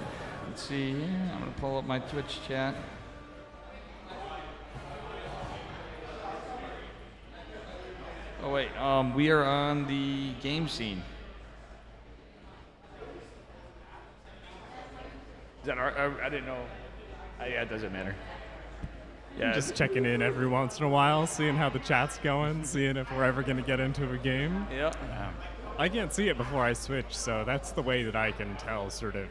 Let's see here. I'm going to pull up my Twitch chat. Oh, wait. We are on the game scene. Is that I didn't know. Yeah, it doesn't matter. Yeah, just checking in every once in a while, seeing how the chat's going, seeing if we're ever going to get into a game. Yep. I can't see it before I switch, so that's the way that I can tell sort of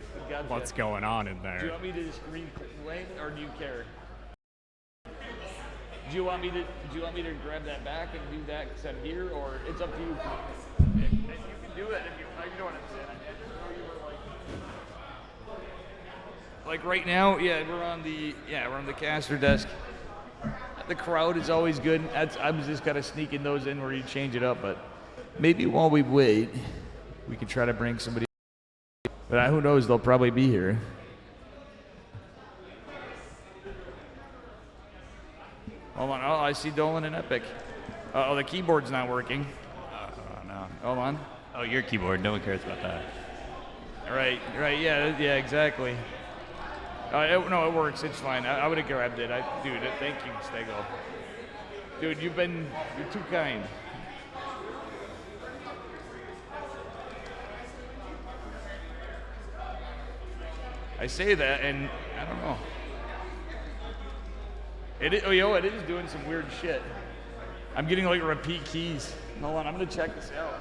what's going on in there. Do you want me to just replay, or do you care? Do you want me to grab that back and do that set here, or it's up to you? And you can do it if you know what I'm saying. I didn't know you were like right now. Yeah, we're on the caster desk. The crowd is always good. I'm just gotta sneak in those in where you change it up, but. Maybe while we wait, we can try to bring somebody. But who knows? They'll probably be here. Hold on. Oh, I see Dolan and Epic. Oh, the keyboard's not working. Oh, no. Hold on. Oh, your keyboard. No one cares about that. Right. Yeah, exactly. No, it works. It's fine. I would have grabbed it. Dude, thank you, Stego. Dude, you're too kind. I say that, and I don't know. It is doing some weird shit. I'm getting like repeat keys. Hold on, I'm gonna check this out.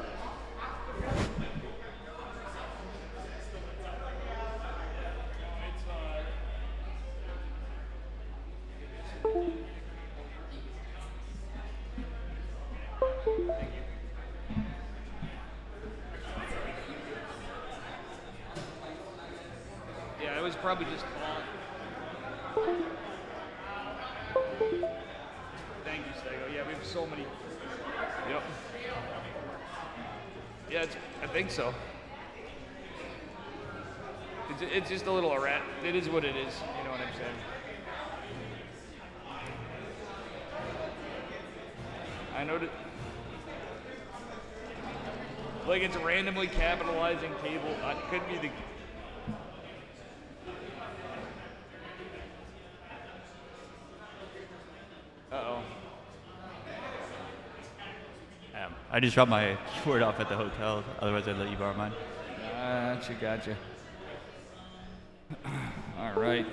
Yeah, it was probably just on. Thank you, Stego. Yeah, we have so many. Yep. Yeah, I think so. It's just a little erratic. It is what it is. You know what I'm saying? I know that. Like it's randomly capitalizing cable. It could be the. Uh-oh. I just dropped my keyboard off at the hotel. Otherwise, I'd let you borrow mine. Gotcha. All right.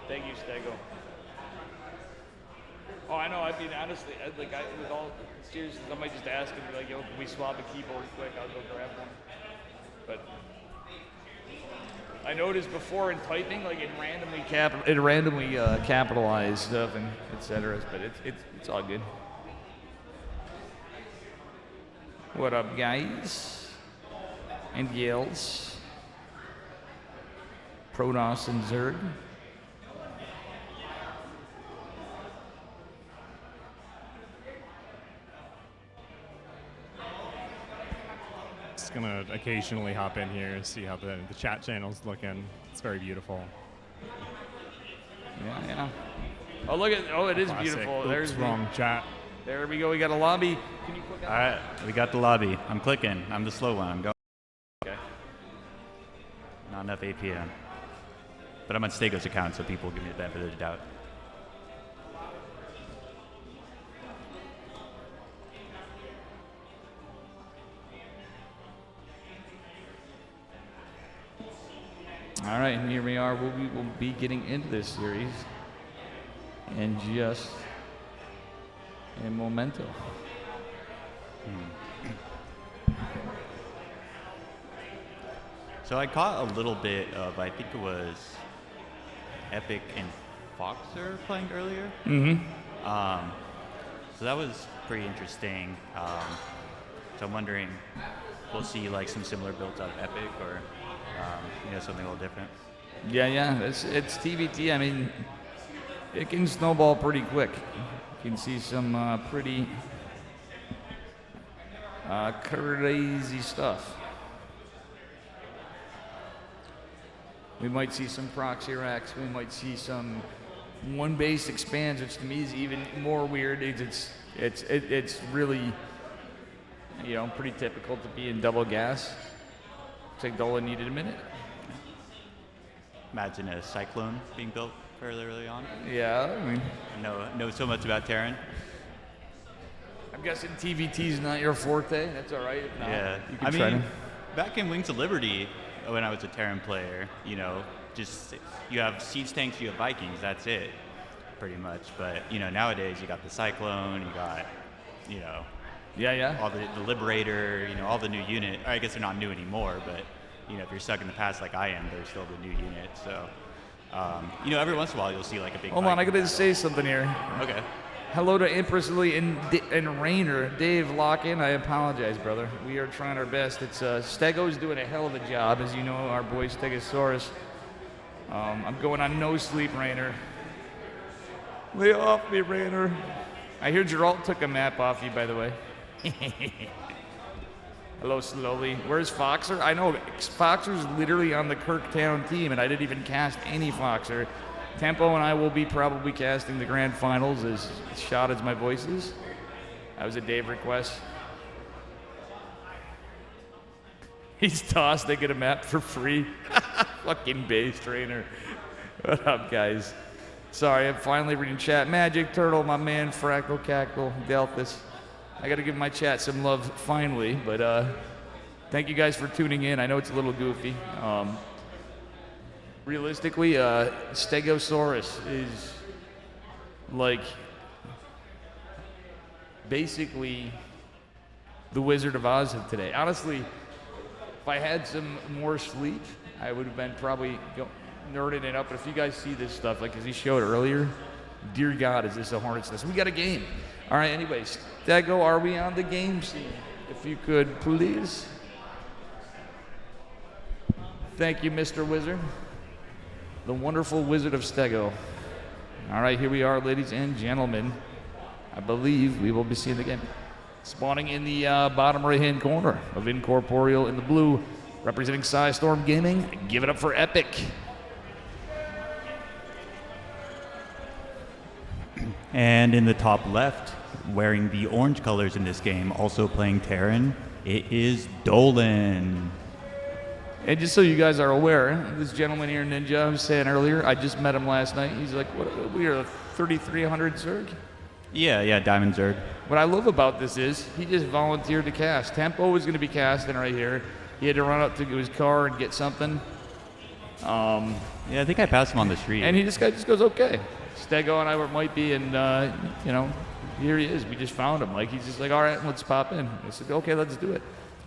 Thank you, Stego. Oh, I know. I mean, honestly, with all seriousness, I might just ask him, like, yo, can we swap a keyboard quick? I'll go grab one. But I noticed before in typing, like, it randomly capitalized stuff and et cetera. But it's all good. What up, guys and gals? Protoss and Zerg. Just gonna occasionally hop in here and see how the chat channel's looking. It's very beautiful. Yeah. Oh, look at. Oh, it is Classic. beautiful. Oops, There's wrong chat. There we go. We got a lobby. Can you click on All right, we got the lobby. I'm clicking. I'm the slow one. I'm going. Okay. Not enough APM. But I'm on Stego's account, so people give me the benefit of the doubt. All right, and here we are. We will be getting into this series in just a momento. So I caught a little bit of, I think it was Epic and Foxer playing earlier. Mm-hmm. So that was pretty interesting. So I'm wondering, we'll see like some similar builds out of Epic or something a little different. Yeah. It's TBT. I mean, it can snowball pretty quick. You can see some pretty crazy stuff. We might see some proxy racks. We might see some one base expands, which to me is even more weird. It's really pretty typical to be in double gas. Looks like Dola needed a minute. Imagine a Cyclone being built fairly early on. Yeah, I mean, I know so much about Terran. I'm guessing TVT's not your forte. That's all right. If not, Yeah, you can try to. Back in Wings of Liberty, when I was a Terran player, just you have siege tanks, you have Vikings. That's it, pretty much. But nowadays you got the Cyclone, you got all the Liberator, all the new unit. I guess they're not new anymore, but if you're stuck in the past like I am, they're still the new unit. So every once in a while you'll see like a big. Hold on, I gotta say something here. Okay. Hello to Empress Lee and Rainer. Dave, lock in. I apologize, brother. We are trying our best. It's Stego's doing a hell of a job, as you know, our boy Stegosaurus. I'm going on no sleep, Rainer. Lay off me, Rainer. I hear Geralt took a map off you, by the way. Hello, slowly. Where's Foxer? I know Foxer's literally on the Kirktown team, and I didn't even cast any Foxer. Tempo and I will be probably casting the grand finals as shot as my voice is. That was a Dave request. He's tossed, they get a map for free. Fucking base trainer. What up, guys? Sorry, I'm finally reading chat. Magic Turtle, my man, Fractal Cackle, Delphus. I gotta give my chat some love finally, but thank you guys for tuning in. I know it's a little goofy. Realistically, Stegosaurus is like basically the Wizard of Oz of today. Honestly, if I had some more sleep, I would have been probably nerding it up. But if you guys see this stuff, like as he showed earlier, dear God, is this a hornet's nest? We got a game. All right, anyways, Stego, are we on the game scene? If you could, please. Thank you, Mr. Wizard. the wonderful Wizard of Stego. All right, here we are, ladies and gentlemen. I believe we will be seeing the game. Spawning in the bottom right-hand corner of Incorporeal in the blue, representing Storm Gaming. Give it up for Epic. And in the top left, wearing the orange colors in this game, also playing Terran, it is Dolan. And just so you guys are aware, this gentleman here, Ninja, I was saying earlier, I just met him last night. He's like, what, we are a 3,300 Zerg? Yeah, Diamond Zerg. What I love about this is he just volunteered to cast. Tempo was going to be casting right here. He had to run up to his car and get something. Yeah, I think I passed him on the street. And this guy just goes, okay. Stego and I might be, and you know, here he is. We just found him. Like, he's just like, all right, let's pop in. I said, okay, let's do it.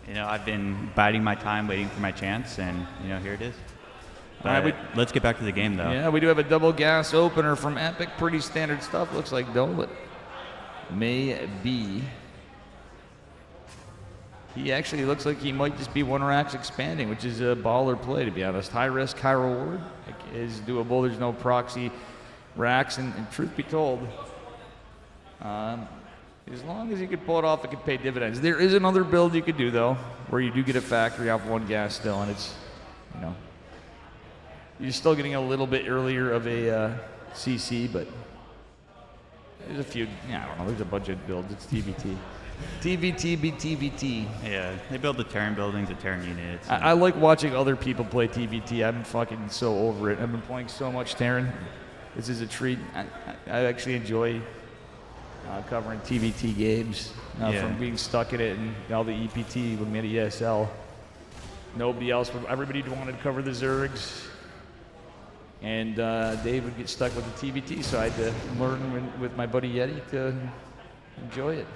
You know, I've been biding my time, waiting for my chance, and you know, here it is. But all right, let's get back to the game, though. Yeah, we do have a double gas opener from Epic. Pretty standard stuff. Looks like Dolan may be. He actually looks like he might just be one racks expanding, which is a baller play, to be honest. High risk, high reward is doable. There's no proxy racks, and truth be told, as long as you could pull it off, it could pay dividends. There is another build you could do, though, where you do get a factory off one gas still, and it's, you know, you're still getting a little bit earlier of a CC, but there's a few, I don't know, there's a bunch of builds. It's TBT. TBT. Yeah, they build the Terran buildings, the Terran units. I like watching other people play TBT. I'm fucking so over it. I've been playing so much Terran. This is a treat. I actually enjoy covering TBT games from being stuck in it and all the EPT when we had ESL. Nobody else, everybody wanted to cover the Zergs. And Dave would get stuck with the TBT, so I had to learn with my buddy Yeti to enjoy it.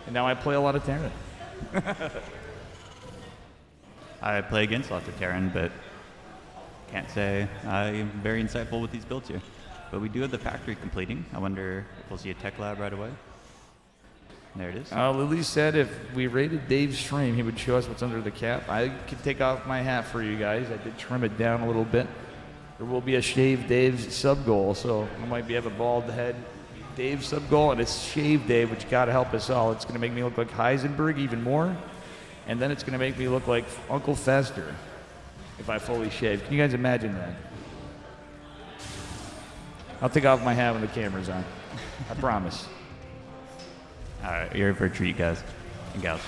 And now I play a lot of Terran. I play against lots of Terran, but can't say I'm very insightful with these builds here. But we do have the factory completing. I wonder if we'll see a tech lab right away. There it is. Lily said if we rated Dave's stream, he would show us what's under the cap. I could take off my hat for you guys. I did trim it down a little bit. There will be a Shave Dave's sub goal, so I might have a bald head Dave sub goal, and it's Shave Dave, which got to help us all. It's going to make me look like Heisenberg even more, and then it's going to make me look like Uncle Fester if I fully shave. Can you guys imagine that? I'll take off my hat when the camera's on. I promise. All right, you're in for a treat, guys and gals.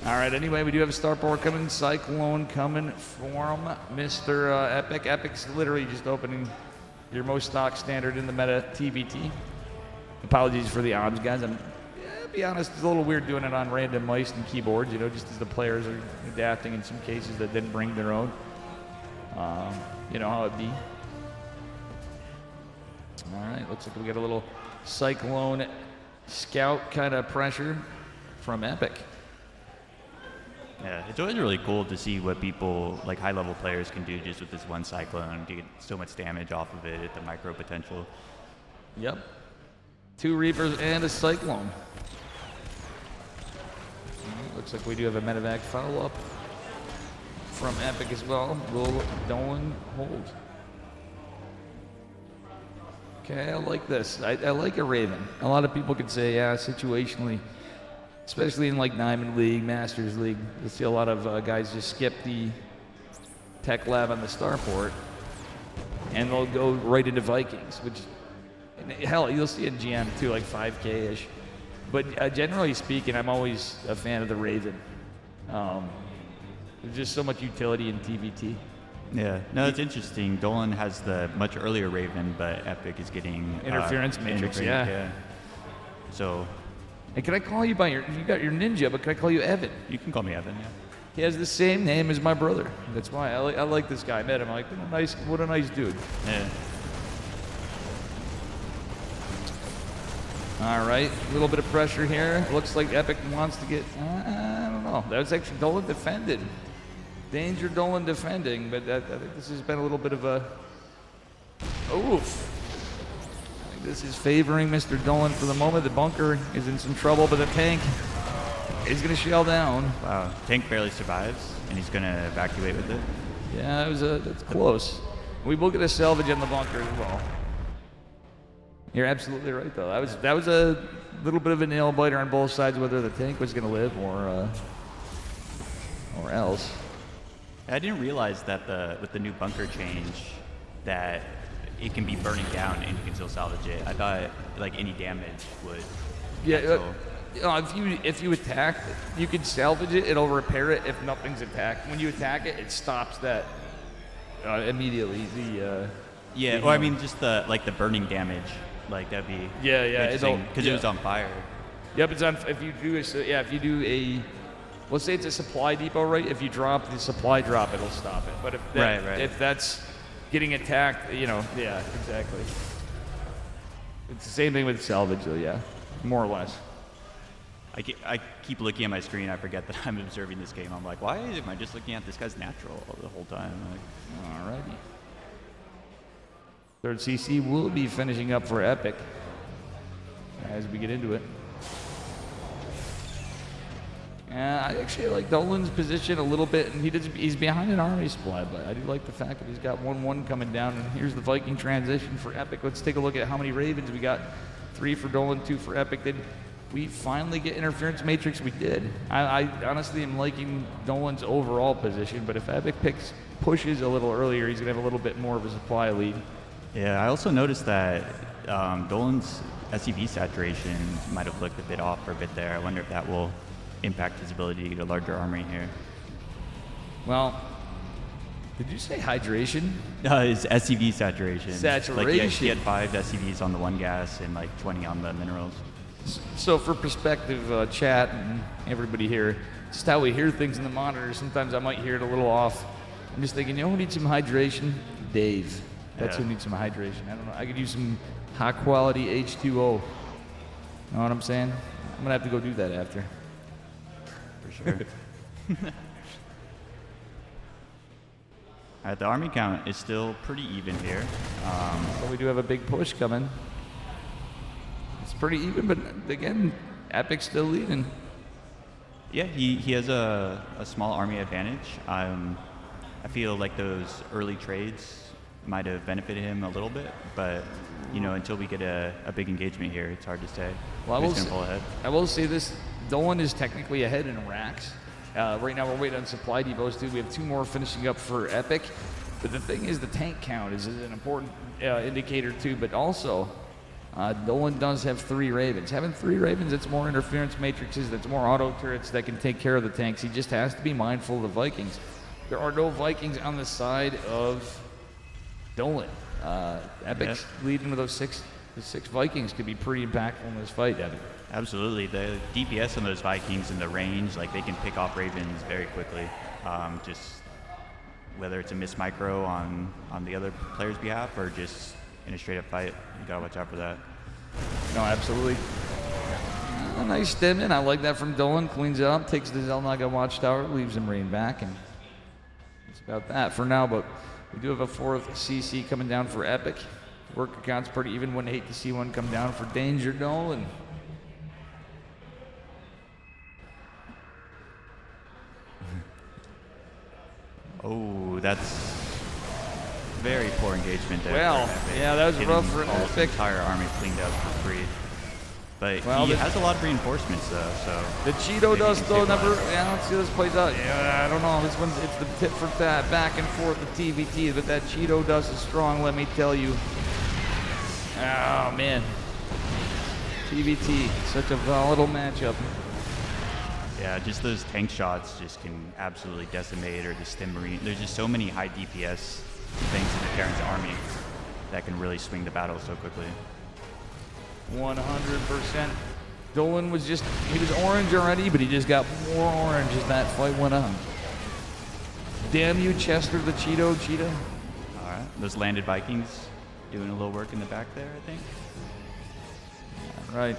All right, anyway, we do have a star power coming. Cyclone coming from Mr. Epic. Epic's literally just opening your most stock standard in the meta TBT. Apologies for the odds, guys. To be honest, it's a little weird doing it on random mice and keyboards, you know, just as the players are adapting in some cases that didn't bring their own. You know how it be. All right, looks like we got a little Cyclone Scout kind of pressure from Epic. Yeah, it's always really cool to see what people, like high-level players, can do just with this one Cyclone to get so much damage off of it at the micro potential. Yep. 2 Reapers and a Cyclone. Looks like we do have a medevac follow-up from Epic as well. Will Dolan hold? Okay, I like this. I like a Raven. A lot of people could say, yeah, situationally, especially in like Diamond League, Masters League, you'll see a lot of guys just skip the tech lab on the starport, and they'll go right into Vikings, which, hell, you'll see in GM too, like 5K-ish. But generally speaking, I'm always a fan of the Raven. There's just so much utility in TBT. Yeah, no, it's interesting. Dolan has the much earlier Raven, but Epic is getting Interference Matrix, yeah. So, hey, can I call you by you got your ninja, but can I call you Evan? You can call me Evan, yeah. He has the same name as my brother. That's why I like this guy. I met him. I'm like, what a nice dude. Yeah. All right, a little bit of pressure here. Looks like Epic wants to get, I don't know. That was actually Dolan defended. Danger Dolan defending, but I think this has been a little bit of a, oof. I think this is favoring Mr. Dolan for the moment. The bunker is in some trouble, but the tank is going to shell down. Wow, tank barely survives, and he's going to evacuate with it. Yeah, that's close. We will get a salvage in the bunker as well. You're absolutely right, though. That was a little bit of a nail biter on both sides, whether the tank was going to live or else. I didn't realize that with the new bunker change that it can be burning down and you can still salvage it. I thought like any damage would. Yeah. If you attack, you can salvage it. It'll repair it if nothing's attacked. When you attack it, it stops that immediately. Well, I mean, just the burning damage, like that'd be interesting because it was on fire. Yep, it's on. If you do a, let's say it's a supply depot, right? If you drop the supply drop, it'll stop it. But if that's getting attacked, exactly. It's the same thing with salvage, though. Yeah, more or less. I keep looking at my screen. I forget that I'm observing this game. I'm like, why am I just looking at this guy's natural the whole time? Alrighty. Third CC will be finishing up for Epic as we get into it. I actually like Dolan's position a little bit, and he's behind an army supply, but I do like the fact that he's got 1-1 coming down, and here's the Viking transition for Epic. Let's take a look at how many Ravens we got. 3 for Dolan, 2 for Epic. Did we finally get interference matrix? We did. I honestly am liking Dolan's overall position, but if Epic pushes a little earlier, he's going to have a little bit more of a supply lead. Yeah, I also noticed that Dolan's SCV saturation might have flicked a bit off for a bit there. I wonder if that will impact his ability to get a larger army here. Well, did you say hydration? His SCV saturation. Saturation. Like he had 5 SCVs on the one gas and like 20 on the minerals. So for perspective, chat and everybody here, just how we hear things in the monitor, sometimes I might hear it a little off. I'm just thinking, who needs some hydration? Dave. That's who needs some hydration. I don't know. I could use some high quality H2O. Know what I'm saying? I'm gonna have to go do that after. For sure. The army count is still pretty even here. But we do have a big push coming. It's pretty even, but again, Epic's still leading. Yeah, he has a small army advantage. I feel like those early trades might have benefited him a little bit, but until we get a big engagement here, it's hard to say. Well, who's going to pull ahead. I will say this: Dolan is technically ahead in racks. Right now, we're waiting on supply depots too. We have 2 more finishing up for Epic, but the thing is, the tank count is an important indicator too. But also, Dolan does have 3 Ravens. Having 3 Ravens, that's more interference matrices, that's more auto turrets that can take care of the tanks. He just has to be mindful of the Vikings. There are no Vikings on the side of Dolan. Epic's leading with those 6 Vikings could be pretty impactful in this fight, Evan. Absolutely. The DPS on those Vikings in the range, like they can pick off Ravens very quickly. Just whether it's a miss micro on the other player's behalf or just in a straight up fight, you gotta watch out for that. No, absolutely. A nice stem in. I like that from Dolan. Cleans it up, takes the Zelnaga Watchtower, leaves him rain back, and it's about that for now. But we do have a 4th CC coming down for Epic. Work account's pretty even. Wouldn't hate to see one come down for Danger Dolan. Oh, that's very poor engagement there. Well, yeah, that was rough for Epic. The entire army cleaned up for free. But he has a lot of reinforcements though, so. The Cheeto dust though, let's see how this plays out. Yeah, I don't know. This one's, it's the tit for tat, back and forth with TVT, but that Cheeto dust is strong, let me tell you. Oh, man. TVT, such a volatile matchup. Yeah, just those tank shots just can absolutely decimate, or the stim marine. There's just so many high DPS things in the Terran's army that can really swing the battle so quickly. 100%. Dolan was he was orange already, but he just got more orange as that fight went on. Damn you, Chester the Cheeto Cheetah. All right, those landed Vikings doing a little work in the back there, I think. All right.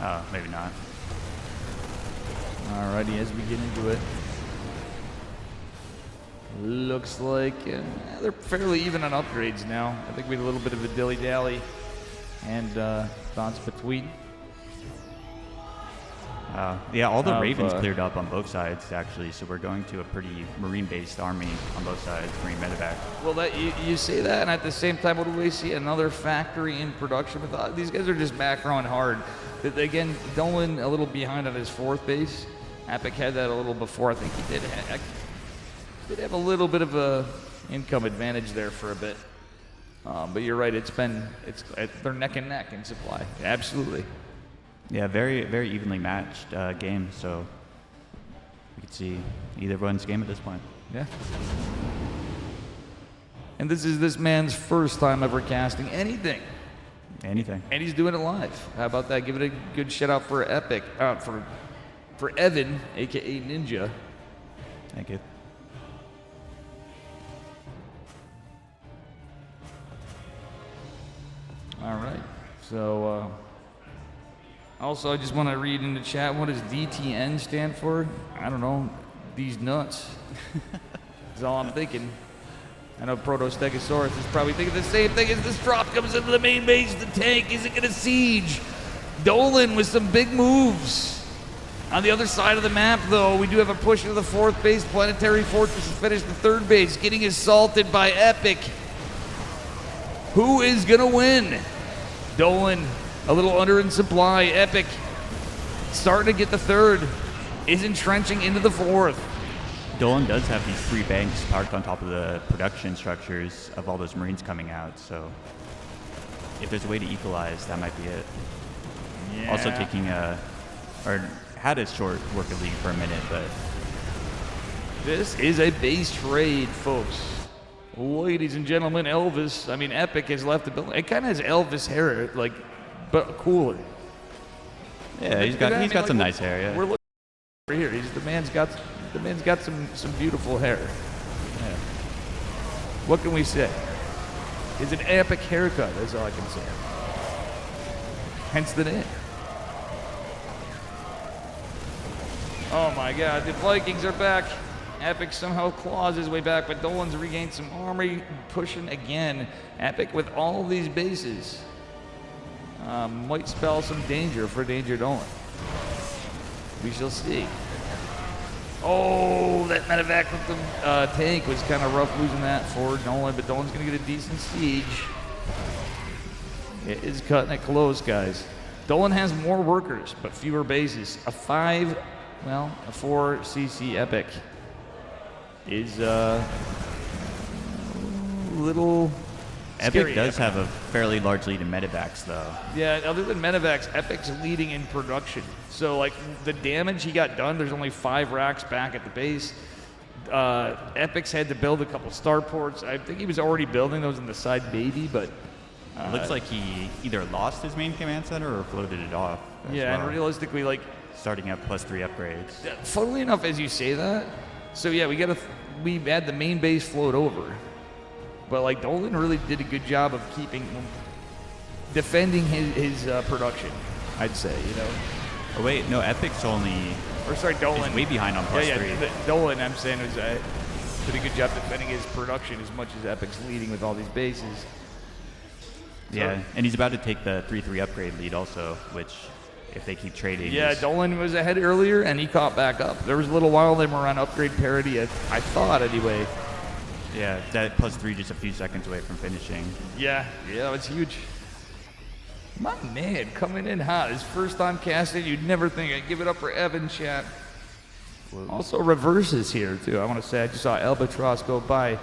Oh, maybe not. Alrighty, as we get into it. Looks like they're fairly even on upgrades now. I think we had a little bit of a dilly-dally and bounce between. Yeah, all the Ravens cleared up on both sides, actually, so we're going to a pretty Marine-based army on both sides, Marine medevac. Well, you say that, and at the same time, what do we see? Another factory in production. These guys are just back rowing hard. Again, Dolan a little behind on his 4th base. Epic had that a little before. I think he did have a little bit of a income advantage there for a bit. But you're right, they're neck and neck in supply. Absolutely. Yeah, very, very evenly matched game, so we could see either one's game at this point. Yeah. And this is this man's first time ever casting anything. Anything. And he's doing it live. How about that? Give it a good shout out for Epic, for Evan, aka Ninja. Thank you. All right. So, also, I just want to read in the chat, what does DTN stand for? I don't know. These nuts. That's all I'm thinking. I know Protostegosaurus is probably thinking the same thing as this drop comes into the main base. The tank isn't going to siege. Dolan with some big moves. On the other side of the map, though, we do have a push into the 4th base. Planetary Fortress has finished the 3rd base, getting assaulted by Epic. Who is going to win? Dolan, a little under in supply. Epic starting to get the 3rd, is entrenching into the 4th. Dolan does have these 3 banks parked on top of the production structures of all those Marines coming out, so if there's a way to equalize, that might be it. Yeah. Also taking had a short worker league for a minute, but this is a base trade, folks. Ladies and gentlemen, Epic has left the building. It kind of has Elvis hair, but cooler. Yeah, he's got some nice hair. Yeah. We're looking over here. The man's got some beautiful hair. Yeah. What can we say? It's an epic haircut. That's all I can say. Hence the name. Oh my God, the Vikings are back. Epic somehow claws his way back, but Dolan's regained some armory, pushing again. Epic with all of these bases might spell some danger for Danger Dolan. We shall see. Oh, that medevac with the tank was kind of rough losing that for Dolan, but Dolan's going to get a decent siege. It is cutting it close, guys. Dolan has more workers, but fewer bases. A 4 CC Epic is little Epic does have a fairly large lead in medevacs, though. Yeah, other than medevacs, Epic's leading in production. So, the damage he got done, there's only 5 racks back at the base. Epic's had to build a couple starports. I think he was already building those on the side, maybe, but... it looks like he either lost his main command center or floated it off. Yeah, and realistically, starting at +3 upgrades. Funnily enough, as you say that, so yeah, we had the main base float over. But Dolan really did a good job of defending his production, I'd say, Oh wait, no, Epic's only... Dolan. Is way behind on +3. Yeah, Dolan, I'm saying, did a good job defending his production as much as Epic's leading with all these bases. Yeah, and he's about to take the 3-3 upgrade lead also, which, if they keep trading... Yeah, Dolan was ahead earlier, and he caught back up. There was a little while they were on upgrade parity, I thought, anyway. Yeah, that +3 just a few seconds away from finishing. Yeah, that was huge. My man, coming in hot. His first time casting, you'd never think. I'd give it up for Evan, chat. Also, reverses here, too. I want to say, I just saw Albatross go by.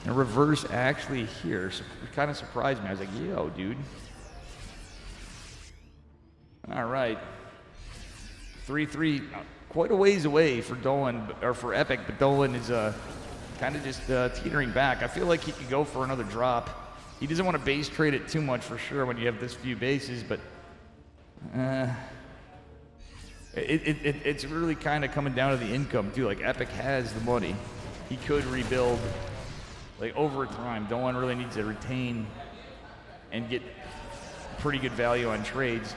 And reverse actually here. So it kind of surprised me. I was like, yo, dude. All right. 3-3. Quite a ways away for Dolan, or for Epic, but Dolan is kind of just teetering back. I feel like he could go for another drop. He doesn't want to base trade it too much for sure when you have this few bases, but it's really kind of coming down to the income too. Epic has the money. He could rebuild over time. Dolan really needs to retain and get pretty good value on trades.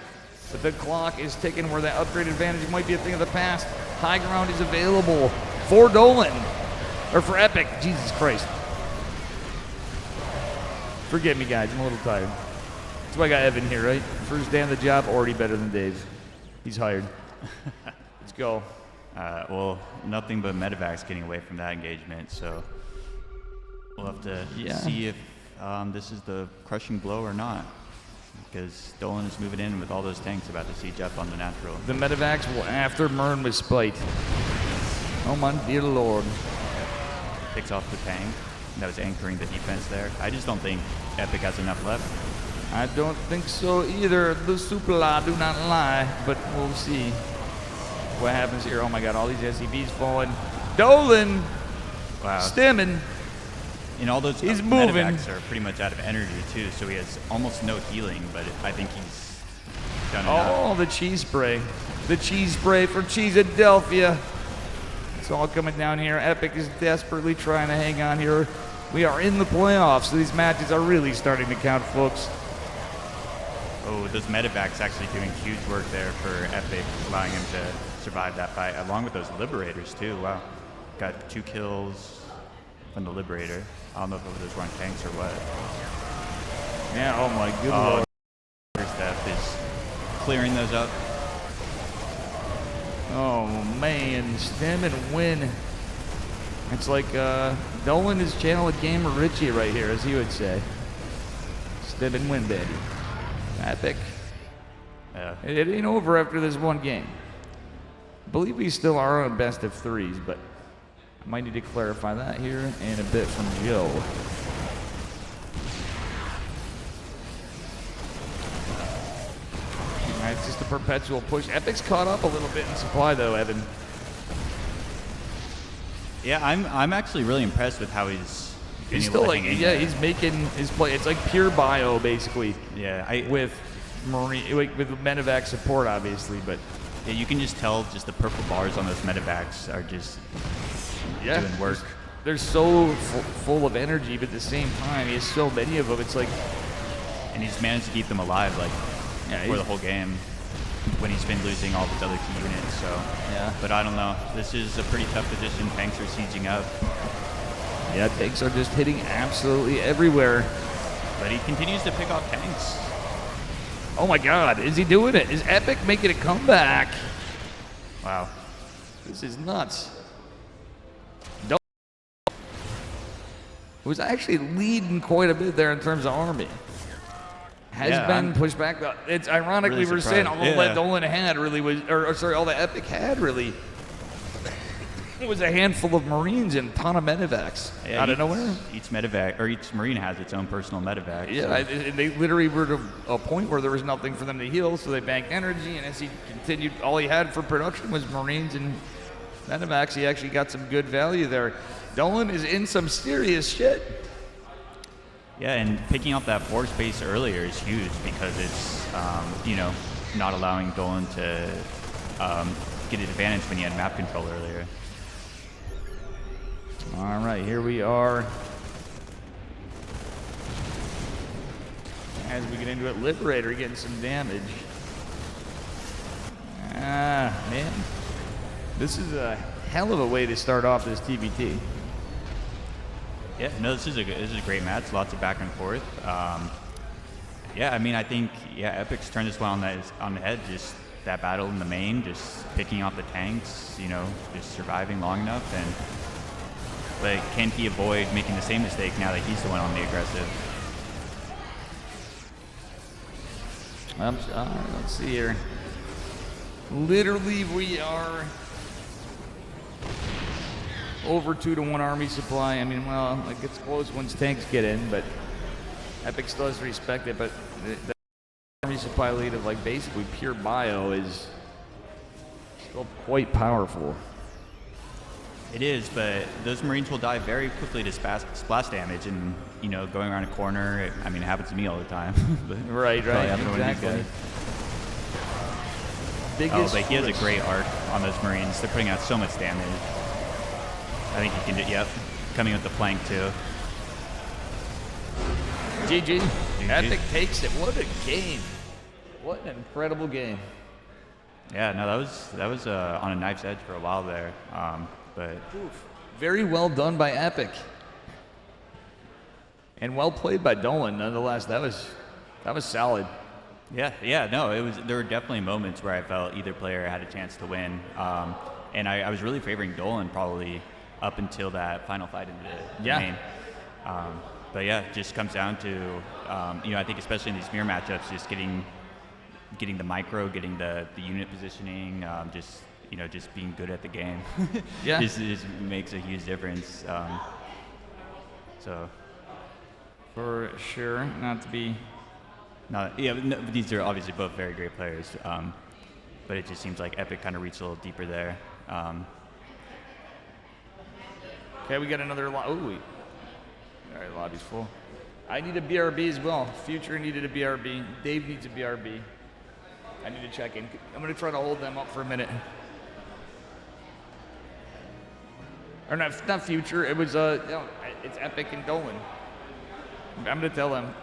But the clock is ticking where that upgrade advantage might be a thing of the past. High ground is available for Dolan, or for Epic. Jesus Christ. Forgive me, guys. I'm a little tired. That's why I got Evan here, right? First day on the job, already better than Dave. He's hired. Let's go. Well, nothing but medevacs getting away from that engagement, so we'll have to see if this is the crushing blow or not. Because Dolan is moving in with all those tanks about to see Jeff on the natural. The medevacs will after Mern with spite. Oh my dear lord. Picks off the tank that was anchoring the defense there. I just don't think Epic has enough left. I don't think so either. The Supla do not lie, but we'll see what happens here. Oh my god, all these SCVs falling. Dolan! Wow. Stimming. And all those he's moving. Medevacs are pretty much out of energy too, so he has almost no healing, but I think he's done enough. Oh, the cheese spray. The cheese spray for Cheesedelphia. It's all coming down here. Epic is desperately trying to hang on here. We are in the playoffs, so these matches are really starting to count, folks. Oh, those medevacs actually doing huge work there for Epic, allowing him to survive that fight, along with those liberators too. Wow. Got 2 kills from the liberator. I don't know if those were on tanks or what. Yeah, oh my good lord. Steph is clearing those up. Oh man, stem and win. It's like Dolan is channeling Game of Richie right here, as he would say. Stem and win, baby. Epic. Yeah. It ain't over after this one game. I believe we still are on best of 3s, but I might need to clarify that here in a bit from Joe. All right, it's just a perpetual push. Epic's caught up a little bit in supply though, Evan. Yeah, I'm actually really impressed with how he's still like, yeah, he's making his play. It's like pure bio basically. Yeah, with Marine, like with medevac support obviously, but yeah, you can just tell just the purple bars on those medevacs are just doing work. They're so full of energy, but at the same time, he has so many of them. It's like, and he's managed to keep them alive like for the whole game when he's been losing all his other key units. So yeah, but I don't know. This is a pretty tough position. Tanks are sieging up. Yeah, tanks are just hitting absolutely everywhere. But he continues to pick off tanks. Oh my God, is he doing it? Is Epic making a comeback? Wow, this is nuts. Was actually leading quite a bit there in terms of army. Has been pushed back. It's ironically really we're saying all that Dolan had really was, or sorry, all that Epic had really. It was a handful of Marines and a ton of medevacs out of nowhere. Each medevac, or each Marine has its own personal medevac. Yeah, and they literally were to a point where there was nothing for them to heal, so they banked energy, and as he continued, all he had for production was Marines and medevacs. He actually got some good value there. Dolan is in some serious shit. Yeah, and picking up that force base earlier is huge because it's, you know, not allowing Dolan to get an advantage when he had map control earlier. All right, here we are. As we get into it, Liberator getting some damage. Ah, man. This is a hell of a way to start off this TBT. Yeah, no, this is a great match. Lots of back and forth. Yeah, I mean, I think Epic's turned this one on the head. Just that battle in the main, just picking off the tanks. You know, just surviving long enough. But can he avoid making the same mistake now that he's the one on the aggressive? Let's see here. Literally, we are over 2-to-1 army supply. I mean, well, it gets close once tanks get in, but Epic still has to respect it. But the army supply lead of like basically pure bio is still quite powerful. It is, but those Marines will die very quickly to splash damage, and you know, going around a corner. I mean, it happens to me all the time. right, exactly. Oh, but he has a great arc on those Marines. They're putting out so much damage. I think he can do, yep, coming with the flank too. GG. Epic takes it. What a game. What an incredible game. Yeah, no, that was on a knife's edge for a while there. But very well done by Epic. And well played by Dolan, nonetheless. That was That was solid. Yeah, no, it was. There were definitely moments where I felt either player had a chance to win, and I was really favoring Dolan probably up until that final fight in the main. But yeah, it just comes down to, I think especially in these mirror matchups, just getting the micro, getting the unit positioning, just being good at the game. Yeah, just makes a huge difference. So for sure, not to be. These are obviously both very great players, but it just seems like Epic kind of reached a little deeper there. Okay, we got another all right, lobby's full. I need a BRB as well. Future needed a BRB. Dave needs a BRB. I need to check in. I'm going to try to hold them up for a minute. Or not Future. It was it's Epic and Dolan. I'm going to tell them.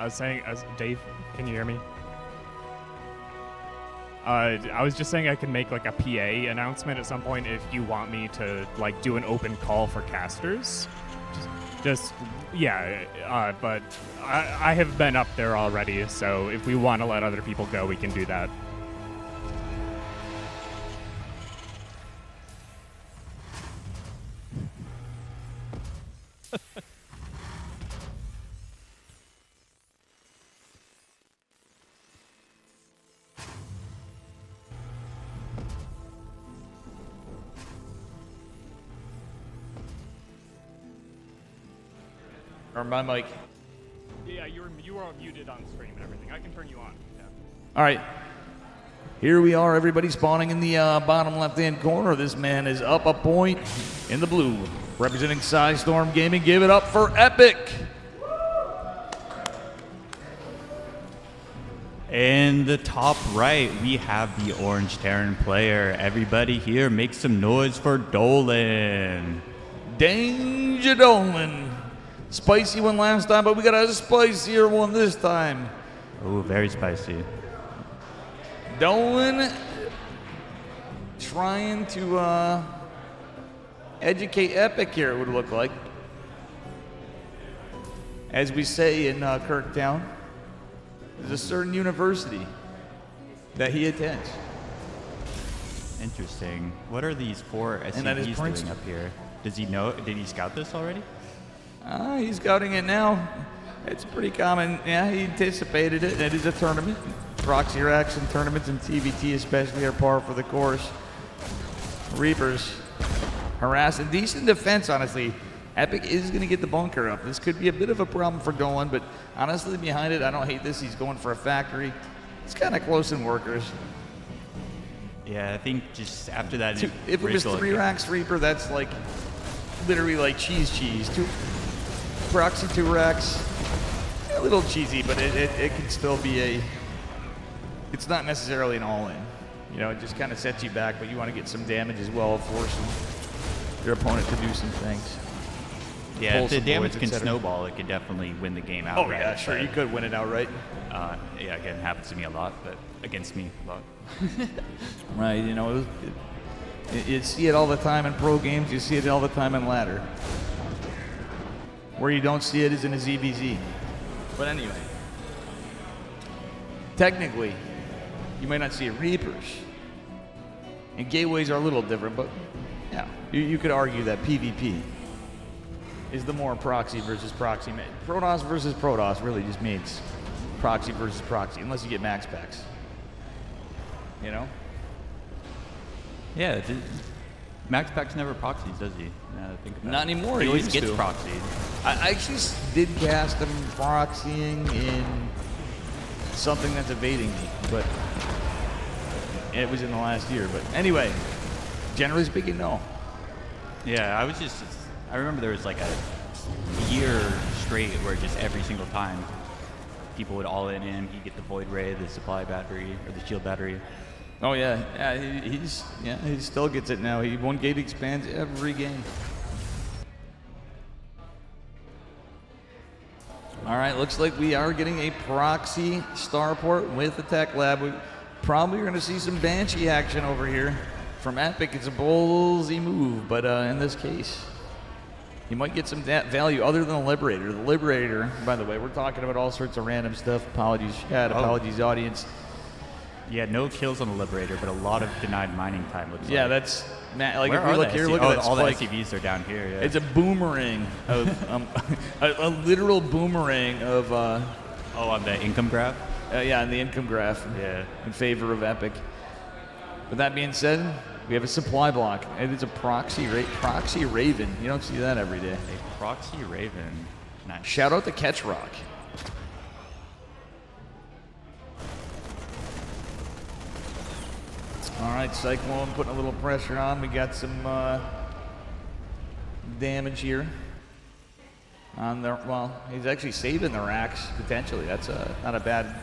was saying, Dave, can you hear me? I was just saying I can make like a PA announcement at some point if you want me to like do an open call for casters. Yeah, but I have been up there already, so if we want to let other people go, we can do that. Or my mic. Yeah, you were muted on stream and everything. I can turn you on. Yeah. All right. Here we are, everybody spawning in the bottom left-hand corner. This man is up a point in the blue. Representing Storm Gaming, give it up for Epic. In the top right, we have the orange Terran player. Everybody here, make some noise for Dolan. Danger Dolan. Spicy one last time, but we got a spicier one this time. Oh, very spicy. Dolan trying to educate Epic here, it would look like. As we say in Kirktown, there's a certain university that he attends. Interesting. What are these 4 SUVs doing up here? Does he know? Did he scout this already? He's scouting it now. It's pretty common. Yeah, he anticipated it. It is a tournament. Proxy racks and tournaments and TVT especially are par for the course. Reapers harassing. Decent defense, honestly. Epic is going to get the bunker up. This could be a bit of a problem for Dolan, but honestly, behind it, I don't hate this. He's going for a factory. It's kind of close in workers. Yeah, I think just after that... If it was 3 racks Reaper, that's like literally like cheese. 2 proxy 2 racks. A little cheesy, but it can still be it's not necessarily an all-in. You know, it just kind of sets you back, but you want to get some damage as well, forcing your opponent to do some things. Yeah, if the damage can snowball, it can definitely win the game outright. Oh yeah, sure, you could win it outright. Yeah, again, happens to me a lot, but against me a lot. Right, you know, you see it all the time in pro games, you see it all the time in ladder. Where you don't see it is in a ZBZ. But anyway, technically, you might not see Reapers. And gateways are a little different, but yeah, you could argue that PvP is the more proxy versus proxy. Protoss versus Protoss really just means proxy versus proxy, unless you get max packs. You know? Yeah, Max Pack's never proxies, does he? Now that I think about Not it. anymore. He always used gets to. proxied. I actually did cast him proxying in something that's evading me, but it was in the last year. But anyway, generally speaking, no. Yeah, I remember there was like a year straight where just every single time people would all in him, he'd get the Void Ray, the supply battery, or the shield battery. Oh yeah, he still gets it now. He 1 gate expands every game. All right, looks like we are getting a proxy starport with the tech lab. We probably are going to see some Banshee action over here from Epic. It's a ballsy move, but in this case, you might get some value other than the Liberator. The Liberator, by the way, we're talking about all sorts of random stuff. Apologies, chat. Apologies, audience. Yeah, no kills on the Liberator, but a lot of denied mining time. Looks Yeah, like. that's like Where if we are look the here, SC look at that all spike. the SCVs are down here. Yeah. It's a boomerang of a literal boomerang of. On the income graph. Yeah, on the income graph. Yeah. In favor of Epic. With that being said, we have a supply block. It is a proxy Raven. You don't see that every day. A proxy Raven. Nice. Shout out to Catch Rock. All right, Cyclone putting a little pressure on. We got some damage here. Well, he's actually saving the racks, potentially. That's not a bad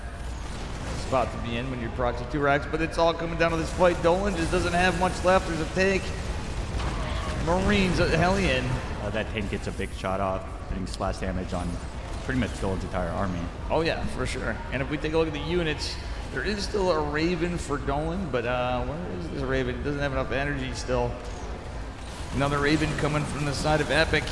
spot to be in when you're proxy 2 racks, but it's all coming down to this fight. Dolan just doesn't have much left. There's a tank. Marines, Hellion. That tank gets a big shot off, putting splash damage on pretty much Dolan's entire army. Oh yeah, for sure. And if we take a look at the units, there is still a Raven for Dolan, but where is this Raven? He doesn't have enough energy still. Another Raven coming from the side of Epic.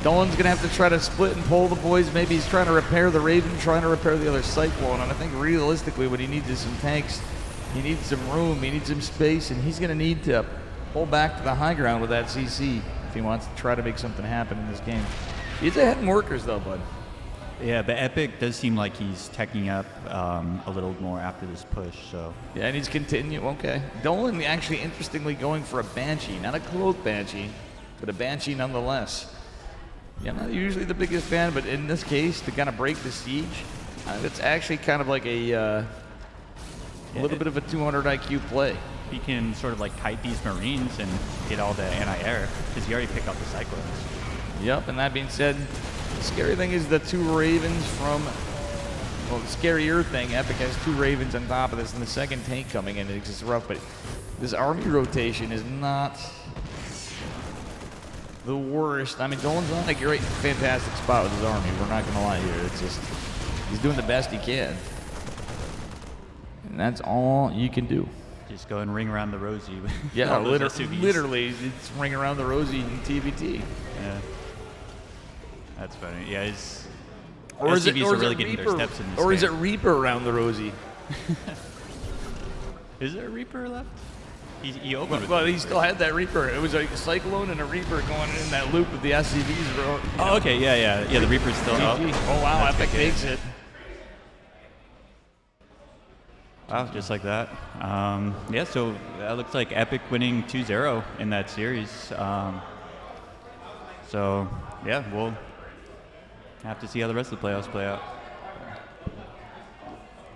Dolan's gonna have to try to split and pull the boys. Maybe he's trying to repair the Raven, trying to repair the other Cyclone. And I think realistically what he needs is some tanks. He needs some room, he needs some space, and he's gonna need to pull back to the high ground with that CC if he wants to try to make something happen in this game. He's ahead in workers though, bud. Yeah, but Epic does seem like he's teching up a little more after this push, so. Yeah, and he's continuing, okay. Dolan actually interestingly going for a Banshee, not a cloak Banshee, but a Banshee nonetheless. Yeah, I'm not usually the biggest fan, but in this case, to kind of break the siege, it's actually kind of like a little bit of a 200 IQ play. He can sort of like kite these Marines and get all the anti-air, because he already picked up the Cyclones. Yep, and that being said, the scary thing is the 2 Ravens from, well, the scarier thing, Epic has 2 Ravens on top of this, and the second tank coming in, it's just rough, but this army rotation is not the worst. I mean, Dolan's on a great, fantastic spot with his army, we're not going to lie here. It's just, he's doing the best he can. And that's all you can do. Just go and ring around the rosy. Yeah, literally, it's ring around the rosy in TBT. Yeah. That's funny. Yeah, his or is SCVs it, are really getting their steps in this Or game. is it Reaper around the rosy? Is there a Reaper left? He opened with Well, he still had that Reaper. It was like a Cyclone and a Reaper going in that loop with the SCVs. Oh, okay, yeah. The Reaper's still up. Oh, wow, Epic makes it. Wow, just like that. Yeah, so that looks like Epic winning 2-0 in that series. So, yeah, we'll have to see how the rest of the playoffs play out.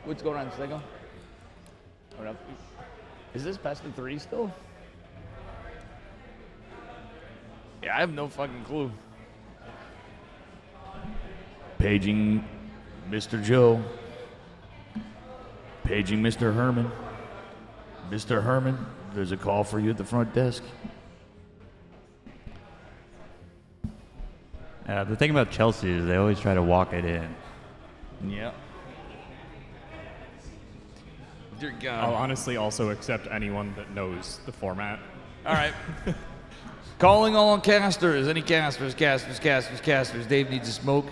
What's going on, Stego? Is this best of 3 still? Yeah, I have no fucking clue. Paging Mr. Joe. Paging Mr. Herman. Mr. Herman, there's a call for you at the front desk. The thing about Chelsea is they always try to walk it in. Yeah. Dear God. I'll honestly also accept anyone that knows the format. All right. Calling all casters. Any casters. Dave needs a smoke.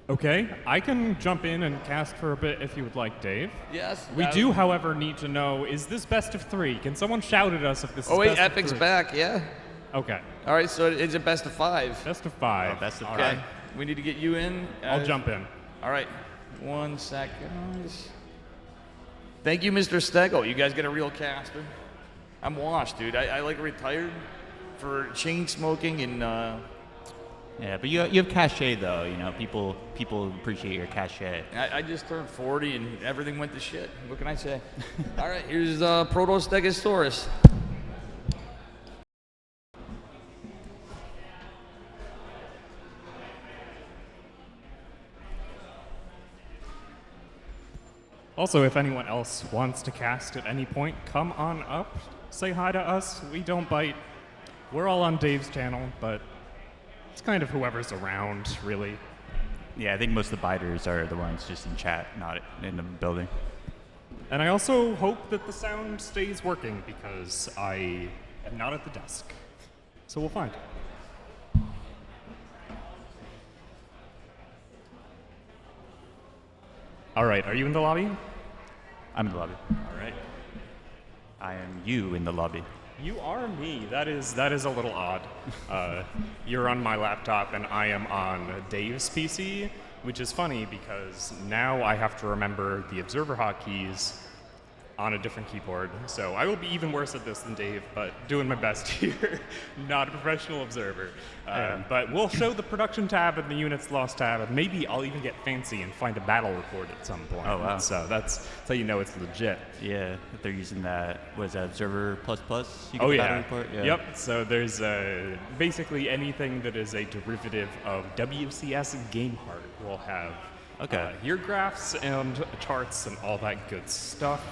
Okay, I can jump in and cast for a bit if you would like, Dave. Yes. We do, however, need to know, is this best of 3? Can someone shout at us if this is Oh, wait, best Epic's of 3? back, yeah. Okay. All right, so it's a best of 5. Best of 5. Oh, best of Okay. 5. We need to get you in. I'll jump in. All right. 1 second. Thank you, Mr. Stego. You guys get a real caster. I'm washed, dude. I like retired for chain smoking and Yeah, but you have cachet though. You know, people appreciate your cachet. I just turned 40 and everything went to shit. What can I say? All right, here's Protostegosaurus. Also, if anyone else wants to cast at any point, come on up, say hi to us. We don't bite. We're all on Dave's channel, but it's kind of whoever's around, really. Yeah, I think most of the biters are the ones just in chat, not in the building. And I also hope that the sound stays working because I am not at the desk. So we'll find. All right, are you in the lobby? I'm in the lobby. All right. I am you in the lobby. You are me. That is a little odd. You're on my laptop and I am on Dave's PC, which is funny because now I have to remember the observer hotkeys on a different keyboard. So I will be even worse at this than Dave, but doing my best here. Not a professional observer. But we'll show the production tab and the units lost tab, and maybe I'll even get fancy and find a battle report at some point. Oh, wow. So that's how you know it's legit. Yeah, if they're using that, what is that, Observer++? You get Oh, the yeah. battle report? Yeah. Yep. So there's basically anything that is a derivative of WCS GameHeart will have Okay. year graphs and charts and all that good stuff.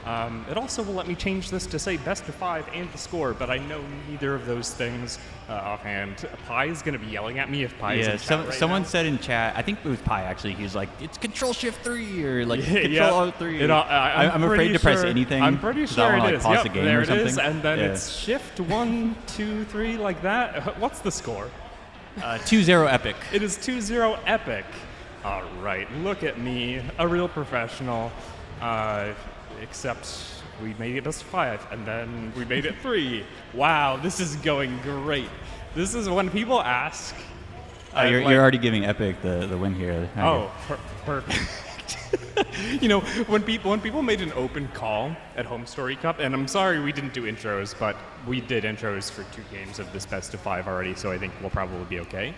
It also will let me change this to say best of 5 and the score, but I know neither of those things offhand. Pi is going to be yelling at me if Pi is in chat right someone now. said in chat, I think it was Pi actually, he was like, it's Control-Shift-3 or like Control-O3. I'm afraid to press anything. I'm pretty sure I wanna, it is. pause the game there or it something. is, and then it's Shift 1, 2, 3 like that. What's the score? 2-0 Epic. It is 2-0 Epic. All right, look at me, a real professional. Except we made it best of 5, and then we made it 3. Wow, this is going great. This is when people ask. You're already giving Epic the win here. Oh, perfect. You know, when people made an open call at Home Story Cup, and I'm sorry we didn't do intros, but we did intros for 2 games of this best of 5 already, so I think we'll probably be okay.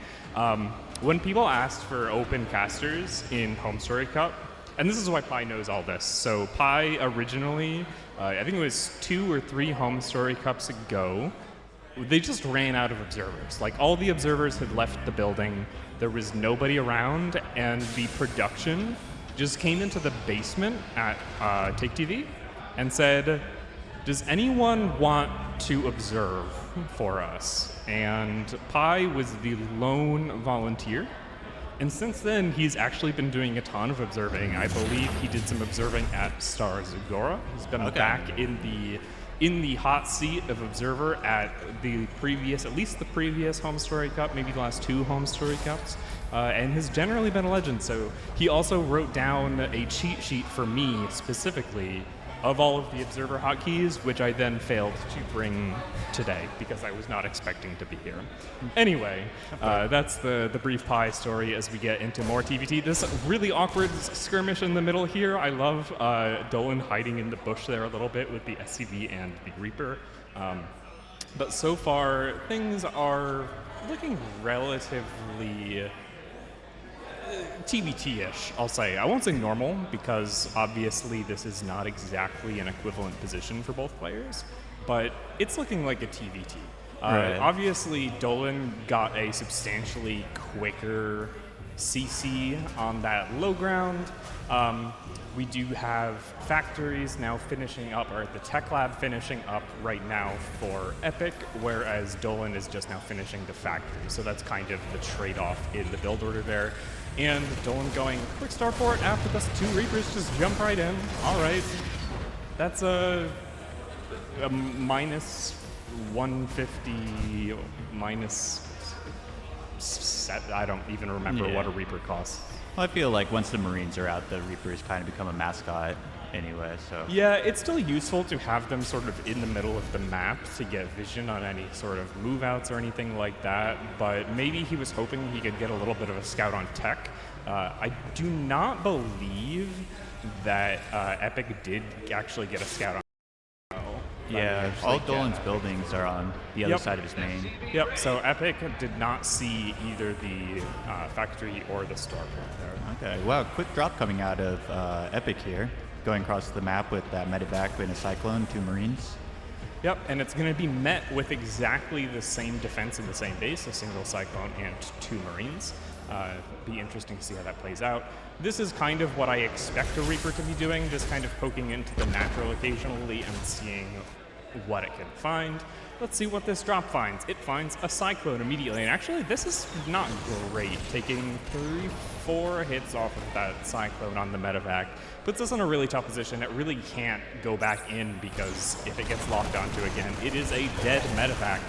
When people asked for open casters in Home Story Cup, and this is why Pi knows all this. So Pi originally, I think it was 2 or 3 Home Story Cups ago, they just ran out of observers. Like all the observers had left the building, there was nobody around, and the production just came into the basement at Take TV and said, does anyone want to observe for us? And Pi was the lone volunteer. And since then, he's actually been doing a ton of observing. I believe he did some observing at Star Zagora. He's been back in the hot seat of observer at at least the previous Home Story Cup, maybe the last 2 Home Story Cups, and has generally been a legend. So he also wrote down a cheat sheet for me specifically of all of the observer hotkeys, which I then failed to bring today because I was not expecting to be here. Anyway, that's the brief Pi story as we get into more TVT. This really awkward skirmish in the middle here. I love Dolan hiding in the bush there a little bit with the SCV and the Reaper. But so far, things are looking relatively TBT-ish, I'll say. I won't say normal, because obviously this is not exactly an equivalent position for both players, but it's looking like a TBT. Right. Obviously, Dolan got a substantially quicker CC on that low ground. We do have factories now finishing up, or the tech lab finishing up right now for Epic, whereas Dolan is just now finishing the factory. So that's kind of the trade-off in the build order there. And Dolan going quick start for it after the 2 Reapers just jump right in. All right. That's a minus 150, minus set. I don't even remember what a Reaper costs. Well, I feel like once the Marines are out, the Reapers kind of become a mascot anyway, so. Yeah, it's still useful to have them sort of in the middle of the map to get vision on any sort of move outs or anything like that, but maybe he was hoping he could get a little bit of a scout on tech. I do not believe that Epic did actually get a scout on. Yeah, all Dolan's buildings are on the other side of his main. Yep, so Epic did not see either the factory or the storefront there. Okay, wow, quick drop coming out of Epic here. Going across the map with that medevac and a Cyclone, 2 Marines. Yep, and it's going to be met with exactly the same defense in the same base, a single Cyclone and 2 Marines. Be interesting to see how that plays out. This is kind of what I expect a Reaper to be doing, just kind of poking into the natural occasionally and seeing what it can find. Let's see what this drop finds. It finds a Cyclone immediately, and actually this is not great. Taking 3-4 hits off of that Cyclone on the medevac puts us in a really tough position. It really can't go back in because if it gets locked onto again, it is a dead medevac.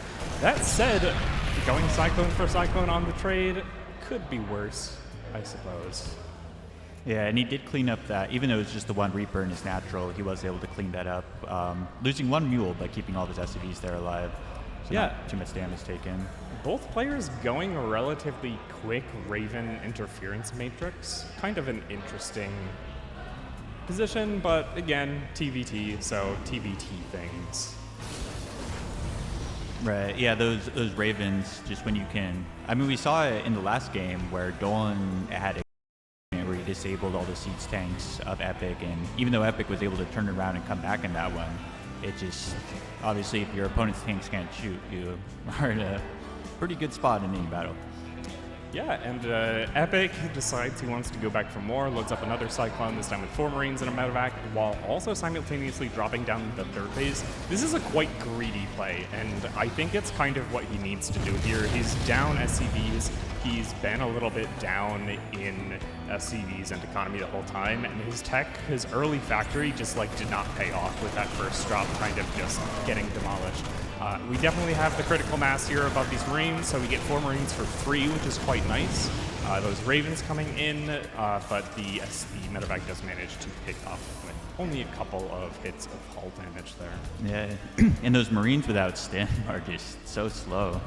That said, going Cyclone for Cyclone on the trade could be worse, I suppose. Yeah, and he did clean up that, even though it was just the 1 Reaper in his natural, he was able to clean that up. Losing 1 Mule, but keeping all of his SCVs there alive. So not too much damage taken. Both players going a relatively quick Raven interference matrix. Kind of an interesting position, but again, TVT, so TBT things. Right, yeah, those Ravens, just when you can... I mean, we saw it in the last game where Dolan had a where he disabled all the siege tanks of Epic, and even though Epic was able to turn around and come back in that one, it just... Obviously, if your opponent's tanks can't shoot, you are in a pretty good spot in any battle. Yeah, and Epic decides he wants to go back for more, loads up another Cyclone, this time with 4 Marines and a medevac, while also simultaneously dropping down the 3rd phase. This is a quite greedy play, and I think it's kind of what he needs to do here. He's down SCVs, he's been a little bit down in SCVs and economy the whole time, and his tech, his early factory just like did not pay off with that first drop kind of just getting demolished. We definitely have the critical mass here above these Marines, so we get 4 Marines for free, which is quite nice. Those Ravens coming in, but the medevac does manage to pick up with only a couple of hits of hull damage there. Yeah, and those Marines without stim are just so slow,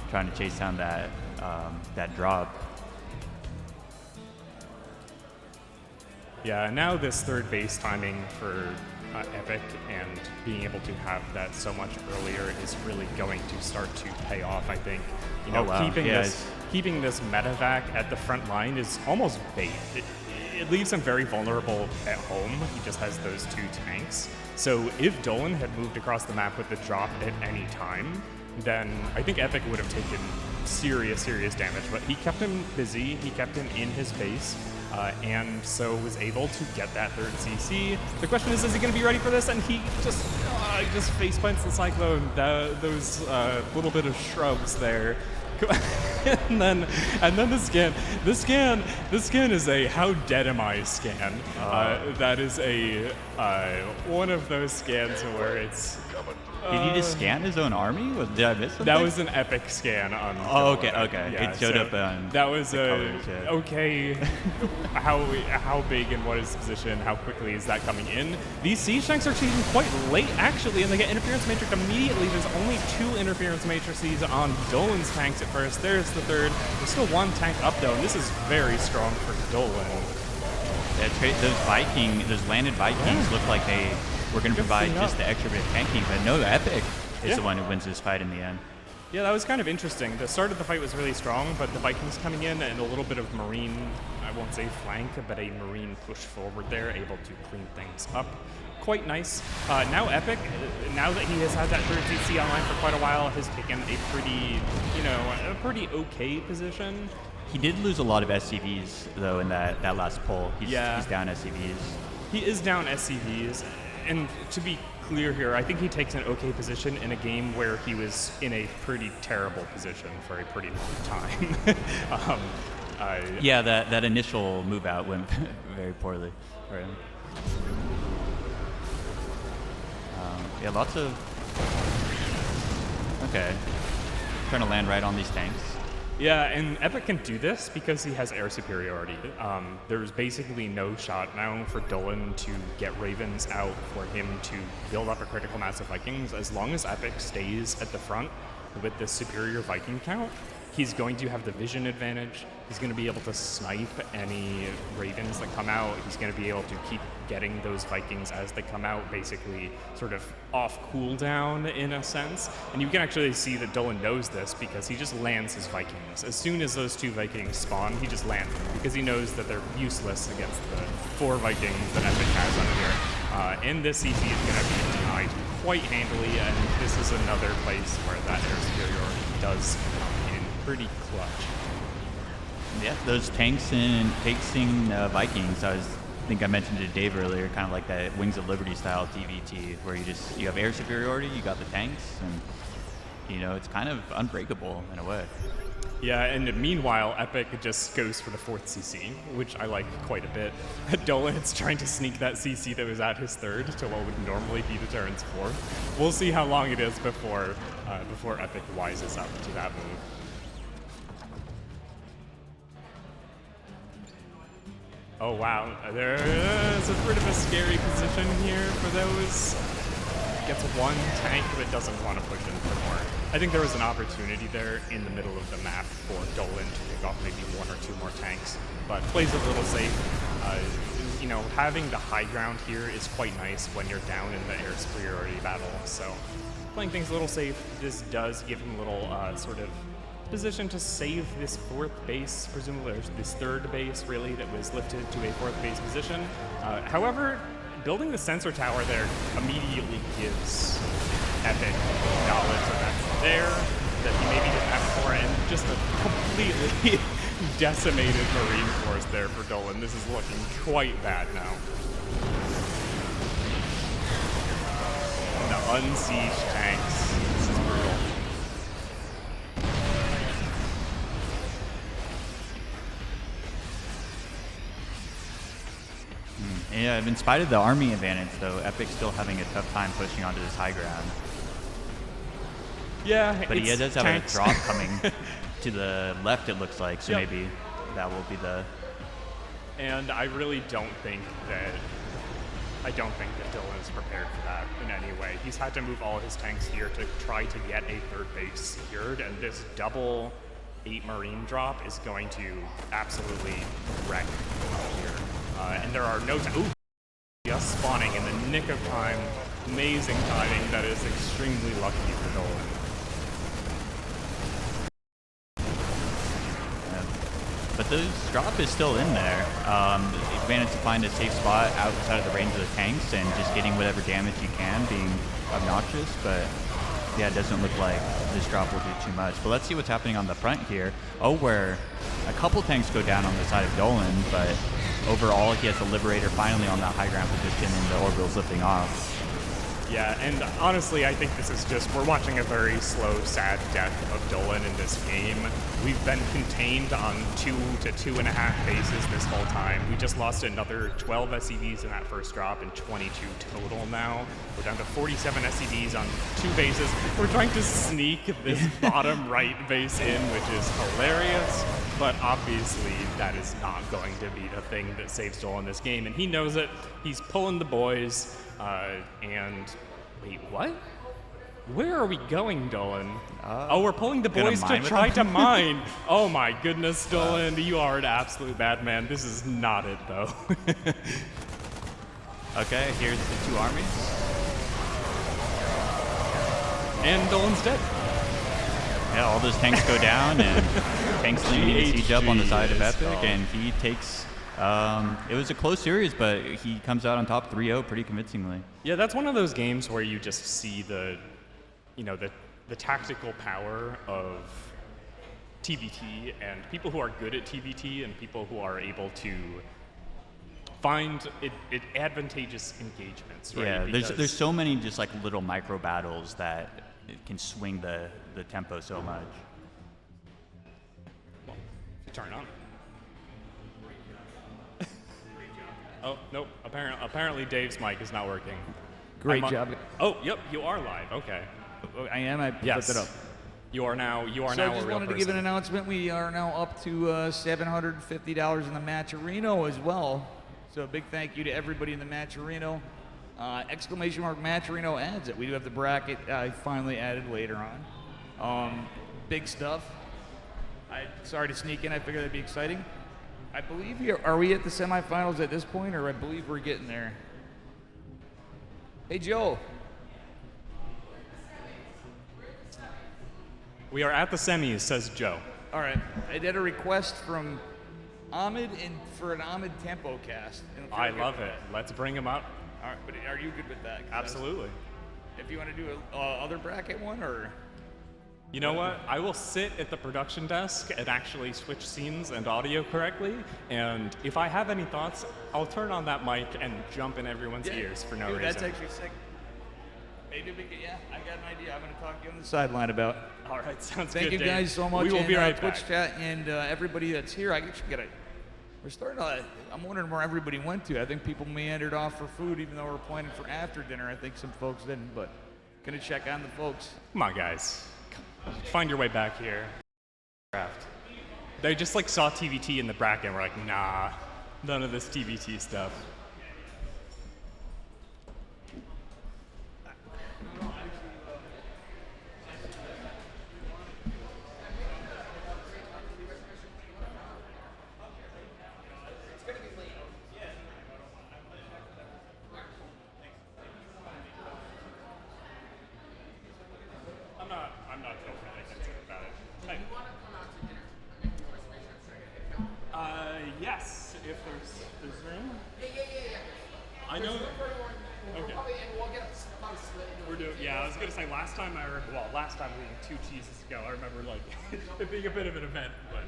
trying to chase down that that drop. Yeah, now this 3rd base timing for Epic and being able to have that so much earlier is really going to start to pay off, I think. You know, keeping this medevac at the front line is almost bait. It leaves him very vulnerable at home. He just has those 2 tanks. So if Dolan had moved across the map with the drop at any time, then I think Epic would have taken serious damage. But he kept him busy, he kept him in his base, and so was able to get that 3rd CC. The question is he going to be ready for this? And he just face plants the Cyclone, those little bit of shrubs there. and then the scan. The scan is a how dead am I scan. That is a one of those scans where it's. Did he just scan his own army? Did I miss something? That was an epic scan on. Oh, okay. Yeah, it showed up on. That was colors, yeah. Okay. how big and what is the position? How quickly is that coming in? These siege tanks are changing quite late, actually, and they get interference matrix immediately. There's only 2 interference matrices on Dolan's tanks at first. There's the 3rd. There's still 1 tank up though, and this is very strong for Dolan. Yeah, those landed Vikings look like they were going to provide just the extra bit of tanking, but no, Epic is the one who wins this fight in the end. Yeah, that was kind of interesting. The start of the fight was really strong, but the Vikings coming in and a little bit of Marine, I won't say flank, but a Marine push forward there, able to clean things up. Quite nice. Now Epic, now that he has had that 3rd CC online for quite a while, has taken a pretty okay position. He did lose a lot of SCVs, though, in that last pull. He's down SCVs. He is down SCVs, and to be clear here, I think he takes an okay position in a game where he was in a pretty terrible position for a pretty long time. Yeah, that initial move out went very poorly for him. Yeah, lots of... Okay. Trying to land right on these tanks. Yeah, and Epic can do this because he has air superiority. There's basically no shot now for Dolan to get Ravens out for him to build up a critical mass of Vikings. As long as Epic stays at the front with the superior Viking count, he's going to have the vision advantage. He's going to be able to snipe any Ravens that come out. He's going to be able to keep getting those Vikings as they come out, basically sort of off cooldown in a sense. And you can actually see that Dolan knows this because he just lands his Vikings. As soon as those 2 Vikings spawn, he just lands them because he knows that they're useless against the 4 Vikings that Epic has on here. And this CC is going to be denied quite handily, and this is another place where that air superiority does come in pretty clutch. Yeah, those tanks and facing Vikings, I think I mentioned to Dave earlier, kind of like that Wings of Liberty style TVT, where you have air superiority, you got the tanks, and it's kind of unbreakable in a way. Yeah, and meanwhile, Epic just goes for the 4th CC, which I like quite a bit. Dolan's trying to sneak that CC that was at his 3rd to what would normally be the Terran's 4th. We'll see how long it is before Epic wises up to that move. Oh wow, there's a bit of a scary position here for those. Gets 1 tank but doesn't want to push in for more. I think there was an opportunity there in the middle of the map for Dolan to pick off maybe 1 or 2 more tanks, but plays it a little safe. Having the high ground here is quite nice when you're down in the air superiority battle, so playing things a little safe. This does give him a little sort of position to save this 4th base, presumably, or this 3rd base, really, that was lifted to a 4th base position. However, building the sensor tower there immediately gives Epic knowledge that that's there, that he maybe didn't have before, and just a completely decimated Marine Force there for Dolan. This is looking quite bad now. The unsieged tanks. This is brutal. Yeah, in spite of the army advantage, though, Epic's still having a tough time pushing onto this high ground. Yeah, but he does have tanks. a drop coming to the left, it looks like, so Yep. maybe that will be the... And I really don't think that Dylan is prepared for that in any way. He's had to move all his tanks here to try to get a third base secured, and this double 8 Marine drop is going to absolutely wreck here. And there are no ooh, just spawning in the nick of time. Amazing timing that is extremely lucky for Dolan. But the drop is still in there. He managed to find a safe spot outside of the range of the tanks and just getting whatever damage you can, being obnoxious. But yeah, it doesn't look like this drop will do too much. But let's see what's happening on the front here. Oh, where a couple tanks go down on the side of Dolan, but overall he has the Liberator finally on that high ground position and the orbital's lifting off. Yeah, and honestly, I think this is just, we're watching a very slow, sad death of Dolan in this game. We've been contained on 2 to 2.5 bases this whole time. We just lost another 12 SCVs in that first drop and 22 total now. We're down to 47 SCVs on 2 bases. We're trying to sneak this bottom right base in, which is hilarious, but obviously that is not going to be the thing that saves Dolan in this game, and he knows it. He's pulling the boys. And wait, what? Where are we going, Dolan? Oh, we're pulling the boys to try to mine. Oh my goodness, Dolan, you are an absolute bad man. This is not it, though. Okay, here's the 2 armies. And Dolan's dead. Yeah, all those tanks go down, and tanks leading the siege up on the side of Epic, and he takes... it was a close series, but he comes out on top 3-0 pretty convincingly. Yeah, that's one of those games where you just see the tactical power of TVT and people who are good at TVT and people who are able to find it advantageous engagements, right? Yeah, there's so many just like little micro battles that it can swing the tempo so much. Well, if you turn it on. Oh, nope. Apparently Dave's mic is not working. Great job. Oh, yep, you are live. Okay. I am. I flipped it up. You are now. You are so now I just a real wanted to person. give an announcement. We are now up to $750 in the Matcherino as well. So a big thank you to everybody in the Matcherino. Exclamation mark Matcherino adds it. We do have the bracket finally added later on. Big stuff. Sorry to sneak in. I figured that'd be exciting. I believe are we at the semifinals at this point, or I believe we're getting there? Hey, Joe. We are at the semis, says Joe. All right. I did a request from Ahmed for an Ahmed tempo cast. I love it. Let's bring him up. All right, but are you good with that? Absolutely. If you want to do a other bracket one, or... You know what? I will sit at the production desk and actually switch scenes and audio correctly, and if I have any thoughts, I'll turn on that mic and jump in everyone's ears for no reason. That's actually sick. Maybe we could, I got an idea. I'm going to talk to you on the sideline about. All right, sounds Thank good, you Dave. guys so much. We will be right Twitch back. chat and everybody that's here. I guess we're starting to, I'm wondering where everybody went to. I think people meandered off for food, even though we're planning for after dinner. I think some folks didn't, but going to check on the folks. Come on, guys. Find your way back here. They just like saw TVT in the bracket and were like, nah, none of this TVT stuff. I'm not totally concerned about it. Hey. Yes, if there's room. Yeah. I know. Okay. And we'll get probably split. We're doing. Yeah, I was gonna say last time we eating 2 cheeses ago, I remember like it being a bit of an event, but.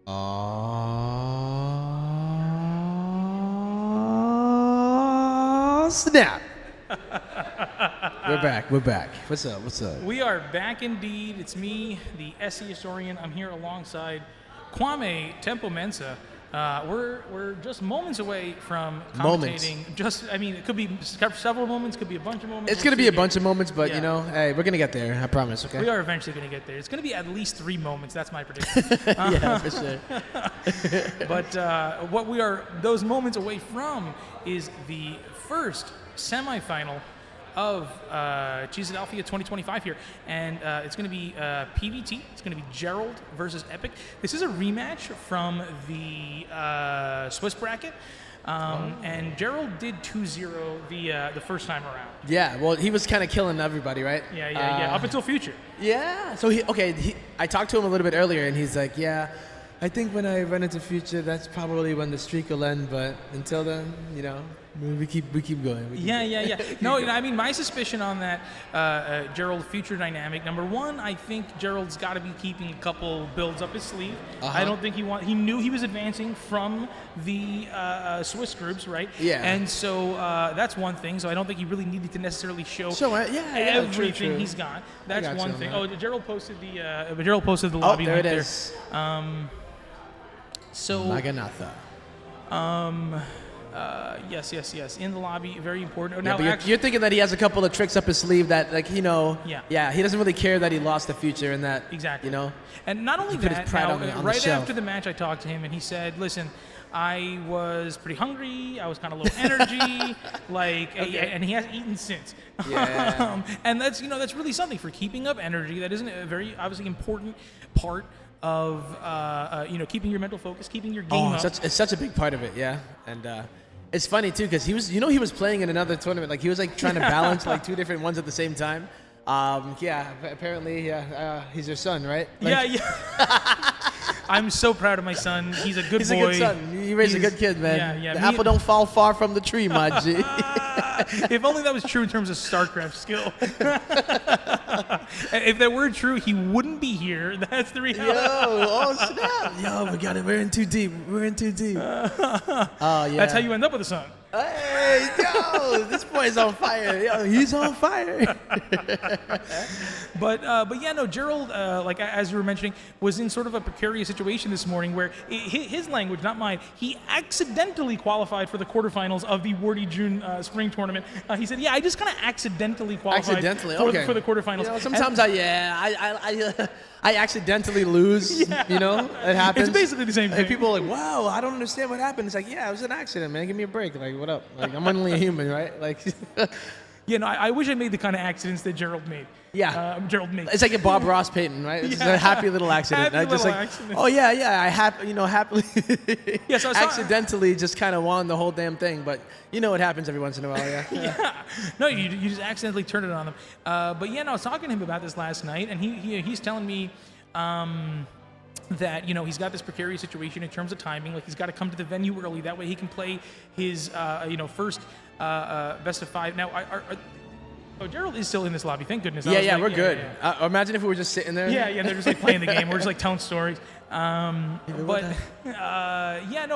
Oh, snap. We're back. We're back. What's up? What's up? We are back indeed. It's me, the SE historian. I'm here alongside Kwame Tempo Mensa. We're just moments away from commentating. It could be several moments, could be a bunch of moments. It's going to be a bunch of moments, but you know, hey, we're going to get there. I promise, okay? We are eventually going to get there. It's going to be at least 3 moments. That's my prediction. Yeah, for sure. But what we are those moments away from is the first semifinal of Cheesedelphia 2025 here, and it's going to be PVT. It's going to be Gerald versus Epic. This is a rematch from the Swiss bracket, and Gerald did 2-0 the first time around. Yeah, well, he was kind of killing everybody, right? Yeah. Up until Future. Yeah. So I talked to him a little bit earlier, and he's like, yeah, I think when I run into Future, that's probably when the streak will end. But until then, you know, we keep going. Yeah. No, I mean, my suspicion on that Gerald Future dynamic. Number one, I think Gerald's got to be keeping a couple builds up his sleeve. I don't think he knew he was advancing from the Swiss groups, right? Yeah. And so that's one thing. So I don't think he really needed to necessarily show everything true. he's got. That's one thing. Man. Oh, Gerald posted the lobby there link it there. is. So Maganatha. Yes. In the lobby, very important. Yeah, Now, but you're thinking that he has a couple of tricks up his sleeve that, like, you know, Yeah. he doesn't really care that he lost the Future and that, exactly. you know. And not only put his that, pride now, on the right shelf. after the match, I talked to him and he said, "Listen, I was pretty hungry. I was kind of low energy, and he hasn't eaten since. Yeah. And that's really something for keeping up energy. That isn't a very obviously important part of keeping your mental focus, keeping your game up. It's such a big part of it, yeah. And it's funny too because he was playing in another tournament, like he was like trying to balance like 2 different ones at the same time. Apparently, he's your son, right? Like, yeah. I'm so proud of my son. He's a good boy. He's a good son. You raised a good kid, man. Yeah. The apple don't fall far from the tree, my G. If only that was true in terms of Starcraft skill. If that were true, he wouldn't be here. That's the reality. Snap. Yo, we got it. We're in too deep. Oh, yeah. That's how you end up with a son. Hey, yo, this boy's on fire. Yo, he's on fire. But yeah, no, Gerald, like as you were mentioning, was in sort of a precarious situation this morning where his language, not mine, he accidentally qualified for the quarterfinals of the Wardy June spring tournament. He said, yeah, I just kind of accidentally qualified for the quarterfinals. You know, sometimes I accidentally lose. Yeah. You know, it happens. It's basically the same thing. And people are like, wow, I don't understand what happened. It's like, yeah, it was an accident, man. Give me a break. Like, what up? Like, I'm only a human, right? Like, Yeah, no, I wish I made the kind of accidents that Gerald made. Yeah. Gerald made. It's like a Bob Ross Payton, right? It's just a happy little accident. Happy Just little like, accident. oh yeah, I happily, Yeah, so I saw- accidentally just kind of won the whole damn thing. But you know what happens every once in a while, yeah. Yeah. No, you just accidentally turned it on them. But yeah, no, I was talking to him about this last night, and he's telling me that he's got this precarious situation in terms of timing. Like he's got to come to the venue early. That way he can play his first best of 5. Now, Gerald is still in this lobby. Thank goodness. Yeah, we're good. Imagine if we were just sitting there. Yeah, they're just like playing the game. We're just like telling stories.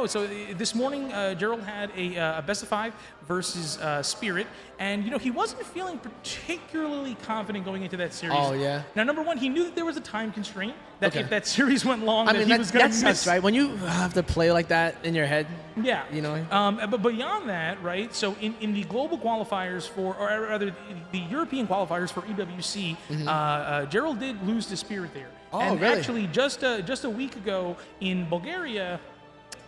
So this morning, Gerald had a best of 5 versus Spirit, and he wasn't feeling particularly confident going into that series. Oh yeah. Now, number one, he knew that there was a time constraint. That if that series went long, he was going to miss. That's right. When you have to play like that in your head. Yeah. But But beyond that, right? So in the global qualifiers or rather the European qualifiers for EWC, Gerald did lose to Spirit there. Oh, and really? actually, just a week ago in Bulgaria,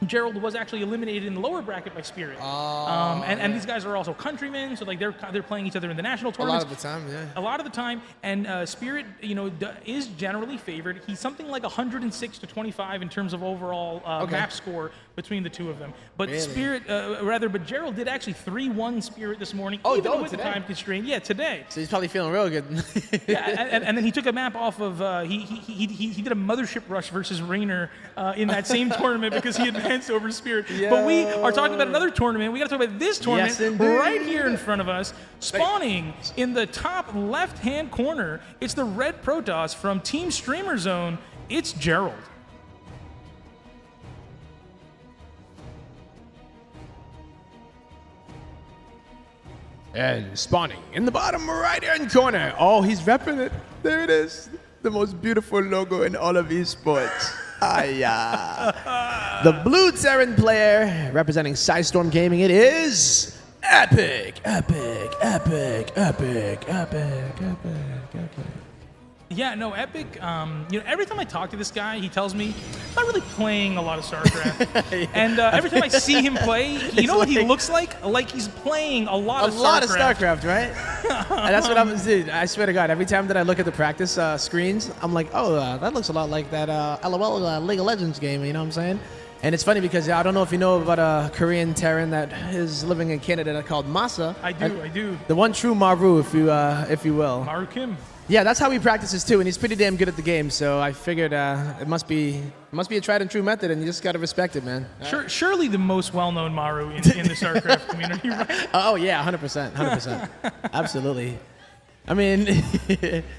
Gerald was actually eliminated in the lower bracket by Spirit. And these guys are also countrymen, so like they're playing each other in the national tournaments. A lot of the time, yeah. A lot of the time, and Spirit, is generally favored. He's something like 106 to 25 in terms of overall map score between the two of them. But Really? but Gerald did actually 3-1 Spirit this morning, Oh, even with today? the time constraint. Yeah, today. So he's probably feeling real good. And then he took a map off of he did a mothership rush versus Rainer in that same tournament because he advanced over Spirit. But we are talking about another tournament. We got to talk about this tournament Yes, indeed. right here in front of us, spawning in the top left-hand corner. It's the Red Protoss from Team Streamer Zone. It's Gerald. And spawning in the bottom right-hand corner. Oh, he's repping it. There it is. The most beautiful logo in all of esports. The blue Terran player representing Storm Gaming. It is Epic. Yeah, no, Epic. Every time I talk to this guy, he tells me I'm not really playing a lot of Starcraft. And every time I see him play, you know what he looks like? Like he's playing a lot of Starcraft. A lot of Starcraft, right? And that's what I'm. Dude, I swear to God, every time that I look at the practice screens, I'm like, oh, that looks a lot like that LOL League of Legends game. You know what I'm saying? And it's funny because I don't know if you know about a Korean Terran that is living in Canada called Masa. I do. The one true Maru, if you will. Maru Kim. Yeah, that's how he practices too, and he's pretty damn good at the game. So I figured it must be a tried and true method, and you just gotta respect it, man. Surely the most well-known Maru in the Starcraft community, right? Oh yeah, 100%, absolutely. I mean,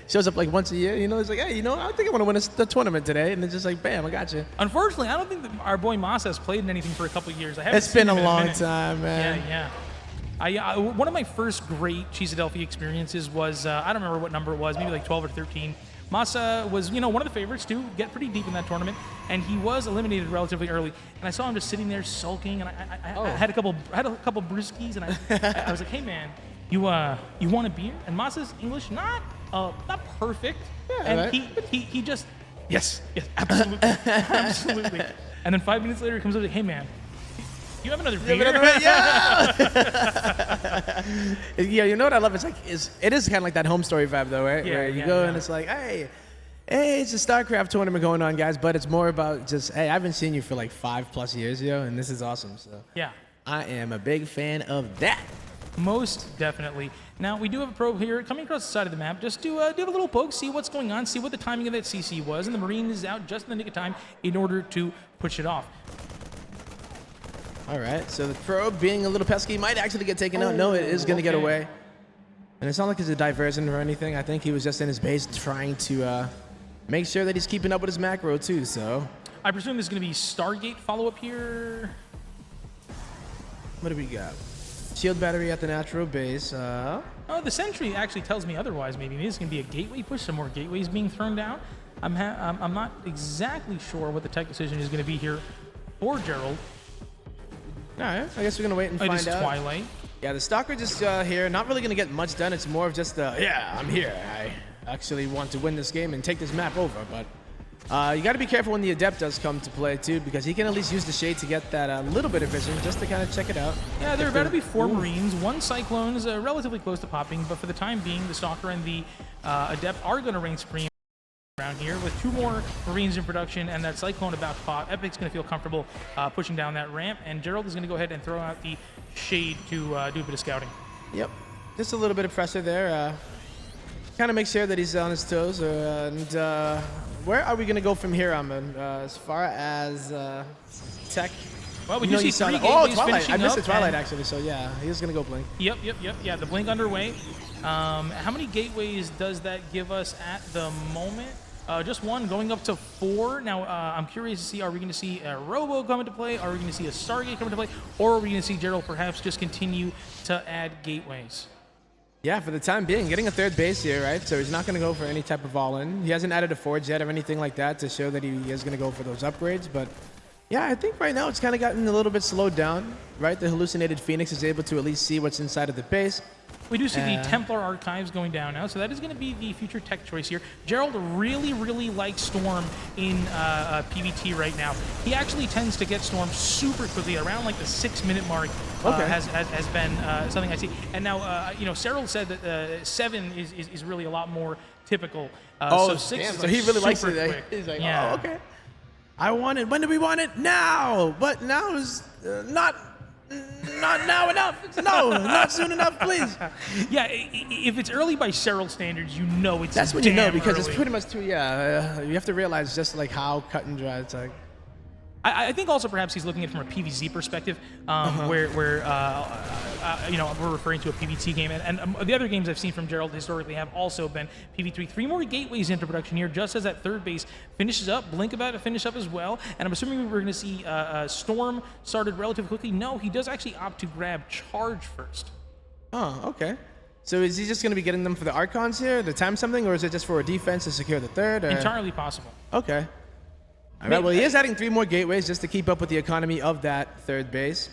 shows up like once a year. It's like, hey, I think I want to win the tournament today, and it's just like, bam, I got you. Unfortunately, I don't think that our boy Masa has played in anything for a couple of years. It's been a long time, man. Yeah. One of my first great Cheesedelphia experiences was, I don't remember what number it was, maybe like 12 or 13. Masa was, one of the favorites to get pretty deep in that tournament, and he was eliminated relatively early. And I saw him just sitting there sulking, and I had a couple brewskis, and I was like, hey man, you want a beer? And Masa's English not perfect, and right. he just yes, absolutely. And then 5 minutes later, he comes up like, hey man, you have another beer? Yeah. Yeah, you know what I love? It is kind of like that home story vibe, though, right? Yeah, Where you go and it's like, hey, it's a StarCraft tournament going on, guys. But it's more about just, hey, I haven't seen you for like 5+ years, and this is awesome. So yeah, I am a big fan of that. Most definitely. Now, we do have a probe here coming across the side of the map. Just do a little poke, see what's going on, see what the timing of that CC was, and the Marine is out just in the nick of time in order to push it off. All right, so the probe, being a little pesky, might actually get taken out. No, it is going to get away. And it's not like it's a diversion or anything. I think he was just in his base trying to make sure that he's keeping up with his macro, too, so. I presume there's going to be Stargate follow-up here. What do we got? Shield battery at the natural base. Oh, the sentry actually tells me otherwise. Maybe this is going to be a gateway push, some more gateways being thrown down. I'm not exactly sure what the tech decision is going to be here for Gerald. All right, I guess we're going to wait and find out. It is Twilight. Yeah, the Stalker just here, not really going to get much done. It's more of just, yeah, I'm here. I actually want to win this game and take this map over, but You got to be careful when the Adept does come to play, too, because he can at least use the Shade to get that little bit of vision just to kind of check it out. Yeah, there are about to be 4 Marines. 1 Cyclone is relatively close to popping, but for the time being, the Stalker and the Adept are going to reign supreme around here with 2 more Marines in production and that Cyclone about to pop. Epic's going to feel comfortable pushing down that ramp, and Gerald is going to go ahead and throw out the Shade to do a bit of scouting. Yep, just a little bit of pressure there. Kind of make sure that he's on his toes. And where are we going to go from here, Amon? As far as tech? Well, we do see 3 Oh, gateways Twilight. I missed the up, Twilight, actually, so yeah, he's going to go Blink. Yep. Yeah, the Blink underway. How many gateways does that give us at the moment? Just 1, going up to 4. Now, I'm curious to see, are we going to see a Robo come into play? Are we going to see a Stargate come into play? Or are we going to see Gerald perhaps just continue to add gateways? Yeah, for the time being, getting a 3rd base here, right? So he's not going to go for any type of all-in. He hasn't added a Forge yet or anything like that to show that he is going to go for those upgrades. But yeah, I think right now it's kind of gotten a little bit slowed down, right? The hallucinated Phoenix is able to at least see what's inside of the base. We do see the Templar Archives going down now, so that is going to be the future tech choice here. Gerald really likes Storm in PvT right now. He actually tends to get Storm super quickly, around like the 6-minute mark. Has been something I see. And now, you know, Cyril said that 7 is really a lot more typical. So 6 damn, is so like he really likes super it. quick. He's like, yeah. oh, okay. I want it. When do we want it? Now. But now is not now enough. No, not soon enough, please. Yeah, if it's early by Cyril standards, you know it's That's when you know, because early. it's pretty much too, you have to realize just like how cut and dry it's like. I think also perhaps he's looking at it from a PvZ perspective, where you know, we're referring to a PvT game, and the other games I've seen from Gerald historically have also been PvP. 3 more gateways into production here, just as that 3rd base finishes up. Blink about to finish up as well, and I'm assuming we're going to see Storm started relatively quickly. No, he does actually opt to grab Charge first. Oh, okay. So is he just going to be getting them for the Archons here, to time something, or is it just for a defense to secure the 3rd? Or? Entirely possible. Okay. All right, well, he is adding 3 more gateways just to keep up with the economy of that 3rd base.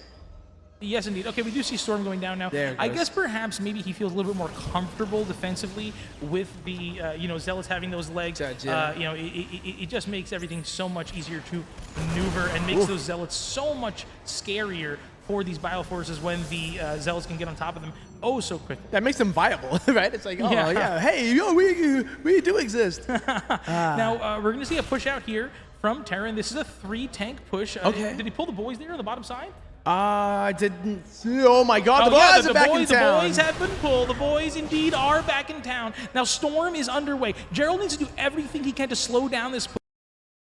Yes, indeed. Okay, we do see Storm going down now. I guess perhaps maybe he feels a little bit more comfortable defensively with the, you know, Zealots having those legs. You know, it just makes everything so much easier to maneuver and makes those Zealots so much scarier for these Bioforces when the Zealots can get on top of them so quickly. That makes them viable, right? It's like, oh, yeah, hey, yo, we do exist. Now, we're going to see a push out here from Terran. This is a 3-tank push. Okay. Did he pull the boys there on the bottom side? I didn't see. Oh my God, the boys are back in town. The boys have been pulled. The boys indeed are back in town. Now Storm is underway. Gerald needs to do everything he can to slow down this push.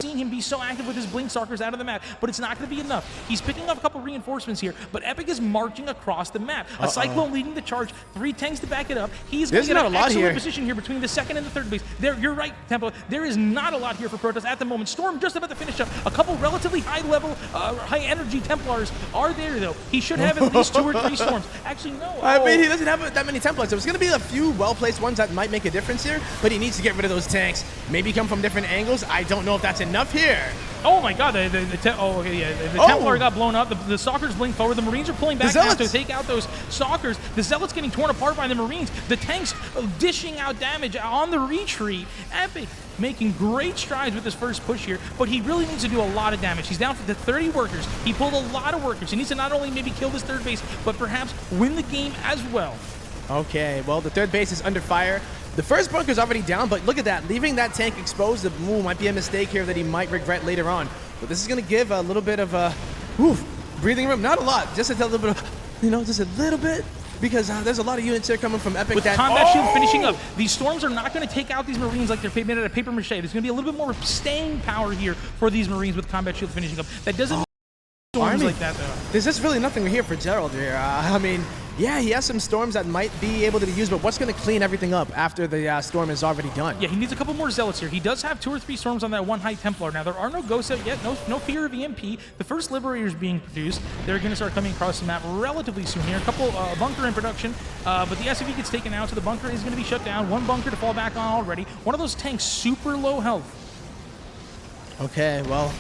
Seeing him be so active with his Blink Stalkers out of the map, but it's not going to be enough. He's picking up a couple reinforcements here, but Epic is marching across the map. A Cyclone leading the charge, 3 tanks to back it up. He's going to get an excellent position here between the 2nd and the 3rd base. You're right, Tempo. There is not a lot here for Protoss at the moment. Storm just about to finish up. A couple relatively high-level, high-energy Templars are there, though. He should have at least 2 or 3 Storms. Actually, no. I mean, he doesn't have that many Templars. There's going to be a few well-placed ones that might make a difference here, but he needs to get rid of those tanks. Maybe come from different angles. I don't know if that's enough here. Oh my God! The Templar got blown up. The Stalkers blink forward. The Marines are pulling back now to take out those Stalkers. The Zealots getting torn apart by the Marines. The tanks dishing out damage on the retreat. Epic making great strides with this first push here, but he really needs to do a lot of damage. He's down to 30 workers. He pulled a lot of workers. He needs to not only maybe kill this 3rd base, but perhaps win the game as well. Okay, well, the 3rd base is under fire. The 1st bunker's already down, but look at that. Leaving that tank exposed, the move might be a mistake here that he might regret later on. But this is going to give a little bit of a breathing room. Not a lot, just a little bit of, you know, just a little bit. Because there's a lot of units here coming from Epic. With combat shield finishing up, these Storms are not going to take out these Marines like they're made out of paper mache. There's going to be a little bit more staying power here for these Marines with combat shield finishing up. That doesn't Storms like that, though. There's just really nothing here for Gerald here. I mean, yeah, he has some Storms that might be able to be used, but what's going to clean everything up after the Storm is already done? Yeah, he needs a couple more Zealots here. He does have 2 or 3 Storms on that 1 high Templar. Now, there are no ghosts out yet, no fear of EMP. The first Liberators being produced. They're going to start coming across the map relatively soon here. A couple bunker in production, but the SCV gets taken out, so the bunker is going to be shut down. 1 bunker to fall back on already. One of those tanks super low health. Okay, well,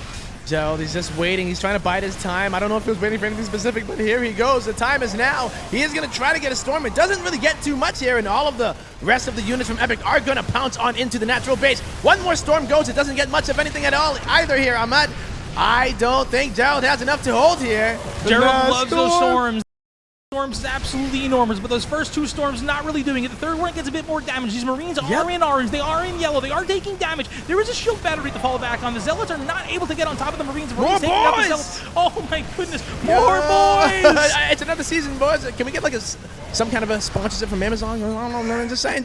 Gerald, he's just waiting. He's trying to bide his time. I don't know if he was waiting for anything specific, but here he goes. The time is now. He is going to try to get a storm. It doesn't really get too much here, and all of the rest of the units from Epic are going to pounce on into the natural base. One more storm goes. It doesn't get much of anything at all either here, Ahmad. I don't think Gerald has enough to hold here. Gerald loves those storms. Storms is absolutely enormous, but those first 2 storms not really doing it. The third one gets a bit more damage. These Marines are in orange, they are in yellow, they are taking damage. There is a shield battery to fall back on. The Zealots are not able to get on top of the Marines. The Marines taking out the Zealots. Oh my goodness, more boys! It's another season, boys. Can we get like some kind of a sponsorship from Amazon? I don't know, just saying.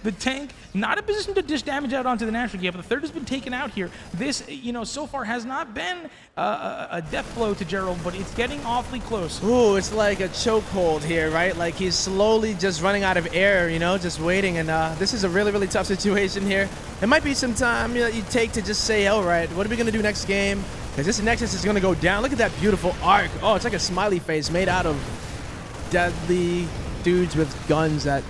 The tank not in position to dish damage out onto the national yet, but the third has been taken out here. This, so far has not been a death blow to Gerald, but it's getting awfully close. Ooh, it's like a chokehold here, right? Like he's slowly just running out of air, just waiting. And this is a really, really tough situation here. It might be some time that you take to just say, all right, what are we going to do next game? Because this Nexus is going to go down. Look at that beautiful arc. Oh, it's like a smiley face made out of deadly dudes with guns that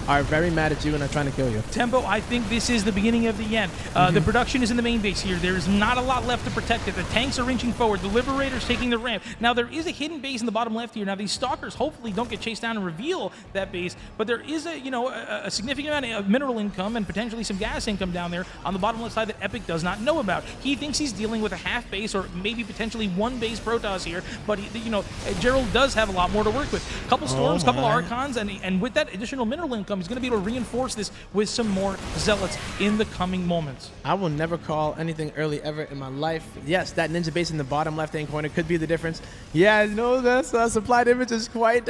are very mad at you and are trying to kill you. Tempo, I think this is the beginning of the end. The production is in the main base here. There is not a lot left to protect it. The tanks are inching forward. The Liberator's taking the ramp. Now, there is a hidden base in the bottom left here. Now, these Stalkers hopefully don't get chased down and reveal that base, but there is a significant amount of mineral income and potentially some gas income down there on the bottom left side that Epic does not know about. He thinks he's dealing with a half base or maybe potentially 1 base Protoss here, but Gerald does have a lot more to work with. Couple Storms, couple Archons, and with that additional mineral income, he's going to be able to reinforce this with some more Zealots in the coming moments. I will never call anything early ever in my life. Yes, that ninja base in the bottom left-hand corner could be the difference. Yeah, that supplied image is quite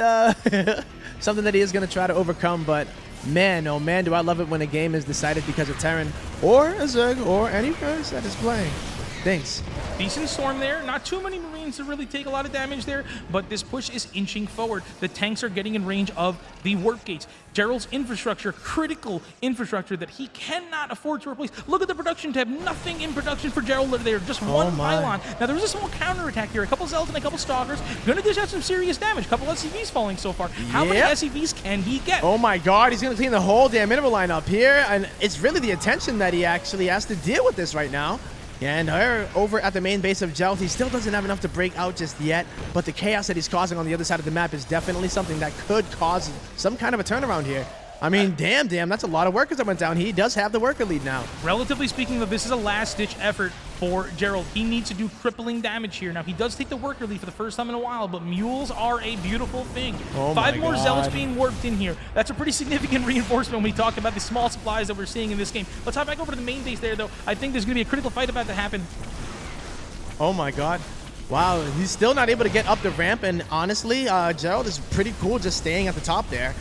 something that he is going to try to overcome, but man, oh man, do I love it when a game is decided because of Terran or a Zerg or any first that is playing. Thanks. Decent storm there. Not too many Marines to really take a lot of damage there, but this push is inching forward. The tanks are getting in range of the warp gates. Gerald's infrastructure, critical infrastructure that he cannot afford to replace. Look at the production tab. Nothing in production for Gerald there. Just one pylon. Now, there was a small counterattack here. A couple Zealots and a couple Stalkers. Going to dish out some serious damage. A couple SCVs falling so far. How many SCVs can he get? Oh my god, he's going to clean the whole damn mineral line up here. And it's really the attention that he actually has to deal with this right now. And over at the main base of Jefe, he still doesn't have enough to break out just yet, but the chaos that he's causing on the other side of the map is definitely something that could cause some kind of a turnaround here. I mean, damn, that's a lot of workers that went down. He does have the worker lead now. Relatively speaking, though, this is a last-ditch effort for Gerald. He needs to do crippling damage here. Now, he does take the worker lead for the first time in a while, but mules are a beautiful thing. Oh 5 more Zealots being warped in here. That's a pretty significant reinforcement when we talk about the small supplies that we're seeing in this game. Let's hop back over to the main base there, though. I think there's going to be a critical fight about to happen. Oh, my God. Wow, he's still not able to get up the ramp, and honestly, Gerald is pretty cool just staying at the top there.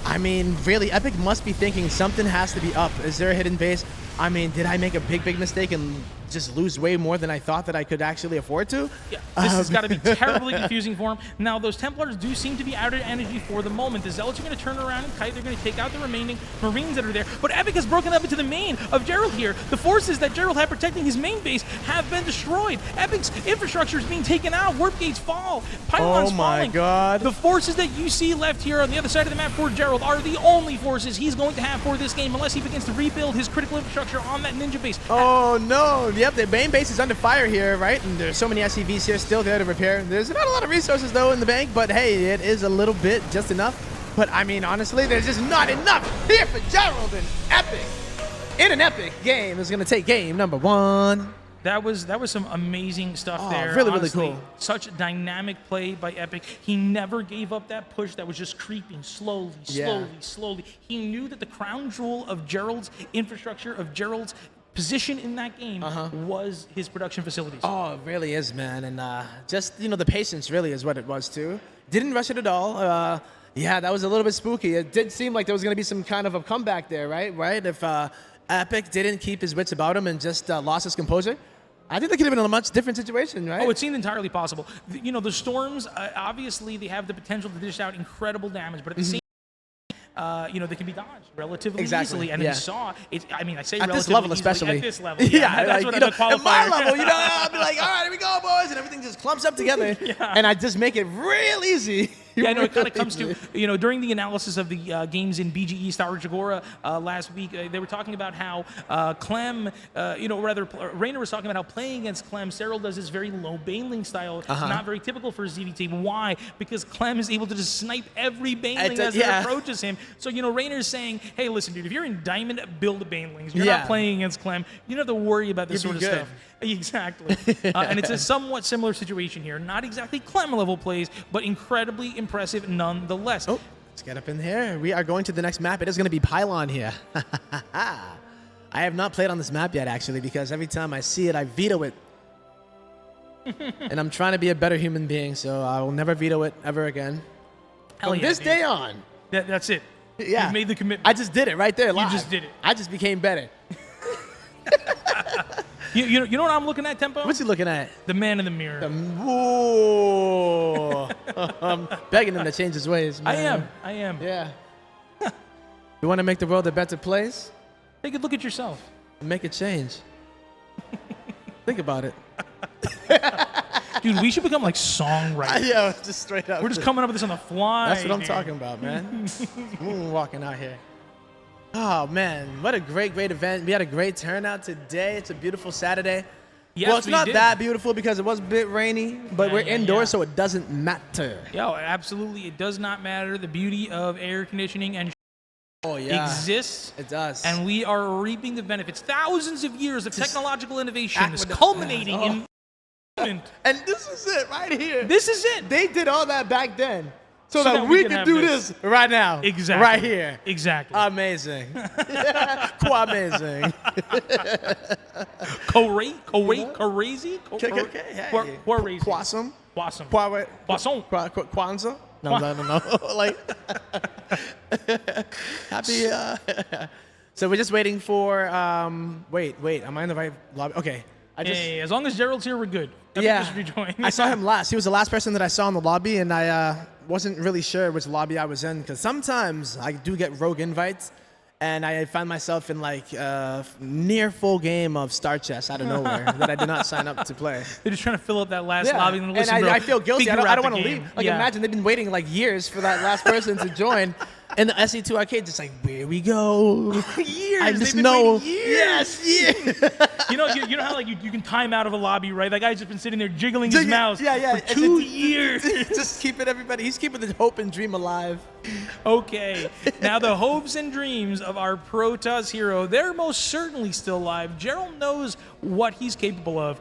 I mean, really, Epic must be thinking something has to be up. Is there a hidden base? I mean, did I make a big mistake and just lose way more than I thought that I could actually afford to? Yeah, this has got to be terribly confusing for him. Now, those Templars do seem to be out of energy for the moment. The Zealots are going to turn around and kite. They're going to take out the remaining Marines that are there. But Epic has broken up into the main of Gerald here. The forces that Gerald had protecting his main base have been destroyed. Epic's infrastructure is being taken out. Warp gates fall. Pylons falling. Oh my God. The forces that you see left here on the other side of the map for Gerald are the only forces he's going to have for this game unless he begins to rebuild his critical infrastructure on that ninja base. Oh no. Yep, the main base is under fire here, right? And there's so many SCVs here still there to repair. There's not a lot of resources though in the bank, but hey, it is a little bit, just enough. But I mean, honestly, there's just not enough here for Gerald and Epic. In an Epic game is going to take game number 1. That was some amazing stuff there. Really, honestly, really cool. Such dynamic play by Epic. He never gave up that push that was just creeping slowly. He knew that the crown jewel of Gerald's infrastructure, of Gerald's position in that game was his production facilities. Oh, it really is, man. And just, the patience really is what it was, too. Didn't rush it at all. Yeah, that was a little bit spooky. It did seem like there was going to be some kind of a comeback there, right? If Epic didn't keep his wits about him and just lost his composure, I think that could have been a much different situation, right? Oh, it seemed entirely possible. The Storms, obviously, they have the potential to dish out incredible damage, but at the same they can be dodged relatively easily. And you saw it. I mean, I say at relatively this level, easily, especially. at this level. Yeah, that's what I'm qualifying. At my level, I'll be like, all right, here we go, boys, and everything just clumps up together. And I just make it real easy. Yeah, I know it kind of comes to, during the analysis of the games in BGE Star Wars Agora last week, they were talking about how Clem, Rainer was talking about how playing against Clem, Cyril does this very low baneling style. It's not very typical for a ZVT. Why? Because Clem is able to just snipe every baneling as it approaches him. So, Rainer's saying, hey, listen, dude, if you're in Diamond, build the banelings. You're not playing against Clem. You don't have to worry about this sort of stuff. Exactly. And it's a somewhat similar situation here. Not exactly Clem level plays, but incredibly impressive nonetheless. Oh, let's get up in here. We are going to the next map. It is going to be Pylon here. I have not played on this map yet, actually, because every time I see it, I veto it. And I'm trying to be a better human being, so I will never veto it ever again. From this day on. That's it. Yeah. You made the commitment. I just did it right there live. You just did it. I just became better. You know what I'm looking at, Tempo? What's he looking at? The man in the mirror. Whoa. I'm begging him to change his ways, man. I am. Yeah. You want to make the world a better place? Take a look at yourself. Make a change. Think about it. Dude, we should become like songwriters. Yeah, just straight up. We're just coming up with this on the fly. That's what I'm talking about, man. Walking out here. Oh, man, what a great event. We had a great turnout today. It's a beautiful Saturday. Yes, well, it's not that beautiful because it was a bit rainy, but we're indoors, so it doesn't matter. Yo, absolutely. It does not matter. The beauty of air conditioning and exists. It does. And we are reaping the benefits. Thousands of years of technological innovation is culminating in... And this is it right here. This is it. They did all that back then. So that we can do this right now. Exactly. Right here. Exactly. Amazing. Quite amazing. Crazy? Possum. Possum. Poisson. Kwanzaa. No, I don't know. Like, happy. So we're just waiting for. Wait. Am I in the right lobby? Okay. As long as Gerald's here, we're good. Yeah. I saw him last. He was the last person that I saw in the lobby, and I wasn't really sure which lobby I was in because sometimes I do get rogue invites, and I find myself in like near full game of Star Chess out of nowhere that I did not sign up to play. They're just trying to fill up that last lobby. And listen, I feel guilty. I don't want to game. leave. Like imagine they've been waiting like years for that last person to join. And the SE2 arcade just like, where we go? Years. I just know. Yes. You know how like you can time out of a lobby, right? That guy's just been sitting there jiggling his mouse for 2 years. Just keeping everybody. He's keeping the hope and dream alive. Okay. Now the hopes and dreams of our Protoss hero, they're most certainly still alive. Gerald knows what he's capable of.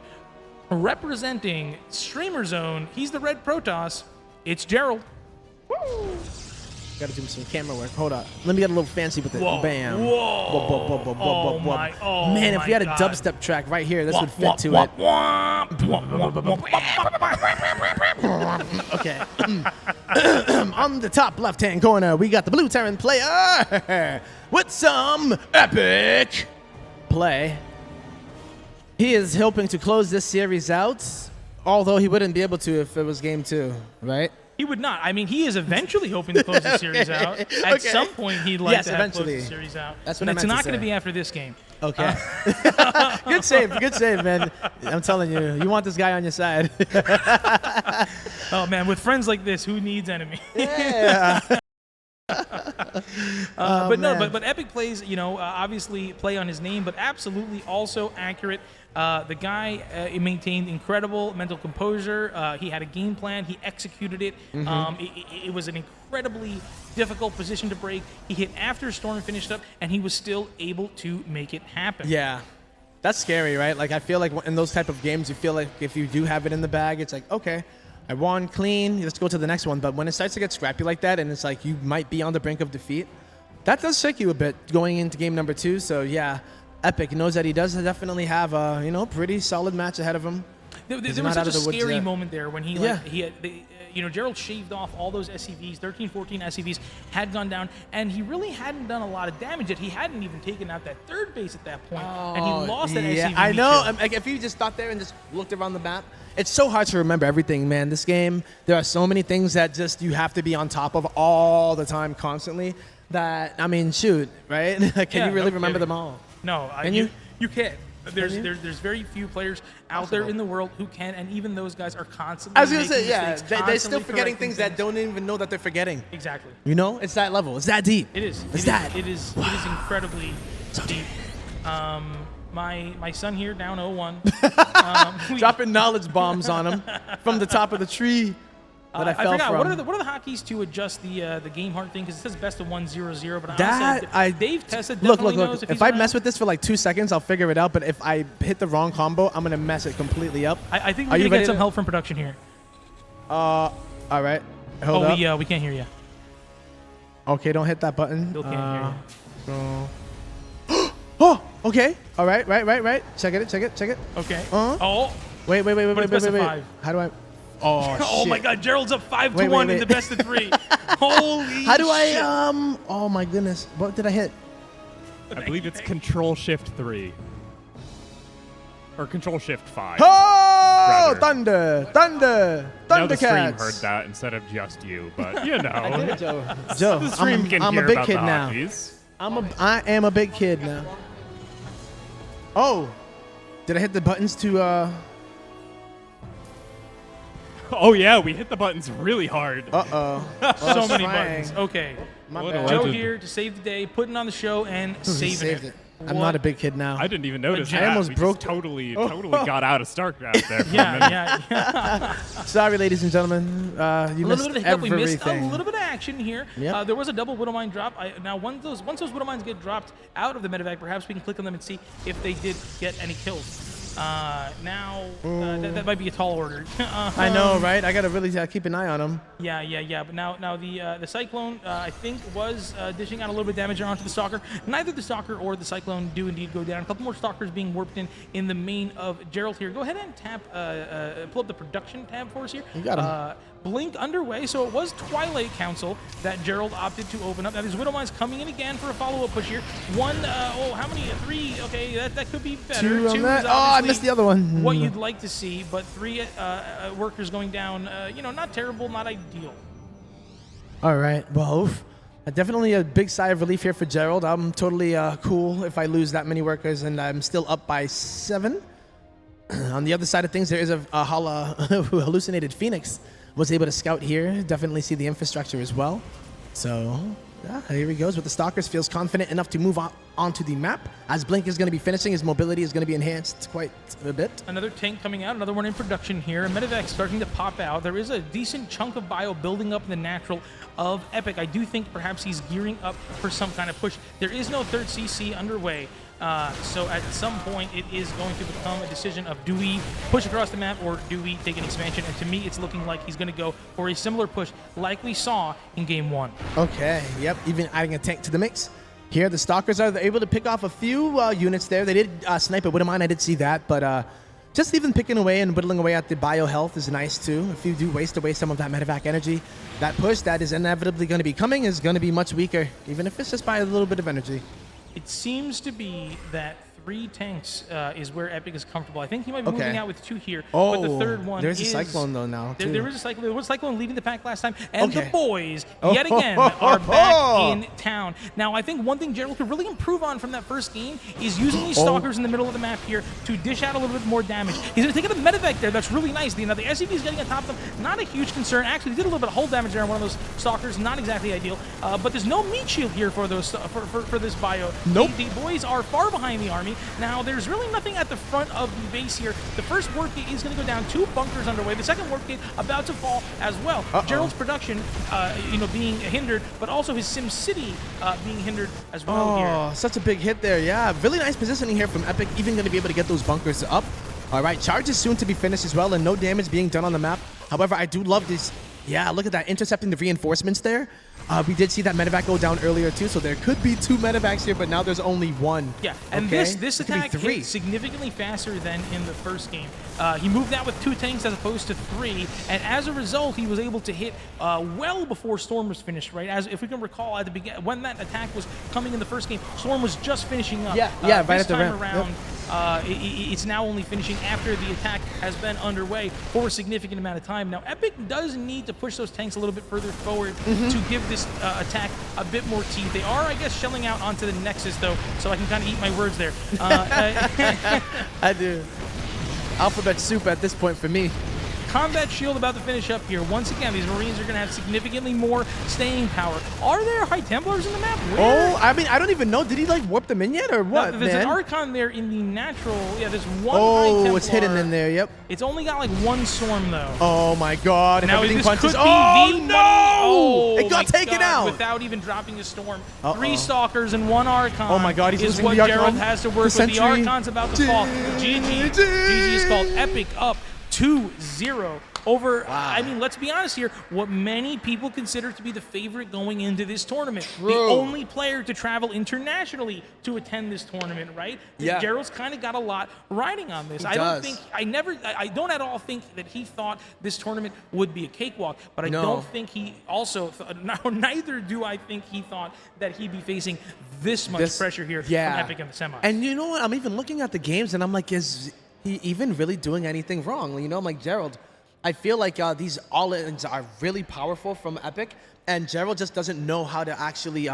Representing Streamer Zone, he's the Red Protoss. It's Gerald. Woo! Got to do some camera work. Hold up. Let me get a little fancy with it. Whoa. Bam. Whoa. Man, if we had a dubstep track right here, this would fit to it. Okay. On the top left-hand corner, we got the Blue Terran player with some epic play. He is hoping to close this series out, although he wouldn't be able to if it was game 2, right? He would not. I mean, he is eventually hoping to close the series out. At some point, he'd like to have close the series out. That's what but I it's meant not to going to say. be after this game. Okay. Good save, man. I'm telling you, you want this guy on your side. Oh, man, with friends like this, who needs enemies? Yeah. But epic plays, obviously play on his name, but absolutely also accurate. The guy maintained incredible mental composure. He had a game plan. He executed it. It was an incredibly difficult position to break. He hit after Storm finished up, and he was still able to make it happen. Yeah. That's scary, right? Like, I feel like in those type of games, you feel like if you do have it in the bag, it's like, okay, I won clean. Let's go to the next one. But when it starts to get scrappy like that, and it's like you might be on the brink of defeat, that does shake you a bit going into game number 2. So, yeah. Epic knows that he does definitely have a pretty solid match ahead of him. There was such a scary moment there when Gerald shaved off all those SCVs, 13, 14 SCVs had gone down, and he really hadn't done a lot of damage yet. He hadn't even taken out that third base at that point, and he lost that SCV. I know. Like, if you just thought there and just looked around the map, it's so hard to remember everything, man. This game, there are so many things that just you have to be on top of all the time, constantly. That, I mean, shoot, right? Can you really remember them all? No, Can you? You can't. There's very few players out there in the world who can, and even those guys are constantly. I was gonna making say, yeah, mistakes, they're still constantly forgetting correcting things that don't even know that they're forgetting. Exactly. You know, it's that level. It's that deep. It is. It's that. It is incredibly deep. My son here down 0-1. Dropping knowledge bombs on him from the top of the tree that I fell forgot, from. what are the hotkeys to adjust the game heart thing? Because it says best of 1-0-0, but Dave Tessa definitely knows if if he's I around. mess with this for like 2 seconds, I'll figure it out. But if I hit the wrong combo, I'm gonna mess it completely up. I think Are we you need to ready get some to- help from production here. All right. Hold up. We can't hear you. Okay, don't hit that button. Still can't hear you. Oh, okay. All right, right. Check it. Okay. Oh. Wait. it's best of 5. How do I? Oh, Oh shit. my God, Gerald's up 5-1 Wait. in the best of 3. Holy How do shit. I? Oh my goodness. What did I hit? I believe it's Control-Shift-3. Or Control-Shift-5. Oh, rather. thunder, Now the stream Thundercats. heard that instead of just you, but you know. I did it, Joe. Joe, The stream can I'm hear a big about kid the now. hotkeys. I am a big kid now. Oh, did I hit the buttons to? Oh yeah, we hit the buttons really hard. Uh-oh. So many buttons. Okay. My bad. Joe here to save the day, putting on the show and He saving saved it. it. I'm not a big kid now. I didn't even notice I that. almost We broke. just totally got out of Starcraft there for a minute. Yeah. Sorry, ladies and gentlemen. You A missed little bit of hiccup. We missed a everything. little bit of action here. Yep. There was a double Widowmine drop. Now, once those Widowmines get dropped out of the medevac, perhaps we can click on them and see if they did get any kills. That might be a tall order. I know, right? I gotta really keep an eye on them. Yeah. But now the Cyclone, I think, was dishing out a little bit of damage onto the Stalker. Neither the Stalker or the Cyclone do indeed go down. A couple more Stalkers being warped in the main of Gerald here. Go ahead and tap, pull up the production tab for us here. You got him. Blink underway, so it was Twilight Council that Gerald opted to open up. Now, these Widowmines coming in again for a follow-up push here. How many? 3. Okay, that could be better. 2 on Two that. is Oh, I obviously missed the other one. what you'd like to see, but 3 workers going down, not terrible, not ideal. All right. Well, oof. Definitely a big sigh of relief here for Gerald. I'm totally cool if I lose that many workers, and I'm still up by 7. On the other side of things, there is a hallucinated Phoenix. Was able to scout here. Definitely see the infrastructure as well. So, yeah, here he goes with the Stalkers. Feels confident enough to move on onto the map. As Blink is going to be finishing, his mobility is going to be enhanced quite a bit. Another tank coming out, another one in production here. A medevac starting to pop out. There is a decent chunk of bio building up in the natural of Epic. I do think perhaps he's gearing up for some kind of push. There is no third CC underway. So at some point, it is going to become a decision of do we push across the map or do we take an expansion? And to me, it's looking like he's going to go for a similar push like we saw in Game 1. Okay, yep, even adding a tank to the mix. Here, the Stalkers are able to pick off a few units there. They did snipe a Widowmine, I did see that, but just even picking away and whittling away at the bio health is nice too. If you do waste away some of that medevac energy, that push that is inevitably going to be coming is going to be much weaker, even if it's just by a little bit of energy. It seems to be that 3 tanks is where Epic is comfortable. I think he might be moving out with 2 here, but the third one there's a Cyclone though now, too. There is a Cyclone. There was a Cyclone leaving the pack last time, and the boys, Oh. yet again, are back in town. Now, I think one thing Gerald could really improve on from that first game is using these Stalkers in the middle of the map here to dish out a little bit more damage. He's going to take the medevac there. That's really nice. Now, the SCV is getting on top of them. Not a huge concern. Actually, he did a little bit of hull damage there on one of those Stalkers. Not exactly ideal. But there's no meat shield here for those for this bio. Nope. The boys are far behind the army. Now, there's really nothing at the front of the base here. The first warp gate is going to go down. 2 bunkers underway. The second warp gate about to fall as well. Gerald's production, being hindered, but also his Sim City being hindered as well here. Oh, such a big hit there. Yeah, really nice positioning here from Epic. Even going to be able to get those bunkers up. All right, charge is soon to be finished as well, and no damage being done on the map. However, I do love this. Yeah, look at that, intercepting the reinforcements there. We did see that medevac go down earlier too, so there could be 2 medevacs here, but now there's only 1. Yeah, and okay? this attack hit significantly faster than in the first game. He moved out with 2 tanks as opposed to 3, and as a result, he was able to hit well before Storm was finished, right? As if we can recall, at the beginning, when that attack was coming in the first game, Storm was just finishing up. Yeah, right at the ramp. Around, It's now only finishing after the attack has been underway for a significant amount of time. Now, Epic does need to push those tanks a little bit further forward to give this attack a bit more teeth. They are, I guess, shelling out onto the Nexus, though, so I can kind of eat my words there. I do. Alphabet soup at this point for me. Combat Shield about to finish up here. Once again, these Marines are going to have significantly more staying power. Are there High Templars in the map? Where? Oh, I mean, I don't even know. Did he like warp them in yet or what, There's man? an Archon there in the natural. Yeah, there's one High Templar. It's hidden in there, yep. It's only got like one Swarm, though. Oh, my God. If now, everything this punches. could be oh, the no! Oh, it got taken out. Without even dropping a Storm. 3 Stalkers and 1 Archon. Oh, my God. He's is losing what the Archon. Gerald has to work with. The Archon's about to fall. GG. GG is called Epic up 2-0. Over, I mean, let's be honest here, what many people consider to be the favorite going into this tournament. The only player to travel internationally to attend this tournament, right? Yeah. Gerald's kind of got a lot riding on this. I don't at all think that he thought this tournament would be a cakewalk, but I don't think he also, neither do I think he thought that he'd be facing this much pressure here from Epic in the semis. And you know what? I'm even looking at the games and I'm like, is he even really doing anything wrong? You know, I'm like, Gerald, I feel like these all-ins are really powerful from Epic, and Gerald just doesn't know how to actually, he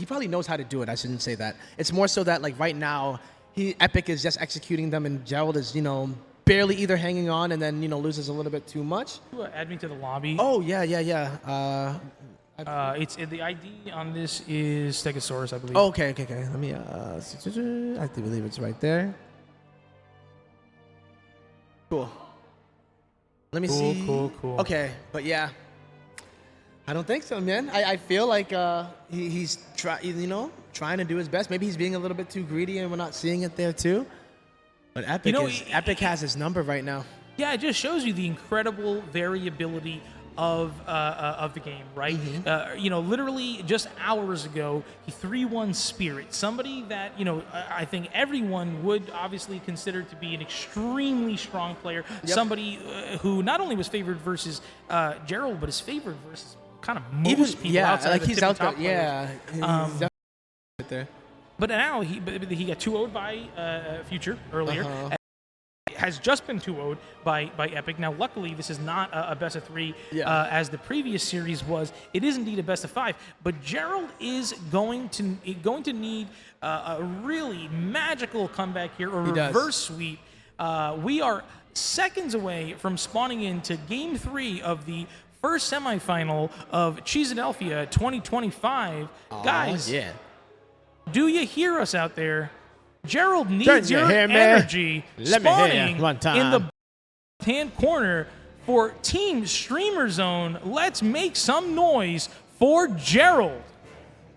probably knows how to do it, I shouldn't say that. It's more so that, like, right now, Epic is just executing them, and Gerald is, you know, barely either hanging on and then, you know, loses a little bit too much. Add me to the lobby. Oh, yeah. It's the ID on this is Stegosaurus, I believe. Oh, okay. Let me, I believe it's right there. Cool. Let me see. Cool. Okay, but yeah, I don't think so, man. I feel like he's trying to do his best. Maybe he's being a little bit too greedy, and we're not seeing it there too. But Epic, Epic has his number right now. Yeah, it just shows you the incredible variability of the game, right? You know, literally just hours ago, he 3-1 Spirit, somebody that, you know, I think everyone would obviously consider to be an extremely strong player, somebody who not only was favored versus Gerald, but is favored versus kind of most people outside like of the he's out top there. players. He's definitely right there. But now he got 2-0'd by Future earlier. Has just been 2-0'd by Epic. Now, luckily, this is not a best of 3 as the previous series was. It is indeed a best of 5. But Gerald is going to need a really magical comeback here, a reverse sweep. We are seconds away from spawning into Game 3 of the first semifinal of Cheesedelphia 2025. Guys, do you hear us out there? Gerald needs your energy spawning in the hand corner for Team Streamer Zone. Let's make some noise for Gerald.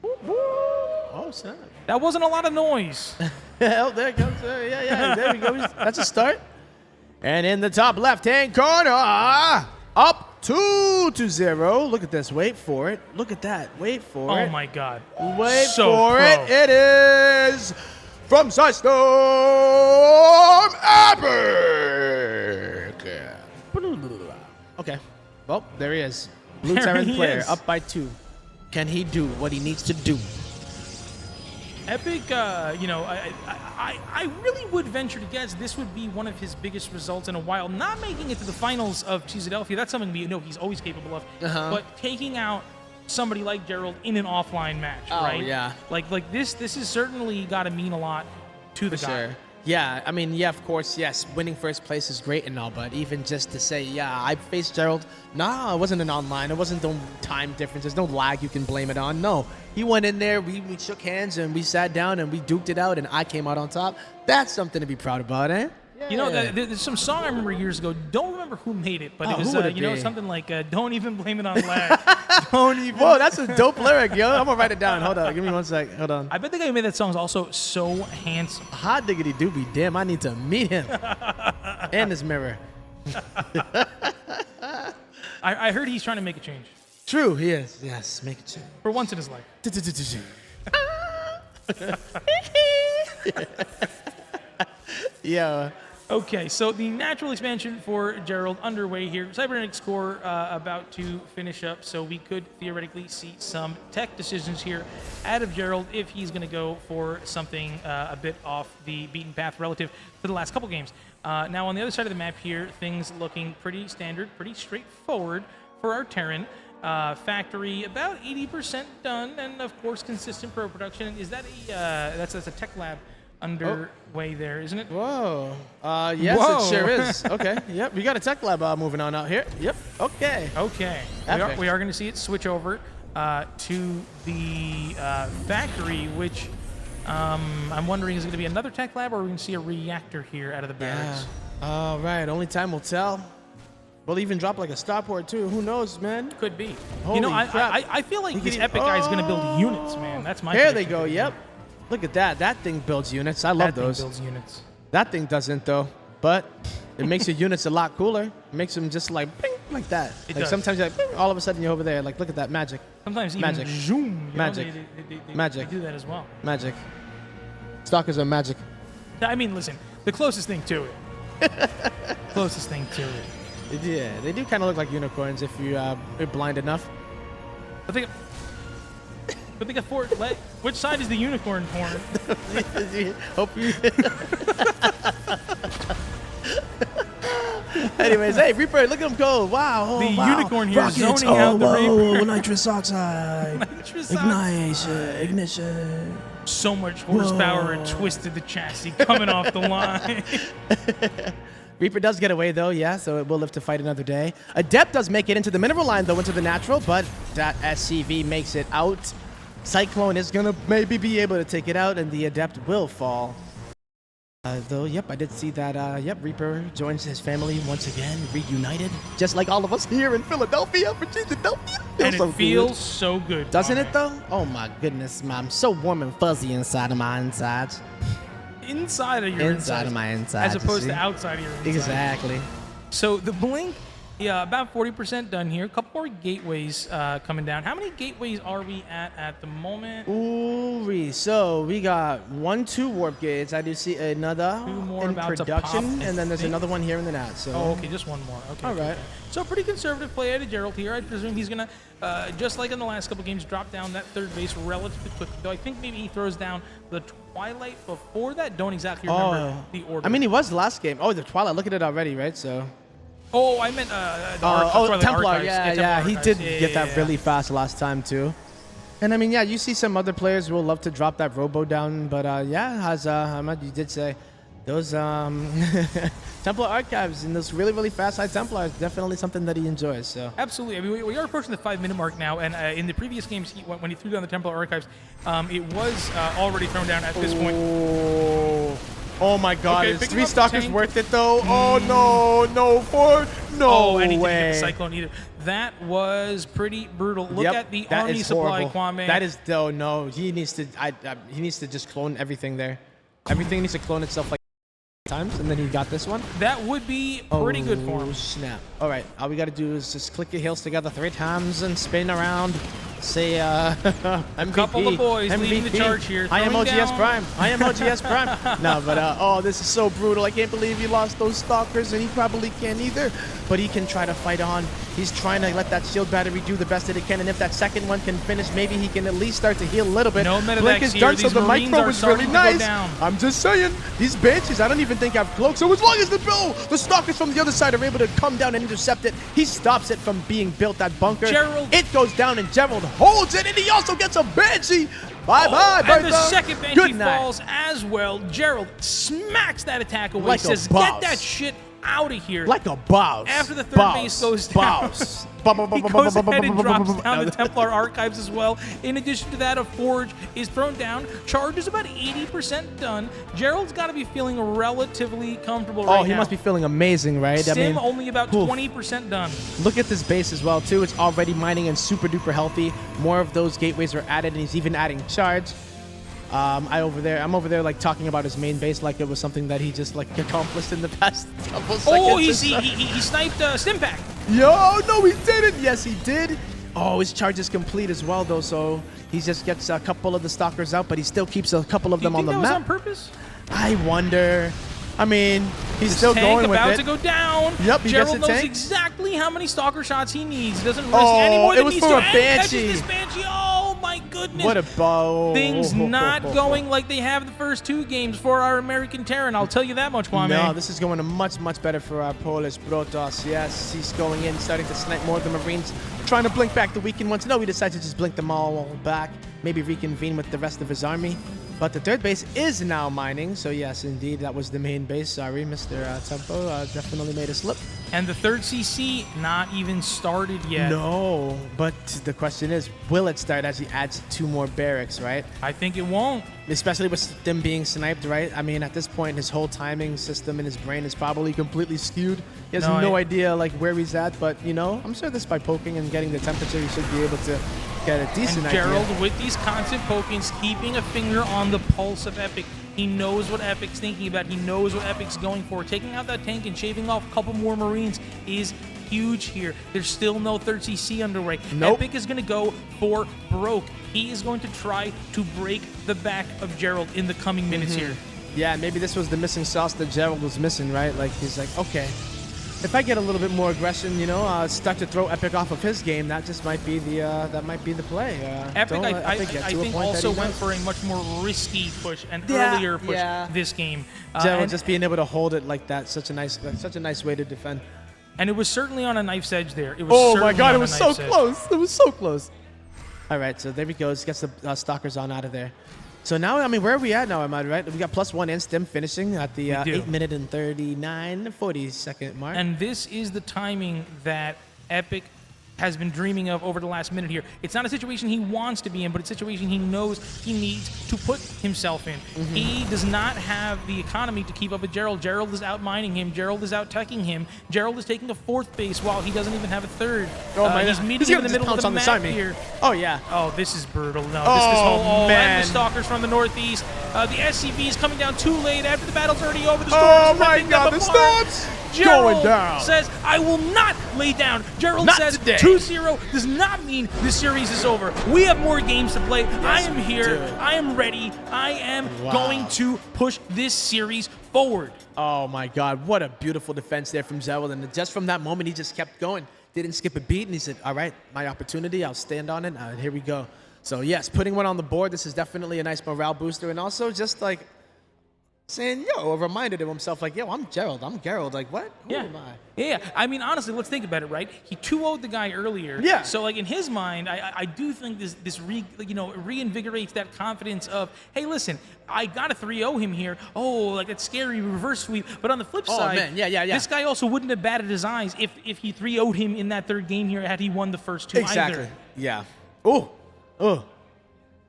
Oh, snap. That wasn't a lot of noise. Oh, there it comes. There we go. That's a start. And in the top left-hand corner, up 2-0. Look at this. Wait for it. Look at that. Wait for it. Oh, my God. Wait for it. It is... from System Epic. Okay. Well, there he is. Blue Terran player up by 2. Can he do what he needs to do? Epic, you know, I really would venture to guess this would be one of his biggest results in a while. Not making it to the finals of Cheesedelphia, that's something we know he's always capable of. But taking out somebody like Gerald in an offline match, right? Oh, yeah. Like this is certainly got to mean a lot to the guy. Sure. Yeah, I mean, yeah, of course, yes, winning first place is great and all, but even just to say, yeah, I faced Gerald, it wasn't an online, it wasn't no time difference, there's no lag you can blame it on. No, he went in there, we shook hands, and we sat down, and we duked it out, and I came out on top. That's something to be proud about, eh? Yeah. You know, there's some song I remember years ago. Don't remember who made it, but it was, you know, something like "Don't even blame it on lag." Don't even. Whoa, that's a dope lyric, yo. I'm gonna write it down. Hold on, give me 1 sec. Hold on. I bet the guy who made that song is also so handsome. Hot diggity doobie, damn! I need to meet him. And his mirror. I heard he's trying to make a change. True, he is. Yes, make a change. For once in his life. Yeah. Okay, so the natural expansion for Gerald underway here. Cybernetic score about to finish up, so we could theoretically see some tech decisions here out of Gerald if he's going to go for something a bit off the beaten path relative to the last couple games. Now, on the other side of the map here, things looking pretty standard, pretty straightforward for our Terran. Factory about 80% done, and of course consistent pro production. Is that that's a tech lab underway there, isn't it? Whoa. Yes, Whoa. it sure is. Okay. Yep. We got a tech lab moving on out here. Yep. Okay. Okay. We are going to see it switch over to the factory, which I'm wondering is it going to be another tech lab, or are we going to see a reactor here out of the barracks? Yeah. All right. Only time will tell. We'll even drop like a starport too. Who knows, man? Could be. Holy crap. I feel like this Epic guy is going to build units, man. That's my. There they go. Yep. Look at that. That thing builds units. I love those. That thing builds units. That thing doesn't though, but it makes your units a lot cooler. It makes them just like bing, like that. It like does. sometimes you're like bing, all of a sudden you're over there. Like look at that magic. Sometimes even magic. zoom. Magic. Magic. They do that as well. Magic. Stalkers are magic. I mean, listen, the closest thing to it. Closest thing to it. Yeah, they do kind of look like unicorns if you are blind enough. But they got four. Which side is the unicorn horn? Hope you. Anyways, hey Reaper, look at him go! Wow, oh, the wow. unicorn here Rockets, zoning out the Reaper. Nitrous oxide. Ignition. So much horsepower and twisted the chassis coming off the line. Reaper does get away though, yeah, so it will live to fight another day. Adept does make it into the mineral line though, into the natural, but that SCV makes it out. Cyclone is gonna maybe be able to take it out, and the Adept will fall. Though, yep, I did see that, yep, Reaper joins his family once again, reunited, just like all of us here in Philadelphia for Cheesedelphia. And it feels so good. Doesn't it though? Oh my goodness, I'm so warm and fuzzy inside of my insides. Inside of your inside of my insides, as opposed to outside of your insides. Exactly. So the blink, yeah, about 40% done here. A couple more gateways coming down. How many gateways are we at the moment? Ooh, so we got 2 warp gates. I do see another 2 more in about production, to pop, and then there's another one here in the net. So. Oh, okay, just one more. Okay. All okay, right. okay. So pretty conservative play out of Gerald here. I presume he's gonna, just like in the last couple games, drop down that third base relatively quickly. Though I think maybe he throws down the Twilight before that. Don't exactly remember the order. I mean, he was last game. Oh, the Twilight. Look at it already, right? So. Oh, I meant Templar. Archives. Yeah, he did get that yeah. really fast last time too. And I mean, yeah, you see some other players will love to drop that Robo down, but yeah, as Ahmad, you did say, those Templar Archives and those really, really fast high Templars definitely something that he enjoys. So absolutely. I mean, we are approaching the 5-minute mark now, and in the previous games, when he threw down the Templar Archives, it was already thrown down at this point. Oh my God! Okay, is 3 Stalkers worth it though? Oh no, Oh, and he way. didn't get the Cyclone either. That was pretty brutal. Look at the that army is supply, horrible. Kwame. That is no. He needs to. He needs to just clone everything there. Everything needs to clone itself like times, and then he got this one. That would be pretty good for him. Snap! All right, all we got to do is just click your heels together 3 times and spin around. Say MVP. Couple of boys MVP. leading the charge here. I am OGS down. Prime. I am OGS Prime. No, but oh, this is so brutal. I can't believe he lost those Stalkers, and he probably can't either. But he can try to fight on. He's trying to let that shield battery do the best that it can, and if that second one can finish, maybe he can at least start to heal a little bit. No medevacs Blink is here. done, so These the Marines micro are was starting really to go nice. down. I'm just saying, these Banshees, I don't even think have cloaks. So as long as the Stalkers from the other side are able to come down and intercept it, he stops it from being built, that bunker. Gerald. It goes down, and Gerald holds it, and he also gets a Banshee. Bye-bye, And the second Banshee Good night. falls as well. Gerald smacks that attack away. Like a Says, boss. get that shit out of here. Like a boss. After the third base goes down, he goes ahead and drops down the Templar Archives as well. In addition to that, a Forge is thrown down. Charge is about 80% done. Gerald's got to be feeling relatively comfortable right now. Oh, he must be feeling amazing, right? Sim only about 20% done. Look at this base as well, too. It's already mining and super duper healthy. More of those gateways are added, and he's even adding charge. I'm over there like talking about his main base like it was something that he just like accomplished in the past couple seconds. Oh, he sniped Stimpack. Yo, no, he didn't. Yes, he did. Oh, his charge is complete as well, though, so he just gets a couple of the Stalkers out, but he still keeps a couple of them on the map. Do you think that was on purpose? I wonder. I mean, he's This still tank going with about it. to go down. Yep, he gets Gerald the knows tank. exactly how many stalker shots he needs. He doesn't risk Oh, any more it than was he for needs a to. And Banshee. catches this Banshee. Oh my goodness. What a bow. Things not going like they have the first 2 games for our American Terran. I'll tell you that much, Kwame. No, this is going much better for our Polish Protoss. Yes, he's going in, starting to snipe more of the Marines, trying to blink back the weakened ones. No, he decides to just blink them all back, maybe reconvene with the rest of his army. But the third base is now mining, so yes, indeed, that was the main base. Sorry, Mr. Tempo, definitely made a slip. And the third CC not even started yet. No, but the question is, will it start as he adds 2 more barracks, right? I think it won't. Especially with them being sniped, right? I mean, at this point, his whole timing system in his brain is probably completely skewed. He has no idea like where he's at, but you know, I'm sure this by poking and getting the temperature, he should be able to get a decent And Gerald, idea. with these constant pokings, keeping a finger on the pulse of Epic. He knows what Epic's thinking about. He knows what Epic's going for. Taking out that tank and shaving off a couple more Marines is huge here. There's still no third CC underway. Nope. Epic is going to go for broke. He is going to try to break the back of Gerald in the coming minutes here. Yeah, maybe this was the missing sauce that Gerald was missing, right? Like, he's like, okay, if I get a little bit more aggression, you know, start to throw Epic off of his game, that just might be the play. Epic, Don't let I Epic get to a think, point that also he went does. for a much more risky push, an Yeah, earlier push yeah. this game. Gerald And- just being able to hold it like that, such a nice way to defend. And it was certainly on a knife's edge there. It was Oh my certainly God, on it a was so knife's edge. close. It was so close. All right, so there he goes. Gets the stalkers on out of there. So now, I mean, where are we at now, Ahmad, right? We got +1 in stim finishing at the 8-minute and 39-40-second mark. And this is the timing that Epic has been dreaming of over the last minute here. It's not a situation he wants to be in, but it's a situation he knows he needs to put himself in. He does not have the economy to keep up with Gerald. Gerald is out mining him. Gerald is out teching him. Gerald is taking a 4th base while he doesn't even have a 3rd. He's meeting him in the middle of the map here. Oh, yeah. Oh, this is brutal. No, Oh, this whole man. and the stalkers from the northeast. The SCV is coming down too late after the battle's already over. The Oh, storm is my ripping God, them the apart. storms Gerald going down. says, I will not lay down. Gerald Not says today. 2-0 does not mean this series is over. We have more games to play. I am here. do. I am ready. I am Wow. going to push this series forward. Oh my God, what a beautiful defense there from Gerald. And just from that moment, he just kept going. Didn't skip a beat, and he said, all right, my opportunity, I'll stand on it. Here we go. So yes, putting one on the board, this is definitely a nice morale booster. And also just like saying, yo, a reminder to himself, like, yo, I'm Gerald. Like, what? Who am I? Yeah. I mean, honestly, let's think about it, right? He 2-0'd the guy earlier. Yeah. So, like, in his mind, I do think this reinvigorates that confidence of, hey, listen, I got to 3-0 him here. Oh, like that scary reverse sweep. But on the flip side, man. Yeah. this guy also wouldn't have batted his eyes if he 3-0'd him in that 3rd game here had he won the first 2 Exactly. either. Yeah. Oh.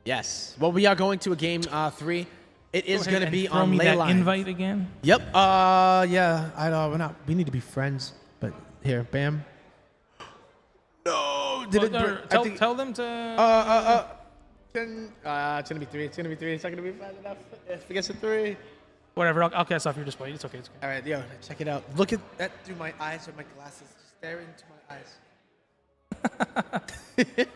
Yes. Well, we are going to a game 3. It is going to be throw on me ley that line. invite again. Yep. Yeah. I know. We need to be friends. But here, bam. No. Tell them to. It's gonna be 3. It's gonna be 3. It's not gonna be fast enough. If it gets a 3. Whatever. I'll cast off your display. It's okay. All right, yo, check it out. Look at that through my eyes or my glasses. Just stare into my eyes. If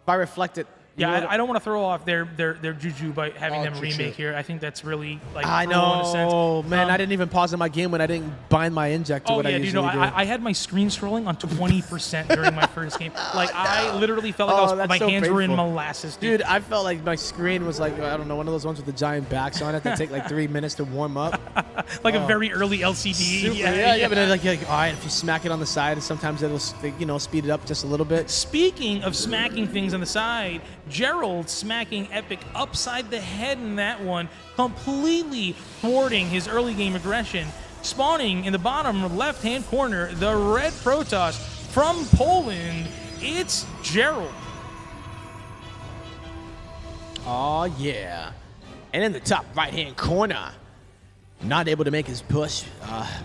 I reflect it. Yeah, I don't want to throw off their juju by having them true. remake here. I think that's really like I cruel in a sense. know, man. I didn't even pause in my game when I didn't bind my inject to Oh what I yeah, usually do. I had my screen scrolling on 20% during my first game. Like I literally felt like that's my so hands were in painful. molasses, Dude, I felt like my screen was like, I don't know, one of those ones with the giant backs on it that take like 3 minutes to warm up. Like a very early LCD. Super, yeah. But then, like, all right, if you smack it on the side, sometimes it'll, speed it up just a little bit. Speaking of smacking things on the side, Gerald smacking Epic upside the head in that one, completely thwarting his early game aggression. Spawning in the bottom left-hand corner, the red Protoss from Poland, it's Gerald. Oh, yeah. And in the top right-hand corner, not able to make his push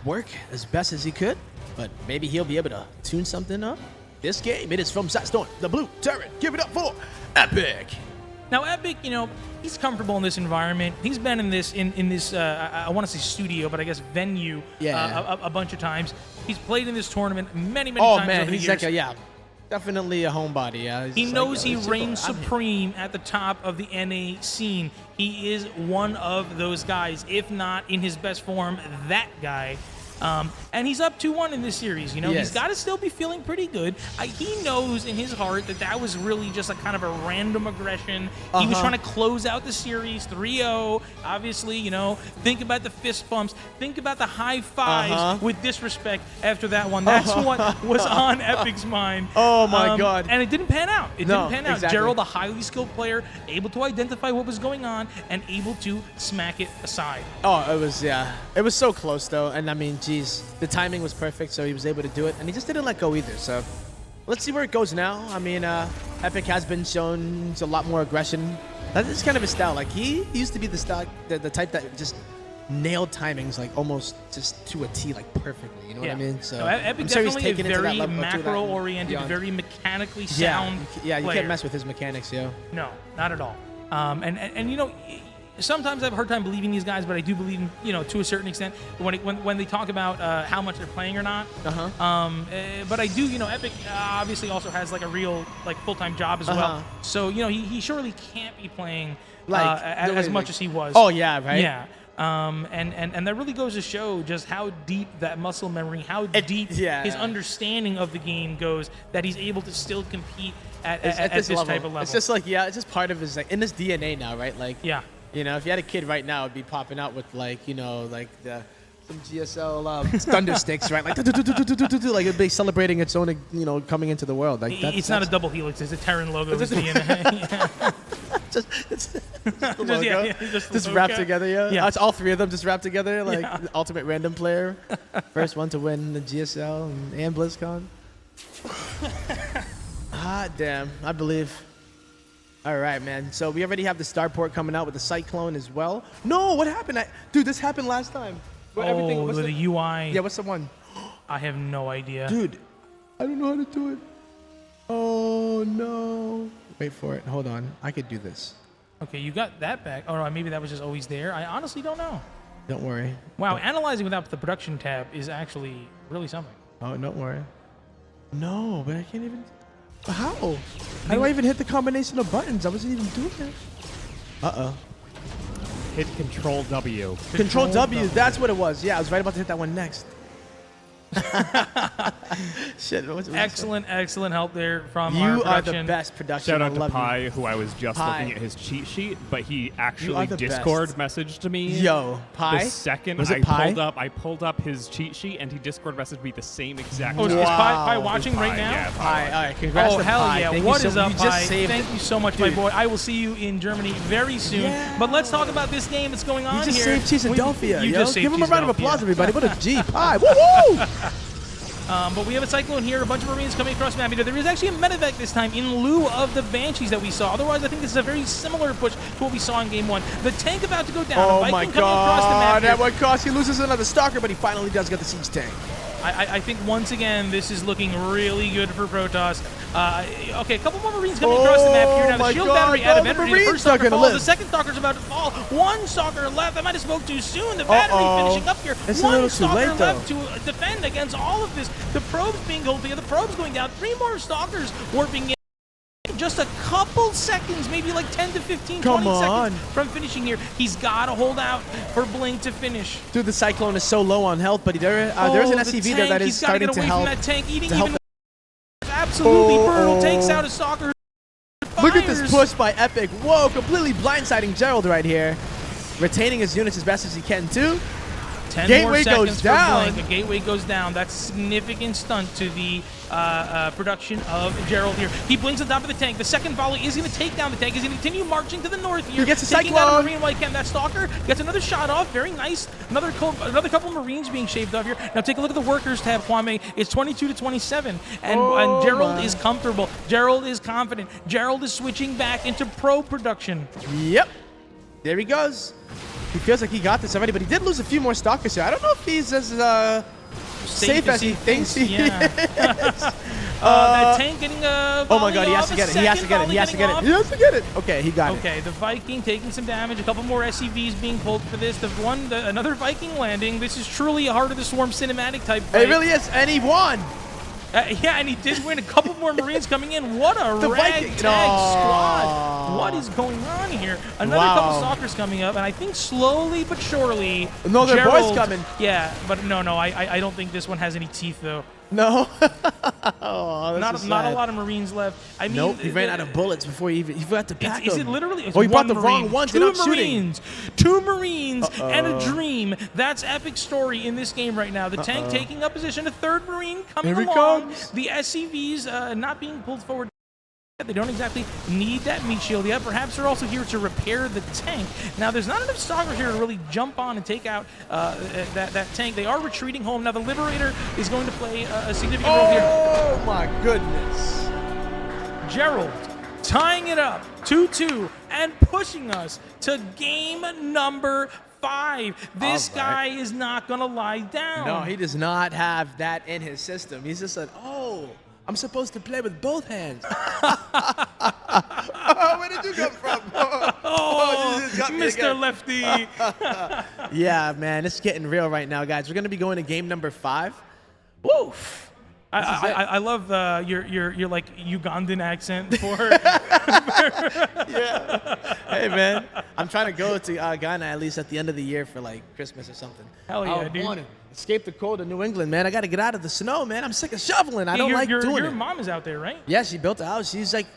work as best as he could, but maybe he'll be able to tune something up. This game, it is from Satstorm, the blue turret. Give it up for Epic. Now, Epic, he's comfortable in this environment. He's been in this I want to say studio, but I guess venue a bunch of times. He's played in this tournament many times over the he's years. like Definitely a homebody. Yeah. He knows he reigns supreme at the top of the NA scene. He is one of those guys, if not in his best form, that guy. And he's up 2-1 in this series. You know, he's got to still be feeling pretty good. He knows in his heart that that was really just a kind of a random aggression. He was trying to close out the series 3-0. Obviously, you know, think about the fist bumps. Think about the high fives with disrespect after that one. That's what was on Epic's mind. Oh, my God. And it didn't pan out. It didn't pan out. Exactly. Gerald, a highly skilled player, able to identify what was going on and able to smack it aside. Oh, it was, yeah. It was so close, though. And, I mean, geez, the timing was perfect, so he was able to do it. And he just didn't let go either, so let's see where it goes now. I mean, Epic has been shown a lot more aggression. That is kind of his style. Like, he used to be the style, the type that just nailed timings, like, almost just to a T, like, perfectly. You know what I mean? So Epic definitely a very macro-oriented, very mechanically sound Yeah, you player. can't mess with his mechanics, yo. No, not at all. And you know, sometimes I have a hard time believing these guys, but I do believe, you know, to a certain extent when they talk about how much they're playing or not. But I do, you know, Epic obviously also has like a real like full-time job as well. So you know, he surely can't be playing like as much as he was. Oh yeah, right. Yeah. And that really goes to show just how deep that muscle memory, how deep his understanding of the game goes, that he's able to still compete at this type of level. It's just like, it's just part of his, like, in his DNA now, right? Like, yeah. You know, if you had a kid right now, it'd be popping out with, like, you know, like some GSL thunder sticks, right? Like, like it'd be celebrating its own, you know, coming into the world. Like, it's not a double helix; it's a Terran logo. It's just the logo. Just wrapped together, yeah. It's all three of them just wrapped together, like the ultimate random player, first one to win the GSL and BlizzCon. Damn, I believe. All right, man. So we already have the starport coming out with the Cyclone as well. No, what happened? Dude, this happened last time. With the UI. Yeah, what's the one? I have no idea. Dude, I don't know how to do it. Oh, no. Wait for it. Hold on. I could do this. Okay, you got that back. Oh, no, maybe that was just always there. I honestly don't know. Don't worry. Wow, analyzing without the production tab is actually really something. Oh, don't worry. No, but I can't even... How? How do I even hit the combination of buttons? I wasn't even doing it. Uh-oh. Hit Control W. Control W, that's what it was. Yeah, I was right about to hit that one next. Shit, excellent help there from you our are production. The best production. Shout out to Pi, who I was just looking at his cheat sheet, but he actually Discord messaged to me. Yo, Pi. The second I pulled up his cheat sheet, and he Discord messaged me the same exact. Oh, is Pi watching right now? Yeah, Pi. All right, congrats. Oh hell Pi. yeah! Thank What you is so, up, Pi? Thank you so much, dude. my boy. I will see you in Germany very soon. Yeah. But let's talk about this game that's going on here. You just saved Cheesedelphia. You just saved Give him a round of applause, everybody. What a G, Pi. Woo! But we have a Cyclone here, a bunch of Marines coming across the map. There is actually a medevac this time in lieu of the Banshees that we saw. Otherwise, I think this is a very similar push to what we saw in Game 1. The tank about to go down. Oh Viking my coming across the map that one cost. He loses another Stalker, but he finally does get the siege tank. I think once again, this is looking really good for Protoss. Okay, a couple more Marines coming across the map here. Now the shield battery out of energy. The first Stalker falls. The second Stalker's about to fall. One Stalker left. I might have spoke too soon. The battery finishing up here. It's one a little too Stalker late, left to defend against all of this. The probes being held together. The probes going down. 3 more Stalkers warping in. Just a couple seconds, maybe like 10 to 15, 20 seconds from finishing here. He's got to hold out for Blink to finish. Dude, the Cyclone is so low on health, but there's an SCV there that is starting to help. He's got to get away from that tank, eating even absolutely brutal. Takes out a Stalker. Look at this push by Epic. Whoa, completely blindsiding Gerald right here. Retaining his units as best as he can, too. 10 gateway more seconds goes down. For Blink. The gateway goes down. That's a significant stunt to the production of Gerald here. He blinks on top of the tank. The second volley is going to take down the tank. He's going to continue marching to the north here. He gets a taking Cyclone. out a Marine while he can. That Stalker gets another shot off. Very nice. Another couple of Marines being shaved off here. Now take a look at the workers tab, Kwame. It's 22 to 27. And Gerald is comfortable. Gerald is confident. Gerald is switching back into pro production. Yep. There he goes. He feels like he got this already, but he did lose a few more Stalkers here. I don't know if he's as safe as he thinks he is. That tank getting a oh my god, he has to get it. He has to get it. He has to get it. He has to get it. Okay, he got it. Okay, the Viking taking some damage. A couple more SCVs being pulled for this. Another Viking landing. This is truly a Heart of the Swarm cinematic type fight. It really is, and he won. Yeah, and he did win. A couple more Marines coming in. What a The ragtag Viking- squad. What is going on here? Another couple stalkers coming up, and I think slowly but surely. No, their boys coming. Yeah, but no, I don't think this one has any teeth, though. No. Not a lot of Marines left. I mean, nope, he ran out of bullets before he forgot to pack Is them. it literally? It's he bought the Marine, wrong ones. Two They're not Marines, shooting. 2 Marines, and a dream. That's epic story in this game right now. The tank taking up position, a 3rd Marine coming Here he along. comes. The SCVs not being pulled forward. They don't exactly need that meat shield yet. Perhaps they're also here to repair the tank. Now, there's not enough stalkers here to really jump on and take out that tank. They are retreating home. Now, the Liberator is going to play a significant role here. Oh, my goodness. Gerald tying it up 2-2 and pushing us to game number 5. This guy is not going to lie down. No, he does not have that in his system. He's just like, oh, I'm supposed to play with both hands. Where did you come from? Mr. Lefty. Yeah, man, it's getting real right now, guys. We're going to be going to game number 5. Woof. I love your like Ugandan accent for. Yeah. Hey, man, I'm trying to go to Ghana at least at the end of the year for like Christmas or something. Hell yeah, I dude. want to escape the cold of New England, man. I got to get out of the snow, man. I'm sick of shoveling. I don't like doing it. Your mom is out there, right? Yeah, she built a house. She's like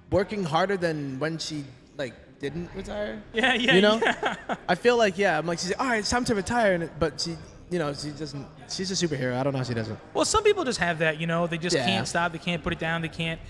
working harder than when she like didn't retire. Yeah. You know, yeah. I feel like I'm like she's like, all right, it's time to retire, but she. You know, she doesn't. She's a superhero. I don't know how she does it. Well, some people just have that. You know, they just Yeah. can't stop. They can't put it down. They can't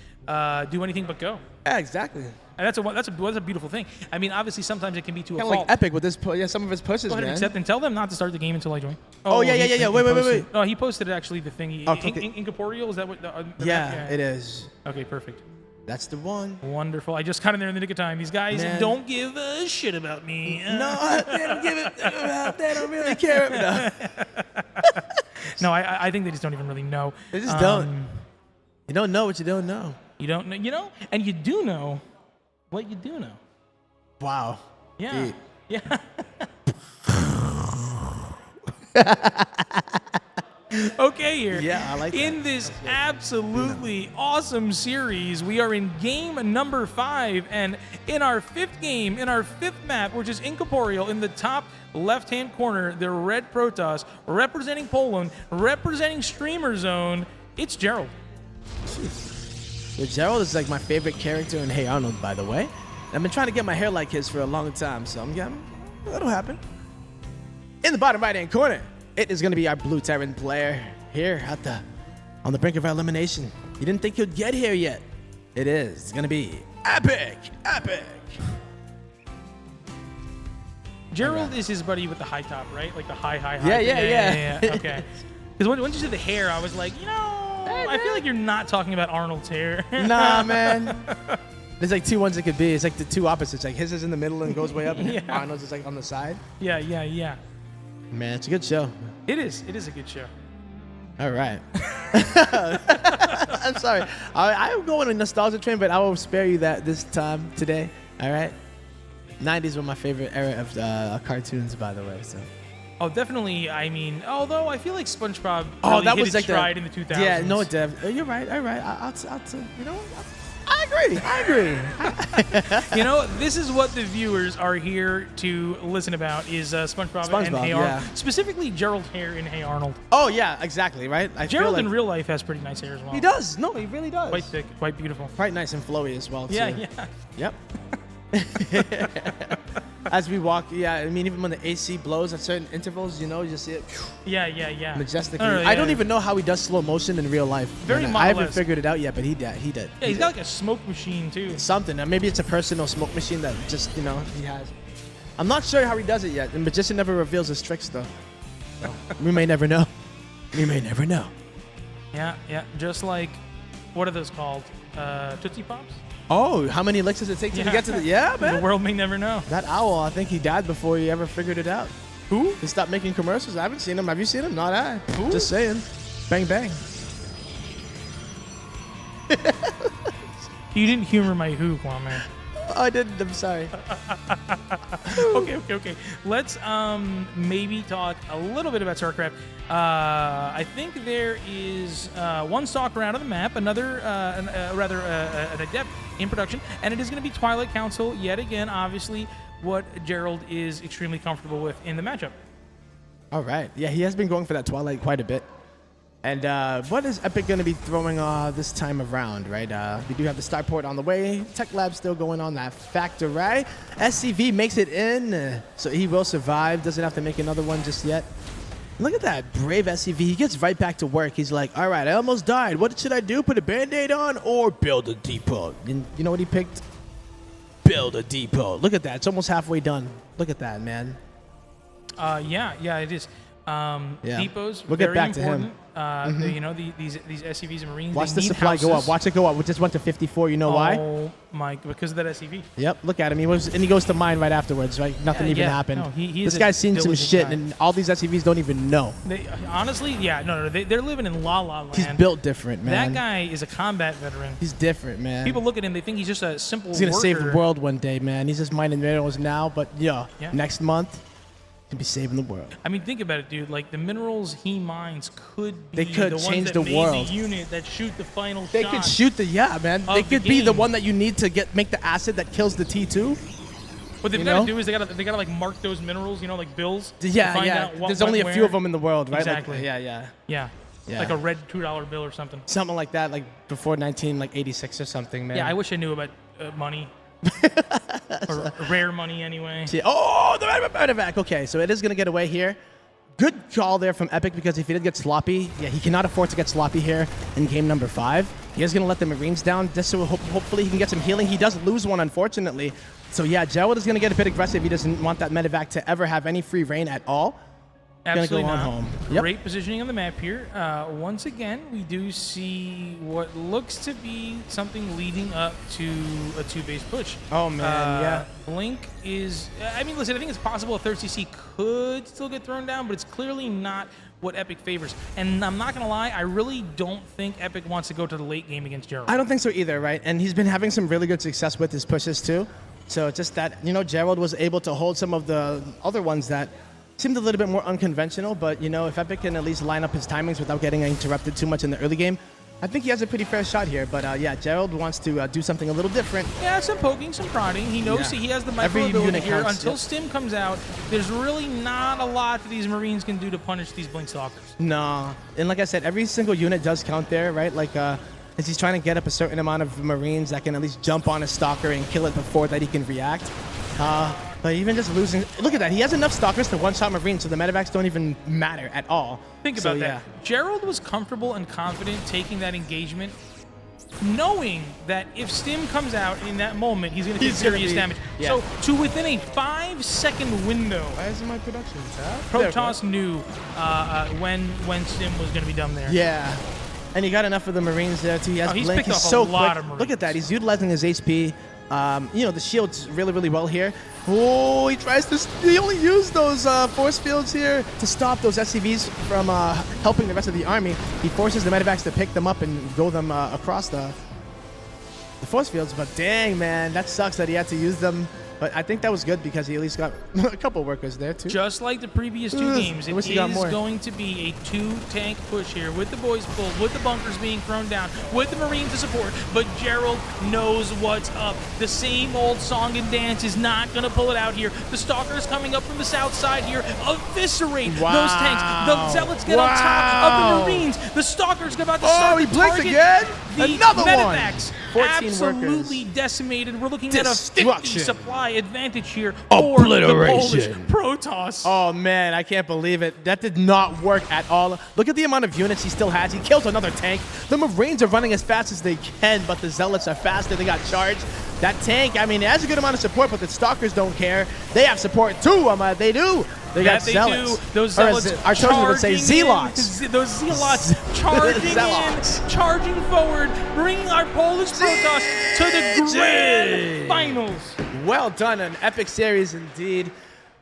do anything but go. Yeah, exactly. And that's a beautiful thing. I mean, obviously, sometimes it can be to a Kind of fault. like Epic with this. Some of his pushes, Go ahead and man. accept and tell them not to start the game until I join. Oh, yeah. Wait. No, he posted actually the thing. Incorporeal, is that what? Yeah, it is. Okay, perfect. That's the one. Wonderful. I just got in there in the nick of time. These guys don't give a shit about me. No, they don't give it. They don't really care. No. No, I think they just don't even really know. They just don't. You don't know what you don't know. You don't know, and you do know what you do know. Wow. Yeah. Deep. Yeah. Okay, here. Yeah, I like that. In this absolutely awesome series, we are in game number 5, and in our 5th game, in our 5th map, which is Incorporeal, in the top left-hand corner, the Red Protoss, representing Poland, representing Streamer Zone, it's Gerald. Well, Gerald is like my favorite character in Hey Arnold, by the way. I've been trying to get my hair like his for a long time, so that'll happen. In the bottom right-hand corner, it is going to be our Blue Terran player here on the brink of our elimination. You didn't think he'd get here yet. It is. It's going to be epic. Gerald is his buddy with the high top, right? Like the high. Yeah. Okay. Because when you said the hair, I was like, I feel like you're not talking about Arnold's hair. Nah, man. There's like 2 ones it could be. It's like the 2 opposites. Like his is in the middle and goes way up, and Arnold's is like on the side. Yeah. Man, it's a good show. It is a good show. All right. I'm sorry. I'm going on a nostalgia train, but I will spare you that this time today. All right. 90s were my favorite era of cartoons, by the way. So. Oh, definitely. I mean, although I feel like SpongeBob that hit was its like stride in the 2000s. Yeah, no, Dev. You're right. All right. You know, I agree. This is what the viewers are here to listen about is SpongeBob and Hey Arnold. Specifically, Gerald's hair in Hey Arnold. Oh, yeah, exactly, right? Gerald in real life has pretty nice hair as well. He does. No, he really does. Quite thick, quite beautiful. Quite nice and flowy as well, too. Yeah. Yep. As we walk, I mean, even when the AC blows at certain intervals, you just see it. Yeah. Majestically. I don't even know how he does slow motion in real life. Very I haven't figured it out yet, but he did. Yeah, he's got like a smoke machine too. Something. Maybe it's a personal smoke machine that just, he has. I'm not sure how he does it yet. The magician never reveals his tricks, though. So, we may never know. Yeah. Just like, what are those called? Tootsie Pops? Oh, how many licks does it take to get to the... Yeah, man. The world may never know. That owl, I think he died before he ever figured it out. Who? He stopped making commercials. I haven't seen him. Have you seen him? Not I. Who? Just saying. Bang, bang. You didn't humor my who, Kwame. I didn't. I'm sorry. Okay. Let's maybe talk a little bit about Starcraft. I think there is one stalker out of the map, another, an adept in production, and it is going to be Twilight Council yet again. Obviously, what Gerald is extremely comfortable with in the matchup. All right. Yeah, he has been going for that Twilight quite a bit. And what is Epic going to be throwing this time around, right? We do have the Starport on the way. Tech Lab still going on that factory. SCV makes it in, so he will survive. Doesn't have to make another one just yet. Look at that brave SCV. He gets right back to work. He's like, all right, I almost died. What should I do? Put a Band-Aid on or build a depot? And you know what he picked? Build a depot. Look at that. It's almost halfway done. Look at that, man. Yeah, it is. Depots, we'll get very back important. to him. You know, these SCVs and Marines. Watch they the need supply houses. go up. Watch it go up. We just went to 54. You know why? Oh my! Because of that SCV. Yep. Look at him. He goes to mine right afterwards. Right. Nothing even happened. No, he this is guy's a seen some diligent shit, guy. and all these SCVs don't even know. Honestly, they're living in La La Land. He's built different, man. That guy is a combat veteran. He's different, man. People look at him, they think he's just a simple. He's gonna worker. save the world one day, man. He's just mining minerals now, but next month. Be saving the world. I mean, think about it, dude. Like the minerals he mines could be they could the change ones that the made world. The unit that shoot the final they shot. Could shoot the man. They could be the one that you need to make the acid that kills the T2. What they've got to do is they gotta like mark those minerals, like bills. Yeah. There's only a few of them in the world, right? Exactly. Like, yeah. Like a red $2 bill or something. Something like that, like before 1986 or something, man. Yeah, I wish I knew about money. Or rare money anyway. Oh, the medevac. Okay, so it is going to get away here. Good call there from Epic, because if he did get sloppy, he cannot afford to get sloppy here in game number 5. He is going to let the Marines down just so hopefully he can get some healing. He does lose one, unfortunately. So Gerald is going to get a bit aggressive. He doesn't want that medevac to ever have any free reign at all. Absolutely go on not. home. Yep. Great positioning on the map here. Once again, we do see what looks to be something leading up to a 2-base push. Oh, man, Blink is... I mean, listen, I think it's possible a third CC could still get thrown down, but it's clearly not what Epic favors. And I'm not going to lie, I really don't think Epic wants to go to the late game against Gerald. I don't think so either, right? And he's been having some really good success with his pushes, too. So it's just that, Gerald was able to hold some of the other ones that seemed a little bit more unconventional, but if Epic can at least line up his timings without getting interrupted too much in the early game, I think he has a pretty fair shot here. But Gerald wants to do something a little different. Yeah, some poking, some prodding. He knows he has the micro ability here. Until Stim comes out, there's really not a lot that these Marines can do to punish these Blink Stalkers. No, and like I said, every single unit does count there, right? Like, as he's trying to get up a certain amount of Marines that can at least jump on a Stalker and kill it before that he can react. But even just losing... Look at that. He has enough Stalkers to one-shot Marines, so the medevacs don't even matter at all. Think about that. Gerald was comfortable and confident taking that engagement, knowing that if Stim comes out in that moment, he's going to take serious damage. Yeah. So, to within a 5-second window... Why isn't my production tab? Protoss knew when Stim was going to be done there. Yeah. And he got enough of the Marines there, too. He has he's Blink. picked He's off so a lot quick. of Marines. Look at that. He's utilizing his HP. The shield's really, really well here. Oh, he tries to... He only used those force fields here to stop those SCVs from helping the rest of the army. He forces the medevacs to pick them up and go them across the force fields. But dang, man, that sucks that he had to use them. But I think that was good because he at least got a couple workers there, too. Just like the previous 2 games, it is going to be a 2-tank push here with the boys pulled, with the bunkers being thrown down, with the Marines to support, but Gerald knows what's up. The same old song and dance is not going to pull it out here. The Stalkers coming up from the south side here eviscerate those tanks. The Zealots get on top of the Marines. The Stalkers about to start he blinks target again? the Another medevacs. 14 Absolutely workers. decimated. We're looking at a 50 supply advantage here for the Obliteration. Polish Protoss. Oh, man, I can't believe it. That did not work at all. Look at the amount of units he still has. He kills another tank. The Marines are running as fast as they can, but the Zealots are faster. They got charged. That tank, I mean, it has a good amount of support, but the Stalkers don't care. They have support, too. They do. They got Zealots. Those Zealots our chosen would say Zealots. Those Zealots charging in, charging forward, bringing our Polish Protoss to the grand finals. Well done, an epic series indeed.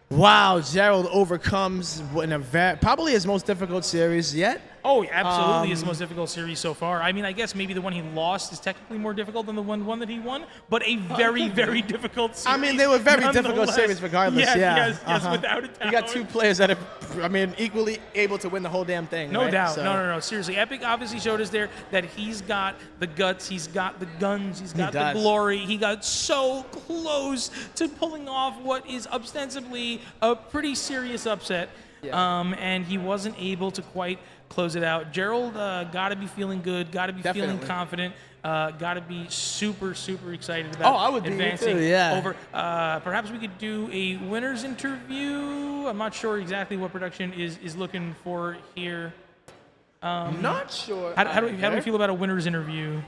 Wow, Gerald overcomes in a probably his most difficult series yet. Oh, absolutely. It's the most difficult series so far. I mean, I guess maybe the one he lost is technically more difficult than the one that he won, but a very, very difficult series. I mean, they were very difficult series regardless. Yes, without a doubt. You got two players that are, equally able to win the whole damn thing. No right? doubt. So. No. Seriously, Epic obviously showed us there that he's got the guts, he's got the guns, he's got the glory. He got so close to pulling off what is ostensibly a pretty serious upset. Yeah. And he wasn't able to quite close it out. Gerald got to be feeling good, got to be feeling confident, got to be super, super excited about advancing over. Perhaps we could do a winner's interview. I'm not sure exactly what production is looking for here. Not sure. How do we feel about a winner's interview?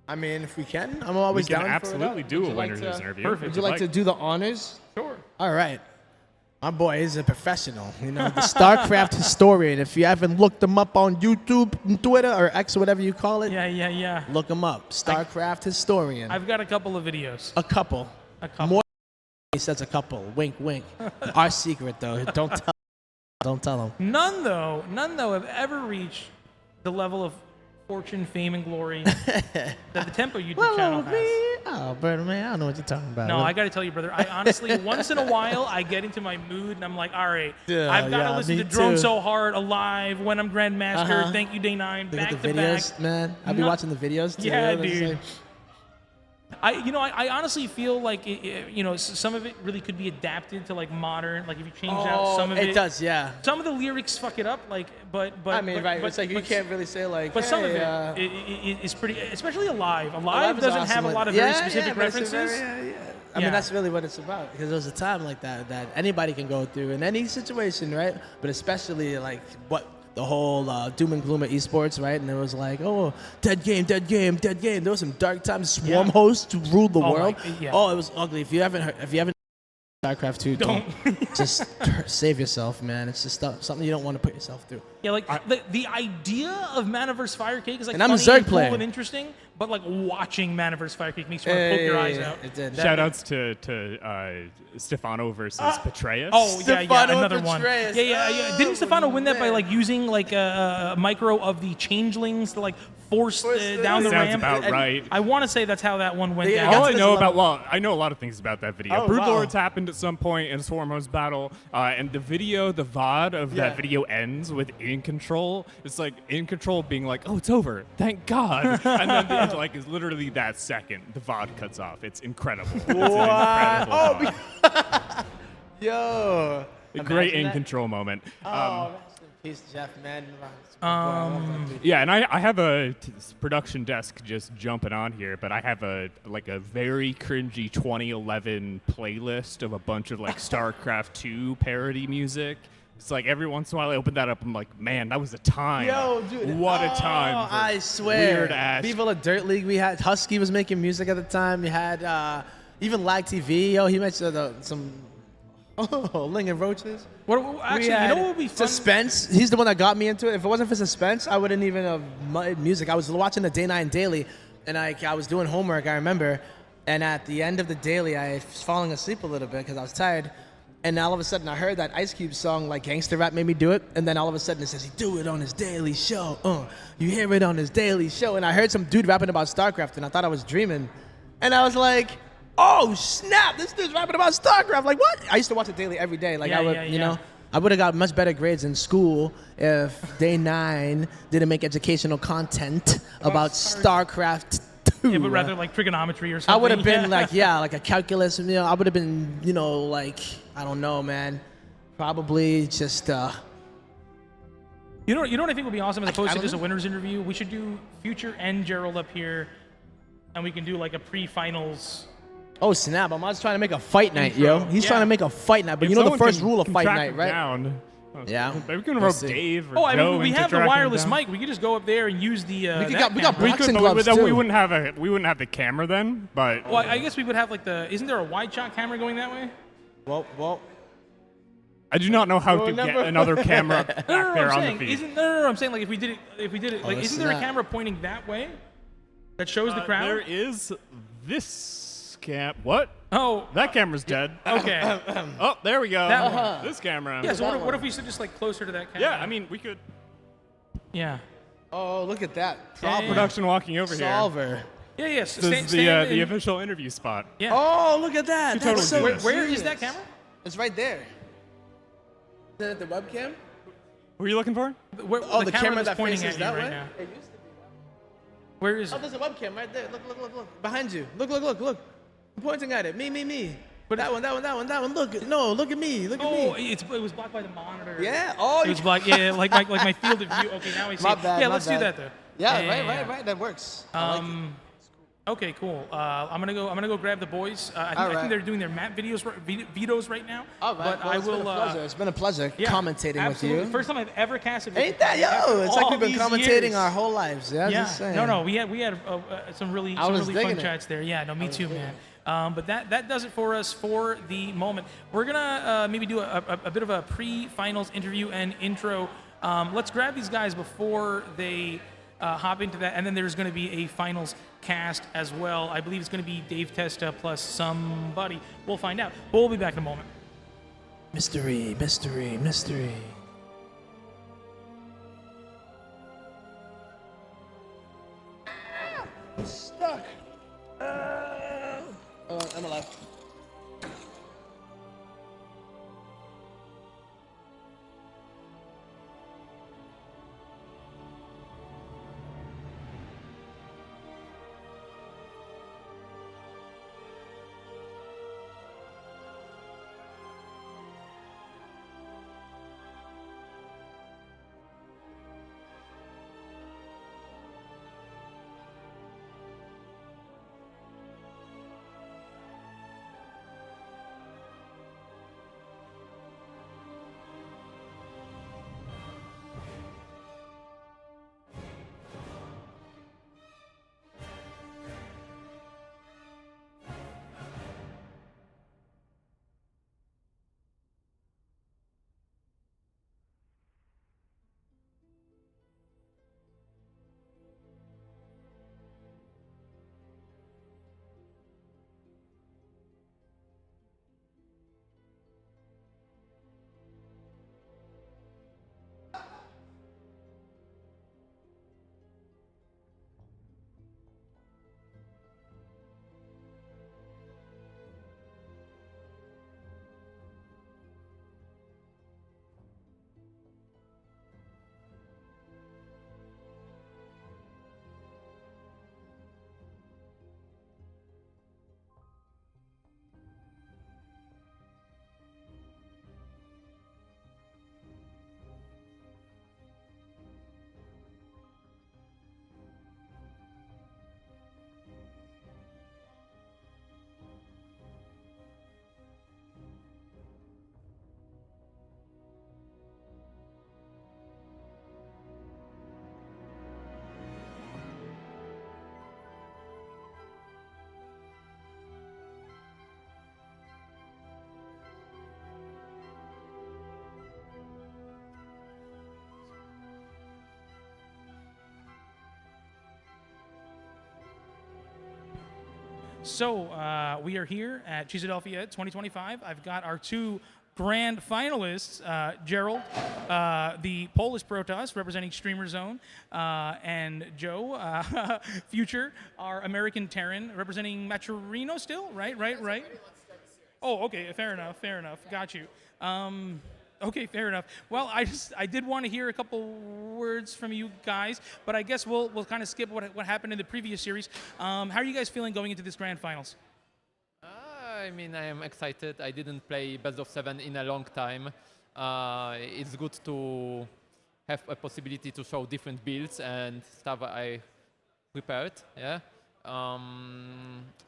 I mean, if we can, I'm always down for it. We can absolutely do a winner's interview. Perfect. Would you like to do the honors? Sure. All right. My boy is a professional, the StarCraft historian. If you haven't looked him up on YouTube, Twitter, or X, or whatever you call it, look him up. StarCraft historian. I've got a couple of videos. A couple. More. He says a couple. Wink, wink. Our secret, though. Don't tell him. None though have ever reached the level of fortune, fame, and glory that the Tempo YouTube channel has. Oh, brother, man, I don't know what you're talking about. No, I got to tell you, brother. I honestly, once in a while, I get into my mood and I'm like, all right, I've got to listen to Drone So Hard, Alive, When I'm Grandmaster, Thank You Day 9, Look back at the to videos, back. man. I'll be watching the videos too. Yeah, dude. I honestly feel like some of it really could be adapted to like modern. Like if you change out some of it, it does. Yeah. Some of the lyrics fuck it up. But I mean, right? It's like you can't really say like. But some of it is pretty, especially Alive. Alive doesn't awesome have a lot of very specific but it's references. I mean, that's really what it's about, because there was a time like that anybody can go through in any situation, right? But especially like what the whole doom and gloom of esports, right? And it was like, oh, dead game. There was some dark times. Swarm hosts ruled the world. Oh, it was ugly. If you haven't Starcraft 2, don't just save yourself, man. It's just something you don't want to put yourself through. Yeah, like the idea of Mana vs. Fire Cake is like and I'm a funny Zerg and cool player. and interesting, but like watching Mana vs. Fire Cake makes you want to poke your eyes out. Shoutouts to Stefano versus Petraeus. Oh, yeah, another one. Petraeus. Yeah. Didn't Stefano win that by like using like a micro of the changelings to like force down the ramp? Sounds about right. I want to say that's how that one went down. All I know I know a lot of things about that video. Oh, Broodlords happened at some point in Swarm Host battle, and the VOD of that video ends with In Control. It's like In Control being like, "Oh, it's over, thank God," and then the end is literally that second the VOD cuts off. It's incredible. It's an incredible VOD. Yo, a great In Control moment. Rest in peace, Jeff, man. Yeah, and I have a production desk just jumping on here, but I have a very cringy 2011 playlist of a bunch of like StarCraft 2 parody music. It's like every once in a while I open that up, I'm like, man, that was a time. Yo, dude. What a time. I swear. Weird ass. People of Dirt League, we had Husky was making music at the time. We had even Lag TV. Yo, he mentioned some Ling and Roaches. Actually, you know what would be fun? Suspense. He's the one that got me into it. If it wasn't for Suspense, I wouldn't even have made music. I was watching the Day 9 Daily, and I was doing homework, I remember. And at the end of the daily, I was falling asleep a little bit because I was tired. And all of a sudden, I heard that Ice Cube song, like Gangster Rap, made me do it. And then all of a sudden, it says, he do it on his daily show. You hear it on his daily show. And I heard some dude rapping about StarCraft, and I thought I was dreaming. And I was like, oh, snap, this dude's rapping about StarCraft. Like, what? I used to watch it daily every day. Like, I would have got much better grades in school if Day 9 didn't make educational content about StarCraft 2. Yeah, but rather like trigonometry or something. I would have been like a calculus. I would have been, like, I don't know, man. Probably just. You know what I think would be awesome as opposed to just a winner's interview? We should do Future and Gerald up here, and we can do like a pre-finals. Oh, snap. I'm just trying to make a fight night, yo. He's trying to make a fight night, but you know the first rule of fight night, right? Yeah. Maybe we can rope Dave or Joe we have the wireless mic. We could just go up there and use the. We got boxing gloves too. We wouldn't have the camera then, but. Well, I guess we would have like the. Isn't there a wide shot camera going that way? Well. I do not know how to get another camera back there on the feed. I'm saying like if we did it, like isn't there a camera pointing that way that shows the crowd? There is this What? Oh. That camera's dead. Okay. Oh, there we go. That one. This camera. Yeah, so what if we sit just like closer to that camera? Yeah, I mean, we could. Yeah. Oh, look at that. All production walking over here. Solver. Yeah, yes. This is the official interview spot. Yeah. Oh, look at that. That's so Where is that camera? It's right there. Is it the webcam? What are you looking for? The camera that's that pointing faces at you that right way? now. It used to be. Where is Oh, it? there's a webcam right there. Look. Behind you. Look. I'm pointing at it. Me. But that one. Look. No, look at me. Look at Oh, me. it was blocked by the monitor. Yeah. Oh, it was blocked. Yeah, like my field of view. Okay, now I see. My it. bad. Yeah, my let's bad. do that though. Yeah, right. That works. I like it. Okay, cool. I'm gonna go grab the boys. I think they're doing their map vetoes right now. All right. But well, I it's will. been a pleasure. It's been a pleasure commentating absolutely. with you. First time I've ever casted. With Ain't that yo? It's like we've been all these commentating years. our whole lives. Yeah. Just saying. No. We had some really fun it. chats there. Yeah. No, me too, man. But that does it for us for the moment. We're gonna maybe do a bit of a pre-finals interview and intro. Let's grab these guys before they hop into that, and then there's going to be a finals cast as well. I believe it's going to be Dave Testa plus somebody. We'll find out. But we'll be back in a moment. Mystery. Stuck. I'm alive. So we are here at Cheesedelphia 2025. I've got our two grand finalists, Gerald, the Polish Protoss representing Streamer Zone, and Joe, Future, our American Terran representing Maturino still, right? Oh, okay, fair enough. Got you. Okay, fair enough. Well, I did want to hear a couple words from you guys, but I guess we'll kind of skip what happened in the previous series. How are you guys feeling going into this grand finals? I mean, I am excited. I didn't play Best of 7 in a long time. It's good to have a possibility to show different builds and stuff I prepared. Yeah.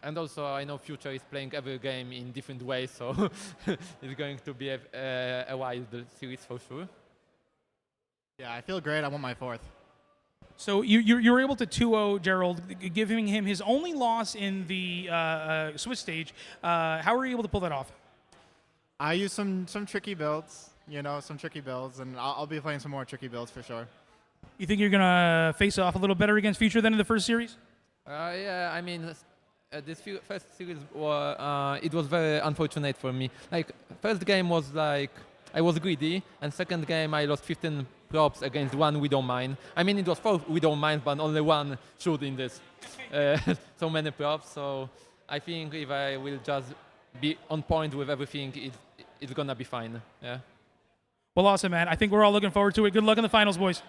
And also, I know Future is playing every game in different ways, so it's going to be a wild series for sure. Yeah, I feel great. I want my fourth. So you were able to 2-0 Gerald, giving him his only loss in the Swiss stage. How were you able to pull that off? I used some tricky builds, and I'll be playing some more tricky builds for sure. You think you're going to face off a little better against Future than in the first series? Yeah, I mean, first series it was very unfortunate for me. Like first game was like I was greedy, and second game I lost 15 props against one Widow Mine. I mean it was 4 Widow Mines, but only one shoot in this. So many props. So I think if I will just be on point with everything, it's gonna be fine. Yeah. Well, awesome, man. I think we're all looking forward to it. Good luck in the finals, boys.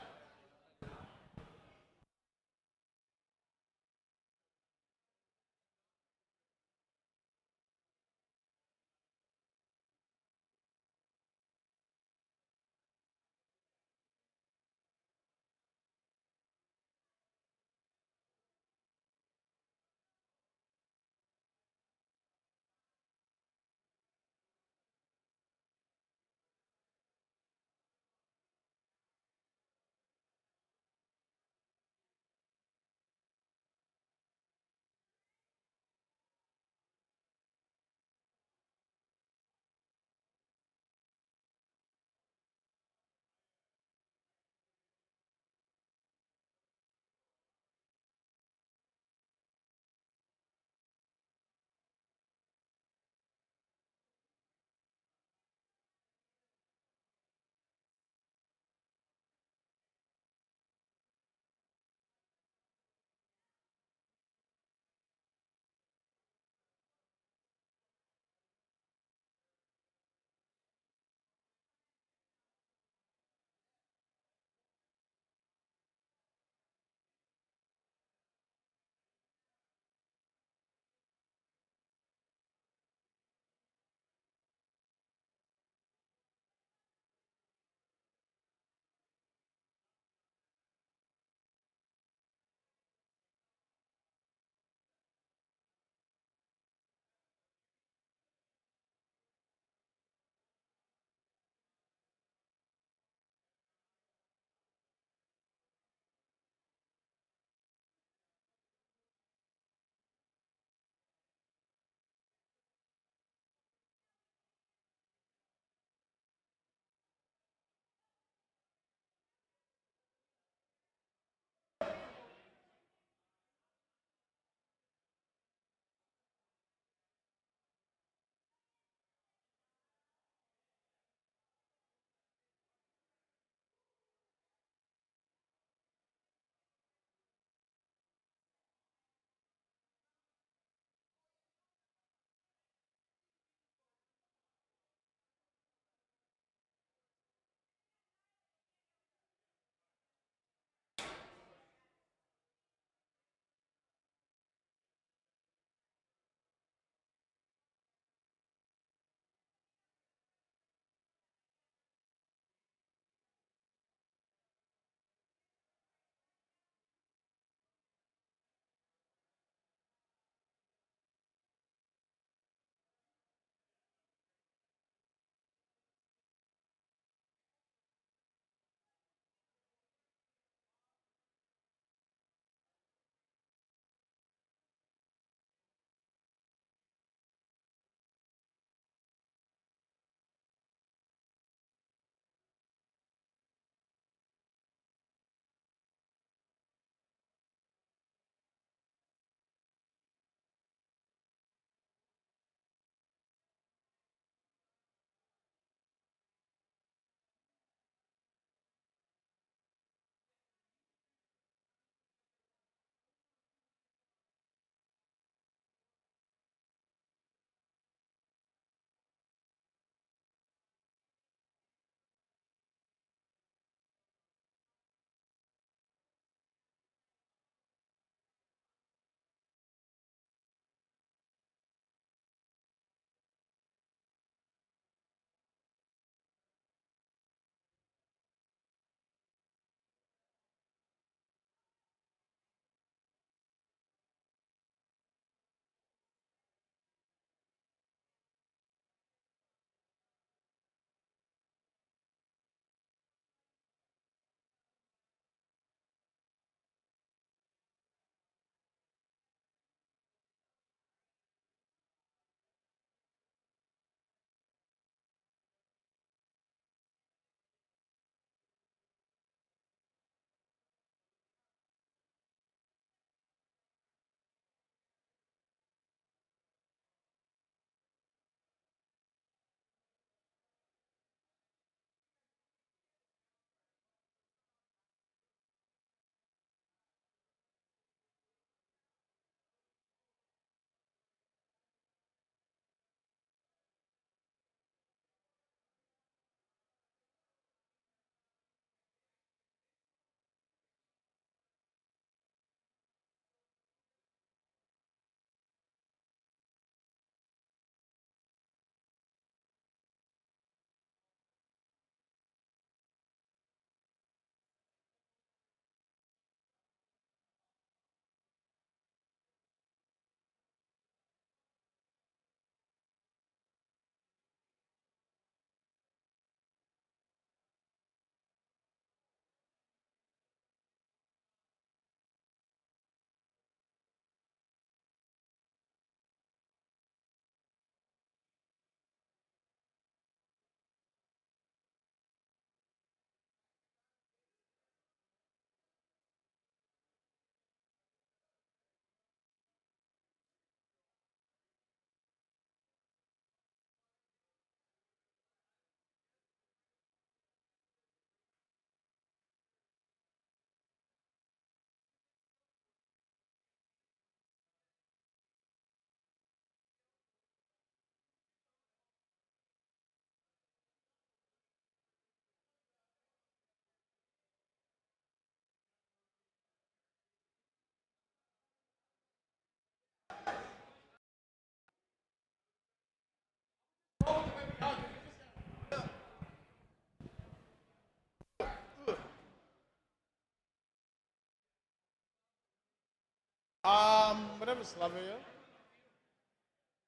Whatever, Slaveria.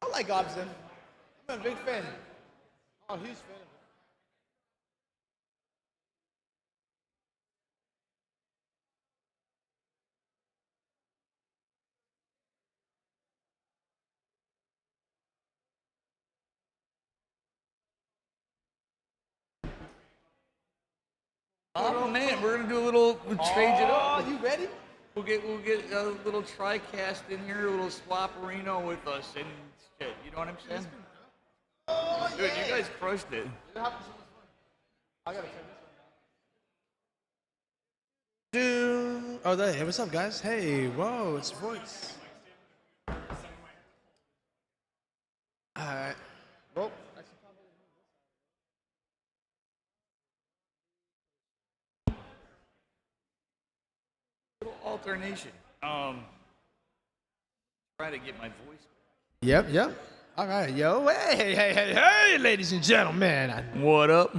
I like Gobson. I'm a big fan. Oh, huge fan of it. Oh man, we're gonna do a little change it up. Oh, you ready? We'll get a little TriCast in here, a little Swapperino with us and shit. You know what I'm saying? Oh, dude, you guys crushed it. I gotta turn this one. Dude. Oh, hey, what's up, guys? Hey, whoa, it's Voice. All right. Well. Alternation. Try to get my voice. Yep. All right, yo. Hey, ladies and gentlemen. What up?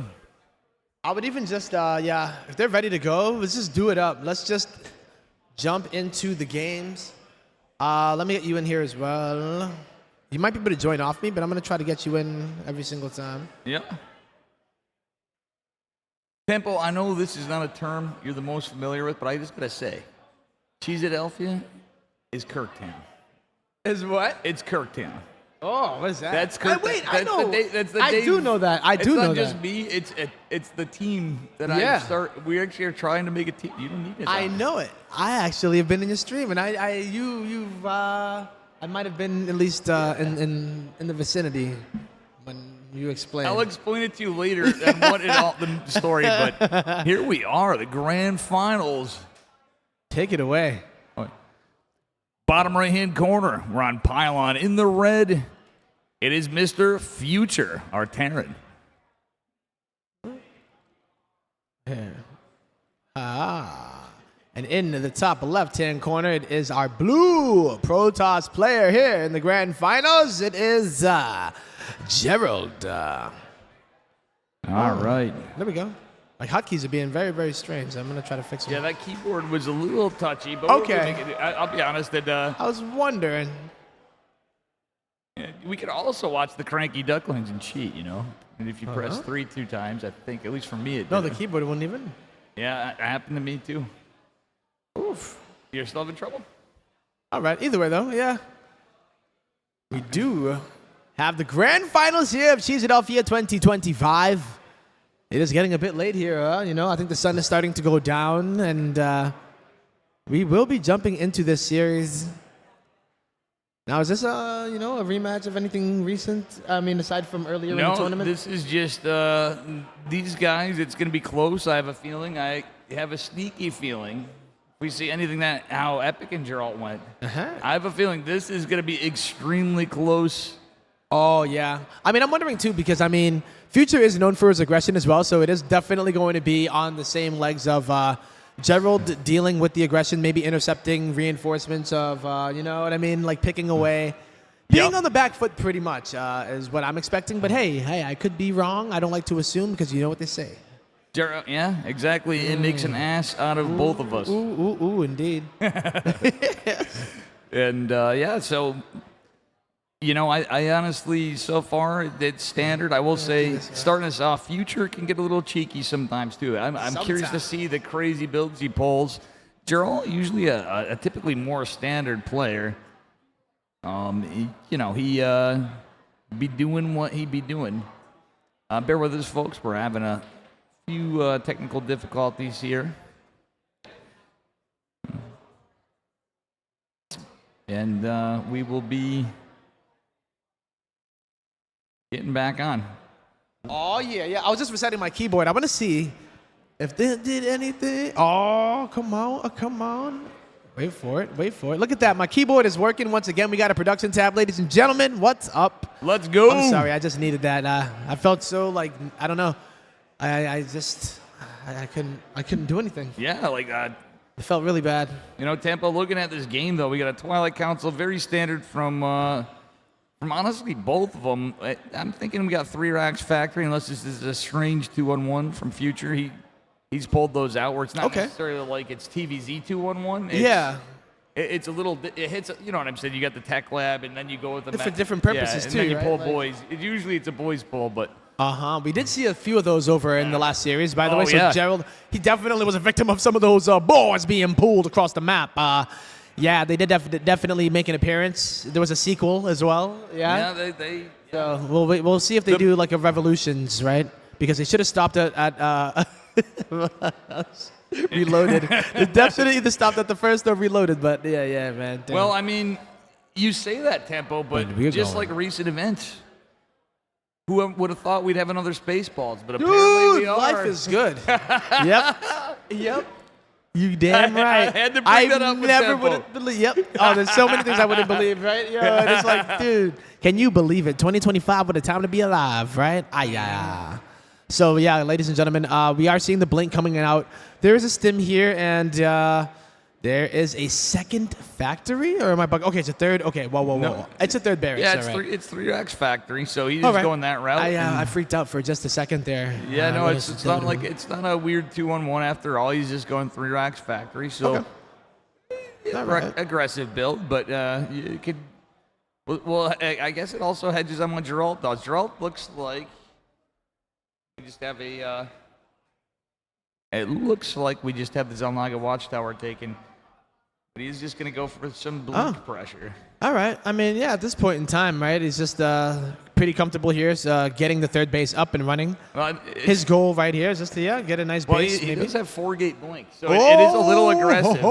I would even just, if they're ready to go, let's just do it up. Let's just jump into the games. Let me get you in here as well. You might be able to join off me, but I'm going to try to get you in every single time. Yep. Tempo, I know this is not a term you're the most familiar with, but I just got to say, Cheesedelphia is Kirktown. Is what? It's Kirktown. Oh, what is that? That's Kirktown. Wait, I know. I do know that. I do know that. It's not just me. It's the team that I we actually are trying to make a team. You don't need it. I know it. I actually have been in your stream, and I might have been at least in the vicinity when you explained. I'll explain it to you later and what the story, but here we are, the grand finals. Take it away. Bottom right-hand corner, we're on Pylon. In the red, it is Mr. Future, our Terran. And in the top left-hand corner, it is our blue Protoss player here in the grand finals. It is Gerald. All right. There we go. My hotkeys are being very, very strange. I'm going to try to fix them. Yeah, that keyboard was a little touchy, but okay. I'll be honest. That I was wondering. We could also watch the Cranky Ducklings and cheat, you know? And if you press 3 2 times, I think, at least for me, it No, did. the keyboard wouldn't even. Yeah, it happened to me, too. Oof. You're still having trouble? All right. Either way, though, yeah. We do have the grand finals here of Cheesedelphia 2025. It is getting a bit late here, you know. I think the sun is starting to go down, and we will be jumping into this series. Now, is this a rematch of anything recent? I mean, aside from earlier in the tournament? No, this is just these guys. It's going to be close. I have a feeling. I have a sneaky feeling. If we see anything that how Epic and Geralt went, I have a feeling this is going to be extremely close. Oh, yeah. I mean, I'm wondering, too, because, I mean, Future is known for his aggression as well, so it is definitely going to be on the same legs of Gerald dealing with the aggression, maybe intercepting reinforcements of, you know what I mean, like picking away. Being on the back foot pretty much is what I'm expecting, but hey, I could be wrong. I don't like to assume because you know what they say. Gerald, yeah, exactly. It makes an ass out of both of us. Ooh, indeed. And, yeah, so... You know, I honestly, so far, it's standard. I will say, starting us off, Future can get a little cheeky sometimes, too. I'm curious to see the crazy builds he pulls. Gerald, usually a typically more standard player. He be doing what he be doing. Bear with us, folks. We're having a few technical difficulties here. And we will be... getting back on. Oh, yeah. I was just resetting my keyboard. I want to see if they did anything. Oh, come on. Wait for it. Look at that. My keyboard is working once again. We got a production tab, ladies and gentlemen. What's up? Let's go. I'm sorry. I just needed that. I felt so like, I don't know. I couldn't do anything. Yeah, like it felt really bad. You know, Tempo, looking at this game, though, we got a Twilight Council, very standard from from honestly both of them, I'm thinking we got 3 racks factory, unless this is a strange 2-on-1 from Future. He's pulled those out where it's not necessarily like it's TVZ 2-on-1. It's a little, it hits, you know what I'm saying? You got the tech lab, and then you go with the for different purposes and too. then you right? pull Like, boys. Usually it's a boys pull, but we did see a few of those over in the last series, by the way. So yeah. Gerald, he definitely was a victim of some of those boys being pulled across the map. Yeah, they did definitely make an appearance. There was a sequel as well. Yeah. Yeah, they So we'll see if they do like a Revolutions, right? Because they should have stopped at Reloaded. They definitely either stopped at the first or Reloaded. But yeah, man. Damn. Well, I mean, you say that, Tempo, but just like recent events, who would have thought we'd have another Spaceballs? But apparently we are. Life is good. Yep. You damn right. I had to bring that up with never Tempo. would have believed. Yep. Oh, there's so many things I wouldn't believe, right? Yo, and it's like, dude, can you believe it? 2025 with a time to be alive, right? Yeah. So yeah, ladies and gentlemen, we are seeing the blink coming out. There is a stim here, and there is a second factory, or am I bugging? Okay, it's a third. Okay, whoa. No. It's a third barracks. Yeah, all right. it's 3 racks factory, so he's All right. going that route. I freaked out for just a second there. Yeah, no, it's not like it's not a weird 2-on-1 after all. He's just going 3 racks factory, so aggressive build, but you could. Well, I guess it also hedges on what Geralt does. Geralt looks like we just have a. It looks like we just have the Zelnaga Watchtower taken, but he's just gonna go for some blink pressure. All right. I mean, yeah, at this point in time, right, he's just pretty comfortable here, getting the third base up and running. His goal right here is just to, get a nice base. He maybe. does have 4-gate blink, so it is a little aggressive.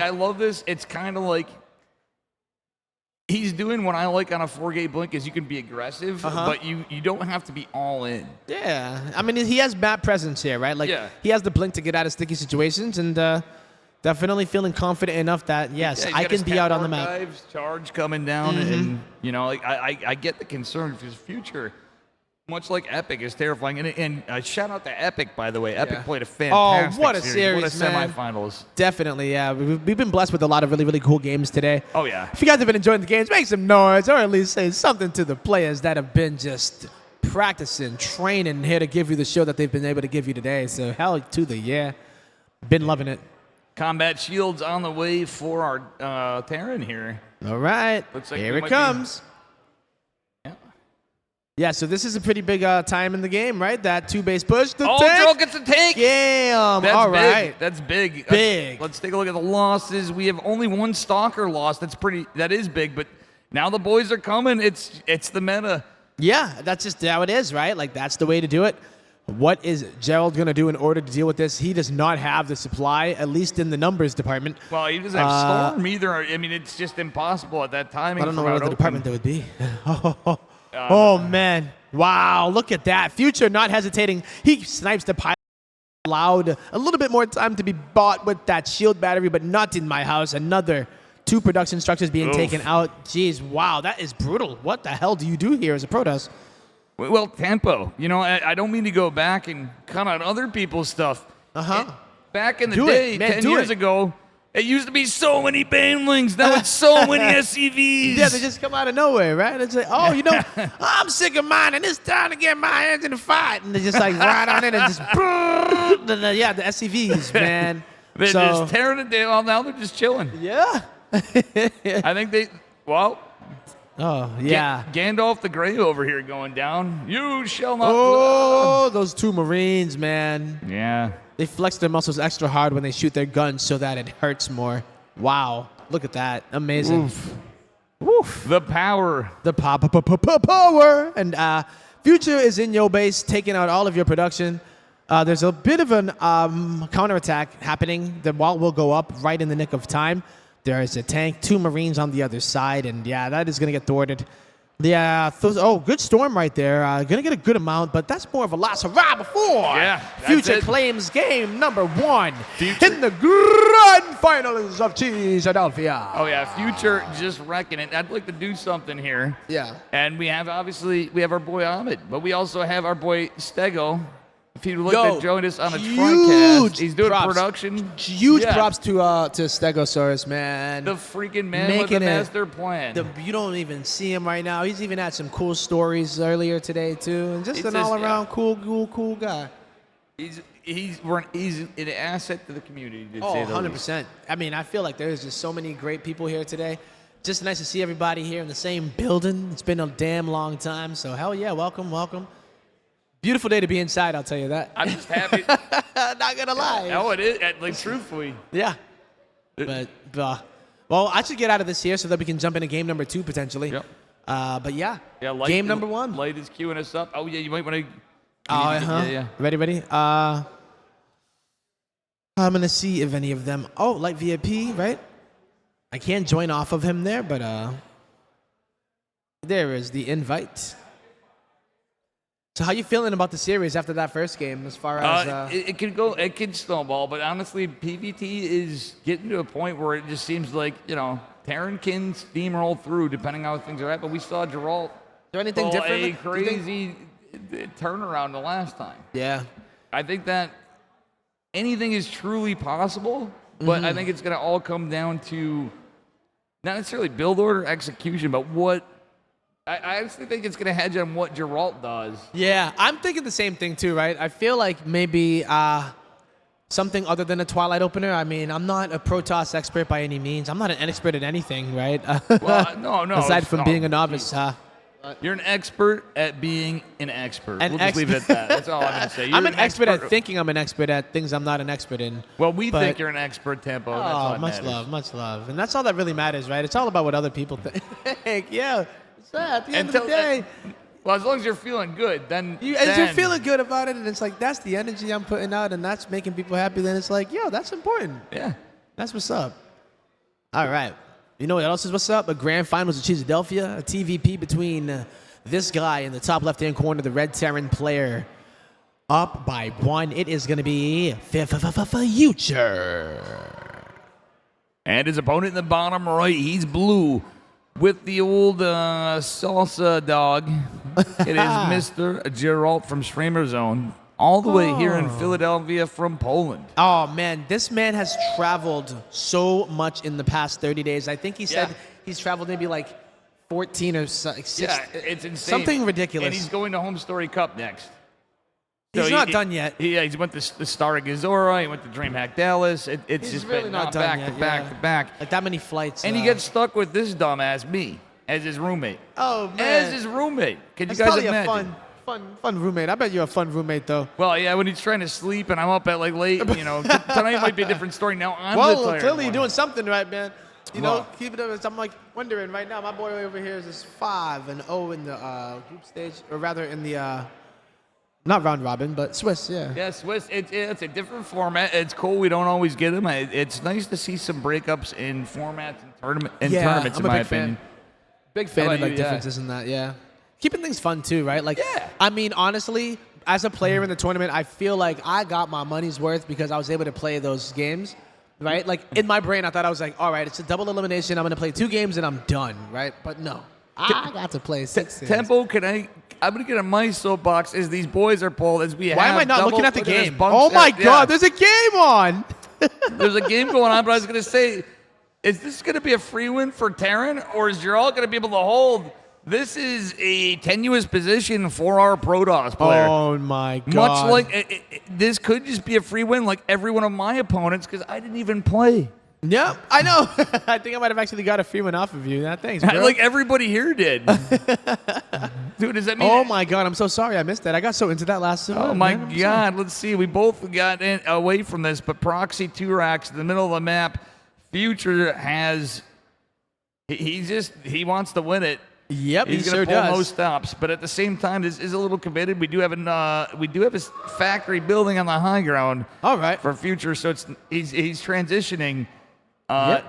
I love this. It's kind of like he's doing what I like on a 4-gate blink is you can be aggressive, but you don't have to be all in. Yeah. I mean, he has map presence here, right? Like, he has the blink to get out of sticky situations, and definitely feeling confident enough that, yes, I can be out on the map. Archives, charge coming down, and, like, I get the concern for his future. Much like Epic is terrifying. And shout out to Epic, by the way. Epic played a fantastic what a series, What a man. semifinals. Definitely, yeah. We've been blessed with a lot of really, really cool games today. Oh, yeah. If you guys have been enjoying the games, make some noise, or at least say something to the players that have been just practicing, training, here to give you the show that they've been able to give you today. So hell to the yeah. Been loving it. Combat shields on the way for our Terran here. All right. Looks like here it comes. Yeah, so this is a pretty big time in the game, right? That 2-base push. Joel gets a take. Damn. That's all big. right. That's big. Big. Let's take a look at the losses. We have only 1 Stalker loss. That is big, but now the boys are coming. It's the meta. Yeah, that's just how it is, right? Like, that's the way to do it. What is Gerald going to do in order to deal with this? He does not have the supply, at least in the numbers department. Well, he doesn't have Storm either. I mean, it's just impossible at that timing. I don't know what the department that would be. Oh, man. Wow, look at that. Future not hesitating. He snipes the pilot. Allowed a little bit more time to be bought with that shield battery, but not in my house. Another 2 production structures being taken out. Jeez, wow, that is brutal. What the hell do you do here as a Protoss? Well, tempo. I don't mean to go back and cut on other people's stuff. Back in the day, 10 years ago, it used to be so many banelings. Now it's so many SCVs. Yeah, they just come out of nowhere, right? It's like, I'm sick of mine, and it's time to get my hands in the fight. And they just like ride on it and just, the SCVs, man. They're just tearing it down. Now they're just chilling. Yeah. I think Oh, yeah. Gandalf the Grey over here going down. You shall not. Oh, those 2 Marines, man. Yeah. They flex their muscles extra hard when they shoot their guns so that it hurts more. Wow. Look at that. Amazing. Oof. The power. The power. And Future is in your base, taking out all of your production. There's a bit of an counterattack happening. The wall will go up right in the nick of time. There is a tank, 2 Marines on the other side, and yeah, that is going to get thwarted. Yeah, good storm right there. Going to get a good amount, but that's more of a loss. Hurrah before! Yeah, Future claims game number 1 in the grand finals of Cheesedelphia. Oh, yeah, Future just wrecking it. I'd like to do something here. Yeah. And we have our boy Ahmed, but we also have our boy Stego. If If you looked at Jonas on the Truncast, he's doing production. Huge props to Stegosaurus, man. The freaking man with the master plan. You don't even see him right now. He's even had some cool stories earlier today too, and just an all-around cool guy. He's an asset to the community. To Oh, say 100%. I mean, I feel like there's just so many great people here today. Just nice to see everybody here in the same building. It's been a damn long time, so hell yeah, welcome. Beautiful day to be inside, I'll tell you that. I'm just happy. Not gonna lie. No, it is. Like, truthfully. Yeah. But, well, I should get out of this here so that we can jump into game number 2 potentially. Yep. But yeah, Light, game number 1. Light is queuing us up. Oh, yeah, you might want to. Yeah. Ready? I'm gonna see if any of them. Oh, Light VIP, right? I can't join off of him there, but there is the invite. So how you feeling about the series after that first game as far as it can snowball, but honestly PVT is getting to a point where it just seems like, Terran can steamroll through depending on how things are at, but we saw Geralt do anything different? A crazy turnaround the last time. Yeah. I think that anything is truly possible, but I think it's going to all come down to not necessarily build order, execution, but what I honestly think it's going to hedge on what Geralt does. Yeah, I'm thinking the same thing too, right? I feel like maybe something other than a Twilight opener. I mean, I'm not a Protoss expert by any means. I'm not an expert at anything, right? Well, no. Aside from being a novice. You're an expert at being an expert. We'll just leave it at that. That's all I'm going to say. I'm an expert at thinking I'm an expert at things I'm not an expert in. Well, we think you're an expert, Tempo. That's all that matters. Much love. And that's all that really matters, right? It's all about what other people think. Yeah. At the end of the day. Well, as long as you're feeling good, then as you're feeling good about it, and it's like, that's the energy I'm putting out, and that's making people happy, then it's like, yo, that's important. Yeah. That's what's up. All right. You know what else is what's up? A grand finals of Cheesedelphia, a TVP between this guy in the top left-hand corner, the red Terran player, up by 1. It is going to be Future. And his opponent in the bottom right, he's blue with the old salsa dog. It is Mr. Geralt from Streamer Zone, all the way here in Philadelphia from Poland. Oh, man, this man has traveled so much in the past 30 days. I think he said he's traveled maybe like 14 or 6. Yeah, it's insane. Something ridiculous. And he's going to Home Story Cup next. He's not done yet. Yeah, he went to the Star of Gazora. He went to DreamHack Dallas. It's just really been not done back yet, to back to back. Like that many flights. And he gets stuck with this dumbass, me, as his roommate. Oh, man. As his roommate. Can you That's guys probably imagine? a fun roommate. I bet you're a fun roommate, though. Well, yeah, when he's trying to sleep and I'm up at like late, tonight might be a different story. Now I'm well, the tired clearly you're one. doing something right, man. Keep it up. I'm like wondering right now. My boy over here is 5-0 in the group stage, or rather in the not round robin, but Swiss. Yeah. Yeah, Swiss. It's a different format. It's cool. We don't always get them. It's nice to see some breakups in formats and tournaments. I'm in a my big opinion. Big fan How of about like you? differences in that. Yeah. Keeping things fun too, right? Like, yeah. I mean, honestly, as a player in the tournament, I feel like I got my money's worth because I was able to play those games. Right? Like, in my brain, I thought I was like, all right, it's a double elimination. I'm going to play 2 games and I'm done, right? But no. I got to play 6 games. Tempo, I'm going to get on my soapbox as these boys are pulled. Why am I not looking at the game? Oh, my God. There's a game on. There's a game going on, but I was going to say, is this going to be a free win for Terran, or is Geralt going to be able to hold? This is a tenuous position for our Protoss player. Oh, my God. Much like this could just be a free win like every one of my opponents because I didn't even play. Yep, I know. I think I might have actually got a free one off of you. Thanks, bro. Like everybody here did. Dude, does that mean... Oh, my God. I'm so sorry I missed that. I got so into that last... Oh, my God. Let's see. We both got away from this, but Proxy 2 racks in the middle of the map. Future has... He wants to win it. Yep, he's sure going to pull does. no stops, but at the same time, this is a little committed. We do have a factory building on the high ground. All right, for Future, so he's transitioning. Yep.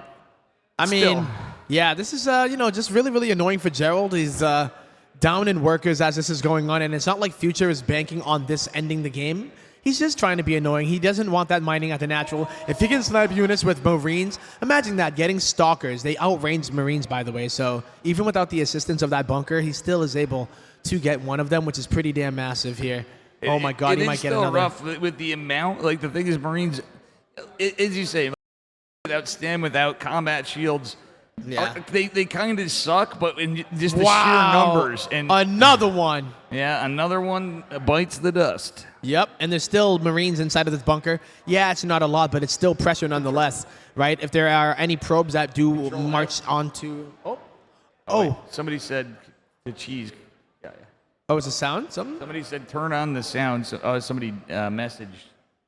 I mean, yeah, this is just really really annoying for Gerald. He's down in workers as this is going on, and it's not like Future is banking on this ending the game. He's just trying to be annoying. He doesn't want that mining at the natural. If he can snipe units with Marines, imagine that, getting Stalkers. They outrange Marines, by the way. So even without the assistance of that bunker, he still is able to get one of them, which is pretty damn massive here. Oh my God, it he is might get still another. rough with the amount. Like the thing is, Marines, as you say, without stem, without combat shields, they kind of suck. But in just the sheer numbers, and another one. Yeah, another one bites the dust. Yep, and there's still Marines inside of this bunker. Yeah, it's not a lot, but it's still pressure nonetheless, right? If there are any probes that do march onto... Wait, somebody said the cheese. Yeah. Oh, it's a sound? Something? Somebody said turn on the sound. So, somebody messaged.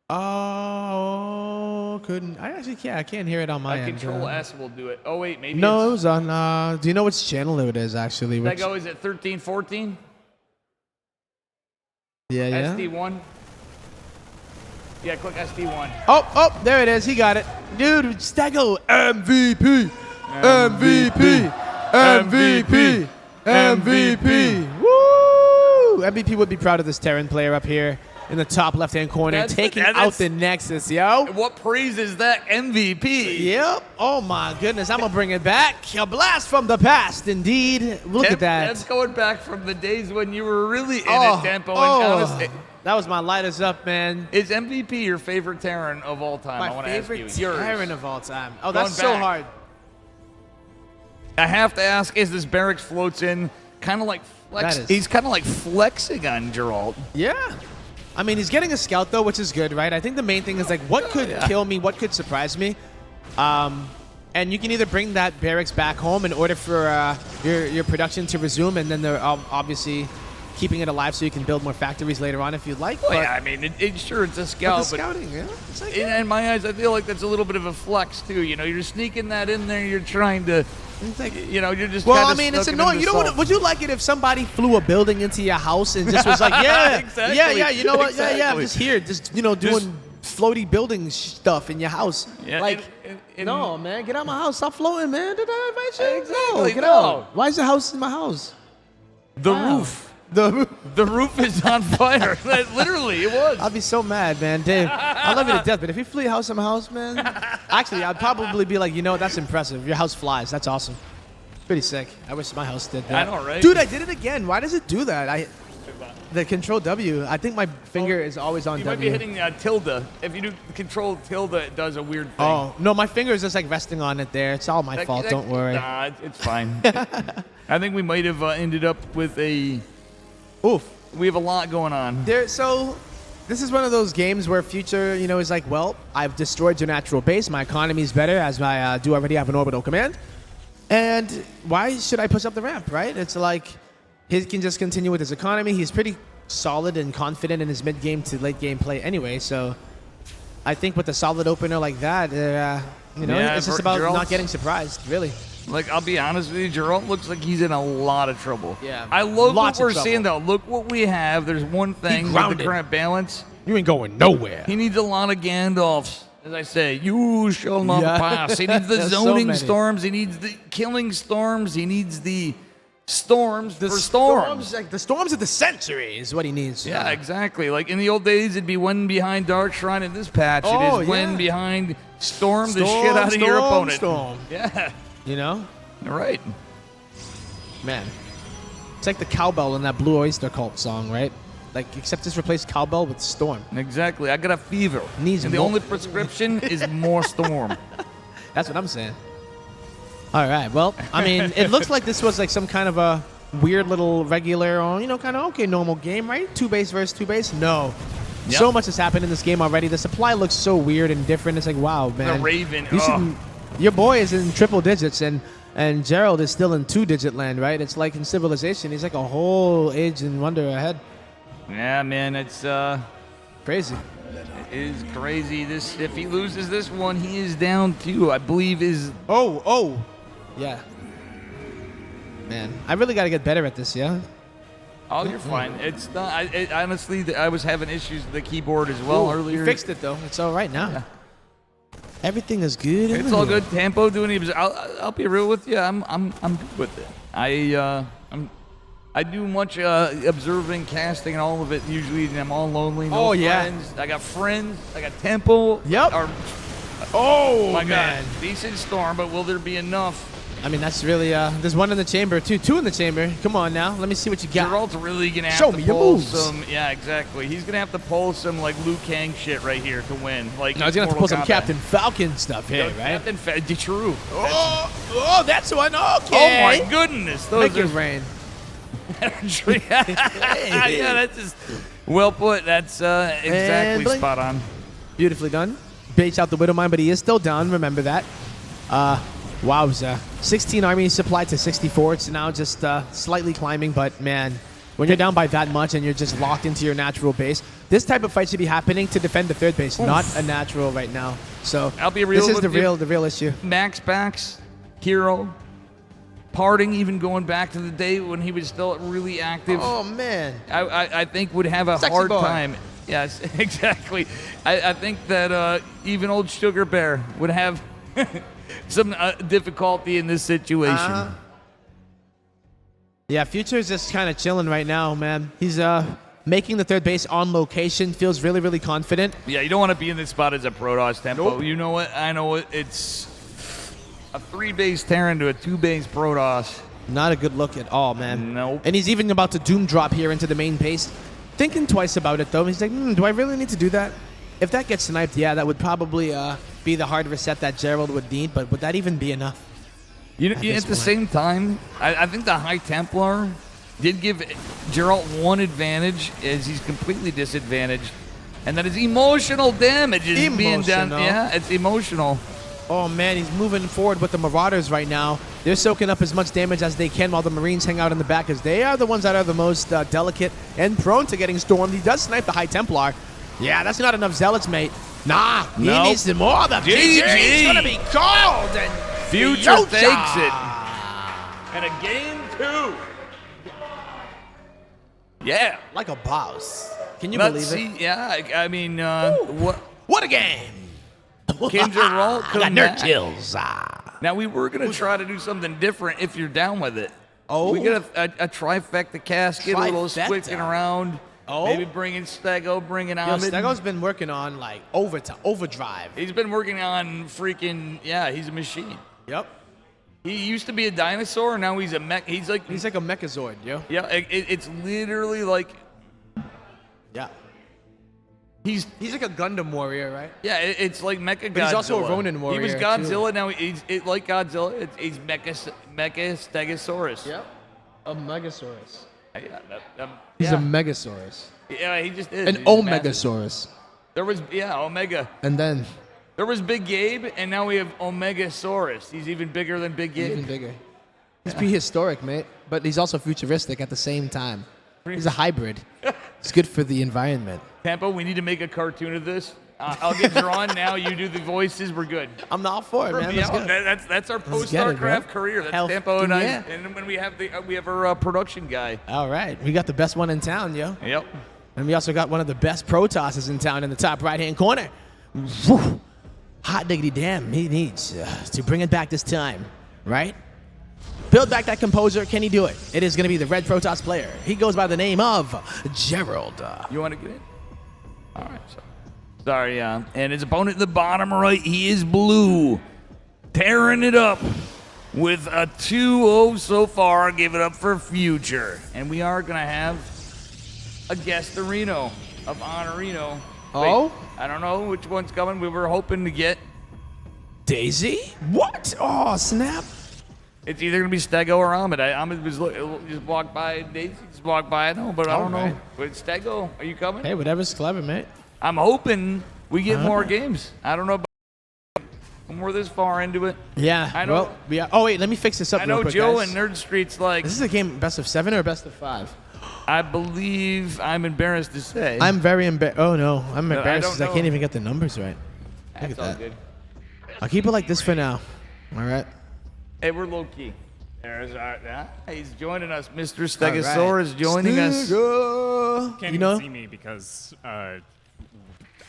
Oh, couldn't... I actually can't. I can't hear it on my end. Control S will do it. Oh, wait, maybe No, it it's... was on... do you know which channel it is, actually? That go, is it 13, 14? Yeah. SD1? Yeah, click SD1. Oh, there it is. He got it. Dude, Stego, MVP. Woo! MVP would be proud of this Terran player up here in the top left-hand corner, taking out the Nexus, yo. What praise is that? MVP. Yep. Oh, my goodness. I'm going to bring it back. A blast from the past, indeed. Look at that. That's going back from the days when you were really in it, Tempo. And that was my lightest up, man. Is MVP your favorite Terran of all time? I My want to ask favorite you. Terran of all time. Oh, that's so hard. I have to ask, as this barracks floats in, kind of like he's kind of like flexing on Geralt. Yeah. I mean, he's getting a scout, though, which is good, right? I think the main thing is, like, what could kill me? What could surprise me? And you can either bring that barracks back home in order for your production to resume, and then they're obviously keeping it alive so you can build more factories later on if you'd like. Well, yeah, I mean, sure, it's a scout, but scouting, yeah. It's like, in my eyes, I feel like that's a little bit of a flex, too. You know, you're sneaking that in there. You're trying to... You know, you're just well, I mean, it's annoying. You know, would you like it if somebody flew a building into your house and just was like, yeah, exactly. yeah, you know what, yeah, I'm just here, just doing floaty building stuff in your house. Yeah, like, no, man, get out of my house, stop floating, man. Did I invite you? Exactly. No, get out. Why is the house in my house? The roof. The roof is on fire. Literally, it was. I'd be so mad, man. Dave, I love you to death, but if you flew your house in my house, man, actually, I'd probably be like, that's impressive. Your house flies. That's awesome. Pretty sick. I wish my house did that. I know, right? Dude, I did it again. Why does it do that? The control W. I think my finger is always on you W. You might be hitting tilde. If you do control tilde, it does a weird thing. Oh, no, my finger is just like resting on it there. It's all my fault. Don't worry. Nah, it's fine. I think we might have ended up with a... Oof. We have a lot going on. So this is one of those games where Future, is like, well, I've destroyed your natural base. My economy is better as I do already have an orbital command. And why should I push up the ramp, right? It's like he can just continue with his economy. He's pretty solid and confident in his mid-game to late-game play anyway. So I think with a solid opener like that, it's just about not getting surprised, really. Like, I'll be honest with you, Geralt looks like he's in a lot of trouble. Yeah. I love what we're seeing, though. Look what we have. There's one thing with the current balance. You ain't going nowhere. He needs a lot of Gandalfs. As I say, you shall not pass. He needs the zoning storms. He needs the killing storms. He needs the storms for storms. Like the storms of the century is what he needs. Yeah, exactly. Like in the old days, it'd be when behind Dark Shrine. In this patch, it is when behind storm the shit out of your opponent. Storm. Yeah. All right. Man. It's like the cowbell in that Blue Oyster Cult song, right? Like, except just replace cowbell with storm. Exactly. I got a fever. And the only prescription is more storm. That's what I'm saying. All right. Well, I mean, it looks like this was like some kind of a weird little regular, kind of normal game, right? 2 base versus 2 base. No. Yep. So much has happened in this game already. The supply looks so weird and different. It's like, wow, man. The Raven. Your boy is in triple digits, and Gerald is still in 2-digit land, right? It's like in Civilization. He's like a whole age and wonder ahead. Yeah, man, it's crazy. It is crazy. If he loses this one, he is down 2. I believe is. Yeah. Man, I really got to get better at this. Yeah. Oh, you're fine. It's not. Honestly, I was having issues with the keyboard as well earlier. You fixed it though. It's all right now. Yeah. Everything is good. It's all good. Tempo doing it. I'll be real with you. I'm good with it. I do much observing, casting, and all of it usually, and I'm all lonely. No friends. I got friends. I got tempo. Yep. My man. God. Decent storm, but will there be enough I mean, that's really, there's one in the chamber, two in the chamber. Come on now, let me see what you got. Geralt's really going to Show have me to your pull moves. some, yeah, exactly. He's going to have to pull some, like, Liu Kang shit right here to win. Like, No, he's going to have to pull some Captain Falcon stuff here, right? Captain True. Oh, that's one, okay. Oh, my goodness. Those Make it rain. Yeah, that's just well put. That's exactly blink. spot on. Beautifully done. Baits out the Widow Mine, but he is still down. Remember that. Wowza. 16 army supply to 64. It's now just slightly climbing, but man, when you're down by that much and you're just locked into your natural base, this type of fight should be happening to defend the third base, not a natural right now. So I'll be real this is with the you. real issue. Max backs, Hero, Parting, even going back to the day when he was still really active. Oh man, I think would have a Sexy hard boy. time. Yes, exactly. I think that even old Sugar Bear would have some difficulty in this situation. Yeah, Future's just kind of chilling right now, man. He's making the third base on location. Feels really, really confident. Yeah, you don't want to be in this spot as a Protoss tempo. Nope. You know what? I know what. It's a 3-base Terran to a 2-base Protoss. Not a good look at all, man. Nope. And he's even about to doom drop here into the main base. Thinking twice about it, though. He's like, do I really need to do that? If that gets sniped, yeah, that would probably be the hard reset that Gerald would need, but would that even be enough? At the same time, I think the High Templar did give Geralt one advantage, as he's completely disadvantaged, and that his emotional damage is being done. Yeah, it's emotional. Oh, man, he's moving forward with the Marauders right now. They're soaking up as much damage as they can while the Marines hang out in the back, because they are the ones that are the most delicate and prone to getting stormed. He does snipe the High Templar. Yeah, that's not enough Zealots, mate. Nah, he needs some more. The PG is going to be called. And Future takes it. And a game 2. Yeah. Like a boss. Can you Let's believe it? see. Yeah, I mean, what a game. Can Geralt I come got nerd back? chills. Now, we were going to try to do something different if you're down with it. Oh? We got a trifecta casket, a little Trifecta? squicking around. Oh? Maybe bringing Stego, bringing Yo, Ahmed. Stego's been working on, like, overdrive. He's been working on freaking, yeah, he's a machine. Yep. He used to be a dinosaur, and now he's a mech. He's like a Mechazord, yo. Yeah, it's literally like. Yeah. He's like a Gundam warrior, right? Yeah, it's like Mecha Godzilla. But he's also a Ronin warrior. He was Godzilla, too. now he's like Godzilla. He's Mecha Stegosaurus. Yep. A Megasaurus. Yeah, He's a Megasaurus. Yeah, he just is. An He's Omegasaurus. massive. There was Omega. And then There was Big Gabe, and now we have Omegasaurus. He's even bigger than Big Gabe. even bigger. He's prehistoric, mate, but he's also futuristic at the same time. He's a hybrid. It's good for the environment. Tampa, we need to make a cartoon of this. I'll get drawn now. You do the voices. We're good. I'm all for it, man. Let's go. That's our Let's post get it, bro. Starcraft career. That's Hell Tampa and I. yeah. And when we have our production guy. All right. We got the best one in town, yo. Yep. And we also got one of the best Protosses in town in the top right-hand corner. Whew. Hot diggity damn. He needs to bring it back this time, right? Build back that composer. Can he do it? It is going to be the red Protoss player. He goes by the name of Gerald. You want to get in? All right. Sorry, and his opponent in the bottom right, he is blue. Tearing it up with a 2-0 so far. Give it up for Future. And we are going to have a Guestarino of Honorino. Oh? Wait, I don't know which one's coming. We were hoping to get Daisy? What? Oh, snap. It's either going to be Stego or Ahmed. Ahmed was just walked by. Daisy just walked by. I know, but I don't know. But Stego, are you coming? Hey, whatever's clever, mate. I'm hoping we get more games. I don't know about when we're this far into it. Yeah. I know. Well, we are. Oh, wait. Let me fix this up I real know quick, Joe guys. and Nerd Street's like. Is this a game best of 7 or best of 5? I believe I'm embarrassed to say. I'm very embarrassed. Oh, no. I'm No, I embarrassed don't because I know. can't even get the numbers right. Look That's at all that. good. I'll keep it like this for now. All right. Hey, we're low key. There's our. He's joining us. Mr. Stegosaurus is joining us. Can't You know? even see me because I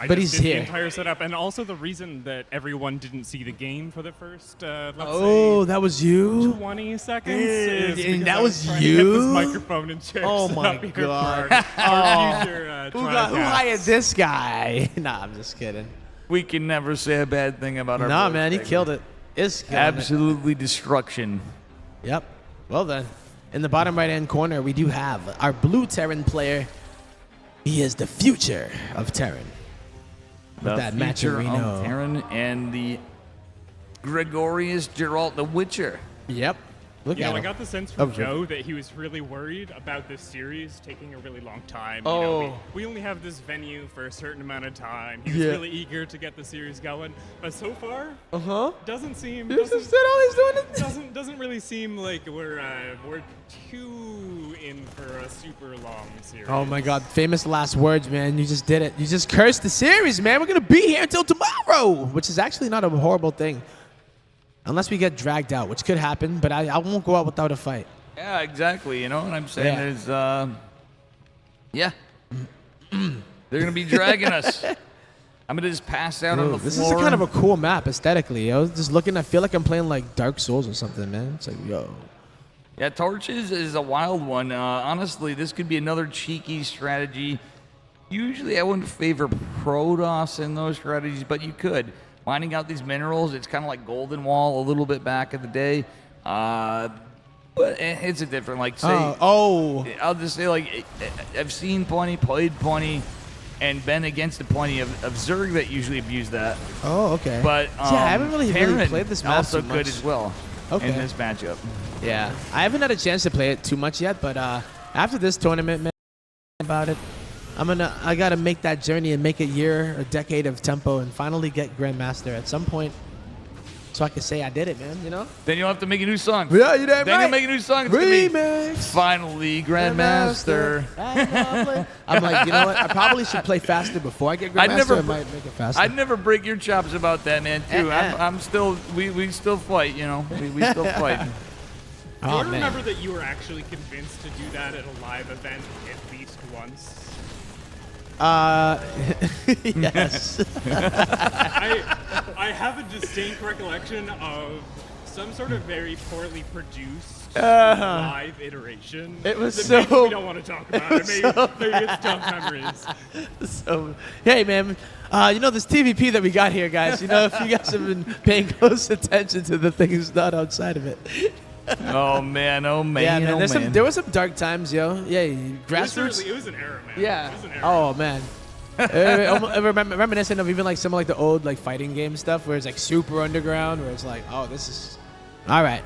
But just he's did here. the entire setup, and also the reason that everyone didn't see the game for the first, let's Oh, say, that was you? 20 seconds. Yeah, is and because that I was trying to get this you? microphone and chair Oh set my up here for God. our future, Who TriCasts. hired this guy? Nah, I'm just kidding. We can never say a bad thing about our. Nah, boy man, he Stego. killed it. is absolutely destruction. Yep. Well then, in the bottom right-hand corner, we do have our blue Terran player. He is the future of Terran. With that match future Reno. of Terran and the Gregorius Geralt the Witcher. Yep. Look You at know, I him. got the sense from Oh, Joe that he was really worried about this series taking a really long time. Oh. You know, we only have this venue for a certain amount of time. He was Yeah. really eager to get the series going, but so far, doesn't seem doesn't really seem like we're too in for a super long series. Oh my God! Famous last words, man. You just did it. You just cursed the series, man. We're gonna be here until tomorrow, which is actually not a horrible thing. Unless we get dragged out, which could happen, but I won't go out without a fight. Yeah, exactly. You know what I'm saying? Yeah. There's, yeah. They're going to be dragging us. I'm going to just pass out on the This floor. is kind of a cool map aesthetically. I was just looking, I feel like I'm playing like Dark Souls or something, man. It's like, yo. Yeah, Torches is a wild one. Honestly, this could be another cheeky strategy. Usually I wouldn't favor Protoss in those strategies, but you could. Mining out these minerals, it's kind of like Golden Wall a little bit back in the day. But it's a different, like, say, I'll just say, like, I've seen plenty, played plenty, and been against the plenty of Zerg that usually abuse that. Oh, okay. But yeah, I haven't really Terran played this map also too good much. as well in this matchup. Yeah, I haven't had a chance to play it too much yet, but after this tournament, man, about it, I gotta make that journey and make a decade of tempo and finally get Grandmaster at some point, so I can say I did it, man. You know? Then you'll have to make a new song. Yeah, you damn Then right. you'll make a new song. It's gonna be Remix. Finally, Grandmaster. I'm like, you know what? I probably should play faster before I get Grandmaster. I might make it faster. I'd never break your chops about that, man. Too. I'm still. We still fight. You know. We still fight. Do I remember that you were actually convinced to do that at a live event at least once? Yes. I have a distinct recollection of some sort of very poorly produced live iteration. It was that so. maybe we don't want to talk about it. Maybe it's tough memories. So, hey, man. You know, this TVP that we got here, guys. You know, if you guys have been paying close attention to the things not outside of it. Oh man! Yeah, man. There were some dark times, yo. Yeah, grassroots. It was an era, man. Yeah. It was an era. Oh man. Reminiscent of even like some of like the old like fighting game stuff where it's like super underground, where it's like, oh, this is all right.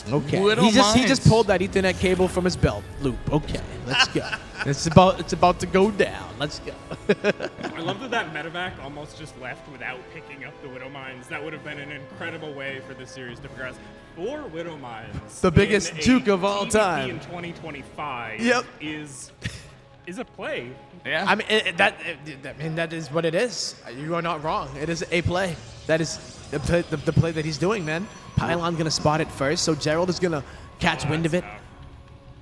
Okay. Little He just minds. pulled that Ethernet cable from his belt loop. Okay, let's go. It's about to go down. Let's go. I love that medevac almost just left without picking up the Widow Mines. That would have been an incredible way for this series to progress. 4 Widow Mines. The biggest in juke a of all TVP time. in 2025 Yep. is a play. Yeah. I mean, that is what it is. You are not wrong. It is a play. That is the play that he's doing, man. Pylon gonna spot it first, so Gerald is gonna catch wind of it.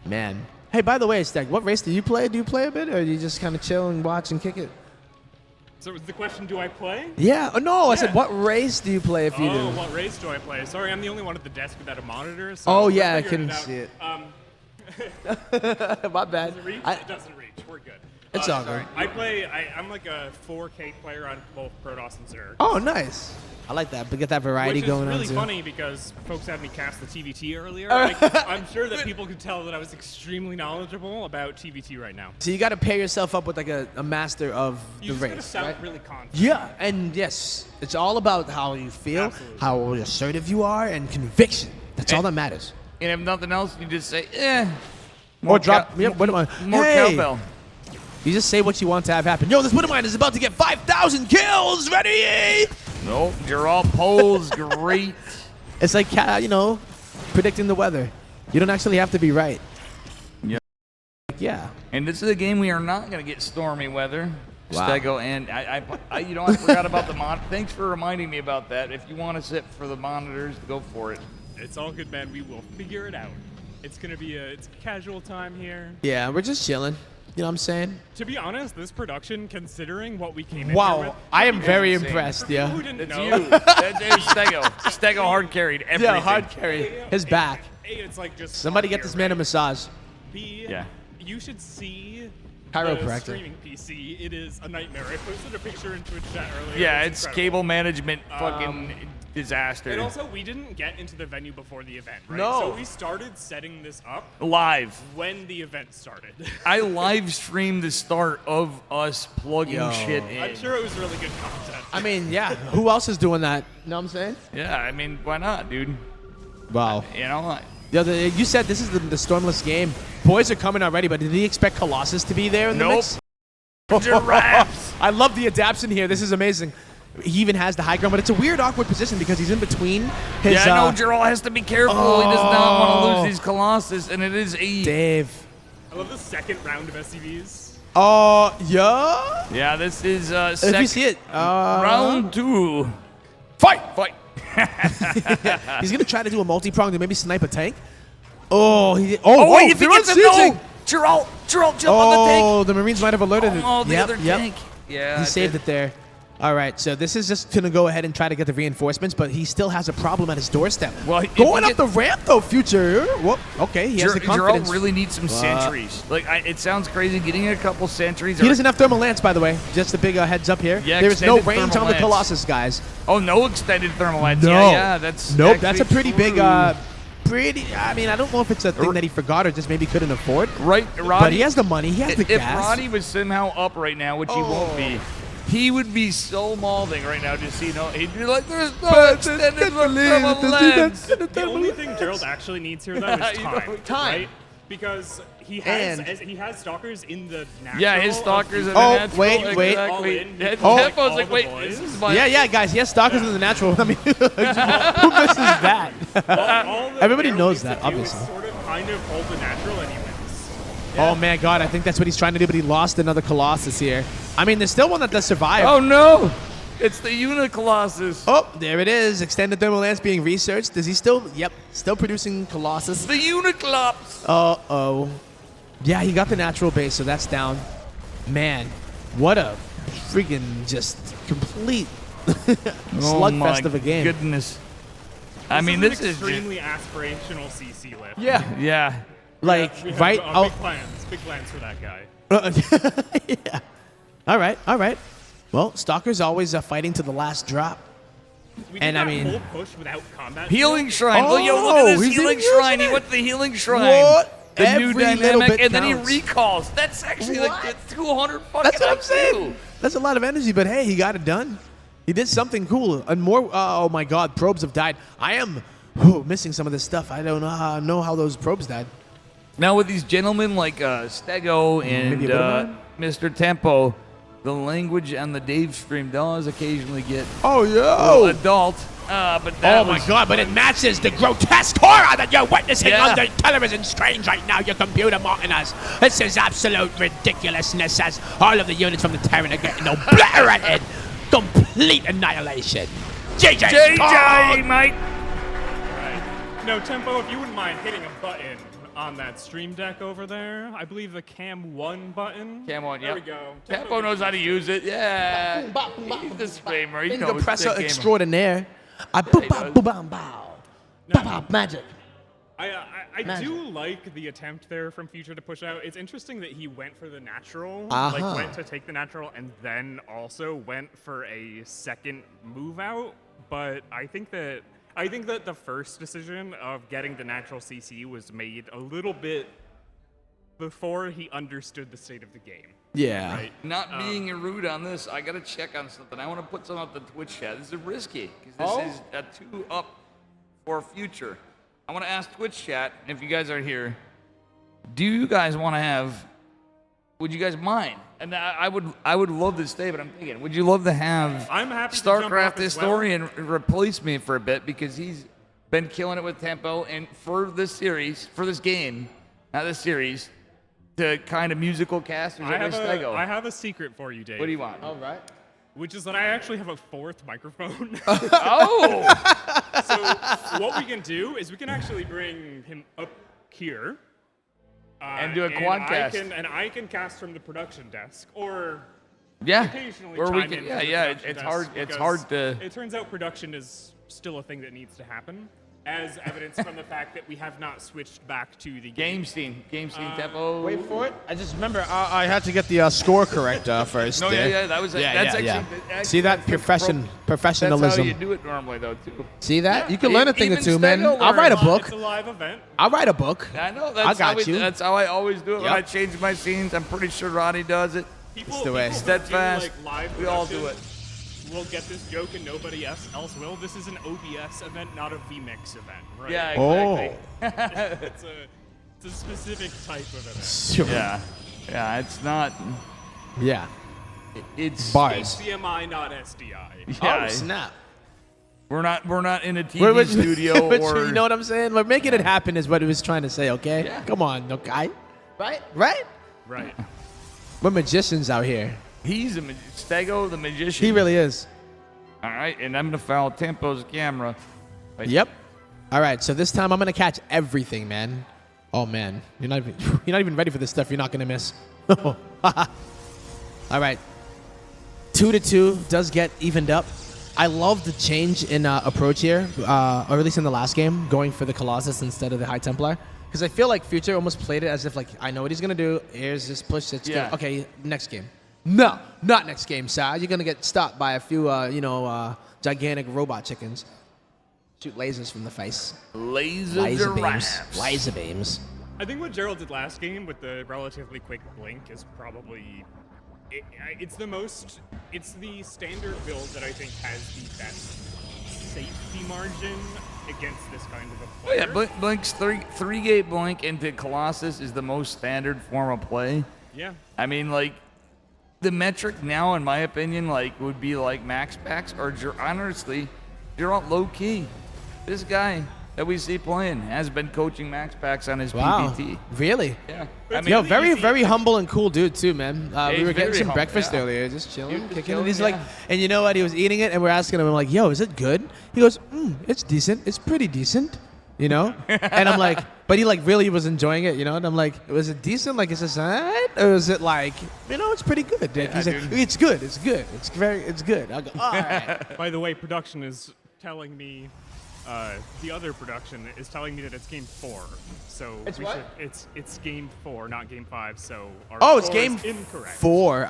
Man. Hey, by the way, Stag, what race do you play? Do you play a bit, or do you just kind of chill and watch and kick it? So was the question, do I play? Yeah. Oh, no, I said, what race do you play if you do? Oh, what race do I play? Sorry, I'm the only one at the desk without a monitor. So Oh, we're yeah, I figuring couldn't see it. out. My bad. Does it reach? It doesn't reach. We're good. It's all good. I'm like a 4K player on both Protoss and Zerg. Oh, nice. I like that. But get that variety going on, Which is too. really funny because folks had me cast the TVT earlier. Like, I'm sure that people could tell that I was extremely knowledgeable about TVT right now. So you got to pair yourself up with like a master of You the just gotta race, sound right? really confident. Yeah, and yes, it's all about how you feel, how assertive you are, and conviction. That's all that matters. And if nothing else, you just say, eh. Or drop. Yep. More hey, cowbell. You just say what you want to have happen. Yo, this Widowmine is about to get 5,000 kills. Ready? Nope. Geralt polls great. It's like predicting the weather. You don't actually have to be right. Yeah. Yeah. And this is a game we are not going to get stormy weather. Wow. Stego, and I forgot about the mon. Thanks for reminding me about that. If you want to sit for the monitors, go for it. It's all good, man. We will figure it out. It's gonna be it's a casual time here. Yeah, we're just chilling. You know what I'm saying? To be honest, this production, considering what we came in Wow, here with, I am very insane. impressed. For Yeah. people who didn't That's know, you. That's Stego. Stego hard carried everything. Yeah, hard carry. His back. It's like just Somebody get here, this man a right? massage. You should see Chiropractor. streaming PC, it is a nightmare. I posted a picture into a chat earlier. Yeah, it's incredible. cable management fucking disaster. And also, we didn't get into the venue before the event, right? No. So we started setting this up live when the event started. I live streamed the start of us plugging shit in. I'm sure it was really good content. I mean, yeah. Who else is doing that? You know what I'm saying? Yeah, I mean, why not, dude? Wow. You know, Yeah, you said this is the Stormless game. Boys are coming already, but did he expect Colossus to be there in the mix? Giraffes. I love the adaptation here. This is amazing. He even has the high ground, but it's a weird, awkward position because he's in between his... Yeah, I know Gerald has to be careful. He does not want to lose these Colossus, and it is a... Dave. I love the second round of SCVs. Yeah? Yeah, this is If you see it. round 2. Fight! He's going to try to do a multi-pronged and maybe snipe a tank. Wait, if he gets him, Gerald, jump on the tank. Oh, the Marines might have alerted him. Oh, the other tank. Yeah, he saved it there. All right, so this is just going to go ahead and try to get the reinforcements, but he still has a problem at his doorstep. Well, going up the ramp, though, Future. Whoop. Okay, he has the confidence. Gerald really needs some sentries. Like, it sounds crazy getting a couple sentries. He doesn't have thermal lance, by the way. Just a big heads up here. Yeah, there is no extended range thermal on the lance. Colossus, guys. Oh, no extended thermal lance. No. Yeah, that's nope. That's a pretty true. big. I mean, I don't know if it's a thing that he forgot or just maybe couldn't afford. Right, Roddy. But he has the money. He has the If gas. Roddy was somehow up right now, which he won't be, he would be so mauling right now. Just so you know, he'd be like, "There's no extended thermal lens." The only thing Gerald actually needs here, though, is time. Time. Right? Because he has stalkers in the natural. Yeah, his stalkers in the Oh, natural. wait. Exactly. Oh. Tempo's like, wait, this is my... Yeah, guys. He has stalkers in the natural. I mean, who misses that? Everybody knows that, obviously. Sort of, kind of hold the natural, and he wins. Oh, man, God. I think that's what he's trying to do, but he lost another Colossus here. I mean, there's still one that does survive. Oh, no. It's the Unicolossus. Oh, there it is. Extended thermal lance being researched. Does he still? Yep. Still producing Colossus. The Uniclops. Uh-oh. Yeah, he got the natural base, so that's down. Man, what a freaking just complete slugfest of a game. Goodness. I mean, this is extremely aspirational CC lift. Yeah. Like, we have right? big plans for that guy. Yeah. All right. Well, Stalker's always fighting to the last drop. We did And that I mean, whole push without combat. Healing shield. Shrine. Oh, yo, look at this healing shrine. He went to the healing shrine. What? The Every new little dynamic, bit and then counts. he recalls. That's actually like 200 fucking That's what I'm IQ. saying. That's a lot of energy, but hey, he got it done. He did something cool. And more, oh my God, probes have died. I am missing some of this stuff. I don't know how those probes died. Now with these gentlemen like Stego and Mr. Tempo, the language on the Dave stream does occasionally get a little adult. But that my God, but it matches the grotesque horror that you're witnessing on the television screens right now, you computer martiners. This is absolute ridiculousness as all of the units from the Terran are getting obliterated. Complete annihilation. JJ, mate. Right. No, Tempo, if you wouldn't mind hitting a button on that stream deck over there, I believe the Cam 1 button. Cam 1, There we go. Tempo knows how to use it. Yeah. He's the streamer. He knows Compressor the extraordinaire. Magic. I do like the attempt there from Future to push out. It's interesting that he went for the natural, went to take the natural, and then also went for a second move out. But I think that the first decision of getting the natural CC was made a little bit before he understood the state of the game. Yeah. Right? Not being rude on this, I got to check on something. I want to put something up the Twitch chat. This is risky because this is a 2-up for Future. I want to ask Twitch chat, if you guys are here, do you guys want to have, would you guys mind? And I would love to stay, but I'm thinking, would you love to have I'm happy to jump Starcraft off as historian replace me for a bit because he's been killing it with tempo, and for this series, for this game, not this series, to kind of musical casters I like Stego. have a secret for you, Dave. What do you want? All right. Which is that I actually have a fourth microphone. Oh! So what we can do is we can actually bring him up here. And do a quadcast. And I can cast from the production desk, or occasionally or we chime can, in yeah, from the yeah. production It's desk hard. It's because hard to. It turns out production is still a thing that needs to happen. as evidence from the fact that we have not switched back to the game scene tempo. Wait for it. I just remember I had to get the score correct first. No, yeah, that was that's actually See that professionalism. That's how you do it normally, though, too. See that? Yeah. You can learn a thing or Even two, man. Stego I'll write a book. It's a live event. I'll write a book. I know. I got you. That's how I always do it when Yep. I change my scenes. I'm pretty sure Roddy does it. It's the way. People Steadfast. do, like, live We all do production. it. We'll get this joke and nobody else will. This is an OBS event, not a VMix event, right? Yeah, exactly. It's a specific type of event. Yeah, it's not. Yeah. It's bars. HDMI, not SDI. Yeah. Oh, snap. We're not in a TV studio or. You know what I'm saying? We're making it happen is what he was trying to say, okay? Yeah. Come on, okay? Right? Right. We're magicians out here. He's a Stego, the magician. He really is. All right, and I'm gonna foul Tempo's camera. Right. Yep. All right, so this time I'm gonna catch everything, man. Oh man, you're not even ready for this stuff. You're not gonna miss. All right. 2-2 does get evened up. I love the change in approach here, or at least in the last game, going for the Colossus instead of the High Templar. Because I feel like Future almost played it as if, like, I know what he's going to do. Here's this push. Okay, next game. No, not next game, Sal. You're going to get stopped by a few, gigantic robot chickens. Shoot lasers from the face. Laser beams. Laser beams. I think what Gerald did last game with the relatively quick blink is probably... It's the standard build that I think has the best safety margin against this kind of a player. Oh yeah, Blink's three-gate blink into Colossus is the most standard form of play. Yeah. I mean, like, the metric now, in my opinion, like, would be like max packs or honestly, you're on low key. This guy that we see playing has been coaching max packs on his PPT. Really? Yeah. Yo, very humble and cool dude too, man. We were getting some humble, breakfast yeah. earlier, just chilling, kicking chilling, it. He's yeah. like, and you know what? He was eating it, and we're asking him, I'm like, yo, is it good? He goes, it's decent. It's pretty decent, you know? And I'm like, but he like really was enjoying it, you know? And I'm like, was it decent? Like, is this alright? Or is it like, you know, it's pretty good. Yeah, He's like, it's good. It's good. It's good. I go, all right. By the way, production is telling me. The other production is telling me that it's game 4, so It's what? It's game 4, not game 5. So our It's score game is incorrect. 4. If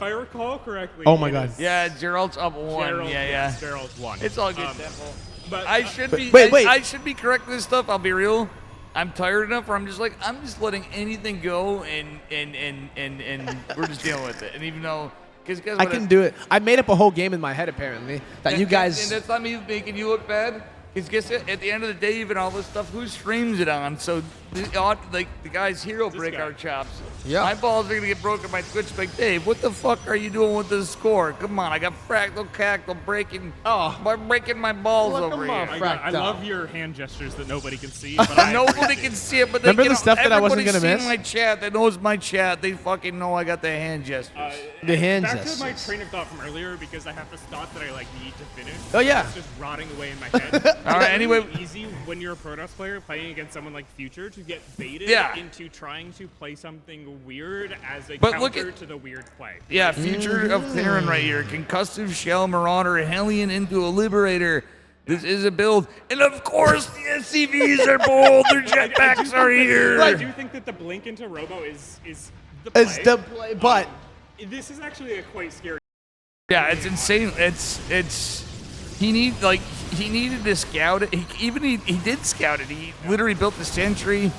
I recall correctly. Oh my it God. is Yeah, Gerald's up 1. Gerald, yeah. yes, Gerald's 1. It's all good, Temple. Temple. But I should be. wait. I should be correcting this stuff. I'll be real. I'm tired enough where I'm just like, I'm just letting anything go, and we're just dealing with it. And even though. I can do it. I made up a whole game in my head, apparently, that you guys... And that's not me making you look bad. Because guess what? At the end of the day, even all this stuff, who streams it on? So, the guys here will break our chops. Yeah. My balls are going to get broken by Twitch. Like, Dave, what the fuck are you doing with this score? Come on, I got fractal cackle breaking my balls over here. I love your hand gestures that nobody can see. But Nobody can see it, but Remember the stuff that I wasn't gonna miss? my chat that knows my chat. They fucking know I got the hand gestures. The hand Back gestures. to my train of thought from earlier, because I have this thought that I need to finish. Oh, yeah. It's just rotting away in my head. All right, anyway. It's really easy when you're a Protoss player playing against someone like Future to get baited into trying to play something weird as a counter to the weird play. Yeah, Future of Theron right here. Concussive Shell Marauder, Hellion into a Liberator. This is a build. And of course, the SCVs are bold. Their jetpacks are here. I do think that the blink into Robo is the play. It's the play, but... this is actually a quite scary. Yeah, it's insane. He needed to scout it. He did scout it. He literally built the sentry.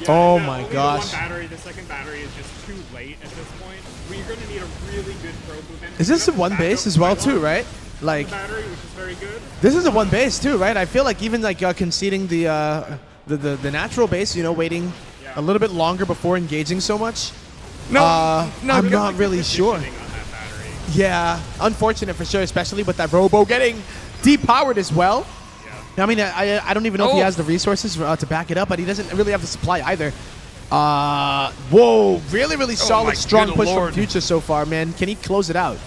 Oh my only gosh. The one battery, the second battery is just too late at this point. Well, you're going to need a really good probe movement. Is this a one base as well too, right? Like battery, which is very good. This is a one base too, right? I feel like even like conceding the natural base, you know, waiting a little bit longer before engaging so much. No, I'm not really sure. Yeah, unfortunate for sure, especially with that Robo getting depowered as well. I mean, I don't even know if he has the resources to back it up, but he doesn't really have the supply either. Whoa, really solid, strong push from Future so far, man. Can he close it out?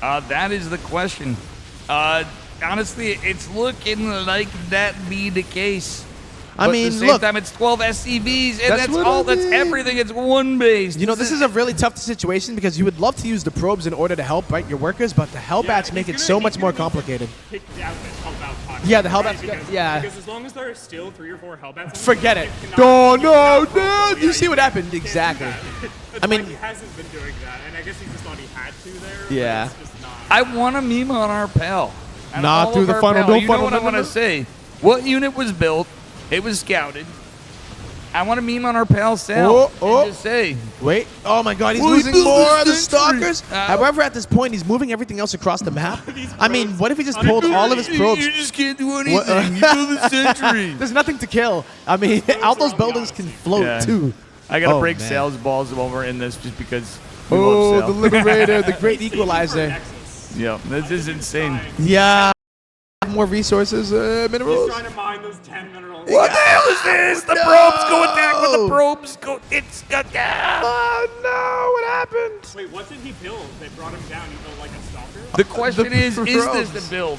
That is the question. Honestly, it's looking like that be the case. I But mean, at the same look, time, it's 12 SCVs, and that's what all. I That's mean. everything. It's one base. You know, this is a really tough situation because you would love to use the probes in order to help, right, your workers, but the Hellbats make it so much more complicated. Pick out this Hellbat pocket, Yeah, the right? Hellbats, Because, yeah. Because as long as there are still 3 or 4 Hellbats, Forget it. cannot- No, dude. You see what happened? Exactly. That's I mean, why he hasn't been doing that, and I guess he just thought he had to there. but Yeah. it's just not. I want a meme on our pal. On Nah, all through of the our funnel, pal. don't You know funnel, what I no, want no, to no. say? What unit was built? It was scouted. I want a meme on our pal Sal. Oh. And just say, Wait. Oh, my God. He's Well, he losing built more a of the century. stalkers. However, at this point, he's moving everything else across the map. I mean, what if he just pulled all of his probes? You just can't do anything. What- You build a century. There's nothing to kill. I mean, all those buildings can float, Yeah. too. I gotta Oh, break man. Sal's balls over in this just because. We Oh, love the Sal. Liberator, the great equalizer. Yeah, this is insane. Yeah. More resources, minerals. He's trying to mine those 10 minerals. What the hell is this? The probes go attack with the probes. Go. It's got. Oh no! What happened? Wait, what did he build? They brought him down. He built like a stalker? The question is this probes. the build?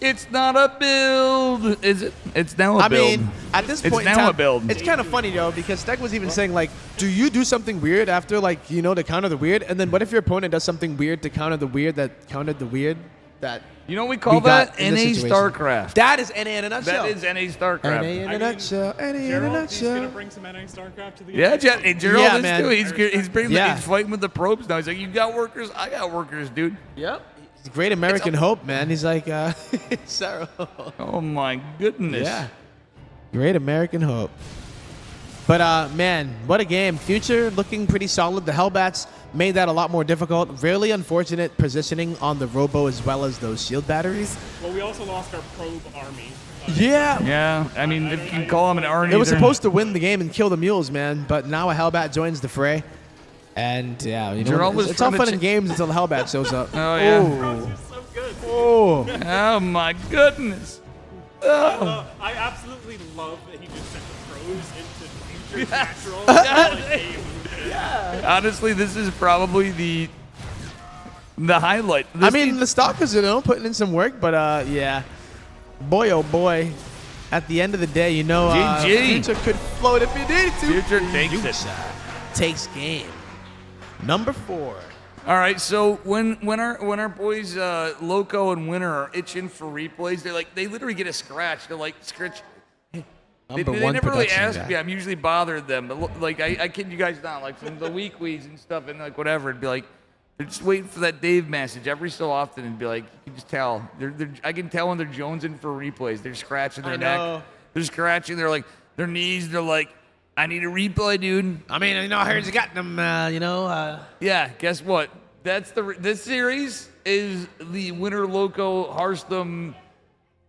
It's not a build, is it? It's now a I build. mean, at this It's point in now time, a build. it's kind of funny though because Steg was even saying like, do you do something weird after like to counter the weird, and then what if your opponent does something weird to counter the weird that countered the weird that You know what we call got that? in NA this situation? Starcraft. That is NA in a nutshell. That is NA Starcraft. NA in a I mean, nutshell. NA in a Gerald, he's nutshell. gonna bring some NA Starcraft to the Yeah, game. hey, Gerald Yeah, is man. too. He's bringing Yeah. he's fighting with the probes now. He's like, you got workers, I got workers, dude. Yep. He's a great American hope, man. He's like, Sarah. Oh my goodness. Yeah. Great American hope. But man, what a game. Future looking pretty solid. The Hellbats made that a lot more difficult. Really unfortunate positioning on the Robo as well as those shield batteries. Well, we also lost our probe army. Yeah. Yeah, I mean, if you can call him an army. It was supposed to win the game and kill the mules, man. But now a Hellbat joins the fray. And yeah, Gerald was it's all from fun the in games until the Hellbat shows up. Oh, yeah. So good. Oh. Oh my goodness. Oh. I absolutely love that he just sent the probes into future natural. Honestly, this is probably the highlight. I mean, the Stalkers, putting in some work, but yeah. Boy, oh boy. At the end of the day, GG. Future could float if he needed to. Future takes it. Takes game. Number 4. All right, so when our boys Loco and Winner are itching for replays, they literally get a scratch. They're like scratch. They Number never one really production ask guy. me. I'm usually bothered them, but like I kid you guys not. Like from the weeklies and stuff and like whatever, it'd be like they're just waiting for that Dave message every so often, and be like, you can just tell. I can tell when they're jonesing for replays. They're scratching their neck. They're scratching. They're like their knees. They're like, I need a replay, dude. I mean, I heard you got them, Yeah, guess what? That's this series is the Winter Loco Hearthstone.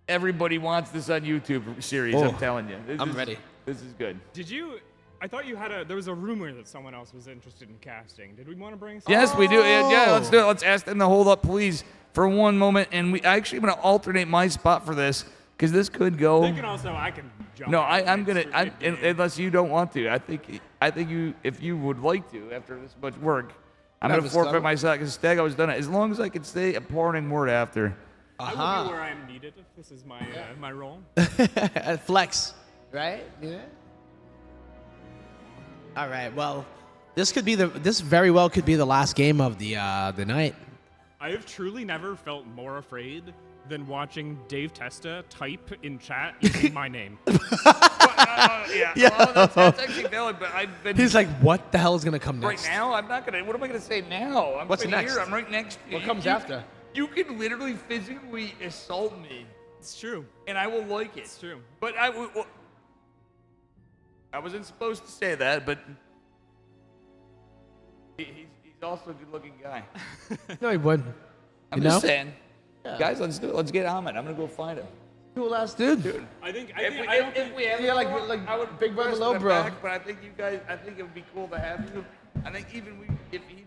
Everybody wants this on YouTube series. Oh, I'm telling you. I'm ready. This is good. Did you? I thought you had there was a rumor that someone else was interested in casting. Did we want to bring? Yes, we do. Yeah, let's Oh. do it. Let's ask them to hold up, please, for one moment. And we actually, I'm going to alternate my spot for this because this could go. They can also. I can jump. No, in. I'm gonna. It's ridiculous. Unless you don't want to, I think you, if you would like to, after this much work, I'm Yeah, gonna Mr. forfeit Stego. my slot because Stego has done it. As long as I can say a parting word after. I will be where I am needed. This is my my role. Flex. Right? Yeah. All right. Well, this very well could be the last game of the night. I have truly never felt more afraid than watching Dave Testa type in chat using my name. Yeah. Well, that's actually valid, but I've been. He's like, what the hell is gonna come Right next? now, I'm not gonna. What am I gonna say now? I'm What's right next? Here. I'm right next. What you- comes you- after? You can literally physically assault me, It's true. and I will like it. It's true. But I wasn't supposed to say that, but he's also a good-looking guy. No, he wouldn't. I'm just saying, guys, let's do it. Let's get Ahmed. I'm gonna go find him. Cool ass dude. I think. If we have Yeah, like I would Big Brother request Low him Bro. back, but I think you guys. I think it would be cool to have you. I think even if he'd be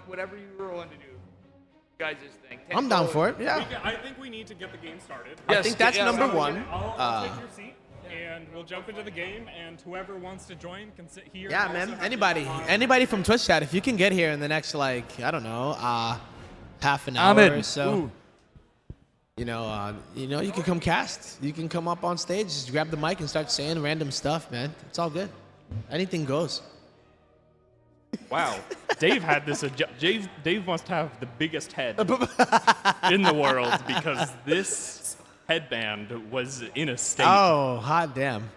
whatever you were willing to do, you guys just think. I'm down for it. Yeah. I think we need to get the game started. I think that's number one. I'll take your seat, and we'll jump into the game. And whoever wants to join can sit here. Yeah, and man. also have Anybody from Twitch chat, if you can get here in the next half an hour Ahmed. or so. Ooh. you can come cast. You can come up on stage, just grab the mic and start saying random stuff, man. It's all good. Anything goes. Wow. Dave had this. Dave must have the biggest head in the world because this headband was in a state. Oh, hot damn.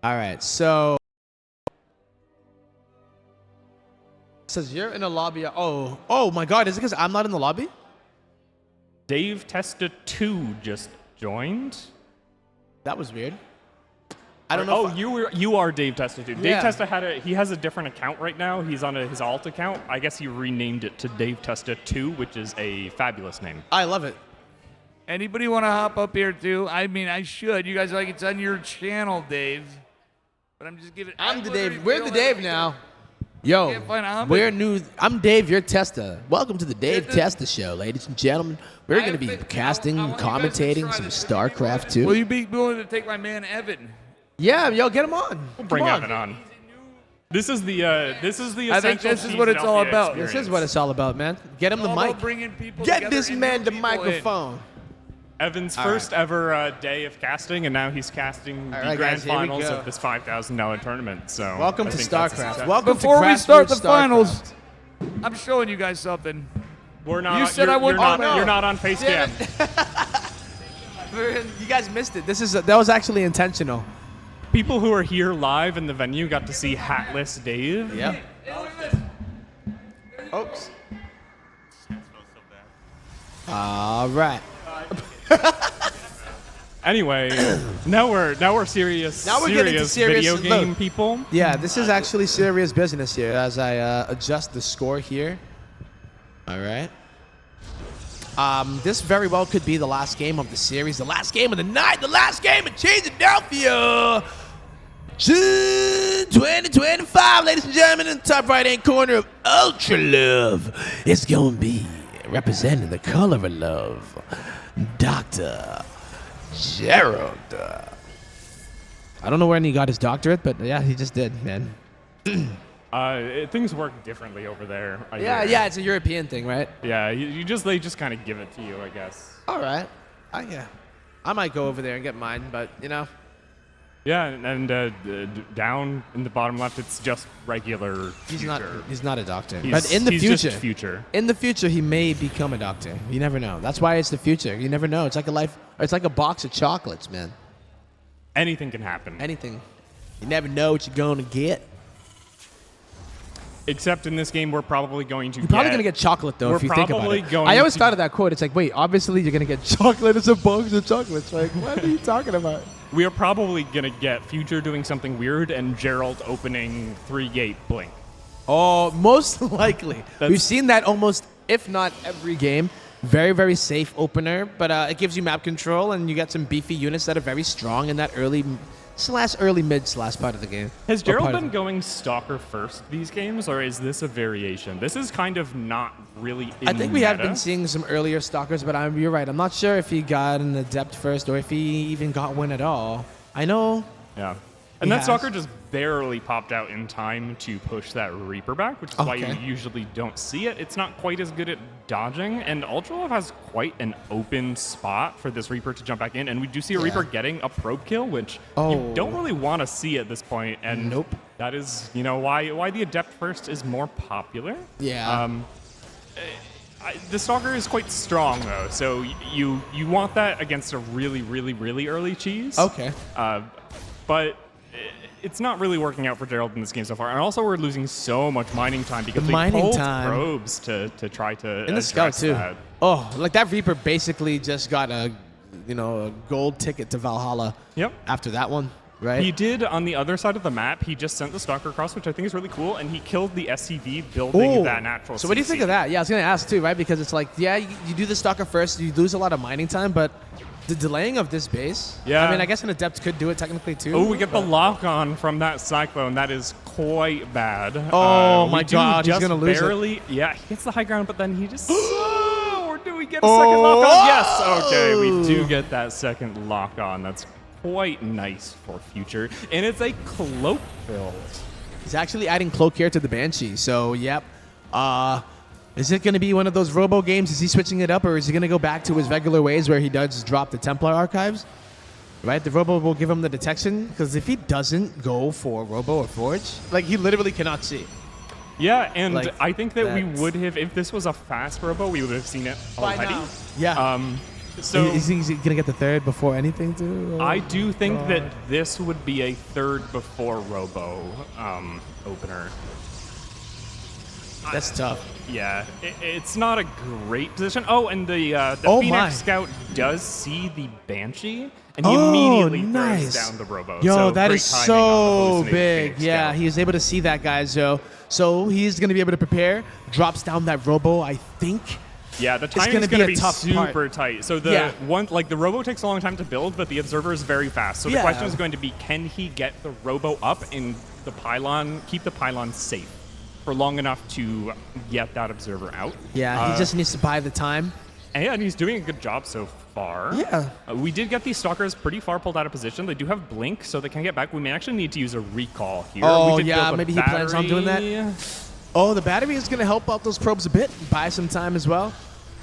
All right, so. It says you're in a lobby. Oh my God. Is it because I'm not in the lobby? Dave Testa 2 just joined. That was weird. I don't know. You are Dave Testa 2. Yeah. Dave Testa has a different account right now. He's on his alt account. I guess he renamed it to Dave Testa 2, which is a fabulous name. I love it. Anybody want to hop up here too? I mean, I should. You guys are like, it's on your channel, Dave. But I'm just giving. I'm the Dave. We're the Dave now. Yo, Can't find Ahmed. we're new. I'm Dave, you're Testa. Welcome to the Dave Testa Show, ladies and gentlemen. We're going to be casting, commentating some Starcraft 2. Will you be willing to take my man Evan? Yeah, yo, get him on. We'll bring Evan on. This is the I think essential this is what it's all Cheesedelphia about. experience. This is what it's all about, man. Get him the All about mic. bringing people Get together this and man the people in. microphone. Evan's All first ever day of casting, and now he's casting the right, grand guys, here we finals go. of this $5,000 tournament. So Welcome I to think that's a Starcraft. success. Welcome Before to we start the Grassroots finals, Starcraft. I'm showing you guys something. We're not. You said I wouldn't. You're not on face cam. You guys missed it. That was actually intentional. People who are here live in the venue got to see hatless Dave. Yep. Oops. All right. Anyway, now we're serious. Now we're getting to serious video game look. people. Yeah, this is actually serious business here as I adjust the score here. All right. This very well could be the last game of the series, the last game of the night, the last game of Cheesedelphia. 2025, ladies and gentlemen, in the top right-hand corner of Ultra Love, it's going to be representing the color of love, Dr. Gerald. I don't know when he got his doctorate, but yeah, he just did, man. Things work differently over there. Yeah, it's a European thing, right? Yeah, they just kind of give it to you, I guess. All right. I might go over there and get mine, but you know. Yeah, and down in the bottom left, it's just regular. He's future. not a doctor. He's, But in the he's future, just future. in the future, he may become a doctor. You never know. That's why it's the future. You never know. It's like it's like a box of chocolates, man. Anything can happen. Anything. You never know what you're gonna get. Except in this game, we're probably going to. You're probably gonna get chocolate though. We're if you think about probably it. going I always to- thought of that quote. It's like, wait, obviously you're gonna get chocolate. It's a box of chocolates. Like, what are you talking about? We are probably gonna get Future doing something weird and Gerald opening 3-gate Blink. Oh, most likely. We've seen that almost, if not every game. Very, very safe opener, but it gives you map control, and you get some beefy units that are very strong in that early mid part of the game. Has Gerald been going Stalker first these games, or is this a variation? This is kind of not really in I think we have meta. been seeing some earlier Stalkers, but you're right. I'm not sure if he got an Adept first or if he even got one at all. I know. Yeah. He And that has. Stalker just barely popped out in time to push that Reaper back, which is why you Okay. usually don't see it. It's not quite as good at dodging, and Ultralove has quite an open spot for this Reaper to jump back in, and we do see a Reaper getting a probe kill, which you don't really want to see at this point, and that is, why the Adept first is more popular. Yeah. The Stalker is quite strong, though, so you want that against a really, really, really early cheese. Okay. But it's not really working out for Gerald in this game so far. And also, we're losing so much mining time because they mining pulled time. probes to try to In the scout address too. that. Oh, like that Reaper basically just got a gold ticket to Valhalla. Yep. After that one, right? He did on the other side of the map. He just sent the Stalker across, which I think is really cool, and he killed the SCV building that natural. So what do you think of that? Yeah, I was gonna ask too, right? Because it's like, yeah, you do the Stalker first, you lose a lot of mining time, but the delaying of this base. Yeah. I mean, I guess an Adept could do it technically too. Oh, we get the lock on from that Cyclone. That is quite bad. Oh We my do God, he's just gonna lose it. barely, Yeah, he gets the high ground, but then he just. Or do we get a second lock on? Yes. Okay, we do get that second lock on. That's quite nice for Future, and it's a cloak build. He's actually adding Cloak here to the Banshee. So, yep. Is it going to be one of those Robo games? Is he switching it up, or is he going to go back to his regular ways where he does drop the Templar archives? Right? The Robo will give him the detection, because if he doesn't go for Robo or Forge, like, he literally cannot see. Yeah, and Like, I think that we would have, if this was a fast Robo, we would have seen it already. Yeah. So is he going to get the third before anything, too? I do think that this would be a third before Robo opener. That's tough. Yeah, it's not a great position. Oh, and the Phoenix Scout does see the Banshee, and he immediately throws down the Robo. Yo, so that great is timing so on the big. Phoenix Yeah, Scout. he is able to see that, guys. So he's going to be able to prepare. Drops down that Robo, I think. Yeah, the It's timing is going to be tough super tight. So the the Robo takes a long time to build, but the Observer is very fast. So the question is going to be, can he get the Robo up and the pylon, keep the pylon safe for long enough to get that Observer out? Yeah, he just needs to buy the time. And he's doing a good job so far. Yeah. We did get these Stalkers pretty far pulled out of position. They do have Blink, so they can get back. We may actually need to use a recall here. Oh, we did yeah, build a maybe he plans on doing that. battery. Oh, the battery is going to help out those probes a bit, buy some time as well.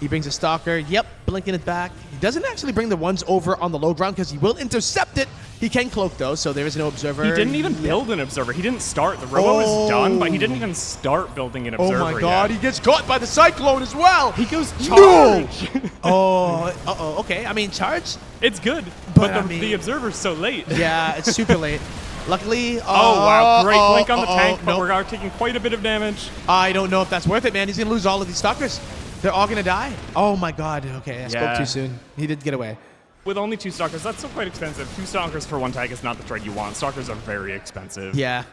He brings a Stalker. Yep, blinking it back. He doesn't actually bring the ones over on the low ground because he will intercept it. He can cloak, though, so there is no Observer. He didn't even build an Observer. He didn't start. The Robo is done, but he didn't even start building an Observer Oh, my God. yet. He gets caught by the Cyclone as well. He goes charge. Oh, okay. I mean, charge. It's good, But but I mean- the Observer's so late. Yeah, it's super late. Luckily, Oh, wow. Great blink on the tank, but nope. we're taking quite a bit of damage. I don't know if that's worth it, man. He's going to lose all of these Stalkers. They're all going to die. Oh, my God. Okay, I spoke too soon. He did get away. With only 2 Stalkers, that's still quite expensive. 2 Stalkers for 1 tag is not the trade you want. Stalkers are very expensive. Yeah.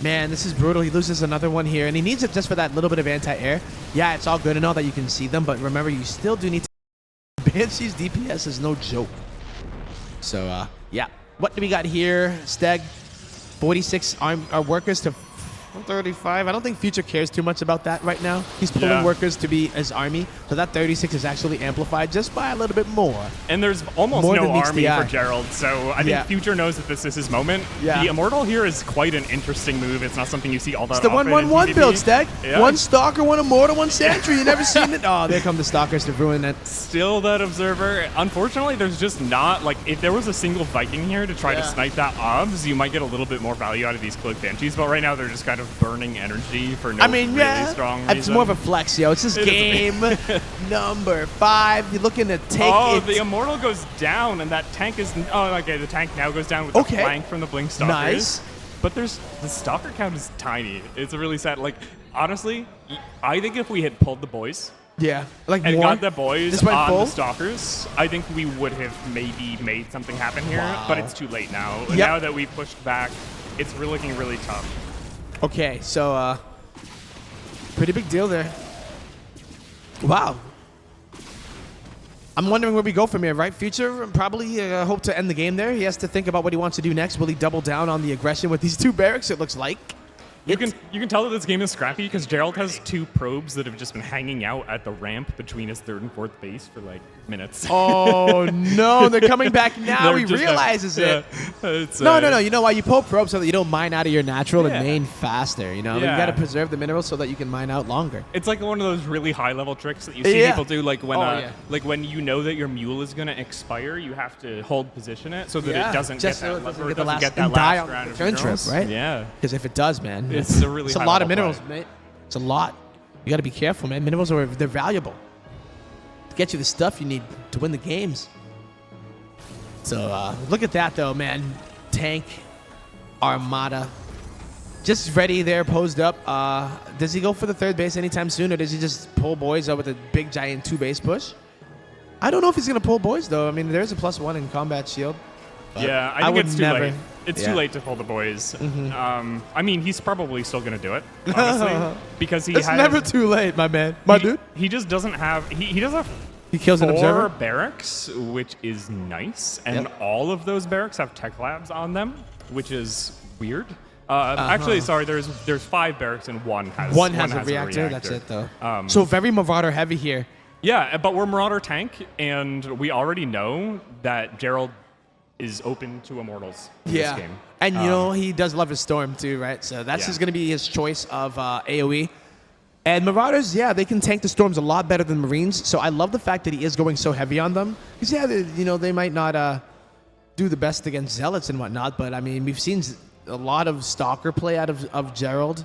Man, this is brutal. He loses another one here, and he needs it just for that little bit of anti-air. Yeah, it's all good and all that you can see them, but remember, you still do need to... Banshee's DPS is no joke. So, yeah. What do we got here? Steg, 46 workers to 35. I don't think Future cares too much about that right now. He's pulling workers to be his army, so that 36 is actually amplified just by a little bit more. And there's almost More no than meets army the for eye. Gerald, so I think Future knows that this is his moment. Yeah. The Immortal here is quite an interesting move. It's not something you see all that It's the often 1-1-1 in build, PvP. Steg. Yeah. 1 Stalker, 1 Immortal, 1 Sentry. You never seen it. Oh, there come the Stalkers to ruin it. Still that Observer. Unfortunately, there's just not, like, if there was a single Viking here to try to snipe that OBS, you might get a little bit more value out of these Cloak Banshees, but right now they're just kind of burning energy for no really strong reason. It's more of a flex, yo. It's just game number 5. You're looking to take it. The Immortal goes down, and that tank is... Oh, okay, the tank now goes down with the flank from the Blink Stalkers. Nice. But the Stalker count is tiny. It's really sad. Like, honestly, I think if we had pulled the boys... Yeah, like and more? got the boys Just went on full? the Stalkers, I think we would have maybe made something happen here, but it's too late now. Yep. Now that we pushed back, it's looking really tough. Okay, so pretty big deal there. Wow. I'm wondering where we go from here, right? Future probably hope to end the game there. He has to think about what he wants to do next. Will he double down on the aggression with these 2 barracks, it looks like? You can tell that this game is scrappy because Gerald has 2 probes that have just been hanging out at the ramp between his 3rd and 4th base for like minutes. Oh no, they're coming back now. They're He just realizes it. It's, No. You know why you pull probes so that you don't mine out of your natural Yeah. and main faster. You know, you Yeah. got to preserve the minerals so that you can mine out longer. It's like one of those really high-level tricks that you see people do, like when, like when you know that your mule is going to expire, you have to hold position it so that it doesn't Just get so that, it doesn't or get the last get that and die last on round the of return trip, minerals. right? Yeah, because if it does, man, it's a really a lot of high-level minerals, play. mate. It's a lot. You got to be careful, man. Minerals they're valuable to get you the stuff you need to win the games. So look at that, though, man. Tank, Armada, just ready there, posed up. Does he go for the 3rd base anytime soon, or does he just pull boys up with a big, giant 2-base push? I don't know if he's going to pull boys, though. I mean, there's a +1 in combat shield. Yeah, I think it's too never. late. It's too late to pull the boys. I mean, he's probably still going to do it, honestly, because It's never too late, my man. Dude. He just doesn't have... He does have He kills an 4 observer. barracks, which is nice, and all of those barracks have tech labs on them, which is weird. Actually, sorry, there's 5 barracks and one has a reactor. That's it, though. So So very Marauder heavy here. yeah, but we're Marauder tank, and we already know that Gerald is open to Immortals in this game. And you know he does love his Storm too, right? So that's just going to be his choice of AoE. And Marauders, yeah, they can tank the Storms a lot better than Marines. So I love the fact that he is going so heavy on them. Because, yeah, they might not do the best against Zealots and whatnot. But, I mean, we've seen a lot of Stalker play out of Gerald.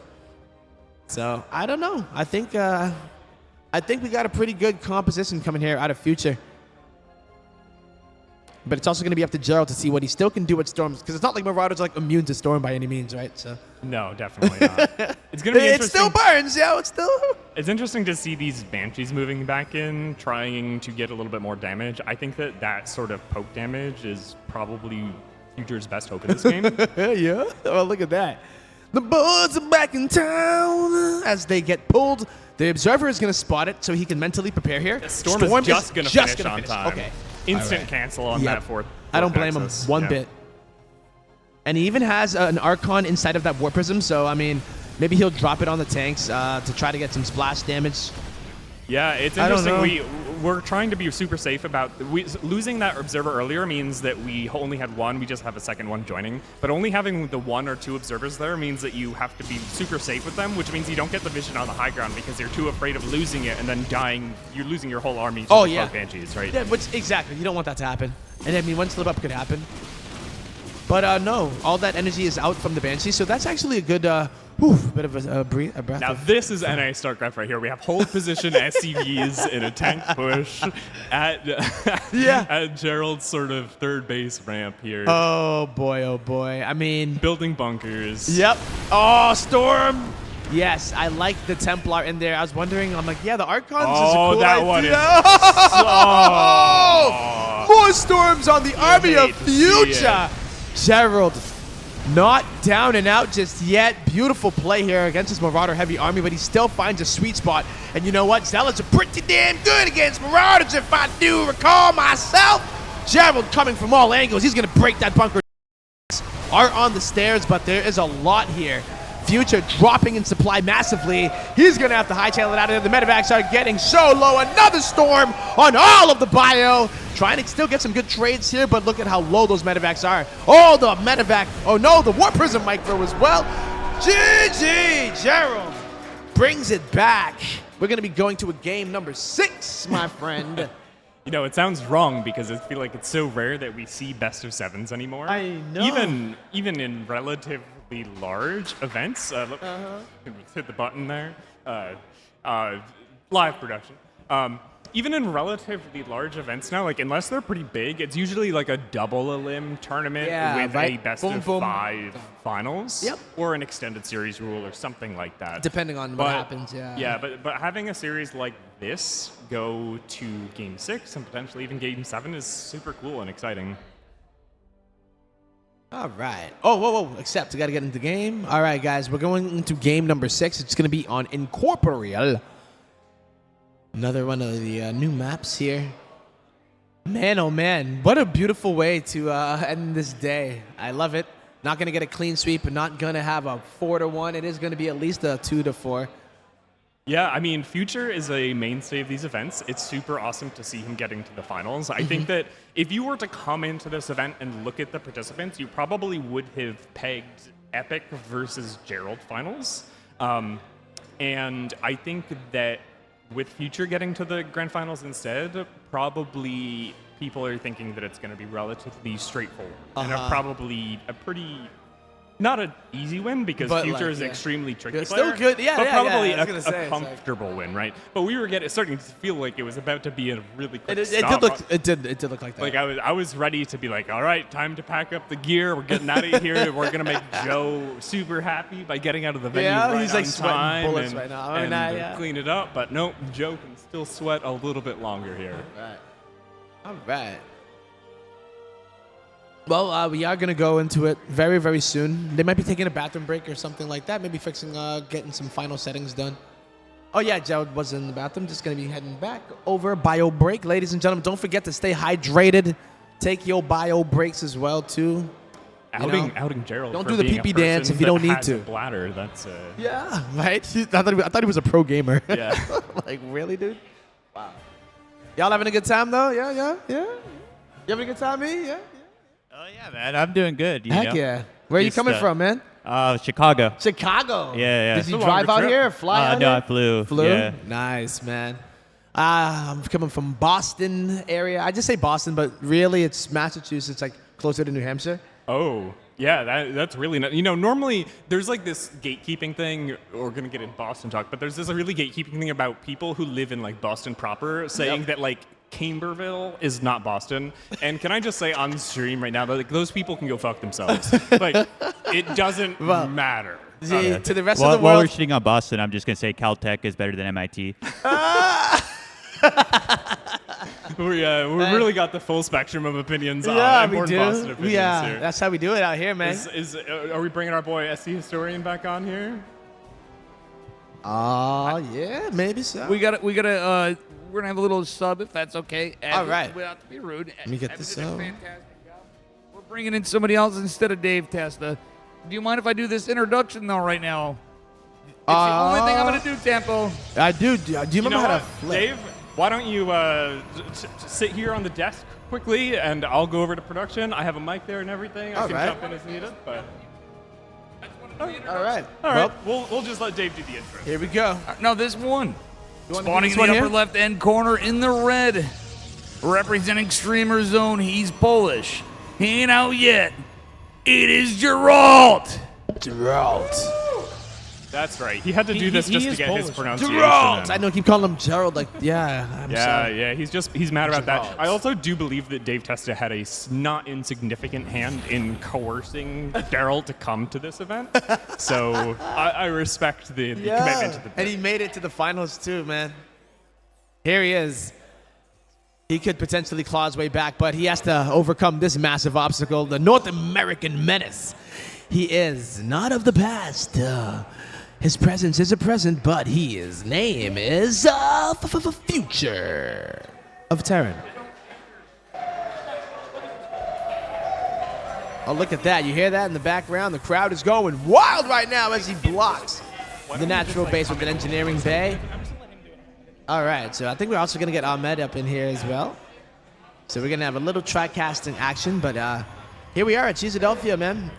So, I don't know. I think we got a pretty good composition coming here out of Future. But it's also going to be up to Gerald to see what he still can do with Storms. Because it's not like Marauders are like immune to Storm by any means, right? So no, definitely not. It's going to be interesting. It still burns, yo. It's still... It's interesting to see these Banshees moving back in, trying to get a little bit more damage. I think that sort of poke damage is probably Future's best hope in this game. Yeah. Oh, look at that. The boys are back in town as they get pulled. The Observer is going to spot it so he can mentally prepare here. The Storm is just going to finish on time. Okay. Instant cancel on that fourth. I don't blame him one bit. And he even has an Archon inside of that Warp Prism, so, I mean, maybe he'll drop it on the tanks to try to get some splash damage. Yeah, it's interesting. We're trying to be super safe about... losing that Observer earlier means that we only had one. We just have a second one joining. But only having the 1 or 2 Observers there means that you have to be super safe with them, which means you don't get the vision on the high ground because you're too afraid of losing it and then dying. You're losing your whole army to the Banshees, right? Yeah, exactly. You don't want that to happen. And, I mean, one slip up could happen. But, no, all that energy is out from the Banshee, so that's actually a good... bit of a breath. Now this is NA Starcraft right here. We have hold position SCVs in a tank push at Gerald's sort of third base ramp here. Oh boy. I mean, building bunkers. Yep. Oh, Storm. Yes, I like the Templar in there. I was wondering, I'm like, yeah, the Archons is a cool that idea. one is More Storms on the Army of Future. Gerald. Not down and out just yet. Beautiful play here against his Marauder heavy army, but he still finds a sweet spot. And you know what? Zealots are pretty damn good against Marauders, if I do recall myself. Gerald coming from all angles. He's going to break that bunker. Are on the stairs, but there is a lot here. Future dropping in supply massively. He's going to have to hightail it out of there. The medevacs are getting so low. Another Storm on all of the bio. Trying to still get some good trades here, but look at how low those medevacs are. Oh, the medevac. Oh, no, the Warp Prism micro as well. GG. Gerald brings it back. We're going to be going to a game number 6, my friend. You know, it sounds wrong because I feel like it's so rare that we see best of 7s anymore. I know. Even in relatively large events. Hit the button there. Live production. Even in relatively large events now, like unless they're pretty big, it's usually like a double elim tournament with a best of 5 finals, or an extended series rule or something like that. Depending on what happens, Yeah, but having a series like this go to Game 6 and potentially even Game 7 is super cool and exciting. All right. Oh, whoa. Except I got to get into the game. All right, guys, we're going into game number 6. It's going to be on Incorporeal. Another one of the new maps here. Man, oh man, what a beautiful way to end this day. I love it. Not going to get a clean sweep, but not going to have a 4-1. It is going to be at least a 2-4. Yeah, I mean, Future is a mainstay of these events. It's super awesome to see him getting to the finals. I think that if you were to come into this event and look at the participants, you probably would have pegged Epic versus Gerald finals. And I think that with Future getting to the grand finals instead, probably people are thinking that it's going to be relatively straightforward. And probably a pretty, not an easy win because Future is extremely tricky It's player, still good. but probably a comfortable win, right? But we were starting to feel like it was about to be a really quick stop. It did look like that. Like I was ready to be like, all right, time to pack up the gear. We're getting out of here. We're gonna make Joe super happy by getting out of the venue right he's like on sweating time bullets right now. and clean it up. But nope, Joe can still sweat a little bit longer here. All right. Well, we are going to go into it very, very soon. They might be taking a bathroom break or something like that. Maybe fixing, getting some final settings done. Oh, yeah, Gerald was in the bathroom. Just going to be heading back over bio break. Ladies and gentlemen, don't forget to stay hydrated. Take your bio breaks as well, too. Outing Gerald. Don't for do the being pee-pee a person dance if you that don't need has to. A bladder. That's yeah, right? I thought he was a pro gamer. Yeah. Like, really, dude? Wow. Y'all having a good time, though? Yeah? You having a good time, me? Yeah? Oh, yeah, man. I'm doing good. Heck yeah. Where are you coming from, man? Chicago. Chicago. Yeah. Did you drive out here or fly out No, here? I flew. Flew? Yeah. Nice, man. I'm coming from Boston area. I just say Boston, but really it's Massachusetts, like closer to New Hampshire. Oh, yeah, that's really not. Normally there's like this gatekeeping thing. We're gonna get in Boston talk, but there's this really gatekeeping thing about people who live in like Boston proper, saying that like Camberville is not Boston. And can I just say on stream right now that like those people can go fuck themselves. Like it doesn't matter. To the rest While of the we're world. shitting on Boston, I'm just gonna say Caltech is better than MIT. We really got the full spectrum of opinions on Yeah, we important do. Boston opinions here. That's how we do it out here, man. Are we bringing our boy SC Historian back on here? Yeah, maybe so. We're gonna have a little sub if that's okay. All right. Without to be rude. Let me get this up. We're bringing in somebody else instead of Dave Testa. Do you mind if I do this introduction though right now? It's the only thing I'm gonna do, Tempo. I do. Do you remember how to flip? Dave, why don't you sit here on the desk quickly, and I'll go over to production. I have a mic there and everything. I can jump in as needed. But all right. We'll just let Dave do the intro. Here we go. No, this one. You Spawning in the upper left end corner in the red. Representing Streamer Zone, he's Polish. He ain't out yet. It is Geralt. That's right. He had to do this just to get his pronunciation. Geralt. I know. Keep calling him Gerald. Like, I'm sorry. Yeah. He's mad about that. I also do believe that Dave Testa had a not insignificant hand in coercing Daryl to come to this event. So I respect the commitment to the bit. And he made it to the finals too, man. Here he is. He could potentially claw his way back, but he has to overcome this massive obstacle, the North American menace. He is not of the past. His presence is a present, but his name is future of Terran. Oh, look at that. You hear that in the background? The crowd is going wild right now as he blocks the natural base with an engineering bay. All right, so I think we're also going to get Ahmed up in here as well. So we're going to have a little tri-casting action, but here we are at Cheesedelphia, man.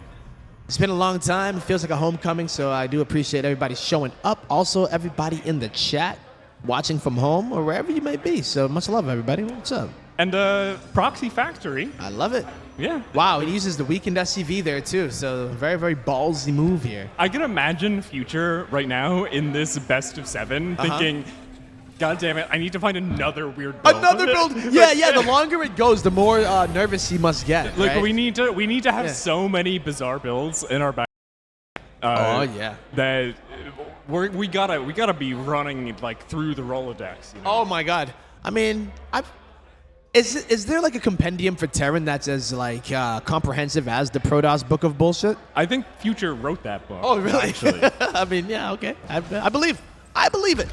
It's been a long time. It feels like a homecoming, so I do appreciate everybody showing up. Also, everybody in the chat, watching from home or wherever you may be. So much love, everybody. What's up? And Proxy Factory. I love it. Yeah. Wow, he uses the weekend SCV there, too. So very, very ballsy move here. I can imagine Future right now in this best of 7 thinking, God damn it, I need to find another weird build. Another build? Yeah, the longer it goes, the more nervous he must get. Like, right? we need to have so many bizarre builds in our back. That we gotta be running like through the Rolodex. Oh my God! I mean, is there like a compendium for Terran that's as like comprehensive as the Protoss book of bullshit? I think Future wrote that book. Oh really? Actually, I mean, yeah, okay. I believe it.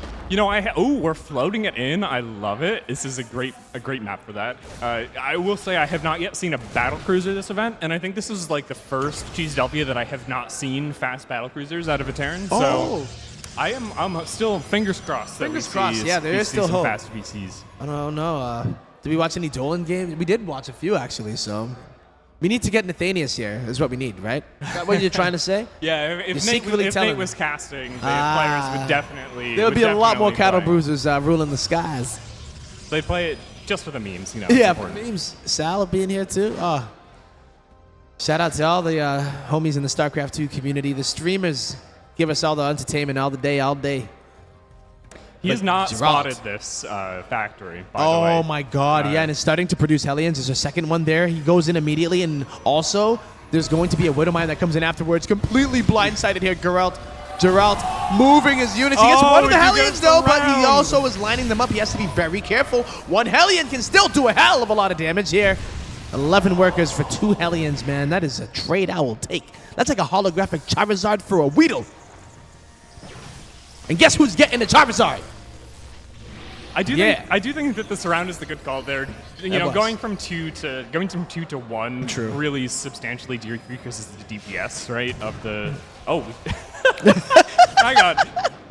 We're floating it in. I love it. This is a great map for that. I will say I have not yet seen a battle cruiser this event, and I think this is like the first Cheesedelphia that I have not seen fast battle cruisers out of a Terran. So I'm still fingers crossed. Fingers crossed. Yeah, there is still some hope. fast VCs. I don't know. Did we watch any Dolan games? We did watch a few actually. So we need to get Nathanius here. Is what we need, right? Is that what you're trying to say? Yeah, if Nate was casting, the players would definitely. There would be a lot more cattle play. bruisers ruling the skies. They play it just for the memes, Yeah, for memes. Sal being here too. Oh, shout out to all the homies in the Starcraft 2 community. The streamers give us all the entertainment all day. He has not spotted this factory, by the way. Oh my God, yeah, and it's starting to produce Hellions. There's a second one there. He goes in immediately, and also there's going to be a Widowmine that comes in afterwards. Completely blindsided here, Geralt moving his units. He gets one of the Hellions though, but he also is lining them up. He has to be very careful. One Hellion can still do a hell of a lot of damage here. 11 workers for 2 Hellions, man. That is a trade I will take. That's like a holographic Charizard for a Weedle. And guess who's getting the Charizard? I do think that the surround is the good call there. Going from 2 to 1 really substantially decreases the DPS, right? Of the hang on.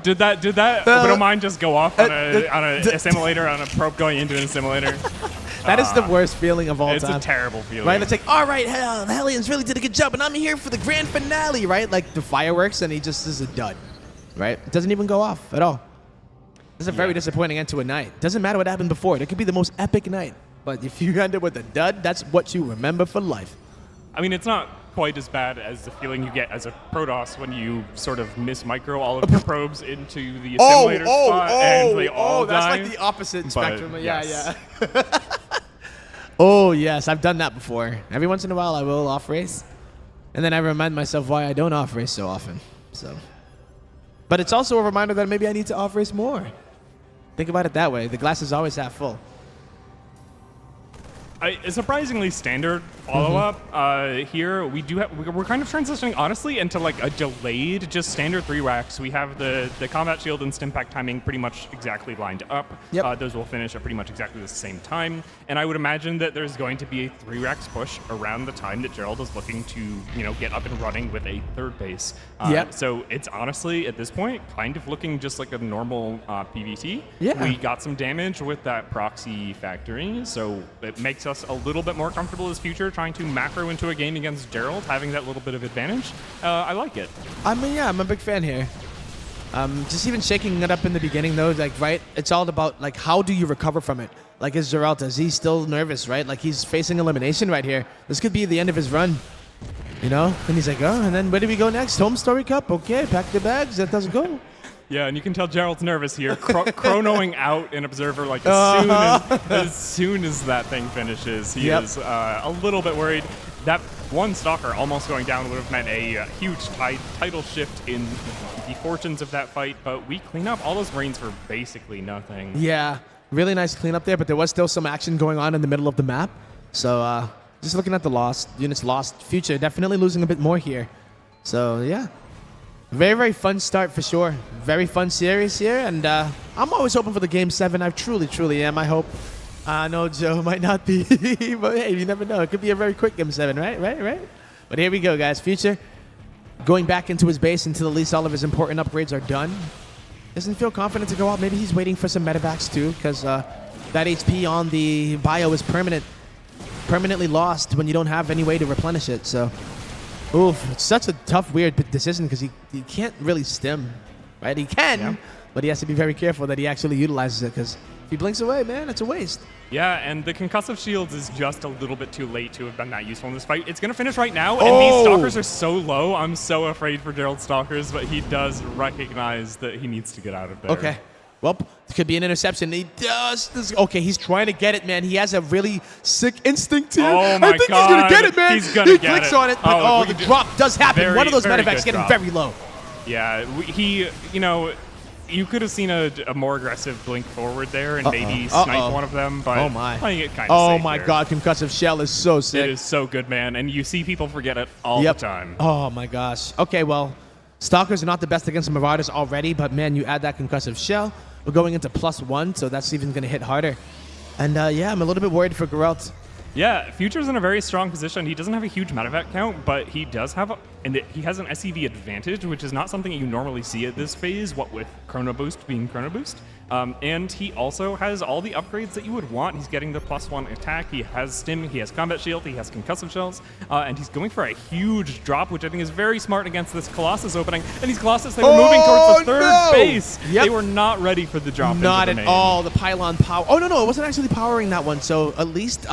Did that Widowmine just go off on a assimilator, on a probe going into an assimilator? That is the worst feeling of all time. It's a terrible feeling. Right? It's like, all right, hell, the Hellions really did a good job, and I'm here for the grand finale, right? Like the fireworks, and he just is a dud, right? It doesn't even go off at all. It's a very disappointing end to a night. Doesn't matter what happened before. It could be the most epic night. But if you end up with a dud, that's what you remember for life. I mean, it's not quite as bad as the feeling you get as a Protoss when you sort of mismicro all of your probes into the assimilator spot and they all die. That's like the opposite spectrum. Yes. Yeah. Oh, yes, I've done that before. Every once in a while, I will off-race. And then I remind myself why I don't off-race so often. But it's also a reminder that maybe I need to off-race more. Think about it that way. The glass is always half full. A surprisingly standard follow-up here. We're kind of transitioning, honestly, into like a delayed, just standard 3 racks. We have the combat shield and stim pack timing pretty much exactly lined up. Yep. Those will finish at pretty much exactly the same time. And I would imagine that there's going to be a 3 racks push around the time that Gerald is looking to, get up and running with a third base. Yep. So it's honestly, at this point, kind of looking just like a normal PVT. Yeah. We got some damage with that proxy factory, so it makes us a little bit more comfortable as Future trying to macro into a game against Gerald, having that little bit of advantage. I like it. I mean, yeah, I'm a big fan here. Just even shaking it up in the beginning, though, like, right, it's all about, like, how do you recover from it? Like, is Geralta, is he still nervous, right? Like, he's facing elimination right here. This could be the end of his run, And he's like, oh, and then where do we go next? Home Story Cup? Okay, pack the bags. That doesn't go. Yeah, and you can tell Gerald's nervous here, chronoing out an observer like as soon as that thing finishes. He is a little bit worried. That one Stalker almost going down would have meant a huge title shift in the fortunes of that fight, but we clean up all those Marines for basically nothing. Yeah, really nice cleanup there, but there was still some action going on in the middle of the map. So just looking at the units lost, Future definitely losing a bit more here. So yeah. Very, very fun start for sure. Very fun series here, and I'm always hoping for the Game 7. I truly, truly am. I hope. I know Joe might not be, but hey, you never know. It could be a very quick Game 7, right? But here we go, guys. Future going back into his base until at least all of his important upgrades are done. Doesn't feel confident to go out. Maybe he's waiting for some medevacs too, because that HP on the bio is permanently lost when you don't have any way to replenish it. So. Oof, it's such a tough, weird decision because he can't really stim, right? He can, but he has to be very careful that he actually utilizes it because if he blinks away, man, it's a waste. Yeah, and the concussive shields is just a little bit too late to have been that useful in this fight. It's going to finish right now, and these Stalkers are so low. I'm so afraid for Gerald's Stalkers, but he does recognize that he needs to get out of there. Okay. Well, it could be an interception. He does this. Okay, he's trying to get it, man. He has a really sick instinct here. Oh my God. I think he's going to get it, man. He's going to get it. He clicks on it, but the drop does happen. One of those medevacs getting very low. Yeah, you could have seen a more aggressive blink forward there and maybe snipe one of them, but I think it kind of Oh my God, concussive shell is so sick. It is so good, man, and you see people forget it all the time. Oh my gosh. Okay, well, Stalkers are not the best against the Marauders already, but man, you add that concussive shell. We're going into +1, so that's even going to hit harder. And yeah, I'm a little bit worried for Geralt. Yeah, Future's in a very strong position. He doesn't have a huge medevac count, but he does have he has an SCV advantage, which is not something you normally see at this phase, what with Chrono Boost being Chrono Boost. And he also has all the upgrades that you would want. He's getting the +1 attack, he has Stim, he has Combat Shield, he has Concussive Shells, and he's going for a huge drop, which I think is very smart against this Colossus opening. And these Colossus, they were moving towards the third base. Yep. They were not ready for the drop Not into the at main. all. The pylon power. Oh, no, it wasn't actually powering that one. So at least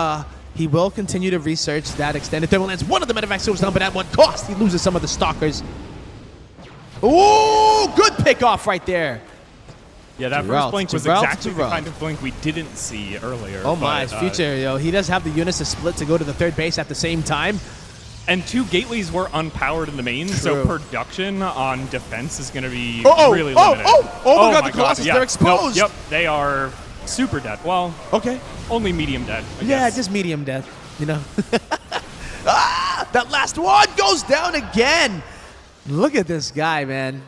he will continue to research that extended thermal lance. One of the medevacs goes down, but at what cost? He loses some of the Stalkers. Ooh, good pick off right there. Yeah, that first blink was exactly the kind of blink we didn't see earlier. Oh my, Future, yo. He does have the units to split to go to the third base at the same time. And 2 gateways were unpowered in the main, so production on defense is going to be really limited. Oh my God, the Colossus, they're exposed. Yep, they are super dead. Well, okay, only medium dead, I yeah, guess. just medium death, that last one goes down again. Look at this guy, man.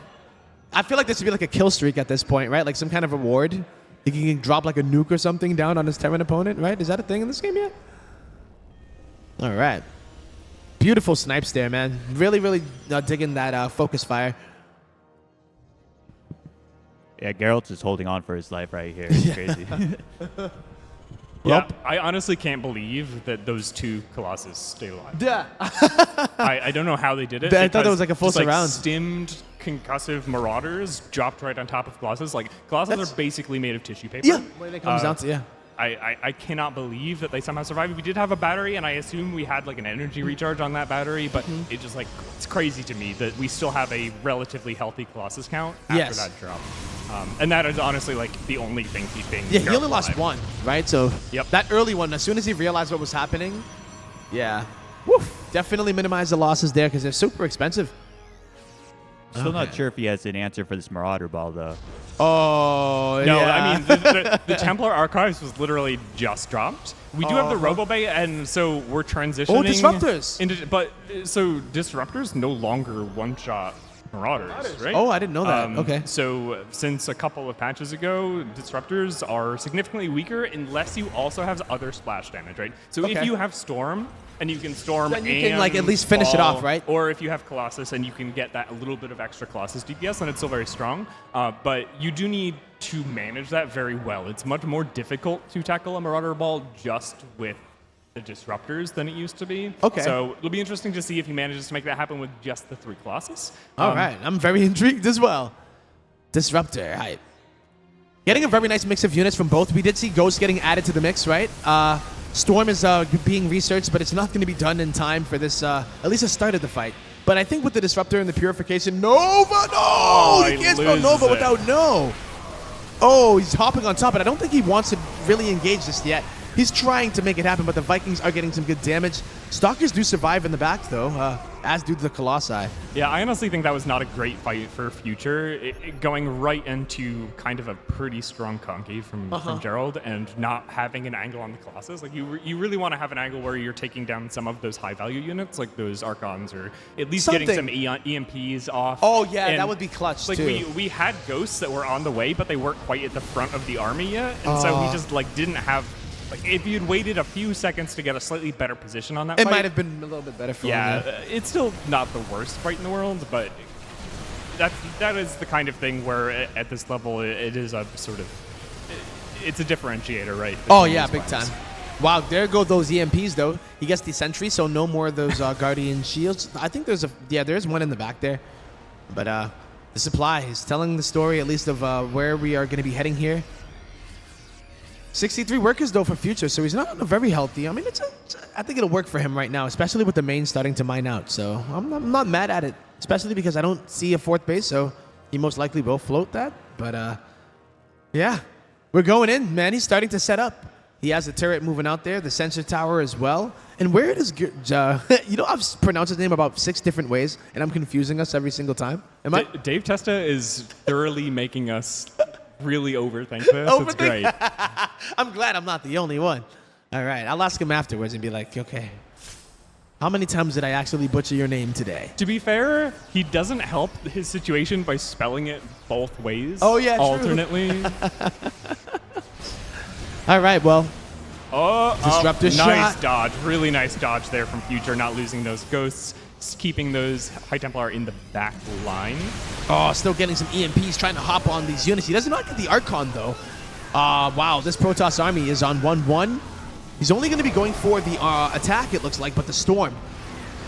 I feel like this would be like a kill streak at this point, right? Like some kind of reward. He can drop like a nuke or something down on his Terran opponent, right? Is that a thing in this game yet? All right. Beautiful snipes there, man. Really, really digging that focus fire. Yeah, Geralt is holding on for his life right here. It's crazy. Yeah, I honestly can't believe that those 2 Colossus stayed alive. Yeah. I don't know how they did it. I thought that was like a full just, surround. Stimmed concussive Marauders dropped right on top of Colossus. Like, Colossus are basically made of tissue paper. Yeah, when it comes down to, yeah. I cannot believe that they somehow survived. We did have a battery, and I assume we had like an energy recharge on that battery, but it just like, it's crazy to me that we still have a relatively healthy Colossus count after that drop. And that is honestly like the only thing keeping. Yeah, he only lost 1, right? So yep. That early one, as soon as he realized what was happening, yeah, definitely minimize the losses there because they're super expensive. Still not sure if he has an answer for this Marauder ball, though. Oh, no, yeah. I mean, the Templar Archives was literally just dropped. We do have the RoboBay, and so we're transitioning. Oh, Disruptors! So Disruptors no longer one-shot Marauders, right? Oh, I didn't know that. Okay. So since a couple of patches ago, Disruptors are significantly weaker unless you also have other splash damage, right? So if you have Storm, and you can Storm then you and can, like, at least finish it off, right? Or if you have Colossus and you can get that a little bit of extra Colossus DPS, then it's still very strong. But you do need to manage that very well. It's much more difficult to tackle a Marauder ball just with the Disruptors than it used to be. Okay. So it'll be interesting to see if he manages to make that happen with just the 3 Colossus. All right. I'm very intrigued as well. Disruptor, hype. Getting a very nice mix of units from both. We did see Ghost getting added to the mix, right? Storm is being researched, but it's not going to be done in time for this, at least the start of the fight. But I think with the Disruptor and the Purification, Nova, no! Oh, you can't spell Nova without no. Oh, he's hopping on top, and I don't think he wants to really engage this yet. He's trying to make it happen, but the Vikings are getting some good damage. Stalkers do survive in the back, though, as do the Colossi. Yeah, I honestly think that was not a great fight for Future. Going right into kind of a pretty strong concave from Gerald and not having an angle on the Colossus. Like, you really want to have an angle where you're taking down some of those high-value units, like those Archons, or at least getting some EMPs off. Oh, yeah, and that would be clutch, like, too. We had Ghosts that were on the way, but they weren't quite at the front of the army yet, and so he just, like, didn't have... Like, if you'd waited a few seconds to get a slightly better position on that fight, it might have been a little bit better for him. Yeah, it's still not the worst fight in the world, but that is the kind of thing where at this level it is a sort of it's a differentiator, right? Oh yeah, big time. Wow, there go those EMPs though. He gets the sentry, so no more of those Guardian shields. I think there's one in the back there, but the supply is telling the story at least of where we are going to be heading here. 63 workers, though, for Future, so he's not very healthy. I mean, I think it'll work for him right now, especially with the main starting to mine out. So I'm not mad at it, especially because I don't see a 4th base, so he most likely will float that. But, yeah, we're going in, man. He's starting to set up. He has the turret moving out there, the sensor tower as well. And where it is, you know, I've pronounced his name about 6 different ways, and I'm confusing us every single time. Am I? Dave Testa is thoroughly making us... really overthink this. It's great. I'm glad I'm not the only one. All right, I'll ask him afterwards and be like, okay, how many times did I actually butcher your name today? To be fair, he doesn't help his situation by spelling it both ways. Oh, yeah, alternately. All right, well. Disruptor shot. Nice dodge. Really nice dodge there from Future, not losing those Ghosts. Keeping those High Templar in the back line. Oh, still getting some EMPs, trying to hop on these units. He does not get the Archon, though. Wow, this Protoss army is on 1-1. He's only going to be going for the attack, it looks like, but the Storm.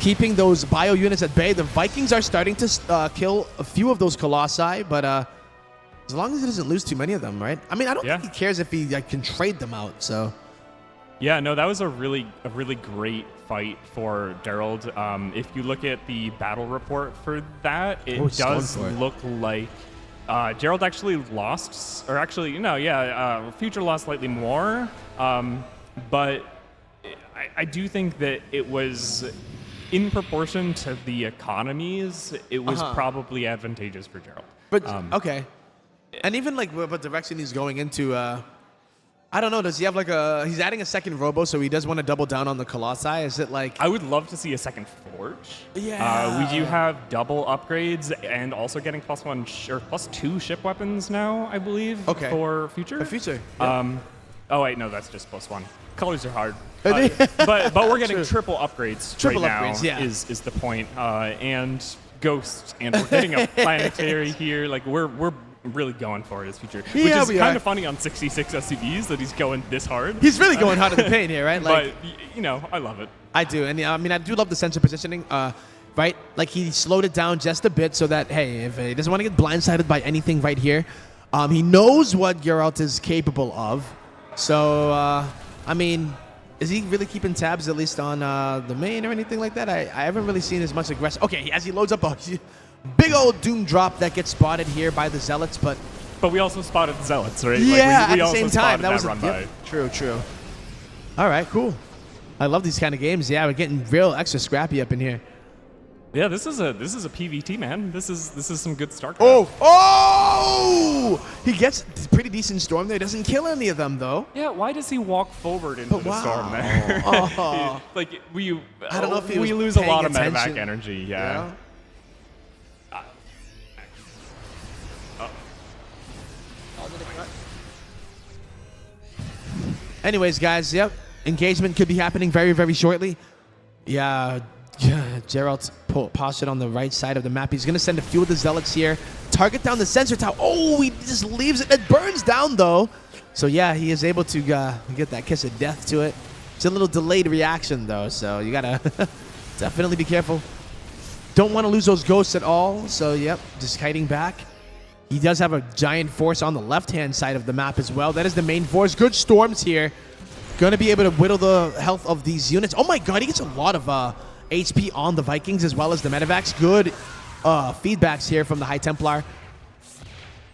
Keeping those bio units at bay. The Vikings are starting to kill a few of those Colossi, but as long as he doesn't lose too many of them, right? I mean, I don't think he cares if he can trade them out, so... Yeah, no, that was a really great fight for Gerald. If you look at the battle report for that, it does look like Gerald actually lost, or actually, Future lost slightly more. But I do think that it was, in proportion to the economies, it was probably advantageous for Gerald. But, okay. And even like what direction he's going into... I don't know. Does he have like he's adding a second Robo, so he does want to double down on the Colossi? Is it like... I would love to see a second Forge. Yeah. We do have double upgrades and also getting +1 or +2 ship weapons now, I believe, for Future. For Future. Yeah. Oh, wait, no, that's just +1. Colors are hard. But we're getting triple upgrades triple right upgrades, now is the point. And Ghosts, and we're getting a planetary here. Like, we're really going for it his future. Yeah, which is we kind are. of funny on 66 SCVs that he's going this hard. He's really going hard in the paint here, right? Like, but, you know, I love it. I do. And I mean, I do love the sensor positioning, right? Like, he slowed it down just a bit so that, hey, if he doesn't want to get blindsided by anything right here, he knows what Geralt is capable of. So, I mean, is he really keeping tabs at least on the main or anything like that? I haven't really seen as much aggression. Okay, as he loads up a big old Doom drop that gets spotted here by the Zealots, but we also spotted Zealots, right? Yeah, like we at the also same time. spotted That was run by. True. All right, cool. I love these kind of games. Yeah, we're getting real extra scrappy up in here. Yeah, this is a PvT, man. This is some good Starcraft. Oh! He gets a pretty decent storm there. Doesn't kill any of them though. Yeah, why does he walk forward into the storm there? Oh. Like I don't know if he was we lose a paying lot of attention. medevac energy. Yeah. Anyways, guys, yep. Engagement could be happening very, very shortly. Yeah, Gerald's postured on the right side of the map. He's going to send a few of the Zealots here. Target down the sensor tower. Oh, he just leaves it. It burns down, though. So, yeah, he is able to get that kiss of death to it. It's a little delayed reaction, though, so you got to definitely be careful. Don't want to lose those ghosts at all, so, yep, just kiting back. He does have a giant force on the left-hand side of the map as well. That is the main force. Good storms here. Going to be able to whittle the health of these units. Oh, my God, he gets a lot of HP on the Vikings as well as the medevacs. Good feedbacks here from the High Templar.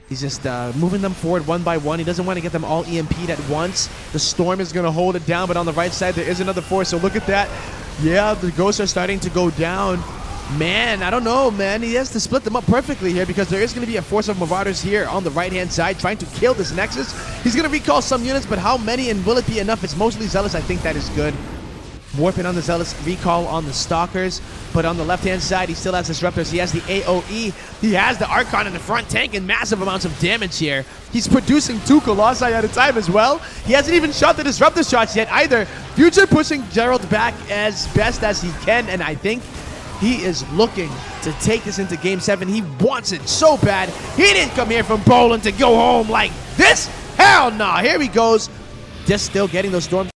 He's just moving them forward one by one. He doesn't want to get them all EMP'd at once. The storm is going to hold it down, but on the right side, there is another force. So look at that. Yeah, the ghosts are starting to go down. Man, I don't know, man. He has to split them up perfectly here because there is going to be a force of Marauders here on the right-hand side trying to kill this Nexus. He's going to recall some units, but how many and will it be enough? It's mostly Zealots. I think that is good. Warping on the Zealots, recall on the Stalkers, but on the left-hand side, he still has Disruptors. He has the AoE. He has the Archon in the front, tanking massive amounts of damage here. He's producing 2 Colossi at a time as well. He hasn't even shot the Disruptor shots yet either. Future pushing Gerald back as best as he can, and I think he is looking to take this into Game 7. He wants it so bad. He didn't come here from Poland to go home like this. Hell no. Here he goes. Just still getting those storms.